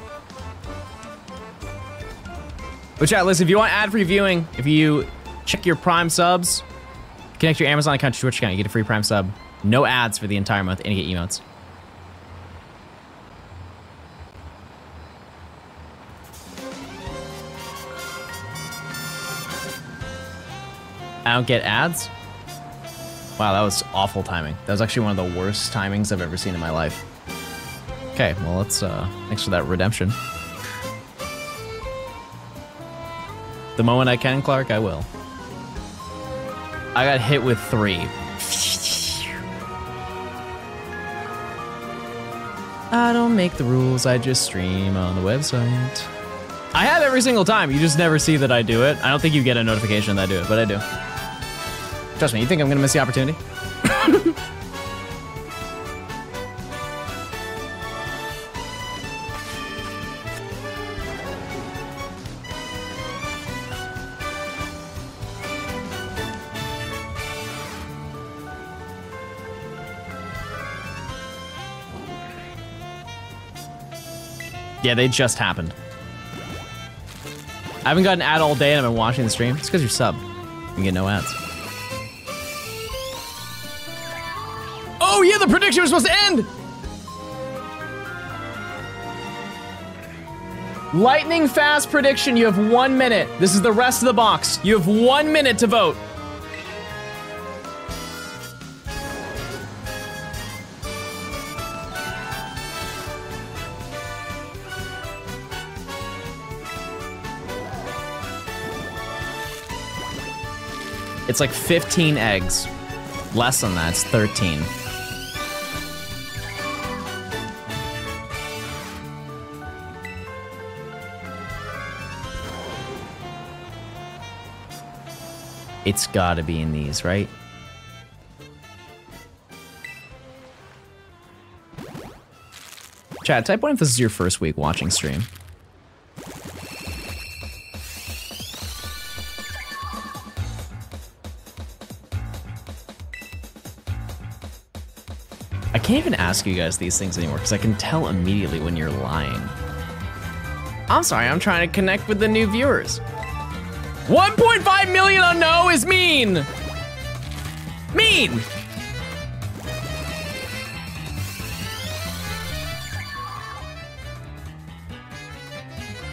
But chat, listen, if you want ad-free viewing, if you check your Prime subs, connect your Amazon account to your Twitch account, you get a free Prime sub. No ads for the entire month, and you get emotes. I don't get ads? Wow, that was awful timing. That was actually one of the worst timings I've ever seen in my life. Okay, well, let's, thanks for that redemption. The moment I can, Clark, I will. I got hit with 3. I don't make the rules, I just stream on the website. I have every single time, you just never see that I do it. I don't think you get a notification that I do it, but I do. Trust me, you think I'm gonna miss the opportunity? Yeah, they just happened. I haven't got an ad all day and I've been watching the stream. It's because you're sub. You get no ads. Oh yeah, the prediction was supposed to end! Lightning fast prediction, you have 1 minute. This is the rest of the box. You have 1 minute to vote. It's like 15 eggs. Less than that, it's 13. It's gotta be in these, right? Chat, type 1 if this is your first week watching stream. I can't even ask you guys these things anymore because I can tell immediately when you're lying. I'm sorry, I'm trying to connect with the new viewers. 1.5 million on no is mean! Mean!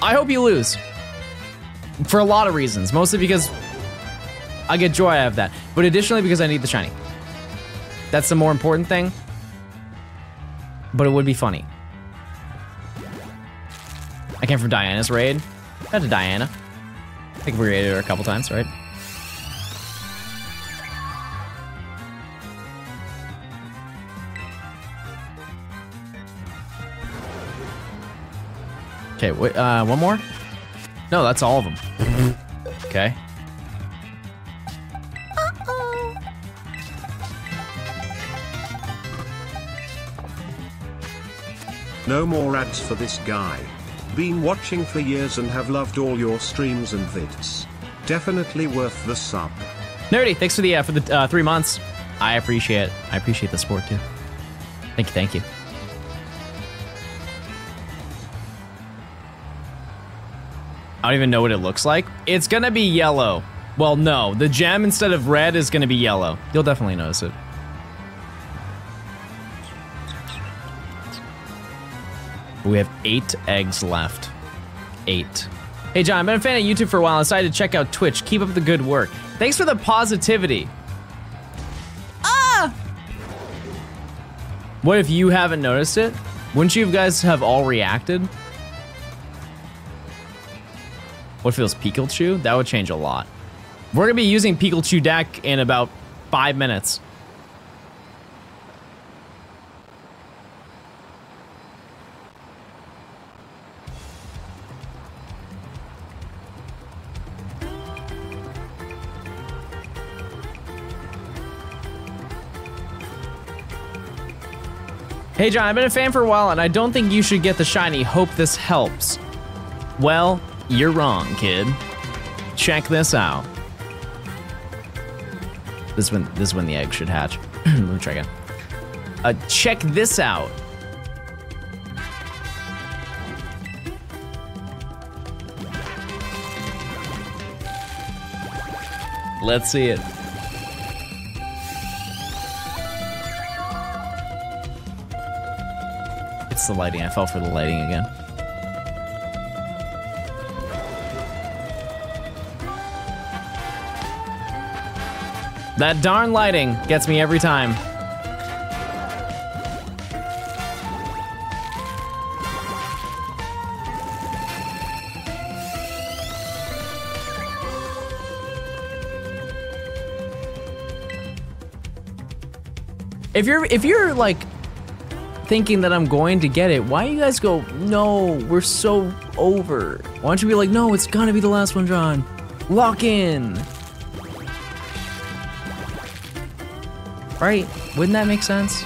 I hope you lose. For a lot of reasons. Mostly because I get joy out of that. But additionally because I need the shiny. That's the more important thing. But it would be funny. I came from Diana's raid. Shout out to Diana. I think we raided her a couple times, right? Okay, wait, one more? No, that's all of them. Okay. No more ads for this guy. Been watching for years and have loved all your streams and vids. Definitely worth the sub. Nerdy, thanks for the 3 months. I appreciate it. I appreciate the support too. Thank you, thank you. I don't even know what it looks like. It's gonna be yellow. Well, no, the gem instead of red is gonna be yellow. You'll definitely notice it. We have 8 eggs left. 8. Hey John, I've been a fan of YouTube for a while. I decided to check out Twitch. Keep up the good work. Thanks for the positivity. Ah! What if you haven't noticed it? Wouldn't you guys have all reacted? What if it was Pikachu? That would change a lot. We're gonna be using Pikachu deck in about 5 minutes. Hey John, I've been a fan for a while and I don't think you should get the shiny. Hope this helps. Well, you're wrong, kid. Check this out. This is when the egg should hatch. Let me try again. Check this out. Let's see it. It's the lighting. I fell for the lighting again. That darn lighting gets me every time. If you're like thinking that I'm going to get it, why do you guys go, no, we're so over? Why don't you be like, no, it's gonna be the last one, John. Lock in. Right? Wouldn't that make sense?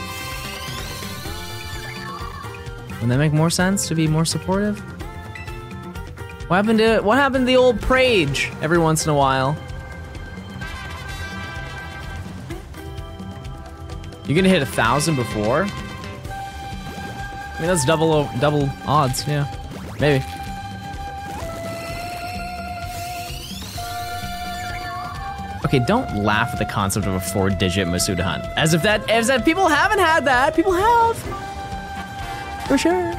Wouldn't that make more sense to be more supportive? What happened to the old Prage every once in a while? You're gonna hit 1,000 before? I mean, that's double odds, yeah. Maybe. Okay, don't laugh at the concept of a 4-digit Masuda hunt. As if people haven't had that. People have. For sure.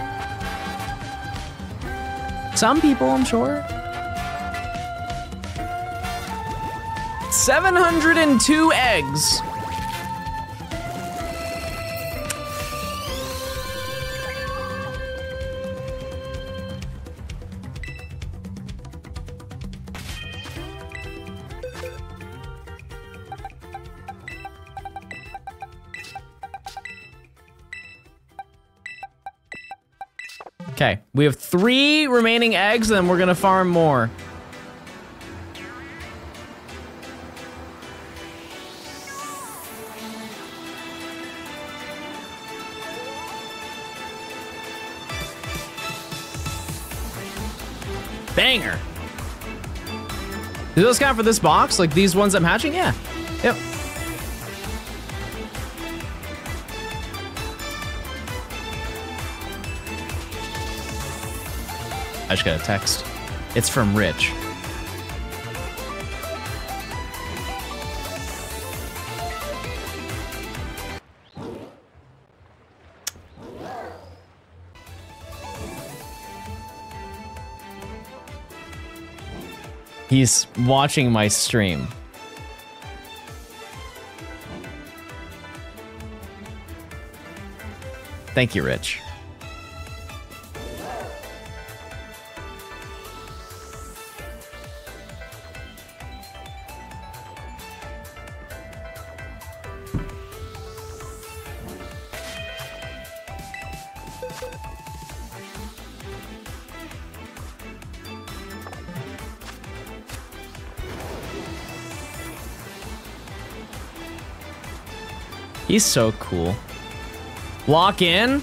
Some people, I'm sure. 702 eggs. Okay, we have 3 remaining eggs, and then we're gonna farm more. Banger. Do those count for this box? Like these ones I'm hatching? Yeah. Yep. I just got a text. It's from Rich. He's watching my stream. Thank you, Rich. He's so cool. Lock in.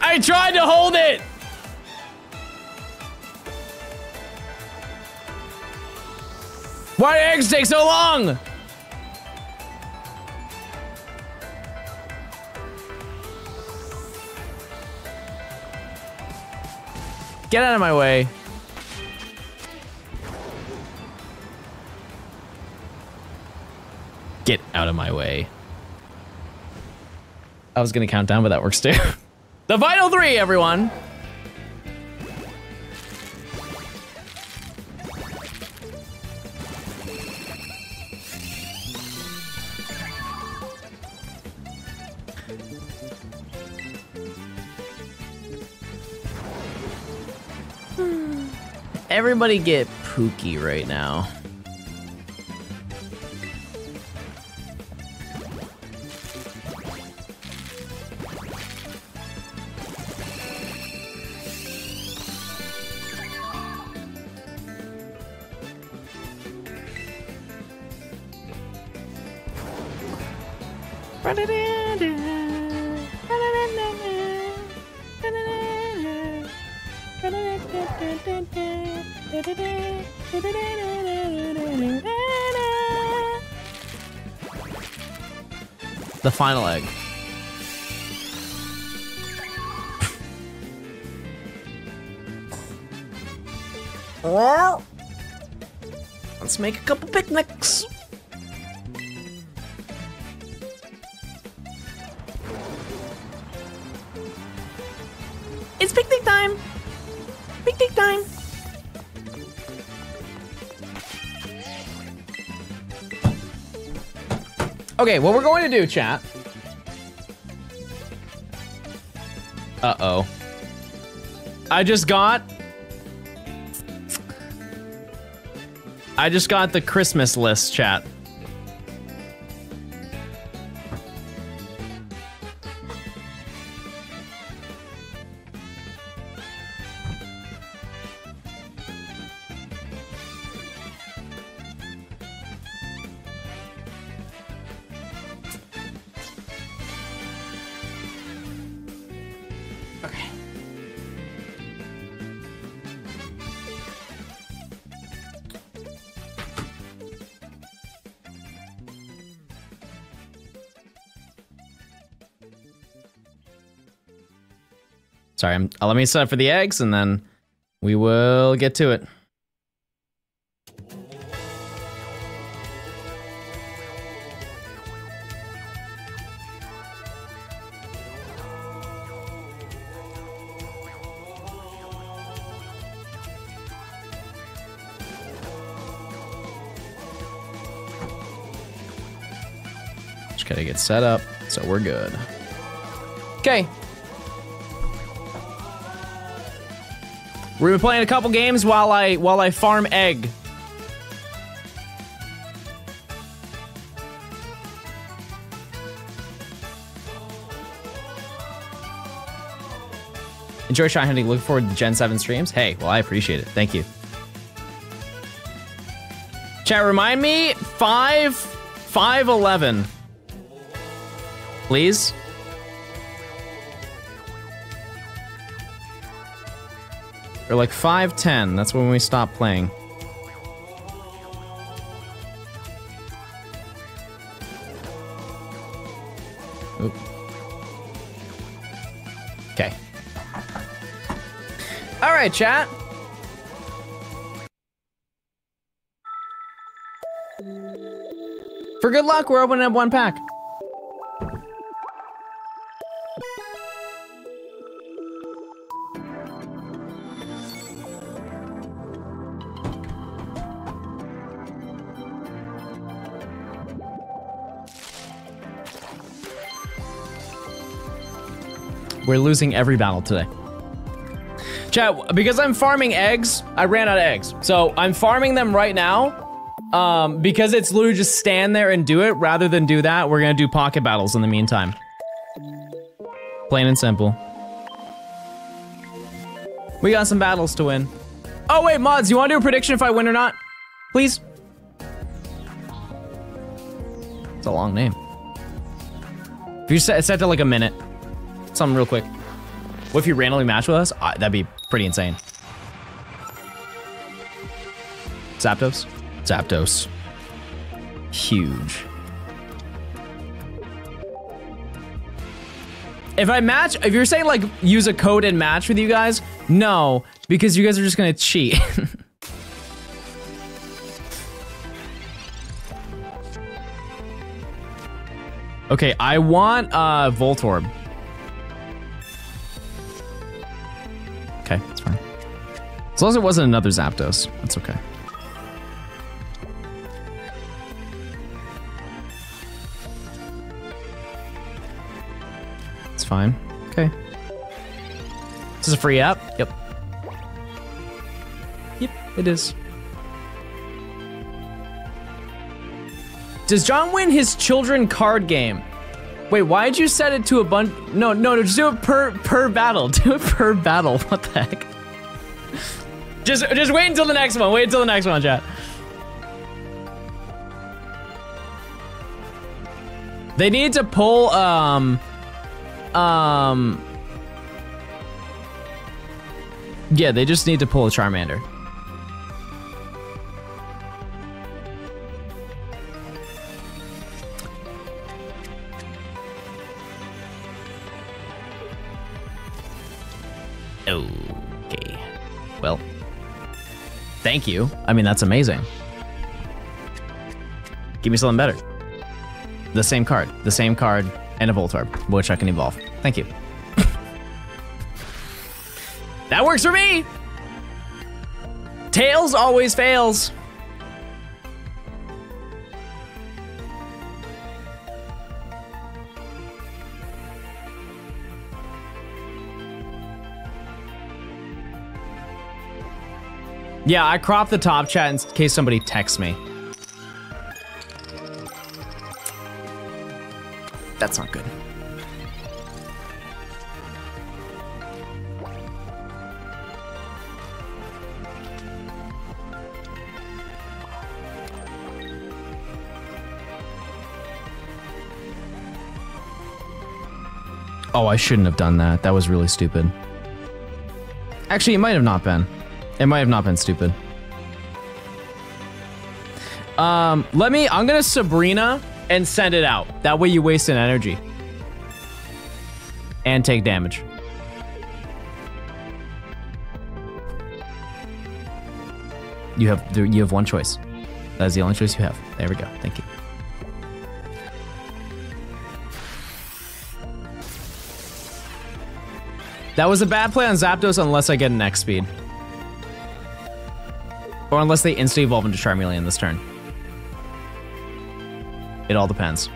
I tried to hold it! Why do eggs take so long? Get out of my way. Get out of my way. I was gonna count down, but that works too. The final 3, everyone. Everybody get Pookie right now. The final egg. Well, let's make a couple picnics. It's picnic time. Picnic time. Okay, what we're going to do, chat. Uh-oh. I just got the Christmas list, chat. Sorry, let me set up for the eggs and then we will get to it. Just gotta get set up, so we're good. Okay. We're gonna be playing a couple games while I farm egg. Enjoy Shy Hunting. Looking forward to Gen 7 streams. Hey, well, I appreciate it. Thank you. Chat, remind me, 5'11". Please. Or like 5'10". That's when we stop playing. Oop. Okay. All right, chat. For good luck, we're opening up one pack. We're losing every battle today. Chat, because I'm farming eggs, I ran out of eggs. So I'm farming them right now. Because it's literally just stand there and do it, rather than do that, we're gonna do pocket battles in the meantime. Plain and simple. We got some battles to win. Oh wait, mods, you wanna do a prediction if I win or not? Please? It's a long name. If you set to like a minute. Something real quick. What if you randomly match with us? That'd be pretty insane. Zapdos? Zapdos. Huge. If you're saying like use a code and match with you guys, no, because you guys are just gonna cheat. Okay, I want Voltorb. Okay, that's fine. As long as it wasn't another Zapdos, that's okay. It's fine. Okay. This is a free app? Yep. Yep, it is. Does John win his children card game? Wait, why'd you set it to a bunch? No, just do it per battle. Do it per battle. What the heck? Just wait until the next one. Wait until the next one, chat. They need to pull yeah, they just need to pull a Charmander. Okay. Well, thank you. I mean, that's amazing. Give me something better. The same card, and a Voltorb, which I can evolve. Thank you. That works for me! Tails always fails. Yeah, I cropped the top chat in case somebody texts me. That's not good. Oh, I shouldn't have done that. That was really stupid. Actually, it might have not been. It might have not been stupid. I'm gonna Sabrina and send it out. That way you waste an energy. And take damage. You have one choice. That is the only choice you have. There we go. Thank you. That was a bad play on Zapdos unless I get an X speed. Or unless they instantly evolve into Charmeleon this turn. It all depends.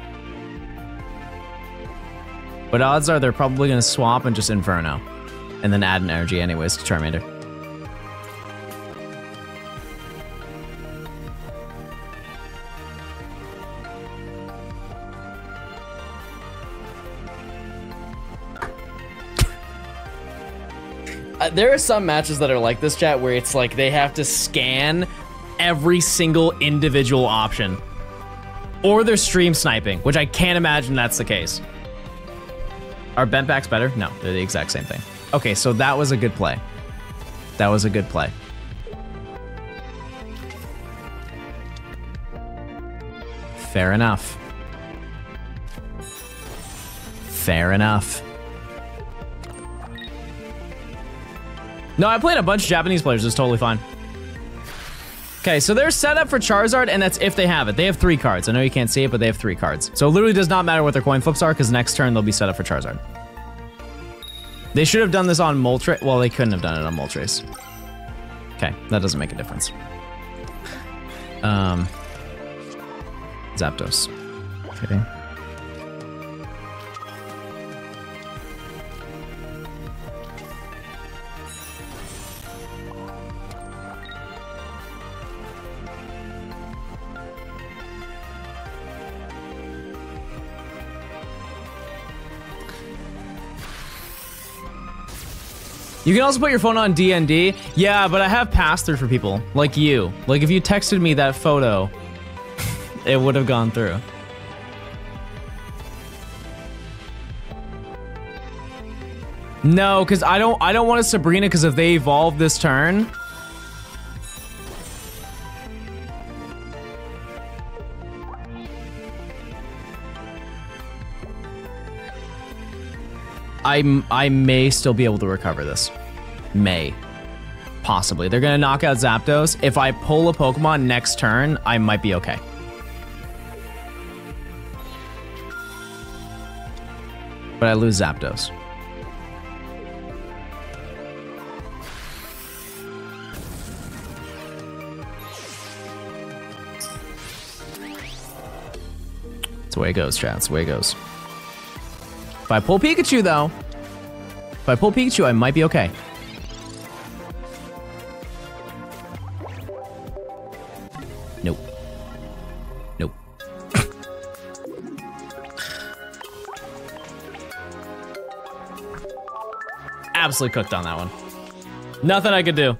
But odds are they're probably gonna swap and just Inferno. And then add an energy anyways to Charmander. There are some matches that are like this, chat, where it's like they have to scan every single individual option. Or they're stream sniping, which I can't imagine that's the case. Are bent backs better? No, they're the exact same thing. Okay, so that was a good play. That was a good play. Fair enough. Fair enough. No, I played a bunch of Japanese players. It's totally fine. Okay, so they're set up for Charizard, and that's if they have it. They have 3 cards. I know you can't see it, but they have 3 cards. So it literally does not matter what their coin flips are, because next turn they'll be set up for Charizard. They should have done this on Moltres. Well, they couldn't have done it on Moltres. Okay, that doesn't make a difference. Zapdos. Okay. You can also put your phone on DND. Yeah, but I have pass-through for people, like you. Like, if you texted me that photo, it would have gone through. No, because I don't want a Sabrina, because if they evolve this turn... I may still be able to recover this. May. Possibly. They're gonna knock out Zapdos. If I pull a Pokemon next turn, I might be okay. But I lose Zapdos. That's the way it goes, chat. That's the way it goes. If I pull Pikachu, though, if I pull Pikachu, I might be okay. Nope. Nope. Absolutely cooked on that one. Nothing I could do.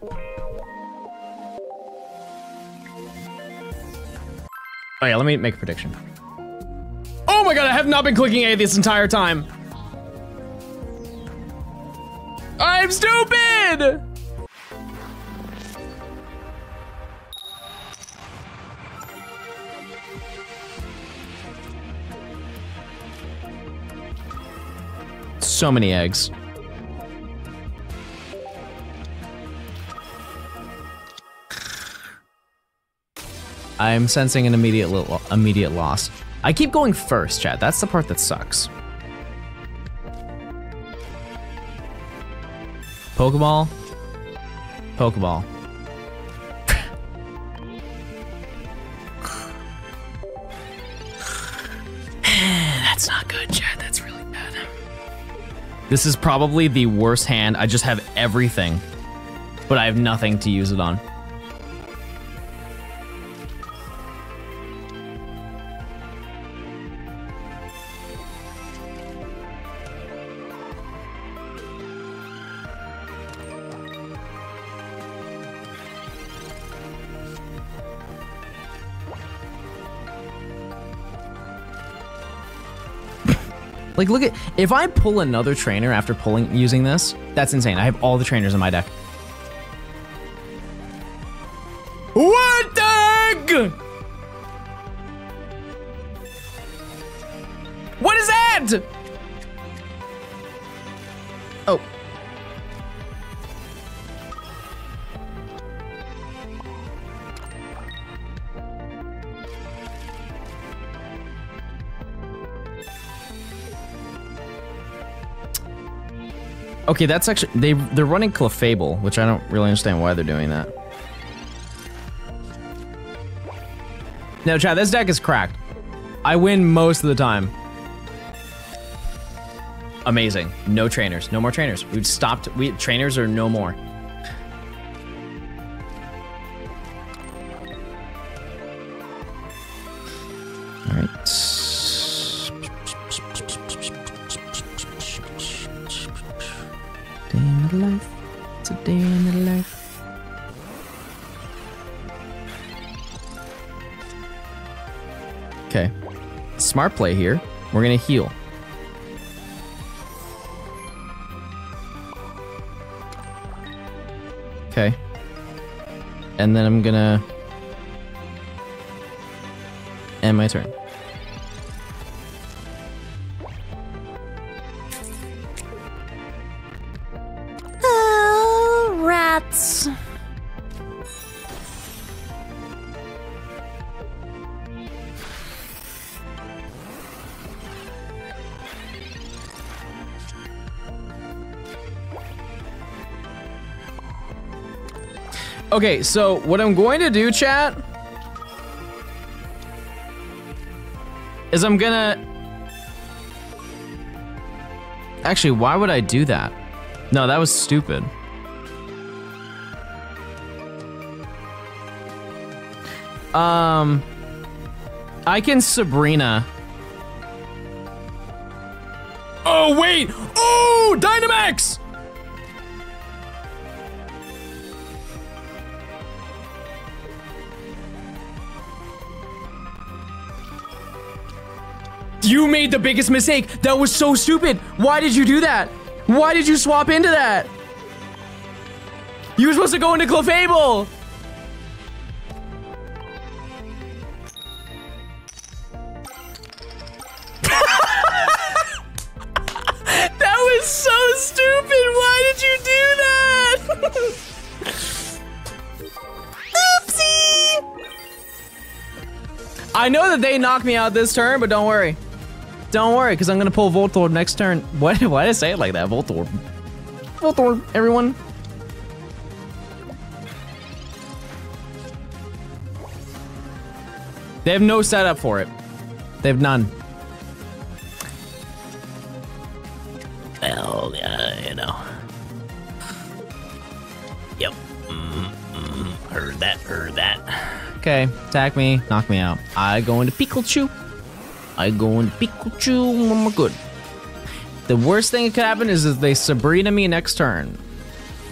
Oh yeah, let me make a prediction. Oh my god, I have not been clicking A this entire time. I'm stupid! So many eggs. I'm sensing an immediate loss. I keep going first, chat. That's the part that sucks. Pokeball. Pokeball. That's not good, chat. That's really bad. This is probably the worst hand. I just have everything, but I have nothing to use it on. Like, look at, if I pull another trainer after using this, that's insane. I have all the trainers in my deck. What the heck? What is that? Oh. Okay, that's actually, they're running Clefable, which I don't really understand why they're doing that. No, chat, this deck is cracked. I win most of the time. Amazing. No trainers. No more trainers. We've stopped. Trainers are no more. All right. Day in the life. It's a day in the life. Okay. Smart play here. We're gonna heal. Okay. And then I'm gonna end my turn. Oh, rats. Okay, so what I'm going to do, chat, is I'm gonna... Actually, why would I do that? No, that was stupid. I can Sabrina. Oh, wait! Oh, Dynamax! You made the biggest mistake. That was so stupid. Why did you do that? Why did you swap into that? You were supposed to go into Clefable. That was so stupid. Why did you do that? Oopsie. I know that they knocked me out this turn, but don't worry. Don't worry, because I'm going to pull Voltorb next turn. Why did I say it like that? Voltorb. Voltorb, everyone. They have no setup for it. They have none. Well, you know. Yep. Heard that, heard that. Okay, attack me, knock me out. I go into Pikachu. I go into Pikachu, we're good. The worst thing that could happen is if they Sabrina me next turn.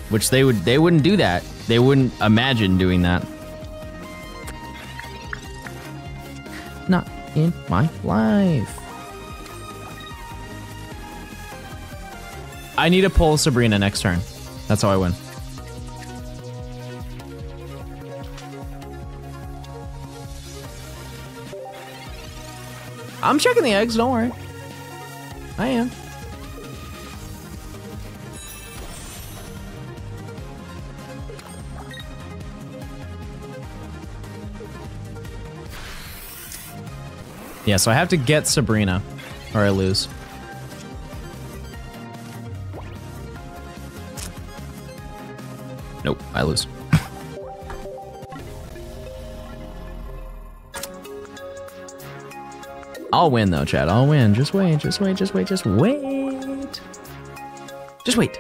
Which they wouldn't do that. They wouldn't imagine doing that. Not in my life. I need to pull Sabrina next turn. That's how I win. I'm checking the eggs, don't worry. I am. Yeah, so I have to get Sabrina, or I lose. Nope, I lose. I'll win though, Chad. I'll win. Just wait, just wait, just wait, just wait. Just wait.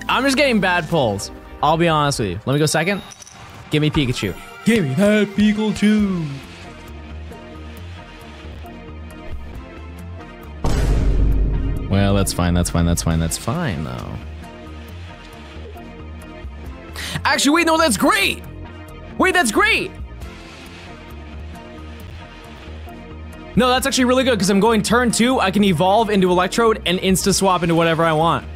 I'm just getting bad pulls. I'll be honest with you. Let me go second. Give me Pikachu. Give me that Pikachu. Well, that's fine. That's fine. That's fine. That's fine, though. Actually, wait, no, that's great. Wait, that's great. No, that's actually really good because I'm going turn 2. I can evolve into Electrode and insta swap into whatever I want.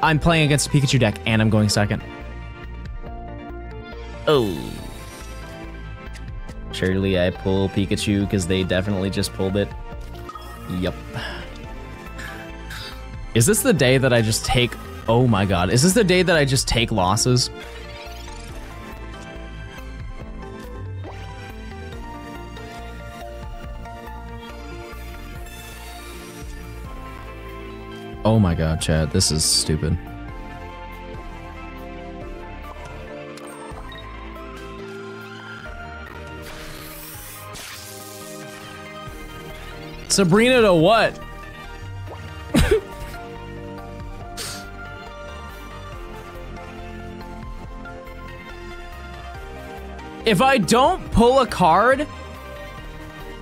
I'm playing against a Pikachu deck and I'm going second. Oh. Surely I pull Pikachu because they definitely just pulled it. Yup. Is this the day that I just take Oh my god. Is this the day that I just take losses? Oh my god, Chad. This is stupid. Sabrina to what? If I don't pull a card,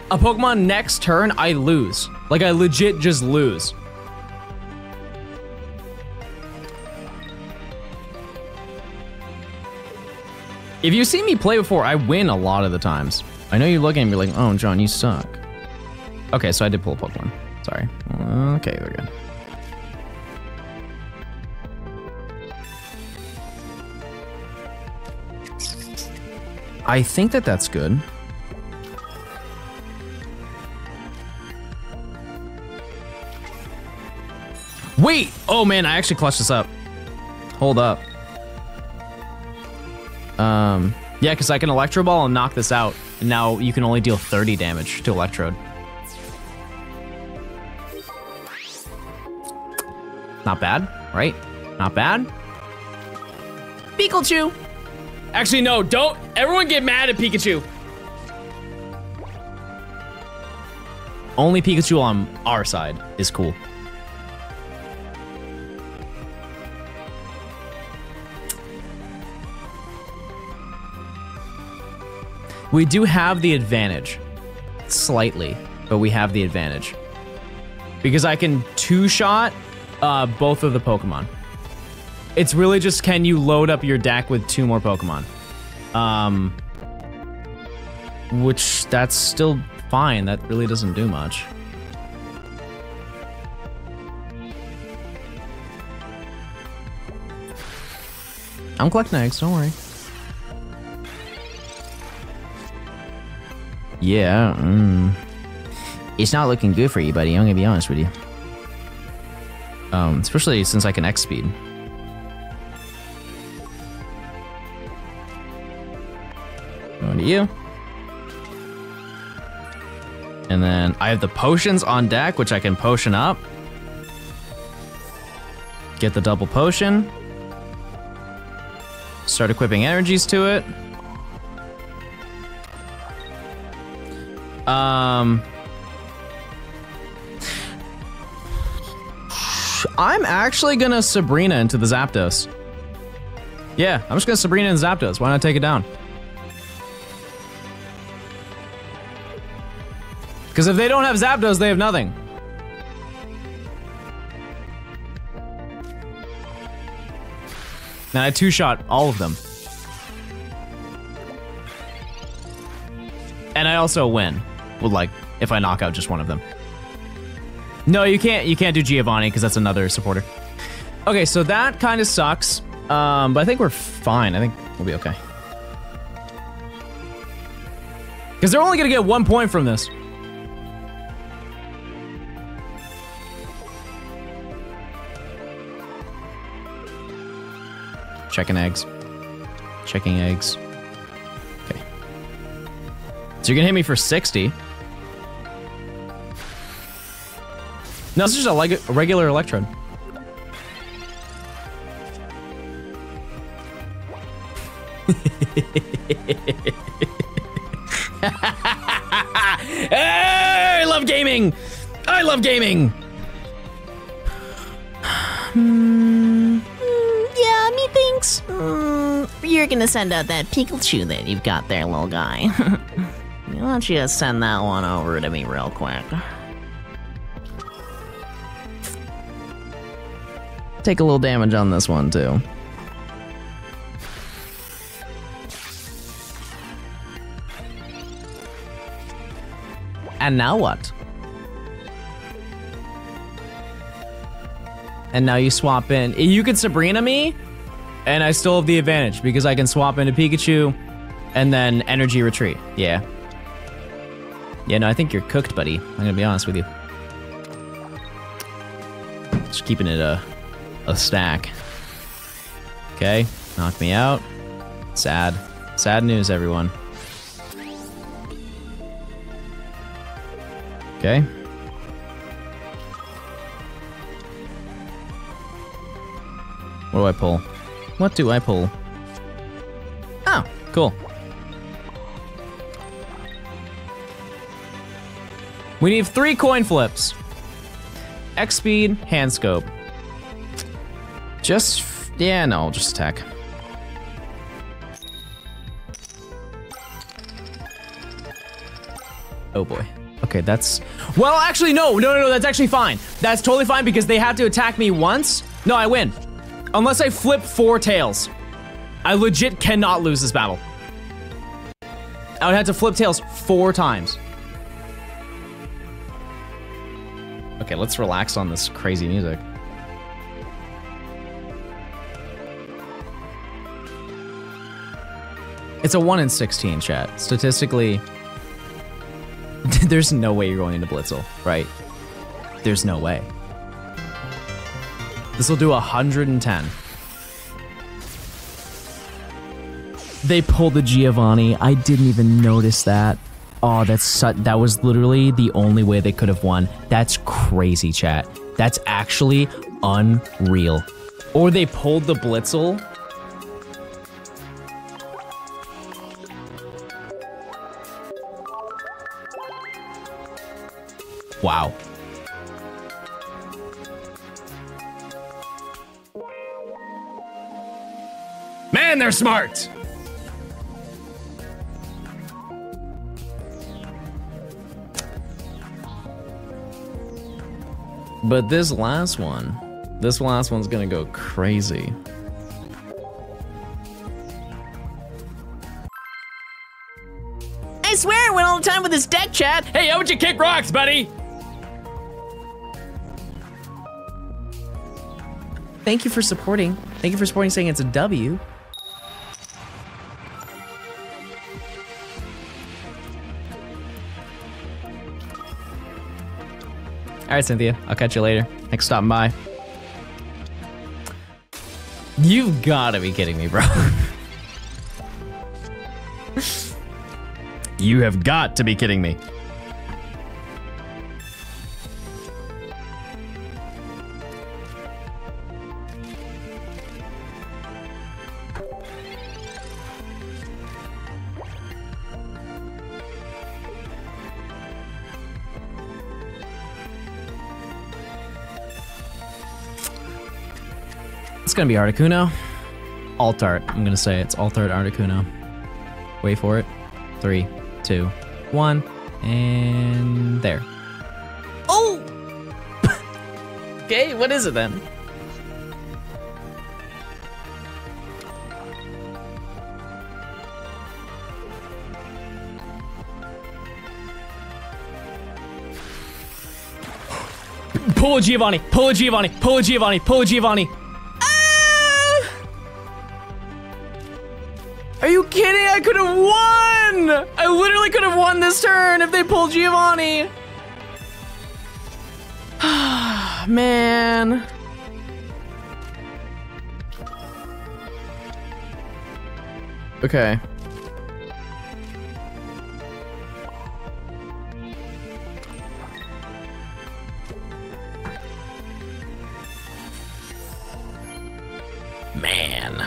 a Pokemon next turn, I lose. Like, I legit just lose. If you see me play before, I win a lot of the times. I know you're looking at me like, oh, John, you suck. Okay, so I did pull a Pokemon. Sorry. Okay, we're good. I think that that's good. Wait! Oh man, I actually clutched this up. Hold up. Yeah, because I can Electro Ball and knock this out. And now you can only deal 30 damage to Electrode. Not bad, right? Not bad. Pikachu! Actually, no, don't everyone get mad at Pikachu. Only Pikachu on our side is cool. We do have the advantage, slightly, but we have the advantage. Because I can two-shot both of the Pokemon. It's really just, can you load up your deck with 2 more Pokemon? Which, that's still fine. That really doesn't do much. I'm collecting eggs, don't worry. Yeah, it's not looking good for you, buddy. I'm gonna be honest with you. Especially since I can X speed. Going to you. And then I have the potions on deck, which I can potion up. Get the double potion. Start equipping energies to it. I'm actually gonna Sabrina into the Zapdos. Yeah, I'm just gonna Sabrina into Zapdos. Why not take it down? Because if they don't have Zapdos, they have nothing. And I two-shot all of them. And I also win. With like, if I knock out just one of them. No, you can't do Giovanni because that's another supporter. Okay, so that kind of sucks. But I think we're fine. I think we'll be okay. Because they're only gonna get 1 point from this. Checking eggs. Checking eggs. Okay. So you're gonna hit me for 60. No, this is just a regular Electrode. Hey, I love gaming! I love gaming! Yeah, methinks. You're gonna send out that Pikachu that you've got there, little guy. Why don't you just send that one over to me real quick? Take a little damage on this one, too. And now what? And now you swap in. You could Sabrina me, and I still have the advantage because I can swap into Pikachu and then energy retreat. Yeah. Yeah, no, I think you're cooked, buddy. I'm gonna be honest with you. Just keeping it a stack. Okay, knock me out. Sad. Sad news, everyone. Okay. What do I pull? What do I pull? Oh, cool. We need 3 coin flips. X speed, hand scope. Just, yeah, no, I'll just attack. Oh boy. Okay, that's, well, actually, no, that's actually fine. That's totally fine because they have to attack me once. No, I win. Unless I flip 4 tails. I legit cannot lose this battle. I would have to flip tails 4 times. Okay, let's relax on this crazy music. It's a 1 in 16, chat. Statistically, there's no way you're going into Blitzel, right? There's no way. This will do 110. They pulled the Giovanni. I didn't even notice that. Oh, that was literally the only way they could have won. That's crazy, chat. That's actually unreal. Or they pulled the Blitzel. Wow. Man, they're smart. But this last one's gonna go crazy. I swear I went all the time with this deck, chat. Hey, how would you kick rocks, buddy? Thank you for supporting. Thank you for supporting, saying it's a W. All right, Cynthia, I'll catch you later. Thanks for stopping by. You've gotta be kidding me, bro. You have got to be kidding me. It's gonna be Articuno. Alt art, I'm gonna say it's alt art Articuno. Wait for it. 3, 2, 1, and there. Oh! Okay, what is it then? Pull a Giovanni, pull a Giovanni, pull a Giovanni, pull a Giovanni. Are you kidding? I could have won! I literally could have won this turn if they pulled Giovanni. Man. Okay. Man.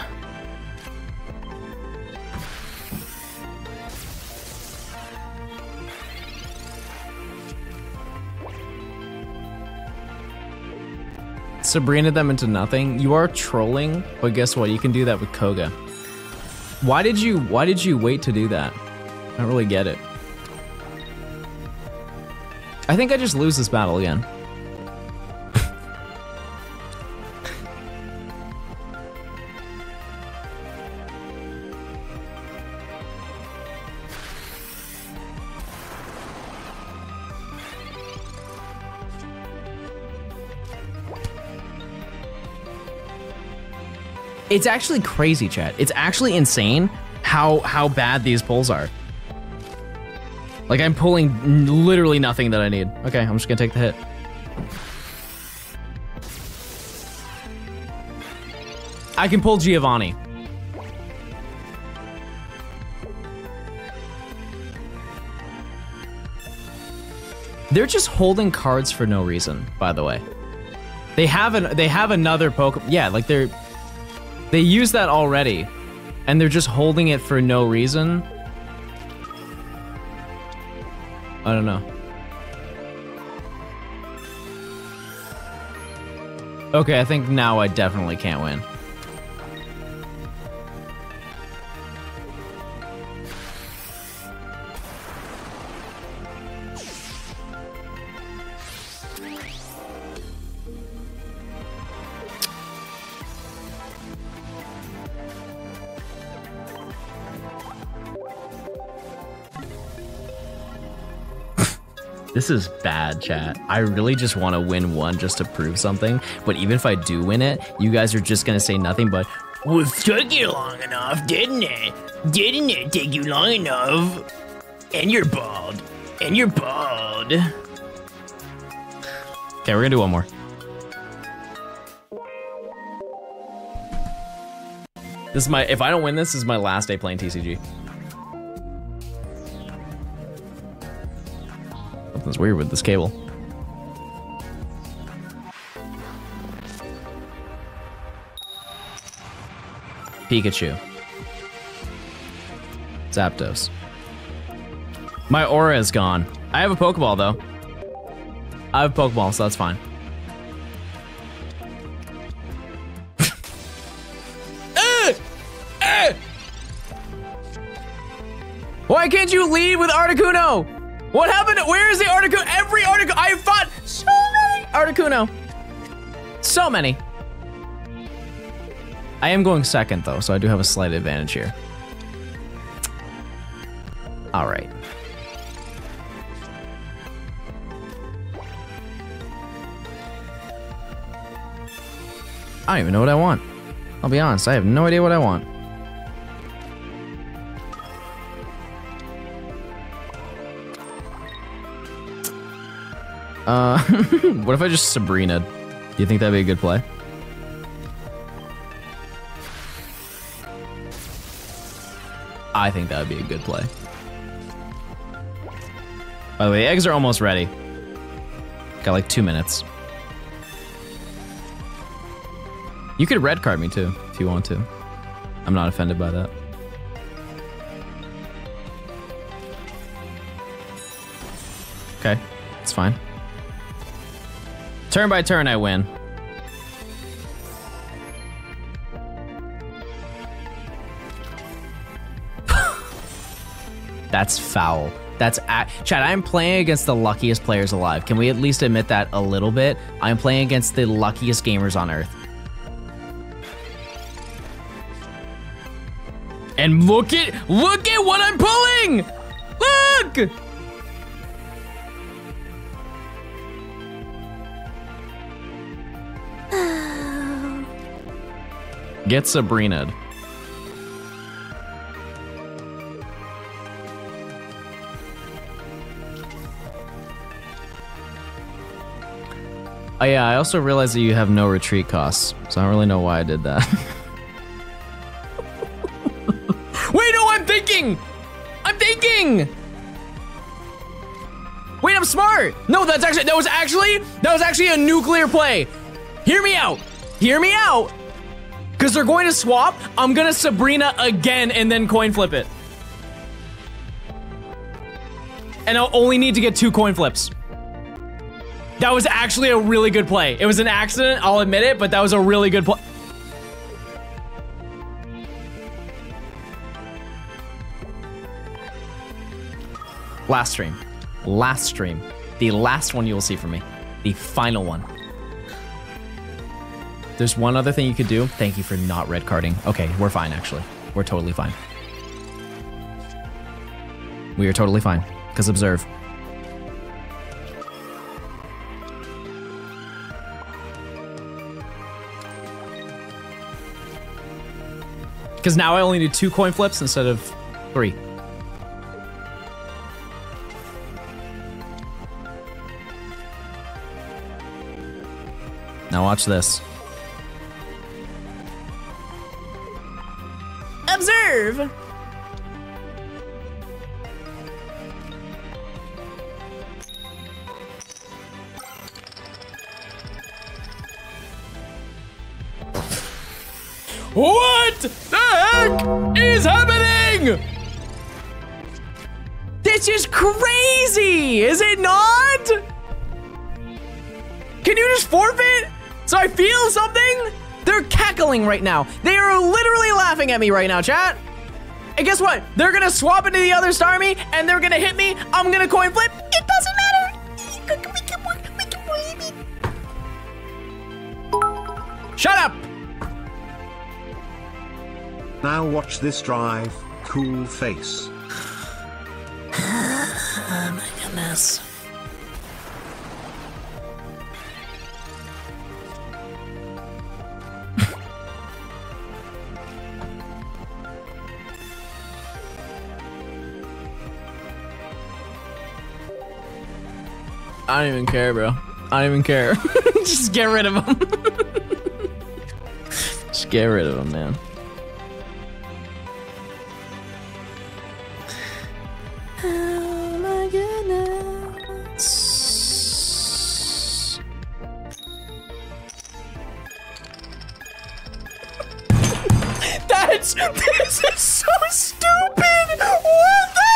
Sabrina them into nothing. You are trolling, but guess what? You can do that with Koga. Why did you wait to do that? I don't really get it. I think I just lose this battle again. It's actually crazy, chat. It's actually insane how bad these pulls are. Like, I'm pulling literally nothing that I need. Okay, I'm just gonna take the hit. I can pull Giovanni. They're just holding cards for no reason, by the way. They have another Pokemon. Yeah, like they use that already, and they're just holding it for no reason. I don't know. Okay, I think now I definitely can't win. This is bad, chat. I really just want to win one just to prove something, but even if I do win it, you guys are just gonna say nothing but, well, it took you long enough, didn't it? Didn't it take you long enough? And you're bald. And you're bald. Okay, we're gonna do one more. This is my, if I don't win this is my last day playing TCG. Something's weird with this cable. Pikachu. Zapdos. My aura is gone. I have a Pokeball though. I have a Pokeball, so that's fine. Why can't you lead with Articuno? What happened? Where is the Articuno? Every Articuno, I fought so many Articuno. So many. I am going second though, so I do have a slight advantage here. All right. I don't even know what I want. I'll be honest, I have no idea what I want. What if I just Sabrina? Do you think that'd be a good play? I think that would be a good play. By the way, the eggs are almost ready. Got like 2 minutes. You could red card me too, if you want to. I'm not offended by that. Okay, it's fine. Turn by turn, I win. That's foul. That's Chad, I'm playing against the luckiest players alive. Can we at least admit that a little bit? I'm playing against the luckiest gamers on earth. And look at what I'm pulling! Look! Get Sabrina. Oh yeah, I also realized that you have no retreat costs, so I don't really know why I did that. Wait, no, I'm thinking! I'm thinking! Wait, I'm smart! No, that was actually a nuclear play. Hear me out. Hear me out. Because they're going to swap, I'm gonna Sabrina again and then coin flip it. And I'll only need to get 2 coin flips. That was actually a really good play. It was an accident, I'll admit it, but that was a really good play. Last stream. Last stream. The last one you will see from me. The final one. There's one other thing you could do. Thank you for not red carding. Okay, we're fine actually. We're totally fine. We are totally fine. Because observe. Because now I only need 2 coin flips instead of 3. Now watch this. deserve. What the heck is happening? This is crazy, is it not? Can you just forfeit so I feel something? They're cackling right now. They are literally laughing at me right now, chat. And guess what? They're gonna swap into the other star me and they're gonna hit me. I'm gonna coin flip. It doesn't matter. We can believe it. Shut up. Now watch this drive, cool face. Oh my goodness. I don't even care, bro. I don't even care. Just get rid of him. Just get rid of him, man. Oh my goodness. This is so stupid. What the heck?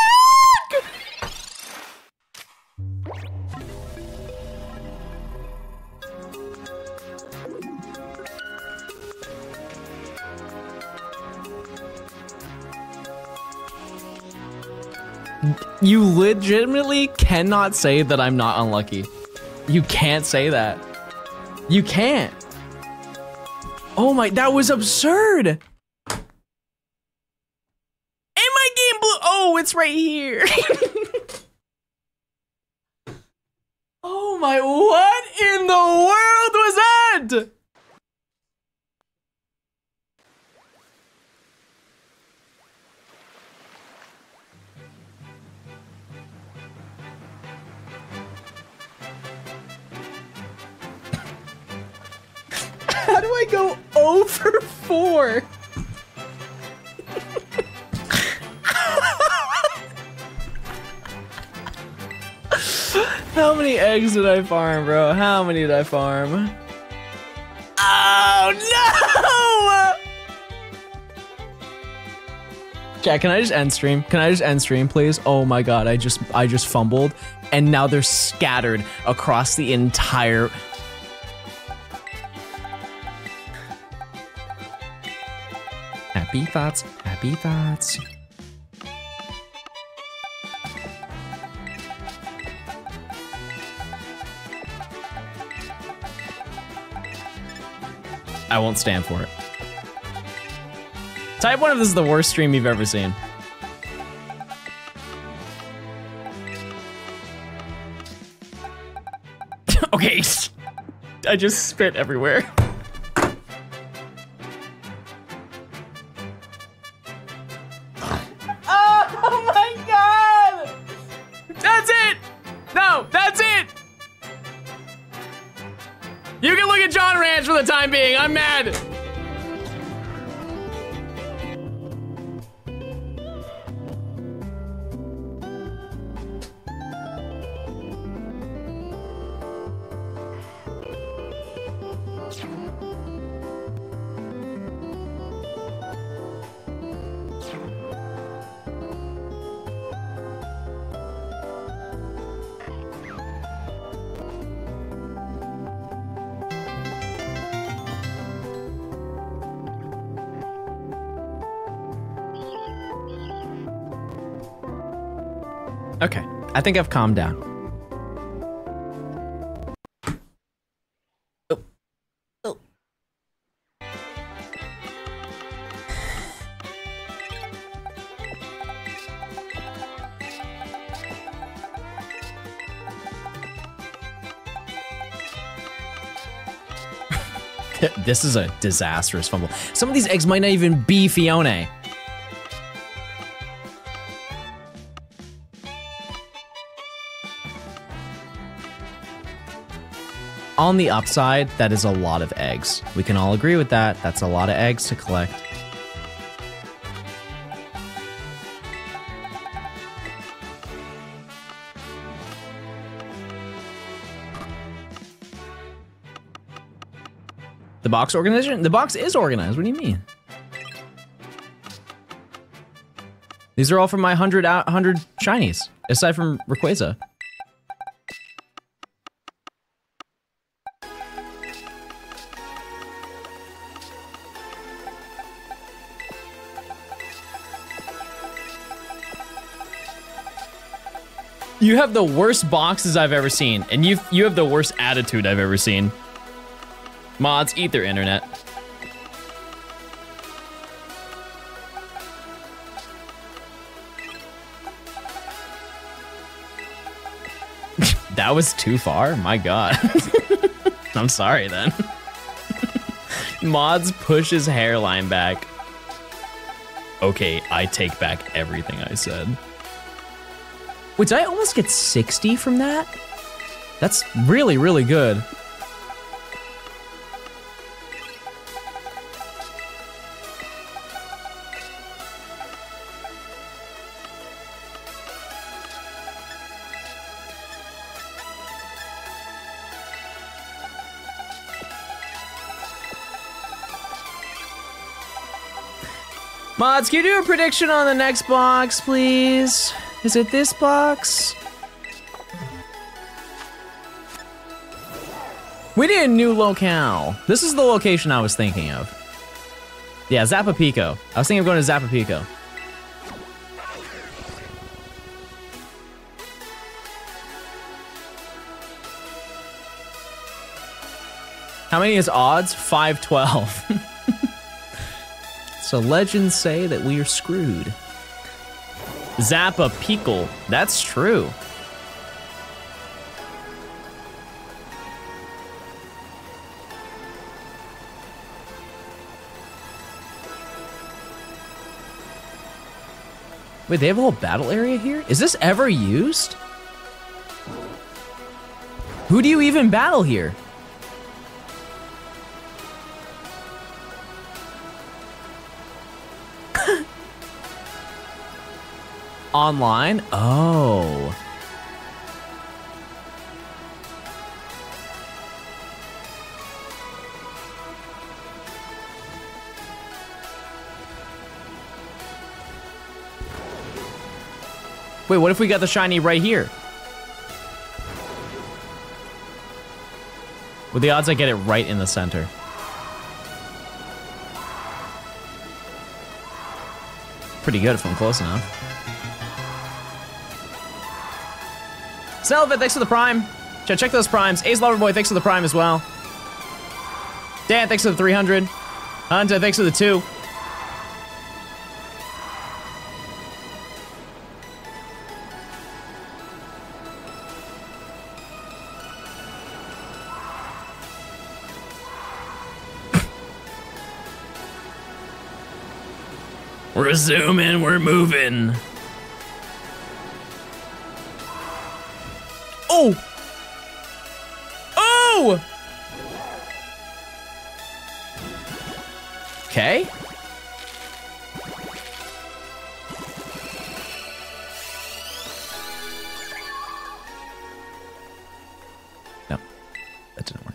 You legitimately cannot say that I'm not unlucky. You can't say that. You can't. Oh my, that was absurd. And my game blew. Oh, it's right here. Oh my, what in the world was that? How do I go 0 for 4? How many eggs did I farm, bro? How many did I farm? Oh no! Chat, can I just end stream? Can I just end stream, please? Oh my god, I just fumbled, and now they're scattered across the entire. Happy thoughts, happy thoughts. I won't stand for it. Type 1 if this is the worst stream you've ever seen. Okay, I just spit everywhere. Oh my god! That's it! No, that's it! You can look at John Ranch for the time being. I'm mad. Okay, I think I've calmed down. Oh. Oh. This is a disastrous fumble. Some of these eggs might not even be Phione. On the upside, that is a lot of eggs. We can all agree with that. That's a lot of eggs to collect. The box organization? The box is organized. What do you mean? These are all from my 100 shinies, aside from Rayquaza. You have the worst boxes I've ever seen, and you have the worst attitude I've ever seen. Mods, eat their internet. That was too far? My god. I'm sorry then. Mods push his hairline back. Okay, I take back everything I said. Wait, did I almost get 60 from that? That's really, really good. Mods, can you do a prediction on the next box, please? Is it this box? We need a new locale. This is the location I was thinking of. Yeah, Zapapico. I was thinking of going to Zapapico. How many is odds? 512. So legends say that we are screwed. Zapapico. That's true. Wait, they have a whole battle area here? Is this ever used? Who do you even battle here? Online? Oh. Wait, what if we got the shiny right here? With the odds I get it right in the center. Pretty good if I'm close enough. Selvit, thanks for the prime. Check those primes. Ace Loverboy, thanks for the prime as well. Dan, thanks for the 300. Hunter, thanks for the 2. We're zooming, we're moving. Oh! Oh! Okay. No, that didn't work.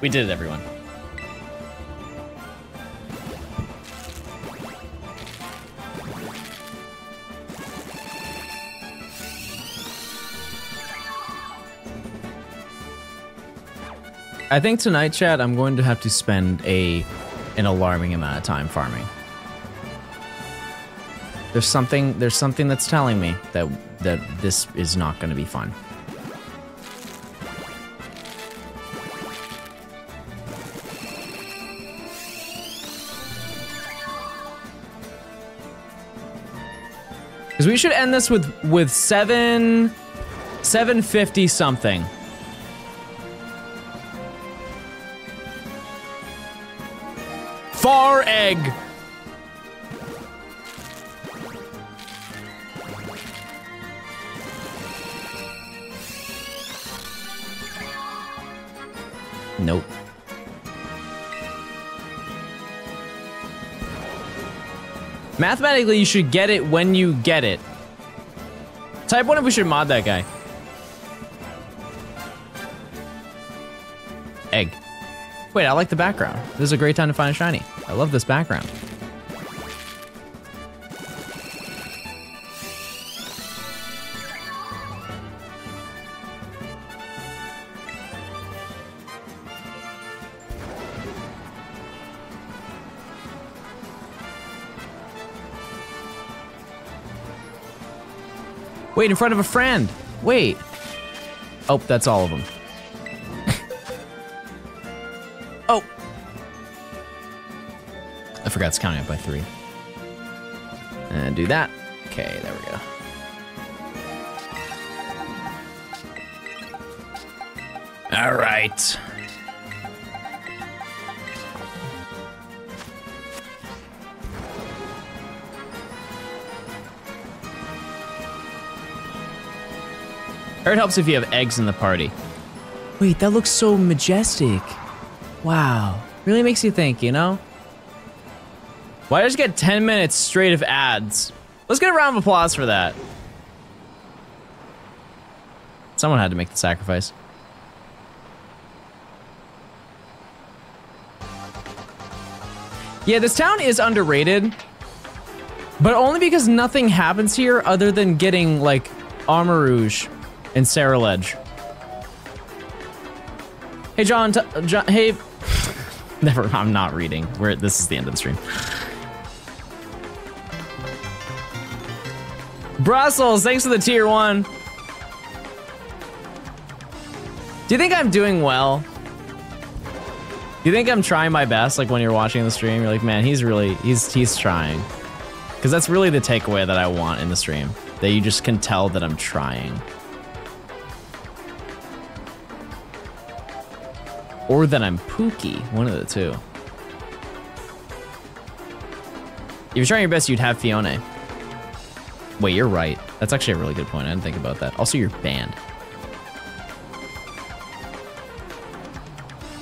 We did it, everyone. I think tonight, chat, I'm going to have to spend an alarming amount of time farming. There's something that's telling me that this is not going to be fun. Because we should end this with 750 something. Far egg. Nope. Mathematically, you should get it when you get it. Type 1 if we should mod that guy. Egg. Wait, I like the background. This is a great time to find a shiny. I love this background. Wait, in front of a friend. Wait. Oh, that's all of them. Oh. I forgot it's counting up by 3. And do that. Okay, there we go. All right. Or it helps if you have eggs in the party. Wait, that looks so majestic. Wow. Really makes you think, you know? Why just get 10 minutes straight of ads? Let's get a round of applause for that. Someone had to make the sacrifice. Yeah, this town is underrated, but only because nothing happens here other than getting, like, Armor Rouge and Sarah Ledge. Hey, John, hey. Never, I'm not reading. This is the end of the stream. Brussels, thanks for the tier 1. Do you think I'm doing well? Do you think I'm trying my best? Like when you're watching the stream, you're like, man, he's trying. Because that's really the takeaway that I want in the stream. That you just can tell that I'm trying. Or that I'm pooky, one of the two. If you're trying your best, you'd have Phione. Wait, you're right. That's actually a really good point. I didn't think about that. Also, you're banned.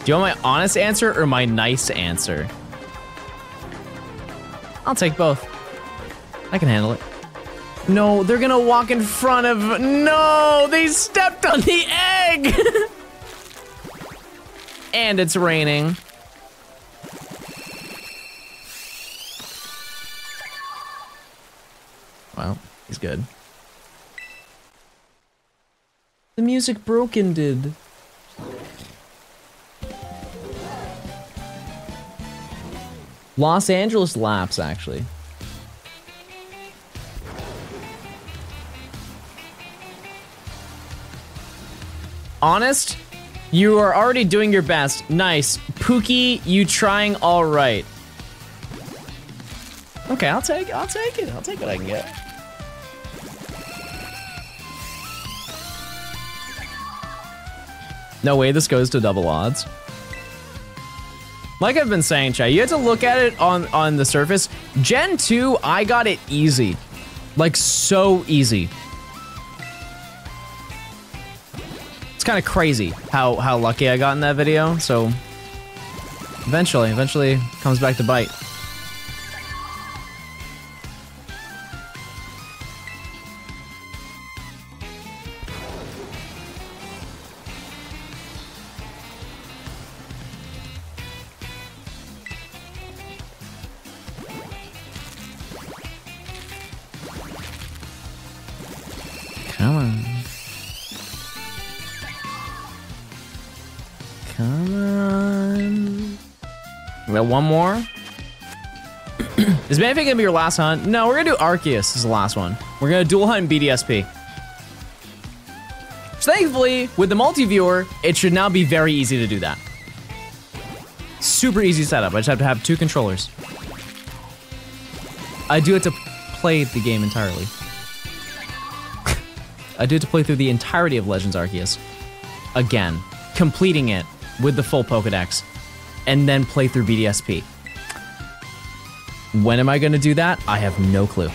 Do you want my honest answer or my nice answer? I'll take both. I can handle it. No, they're gonna walk in front of... No, they stepped on the egg! And it's raining. Well, he's good. The music broken did. Los Angeles laps, actually. Honest? You are already doing your best. Nice. Pookie, you trying all right. Okay, I'll take it. I'll take what I can get. No way this goes to double odds. Like I've been saying, chat, you have to look at it on the surface. Gen 2, I got it easy. Like, so easy. It's kind of crazy how lucky I got in that video, so eventually comes back to bite. Come on. Come on. We got one more. Is Manfig gonna be your last hunt? No, we're gonna do Arceus as the last one. We're gonna dual hunt BDSP. So thankfully, with the multi-viewer, it should now be very easy to do that. Super easy setup. I just have to have 2 controllers. I do it to play the game entirely. I do it to play through the entirety of Legends Arceus. Again, completing it with the full Pokedex, and then play through BDSP. When am I gonna do that? I have no clue.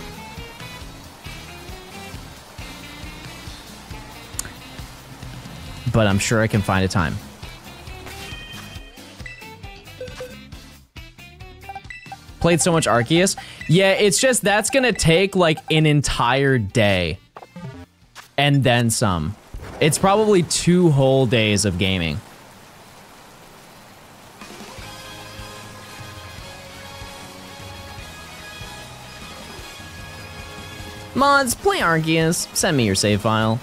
But I'm sure I can find a time. played so much Arceus. Yeah, it's just that's gonna take like an entire day. And then some. It's probably 2 whole days of gaming. Mods, play Arceus. Send me your save file.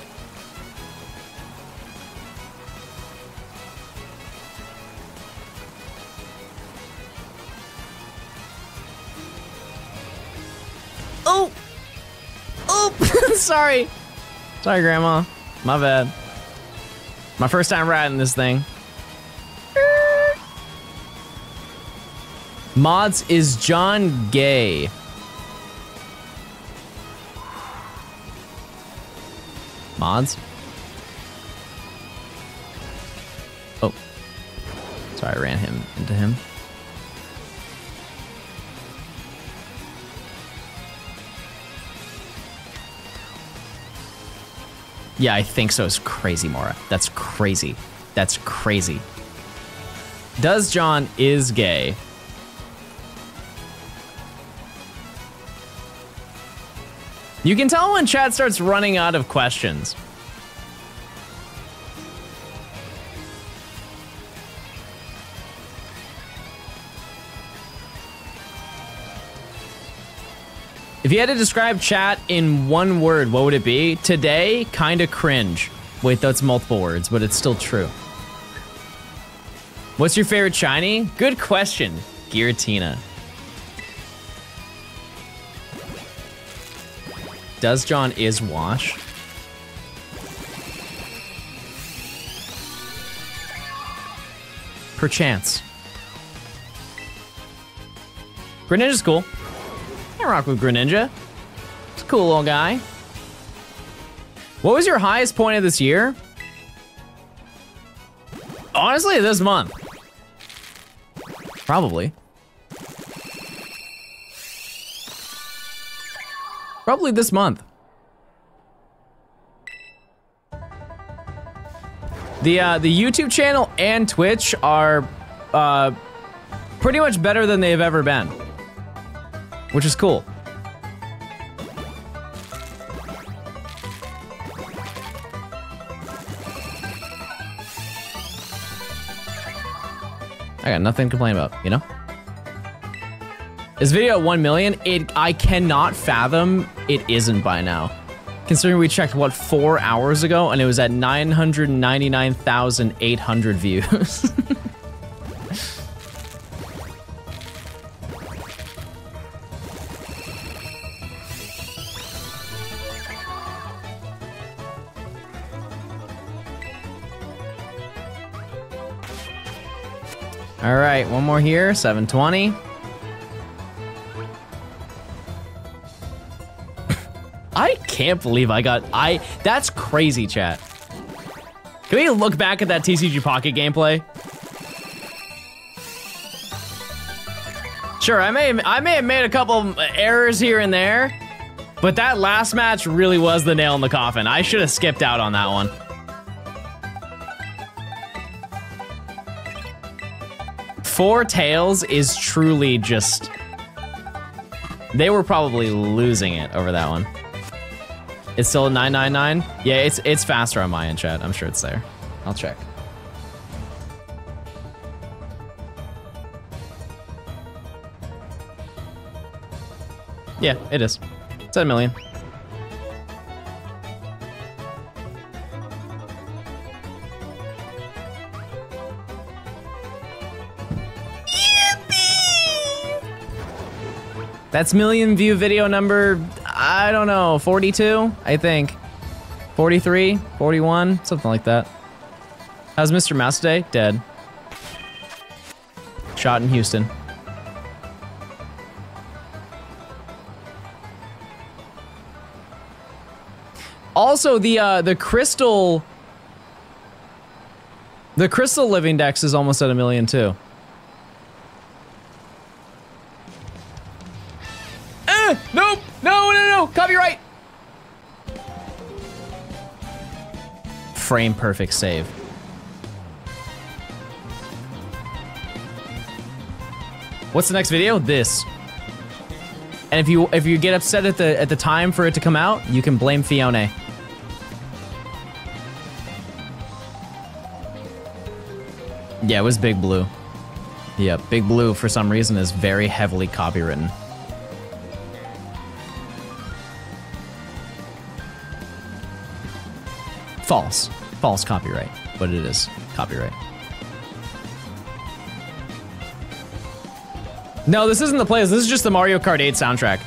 Oh! Oh! Sorry. Sorry, Grandma. My bad. My first time riding this thing. Mods, is John gay? Mods? Oh. Sorry, I ran him into him. Yeah, I think so. It's crazy, Mora. That's crazy. That's crazy. Does John is gay? You can tell when chat starts running out of questions. If you had to describe chat in one word, what would it be? Today, kinda cringe. Wait, that's multiple words, but it's still true. What's your favorite shiny? Good question, Giratina. Does John is wash? Perchance. Greninja's cool. I rock with Greninja. It's a cool little guy. What was your highest point of this year? Honestly, this month. Probably. Probably this month. The YouTube channel and Twitch are pretty much better than they've ever been, which is cool. I got nothing to complain about, you know? Is video at 1 million? I cannot fathom it isn't by now. Considering we checked, what, 4 hours ago, and it was at 999,800 views. All right, one more here, 720. I can't believe that's crazy, chat. Can we look back at that TCG Pocket gameplay? Sure, I may have made a couple errors here and there, but that last match really was the nail in the coffin. I should have skipped out on that one. Four Tails is truly just... They were probably losing it over that one. It's still a 999? Yeah, it's faster on my end, chat. I'm sure it's there. I'll check. Yeah, it is. It's at 1 million. That's million view video number, I don't know, 42, I think. 43, 41, something like that. How's Mr. Mouse today? Dead. Shot in Houston. Also, the crystal living dex is almost at 1 million too. Nope! No! Copyright! Frame perfect save. What's the next video? This. And if you get upset at the time for it to come out, you can blame Phione. Yeah, it was Big Blue. Yep, Big Blue for some reason is very heavily copywritten. False. False copyright, but it is copyright. No, this isn't the playlist. This is just the Mario Kart 8 soundtrack.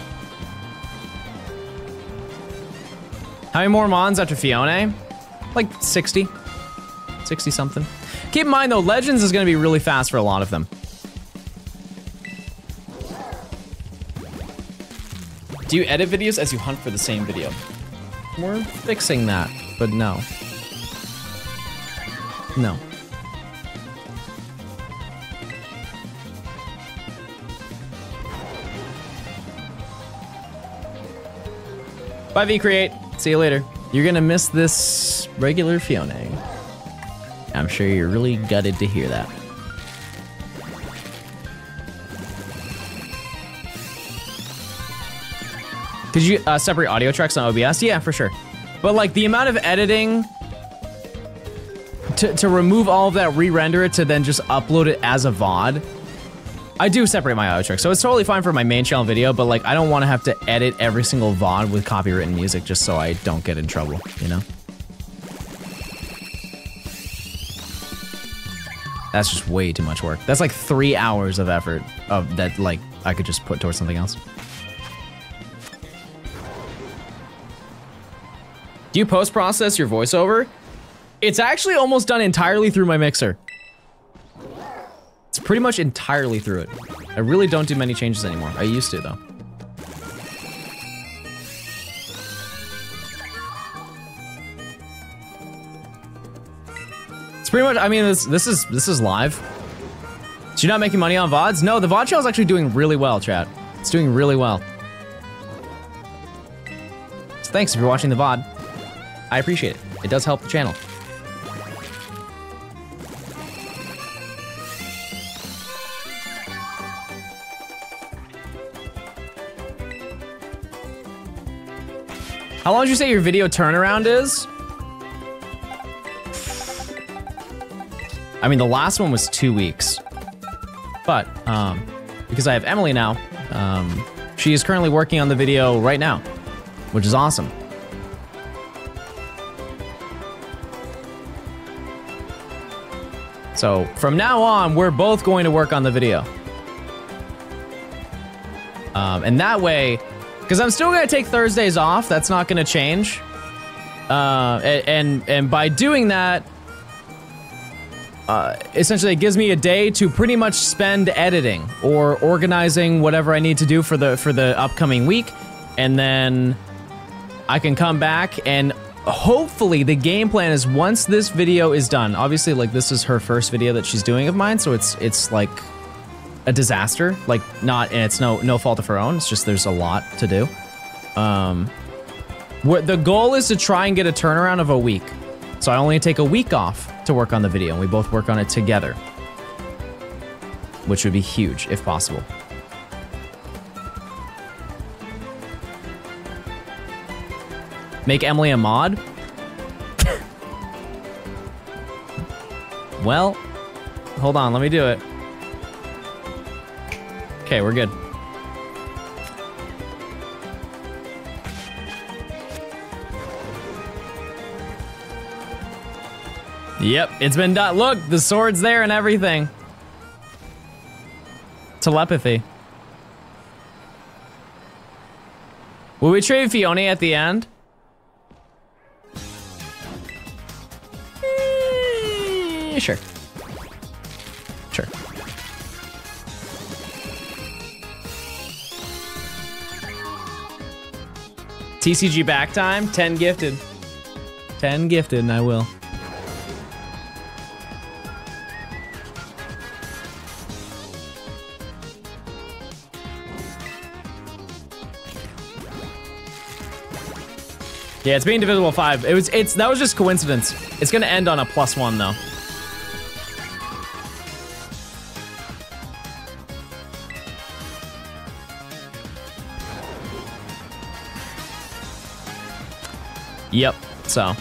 How many more mons after Phione? Like 60. 60 something. Keep in mind though, Legends is gonna be really fast for a lot of them. Do you edit videos as you hunt for the same video? We're fixing that, but no. No. Bye, V-Create. See you later. You're gonna miss this regular Phione. I'm sure you're really gutted to hear that. Could you separate audio tracks on OBS? Yeah, for sure. But like the amount of editing to remove all of that, re-render it, to then just upload it as a VOD. I do separate my audio tracks, so it's totally fine for my main channel video, but like I don't want to have to edit every single VOD with copywritten music just so I don't get in trouble, you know? That's just way too much work. That's like 3 hours of effort of that like I could just put towards something else. Do you post-process your voiceover? It's actually almost done entirely through my mixer. It's pretty much entirely through it. I really don't do many changes anymore. I used to though. It's pretty much, I mean, this is live. So you're not making money on VODs? No, the VOD channel is actually doing really well, chat. It's doing really well. So thanks if you're watching the VOD. I appreciate it. It does help the channel. How long did you say your video turnaround is? I mean, the last one was 2 weeks. But, because I have Emily now, she is currently working on the video right now, which is awesome. So, from now on, we're both going to work on the video. And that way, because I'm still gonna take Thursdays off, that's not gonna change. And by doing that, essentially it gives me a day to pretty much spend editing or organizing whatever I need to do for the upcoming week, and then I can come back and hopefully the game plan is once this video is done, obviously like this is her first video that she's doing of mine, so it's like a disaster, like not, and it's no fault of her own, it's just there's a lot to do. The goal is to try and get a turnaround of a week. So I only take a week off to work on the video, and we both work on it together. Which would be huge, if possible. Make Emily a mod? Well, hold on, let me do it. Okay, we're good. Yep, it's been done. Look, the sword's there and everything. Telepathy. Will we trade Phione at the end? Sure. Sure. TCG back time, 10 gifted. 10 gifted, and I will. Yeah, it's being divisible 5. That was just coincidence. It's gonna end on a +1 though. Yep, so.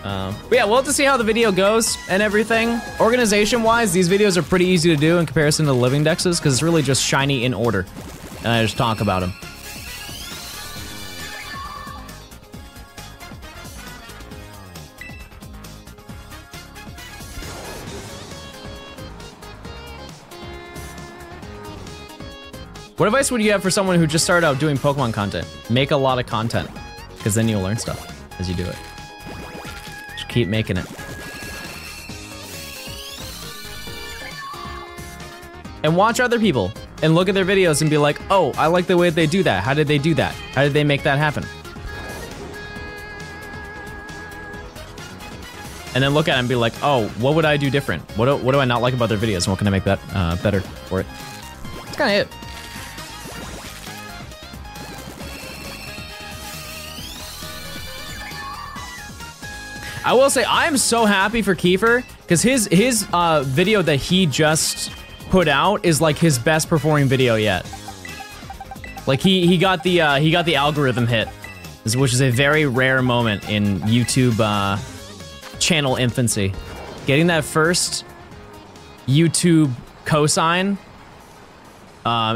But yeah, we'll have to see how the video goes and everything. Organization-wise, these videos are pretty easy to do in comparison to the living dexes because it's really just shiny in order. And I just talk about them. What advice would you have for someone who just started out doing Pokemon content? Make a lot of content, because then you'll learn stuff as you do it. Just keep making it. And watch other people, and look at their videos and be like, oh, I like the way they do that. How did they do that? How did they make that happen? And then look at it and be like, oh, what would I do different? What do I not like about their videos, and what can I make that better for it? That's kind of it. I will say I'm so happy for Kiefer because his video that he just put out is like his best performing video yet. Like he got the algorithm hit, which is a very rare moment in YouTube channel infancy. Getting that first YouTube cosign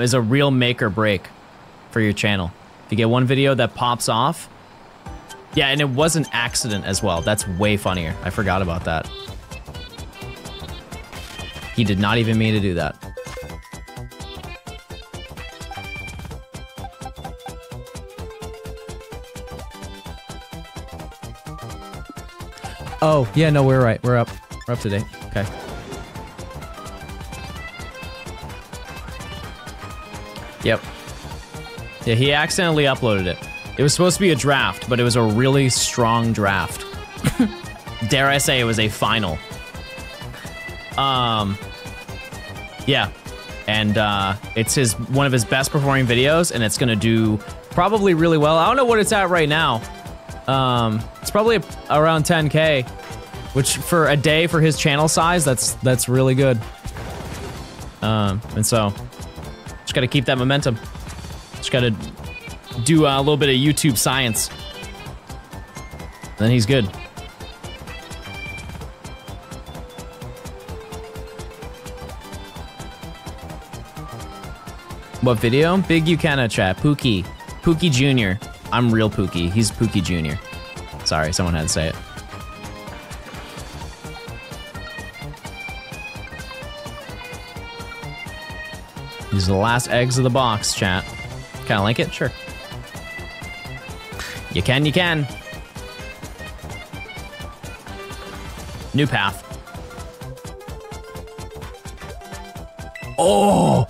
is a real make or break for your channel. If you get one video that pops off. Yeah, and it was an accident as well. That's way funnier. I forgot about that. He did not even mean to do that. Oh, yeah, no, we're right. We're up. We're up to date. Okay. Yep. Yeah, he accidentally uploaded it. It was supposed to be a draft, but it was a really strong draft. Dare I say it was a final. Yeah. And it's one of his best performing videos, and it's gonna do probably really well. I don't know what it's at right now. It's probably around 10K, which for a day for his channel size, that's really good. And so, just gotta keep that momentum. Just gotta do a little bit of YouTube science. Then he's good. What video? Big Yucana chat. Pookie. Pookie Jr. I'm real Pookie. He's Pookie Jr. Sorry, someone had to say it. These are the last eggs of the box, chat. Kind of like it? Sure. You can, you can. New path. Oh!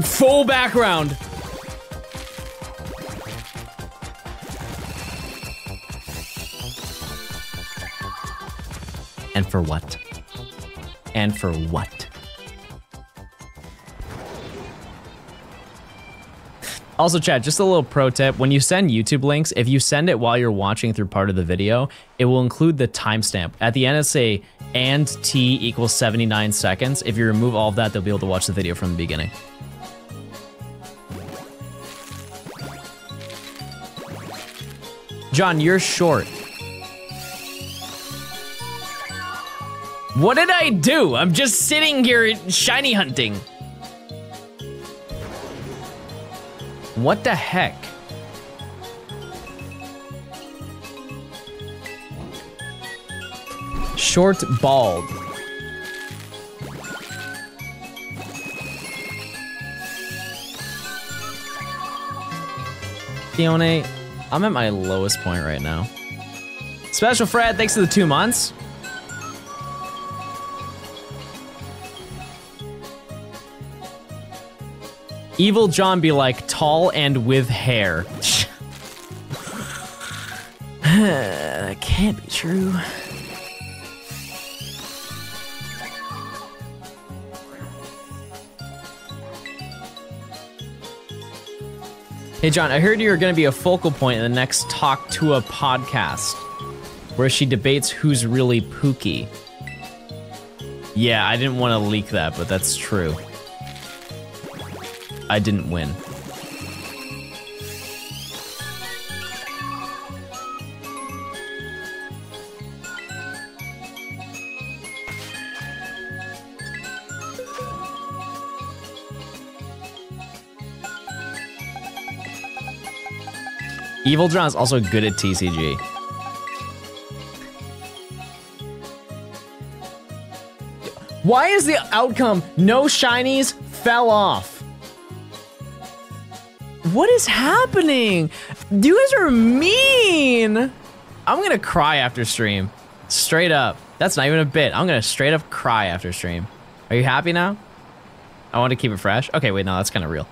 Full background. And for what? And for what? Also, chat, just a little pro tip. When you send YouTube links, if you send it while you're watching through part of the video, it will include the timestamp. At the end, it'll say, and t equals 79 seconds. If you remove all of that, they'll be able to watch the video from the beginning. John, you're short. What did I do? I'm just sitting here shiny hunting. What the heck? Short bald. Phione, I'm at my lowest point right now. Special Fred, thanks for the 2 months. Evil John be like, tall and with hair. That can't be true. Hey John, I heard you're gonna be a focal point in the next Talk to a podcast, where she debates who's really Pookie. Yeah, I didn't want to leak that, but that's true. I didn't win. Evil John is also good at TCG. Why is the outcome no shinies fell off? What is happening? You guys are mean. I'm gonna cry after stream. Straight up. That's not even a bit. I'm gonna straight up cry after stream. Are you happy now? I want to keep it fresh. Okay, wait, no, that's kind of real.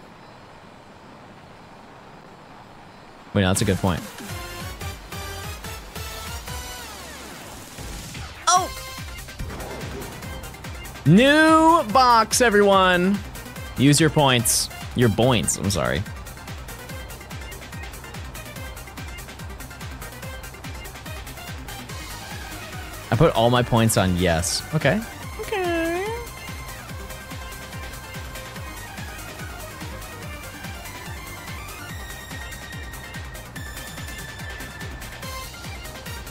Wait, no, that's a good point. Oh! New box, everyone. Use your points. Your points, I'm sorry. I put all my points on yes. Okay. Okay.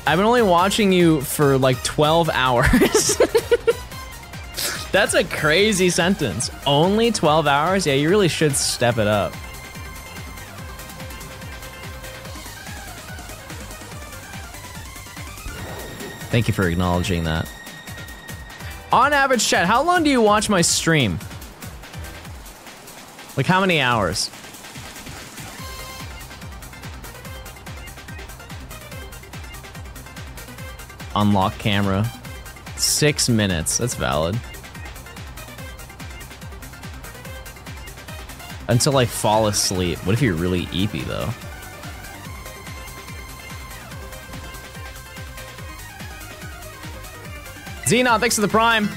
I've been only watching you for like 12 hours. That's a crazy sentence. Only 12 hours? Yeah, you really should step it up. Thank you for acknowledging that. On average, chat, how long do you watch my stream? Like how many hours? Unlock camera. 6 minutes, that's valid. Until I fall asleep. What if you're really eepy though? Xenon, thanks for the prime.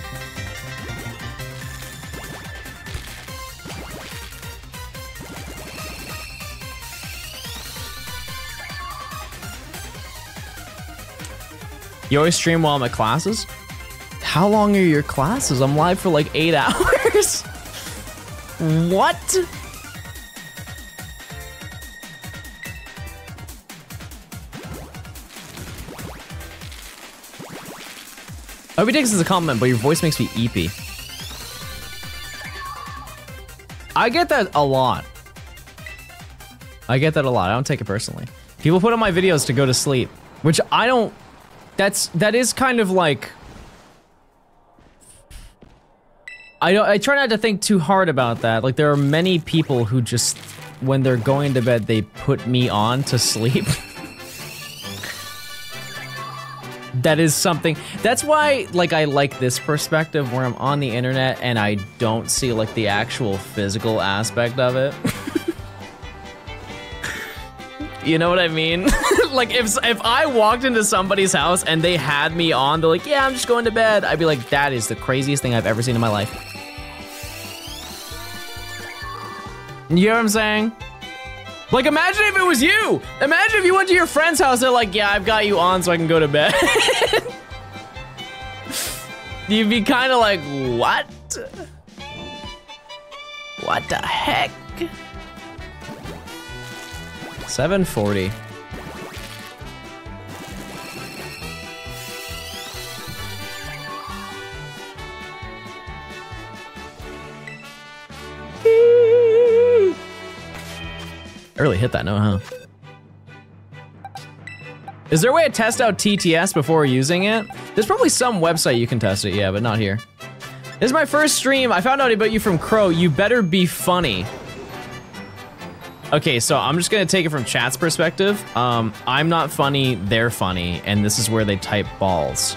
You always stream while I'm at classes? How long are your classes? I'm live for like 8 hours. What? I hope he takes this as a compliment, but your voice makes me eepy. I get that a lot. I get that a lot. I don't take it personally. People put on my videos to go to sleep, which I don't. That is kind of like. I try not to think too hard about that. Like there are many people who just, when they're going to bed, they put me on to sleep. That is something, that's why like I like this perspective where I'm on the internet and I don't see like the actual physical aspect of it. You know what I mean? Like if I walked into somebody's house and they had me on, they're like, yeah, I'm just going to bed. I'd be like, that is the craziest thing I've ever seen in my life. You know what I'm saying? Like, imagine if it was you. Imagine if you went to your friend's house, they're like, yeah, I've got you on so I can go to bed. You'd be kind of like, what? What the heck? 740. I really hit that note, huh? Is there a way to test out TTS before using it? There's probably some website you can test it, yeah, but not here. This is my first stream. I found out about you from Crow. You better be funny. Okay, so I'm just gonna take it from chat's perspective. I'm not funny, they're funny, and this is where they type balls.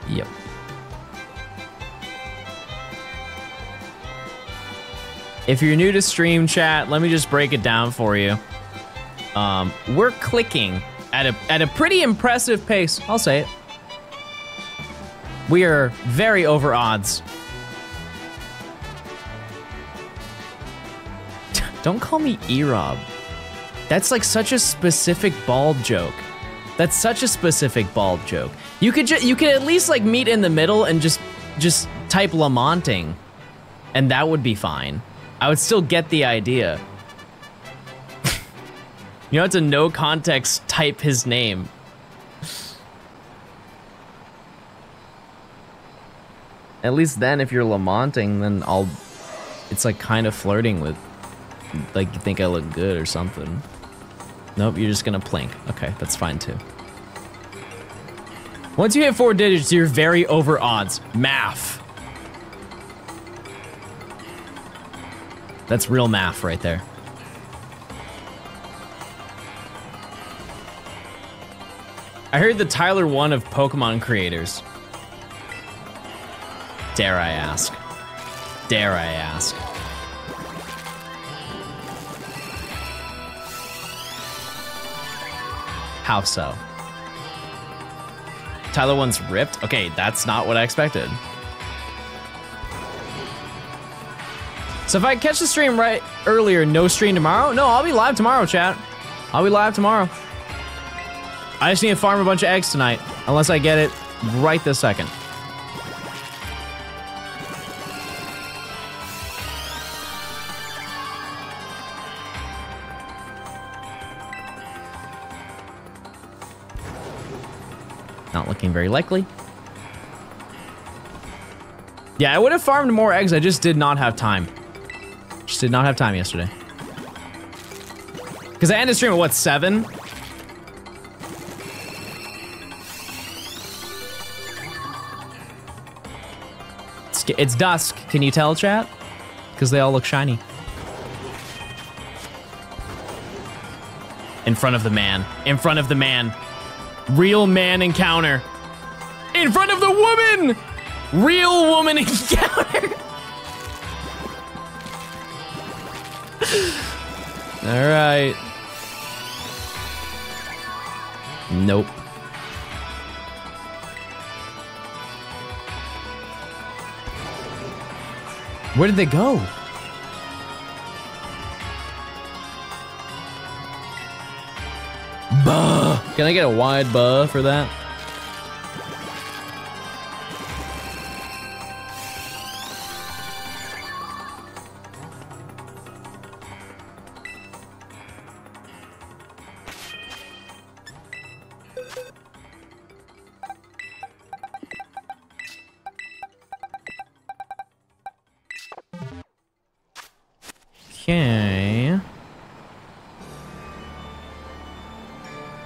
Yep. If you're new to stream chat, let me just break it down for you. We're clicking at a pretty impressive pace. I'll say it. We are very over odds. Don't call me E-Rob. That's like such a specific bald joke. That's such a specific bald joke. You could at least like meet in the middle and just type Lamonting, and that would be fine. I would still get the idea. You know, it's a no context type his name. At least then, if you're lamenting, then it's like kind of flirting with, like you think I look good or something. Nope, you're just gonna plink. Okay, that's fine too. Once you hit 4 digits, you're very over odds. Math. That's real math right there. I heard the Tyler one of Pokemon creators. Dare I ask? Dare I ask? How so? Tyler one's ripped? Okay, that's not what I expected. So if I catch the stream right earlier, no stream tomorrow? No, I'll be live tomorrow, chat. I'll be live tomorrow. I just need to farm a bunch of eggs tonight, unless I get it right this second. Not looking very likely. Yeah, I would have farmed more eggs, I just did not have time. Just did not have time yesterday. Because I ended stream at what, 7? It's dusk, can you tell, chat? Because they all look shiny. In front of the man. In front of the man. Real man encounter. In front of the woman! Real woman encounter. All right. Nope. Where did they go? Buh. Can I get a wide buh for that? Okay.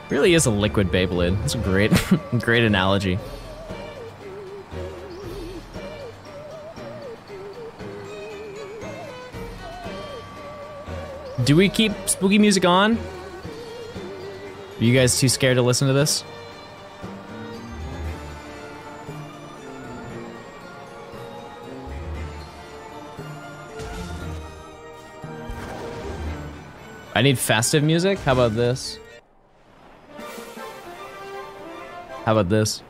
Really is a liquid Beyblade. That's a great, great analogy. Do we keep spooky music on? Are you guys too scared to listen to this? I need festive music? How about this? How about this?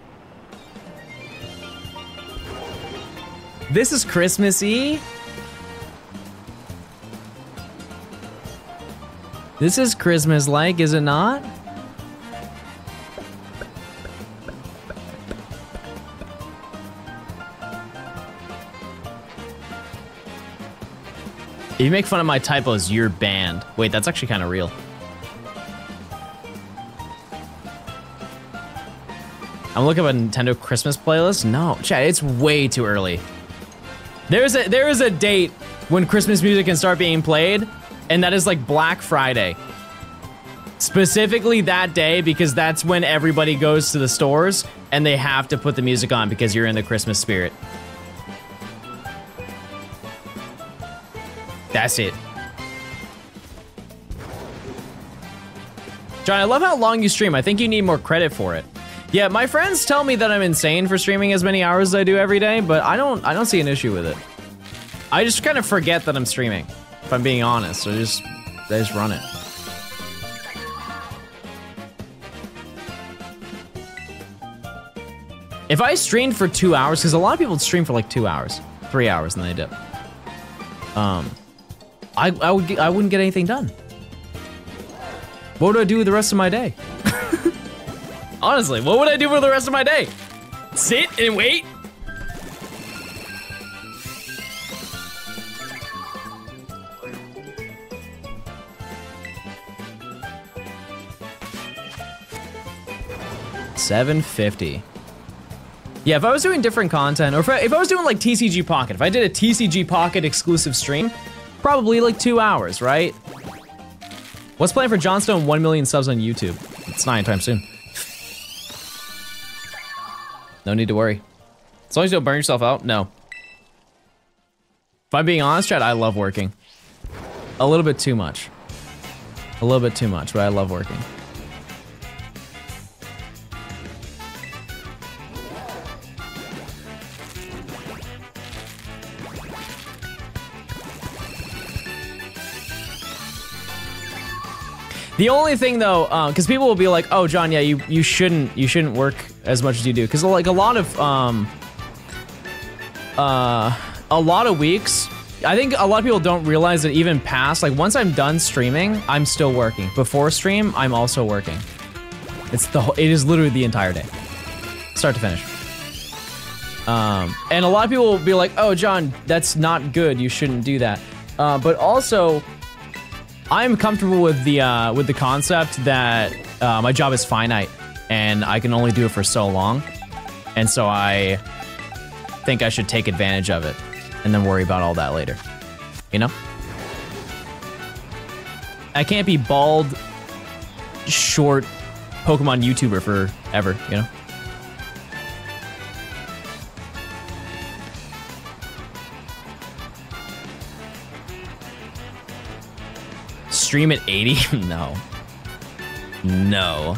This is Christmassy? This is Christmas-like, is it not? If you make fun of my typos, you're banned. Wait, that's actually kind of real. I'm looking at a Nintendo Christmas playlist. No, chat, it's way too early. There is a date when Christmas music can start being played, and that is like Black Friday. Specifically that day, because that's when everybody goes to the stores and they have to put the music on because you're in the Christmas spirit. That's it. John, I love how long you stream. I think you need more credit for it. Yeah, my friends tell me that I'm insane for streaming as many hours as I do every day, but I don't see an issue with it. I just kind of forget that I'm streaming, if I'm being honest. I just run it. If I streamed for 2 hours, because a lot of people stream for like 2 hours, 3 hours, and then they dip. I wouldn't get anything done. What would I do with the rest of my day? Honestly, what would I do for the rest of my day? Sit and wait? $7.50. Yeah, if I was doing different content, or if I was doing like TCG Pocket, if I did a TCG Pocket exclusive stream, probably like 2 hours, right? What's playing for Johnstone 1 million subs on YouTube? It's not anytime soon. No need to worry. As long as you don't burn yourself out, no. If I'm being honest, Chad, I love working. A little bit too much. A little bit too much, but I love working. The only thing though, because people will be like, "Oh, John, yeah, you shouldn't work as much as you do," because like a lot of weeks, I think a lot of people don't realize that even past, like once I'm done streaming, I'm still working. Before stream, I'm also working. It is literally the entire day, start to finish. And a lot of people will be like, "Oh, John, that's not good. You shouldn't do that." But also, I'm comfortable with the concept that my job is finite and I can only do it for so long, and so I think I should take advantage of it and then worry about all that later. You know? I can't be bald, short Pokemon YouTuber forever, you know? Stream at 80? No. No.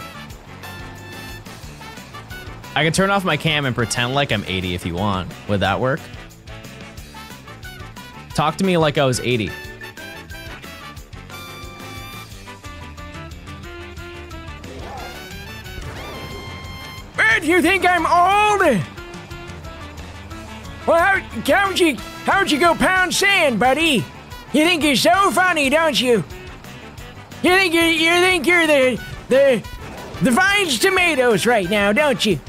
I can turn off my cam and pretend like I'm 80 if you want. Would that work? Talk to me like I was 80. What, you think I'm old? Well, how'd you go pound sand, buddy? You think you're so funny, don't you? You think you're the Vine's tomatoes right now, don't you?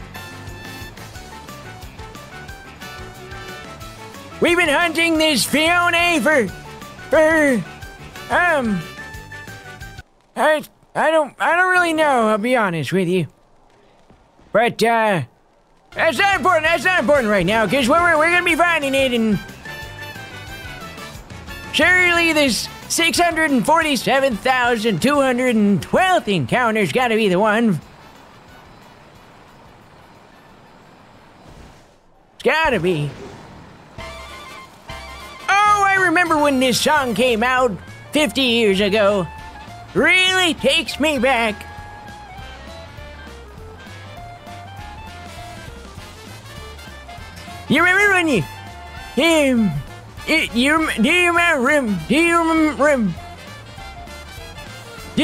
We've been hunting this Phione I don't really know, I'll be honest with you. But that's not important right now, because we're gonna be finding it, and surely this 647,212th encounter's gotta be the one. It's gotta be. Oh, I remember when this song came out 50 years ago. Really takes me back. You remember when do you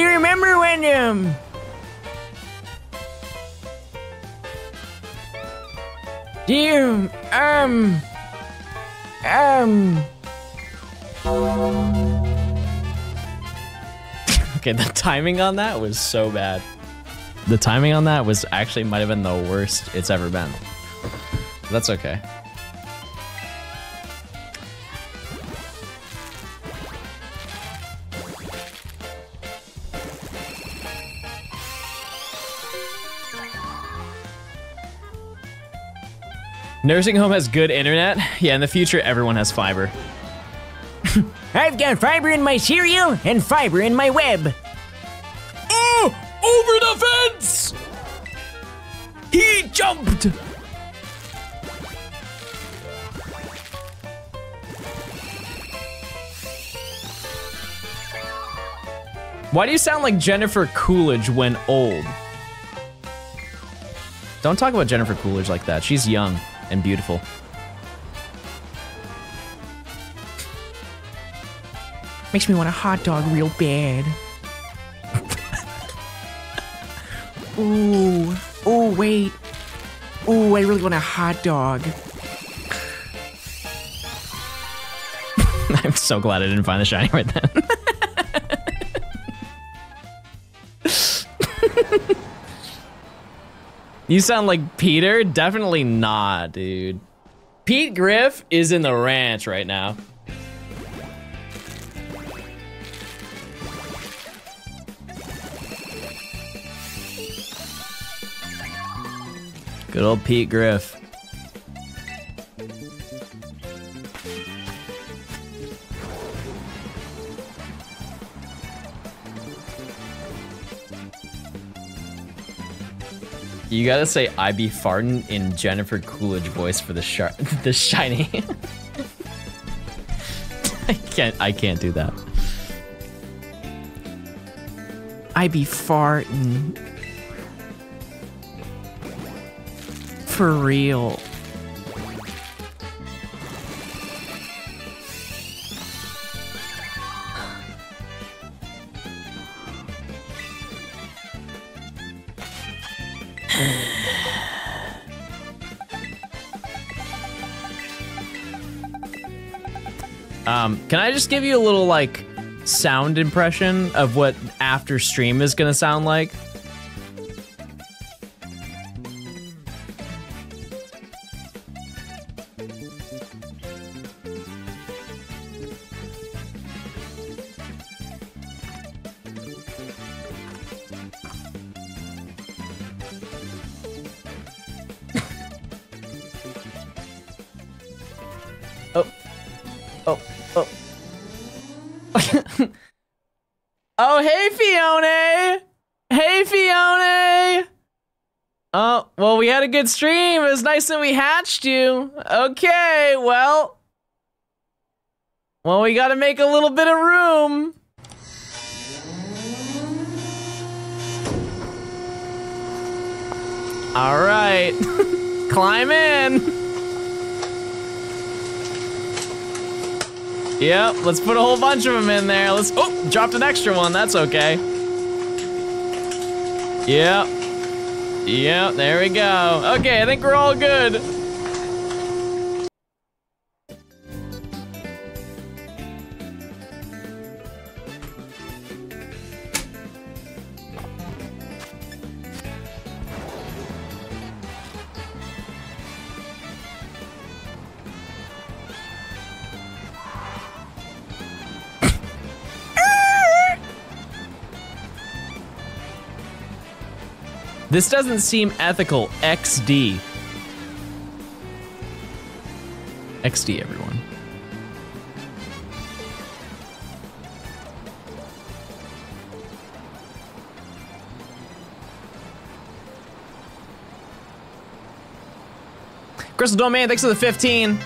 remember when Okay, the timing on that was so bad. The timing on that was actually might have been the worst it's ever been. That's okay. Nursing home has good internet? Yeah, in the future, everyone has fiber. I've got fiber in my cereal and fiber in my web. Oh! Over the fence! He jumped! Why do you sound like Jennifer Coolidge when old? Don't talk about Jennifer Coolidge like that. She's young and beautiful. Makes me want a hot dog real bad. Ooh. Oh, wait. Ooh, I really want a hot dog. I'm so glad I didn't find the shiny right then. You sound like Peter? Definitely not, dude. Pete Griff is in the ranch right now. Good old Pete Griff. You gotta say I be fartin' in Jennifer Coolidge voice for the the shiny. I can't do that. I be fartin'. For real. Can I just give you a little, like, sound impression of what after stream is gonna sound like? Oh, hey, Phione! Hey, Phione! Oh, well, we had a good stream. It was nice that we hatched you. Okay, well, we gotta make a little bit of room. All right, climb in. Yep, let's put a whole bunch of them in there. Oh, dropped an extra one, that's okay. Yep, there we go. Okay, I think we're all good. This doesn't seem ethical. XD. XD, everyone. Crystal Domain, thanks for the 15.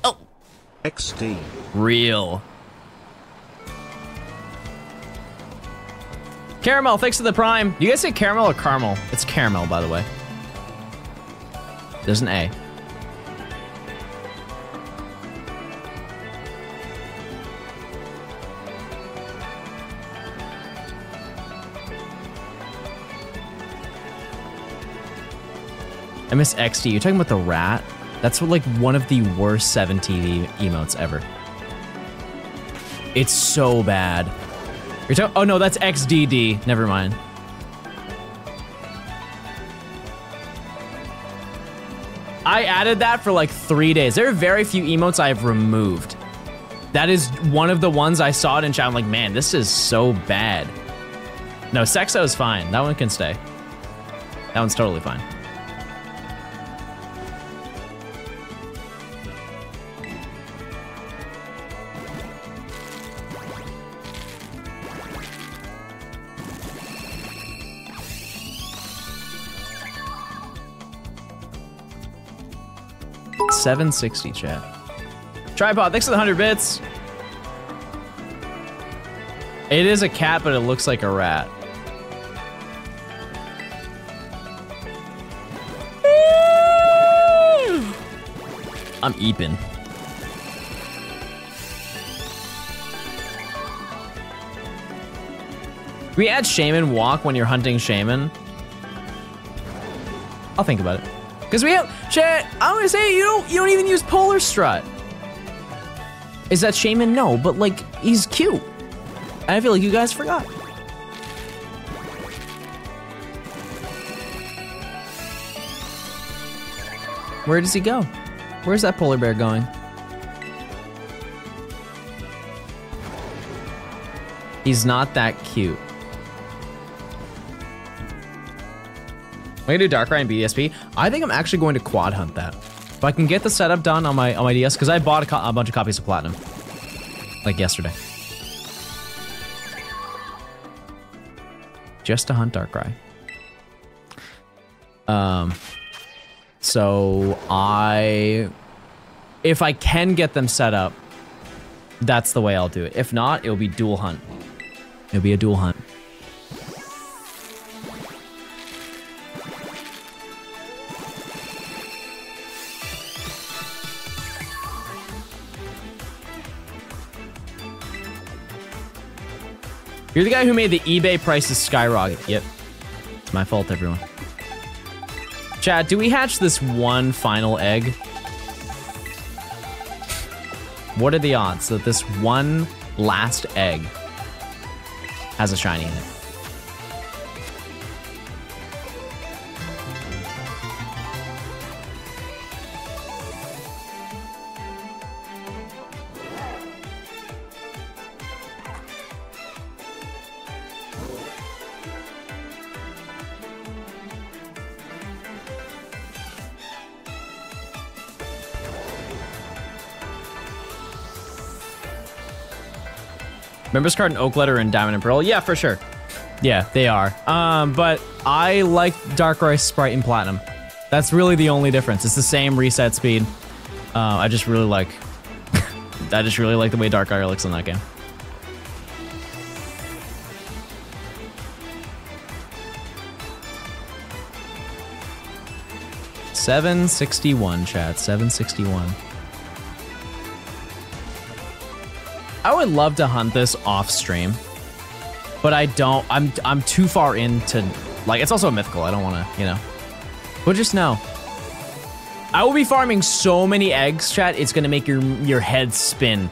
Oh. XD. Real. Caramel, thanks for the prime. You guys say caramel or caramel? It's caramel, by the way. There's an A. I miss XD. You're talking about the rat? That's like one of the worst 7TV emotes ever. It's so bad. You're talking, oh no, that's XDD. Never mind. I added that for like 3 days. There are very few emotes I've removed. That is one of the ones I saw it in chat. I'm like, man, this is so bad. No, Sexo is fine. That one can stay. That one's totally fine. $7.60 chat. Tripod, thanks for the 100 bits. It is a cat, but it looks like a rat. I'm eeping. Can we add Shaman Walk when you're hunting Shaman? I'll think about it. Because we have, chat, I'm gonna say you don't even use Polar Strut. Is that Shaman? No, but like, he's cute. And I feel like you guys forgot. Where does he go? Where's that polar bear going? He's not that cute. I'm gonna do Darkrai and BDSP. I think I'm actually going to quad hunt that. If I can get the setup done on my DS, because I bought a bunch of copies of Platinum, like yesterday, just to hunt Darkrai. So if I can get them set up, that's the way I'll do it. If not, it'll be dual hunt. It'll be a dual hunt. You're the guy who made the eBay prices skyrocket. Yep. It's my fault, everyone. Chat, do we hatch this one final egg? What are the odds that this one last egg has a shiny in it? Members card and Oak Letter and Diamond and Pearl? Yeah, for sure. Yeah, they are. But I like Darkrai Sprite in Platinum. That's really the only difference. It's the same reset speed. I just really like the way Darkrai looks in that game. $761, chat. 761. I would love to hunt this off stream, but I don't. I'm too far into, like, it's also a mythical. I don't want to, you know. But just know, I will be farming so many eggs, chat. It's gonna make your head spin.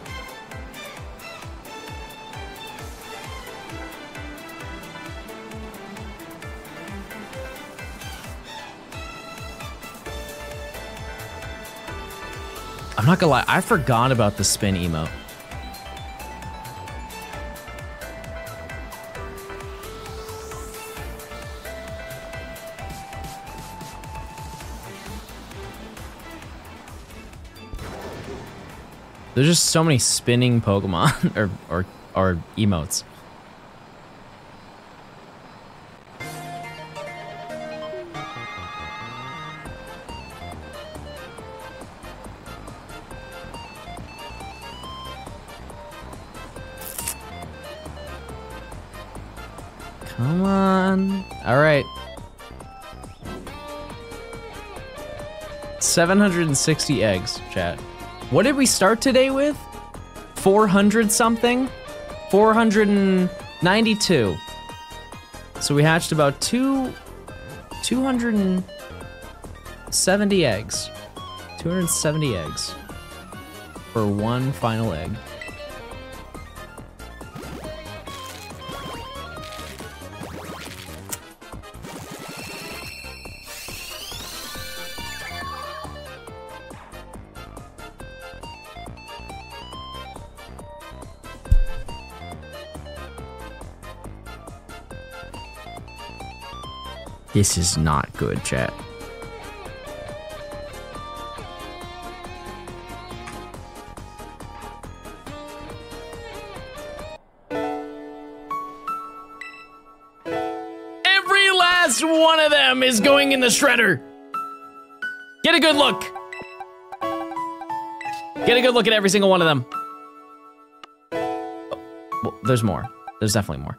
I'm not gonna lie. I forgot about the spin emote. There's just so many spinning Pokemon or emotes. Come on. All right. 760 eggs, chat. What did we start today with? 400 something? 492. So we hatched about 270 eggs. 270 eggs for one final egg. This is not good, chat. Every last one of them is going in the shredder. Get a good look. Get a good look at every single one of them. Oh, well, there's more. There's definitely more.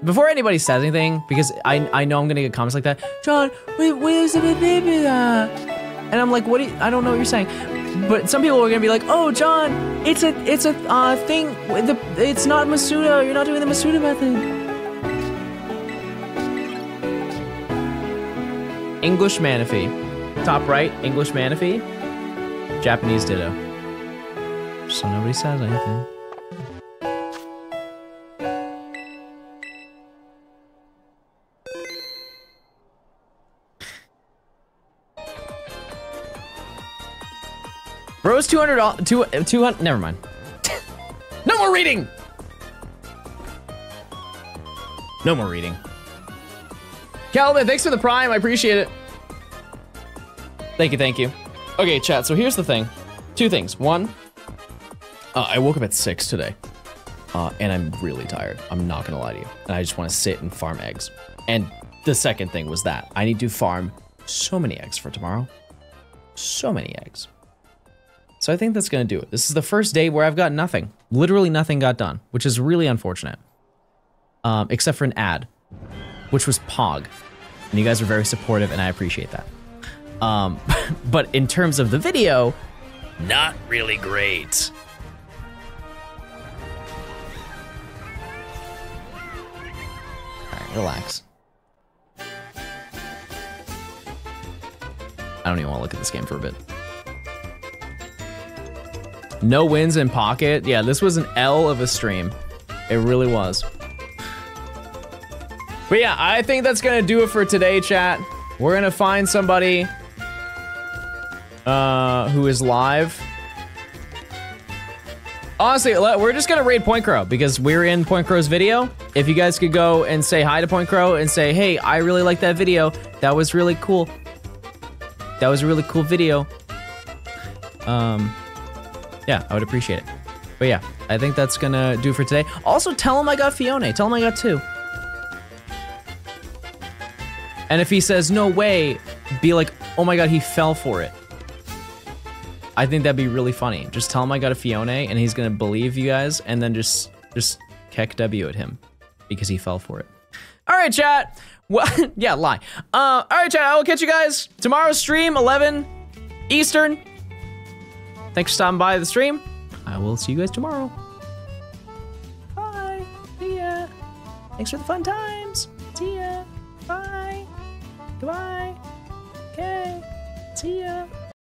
Before anybody says anything, because I know I'm gonna get comments like that, John, where's the baby? And I'm like, I don't know what you're saying. But some people are gonna be like, oh, John, it's a thing. It's not Masuda. You're not doing the Masuda method. English Manaphy, top right. English Manaphy, Japanese Ditto. So nobody says anything. Bro's 200, never mind. No more reading! No more reading. Calvin, thanks for the prime, I appreciate it. Thank you, thank you. Okay, chat, so here's the thing. Two things. One, I woke up at 6 today, and I'm really tired. I'm not gonna lie to you. And I just wanna sit and farm eggs. And the second thing was that I need to farm so many eggs for tomorrow. So many eggs. So I think that's gonna do it. This is the first day where I've got nothing. Literally nothing got done, which is really unfortunate. Except for an ad, which was Pog. And you guys are very supportive and I appreciate that. But in terms of the video, not really great. All right, relax. I don't even want to look at this game for a bit. No wins in pocket. Yeah, this was an L of a stream. It really was. But yeah, I think that's gonna do it for today, chat. We're gonna find somebody who is live. Honestly, we're just gonna raid Point Crow because we're in Point Crow's video. If you guys could go and say hi to Point Crow and say, hey, I really like that video. That was really cool. That was a really cool video. Yeah, I would appreciate it. But yeah, I think that's gonna do for today. Also, tell him I got Phione. Tell him I got 2. And if he says no way, be like, oh my god, he fell for it. I think that'd be really funny. Just tell him I got a Phione, and he's gonna believe you guys, and then just keck W at him because he fell for it. All right, chat. Well, yeah, lie. All right, chat. I will catch you guys tomorrow's stream, 11 Eastern. Thanks for stopping by the stream. I will see you guys tomorrow. Bye. See ya. Thanks for the fun times. See ya. Bye. Goodbye. Okay. See ya.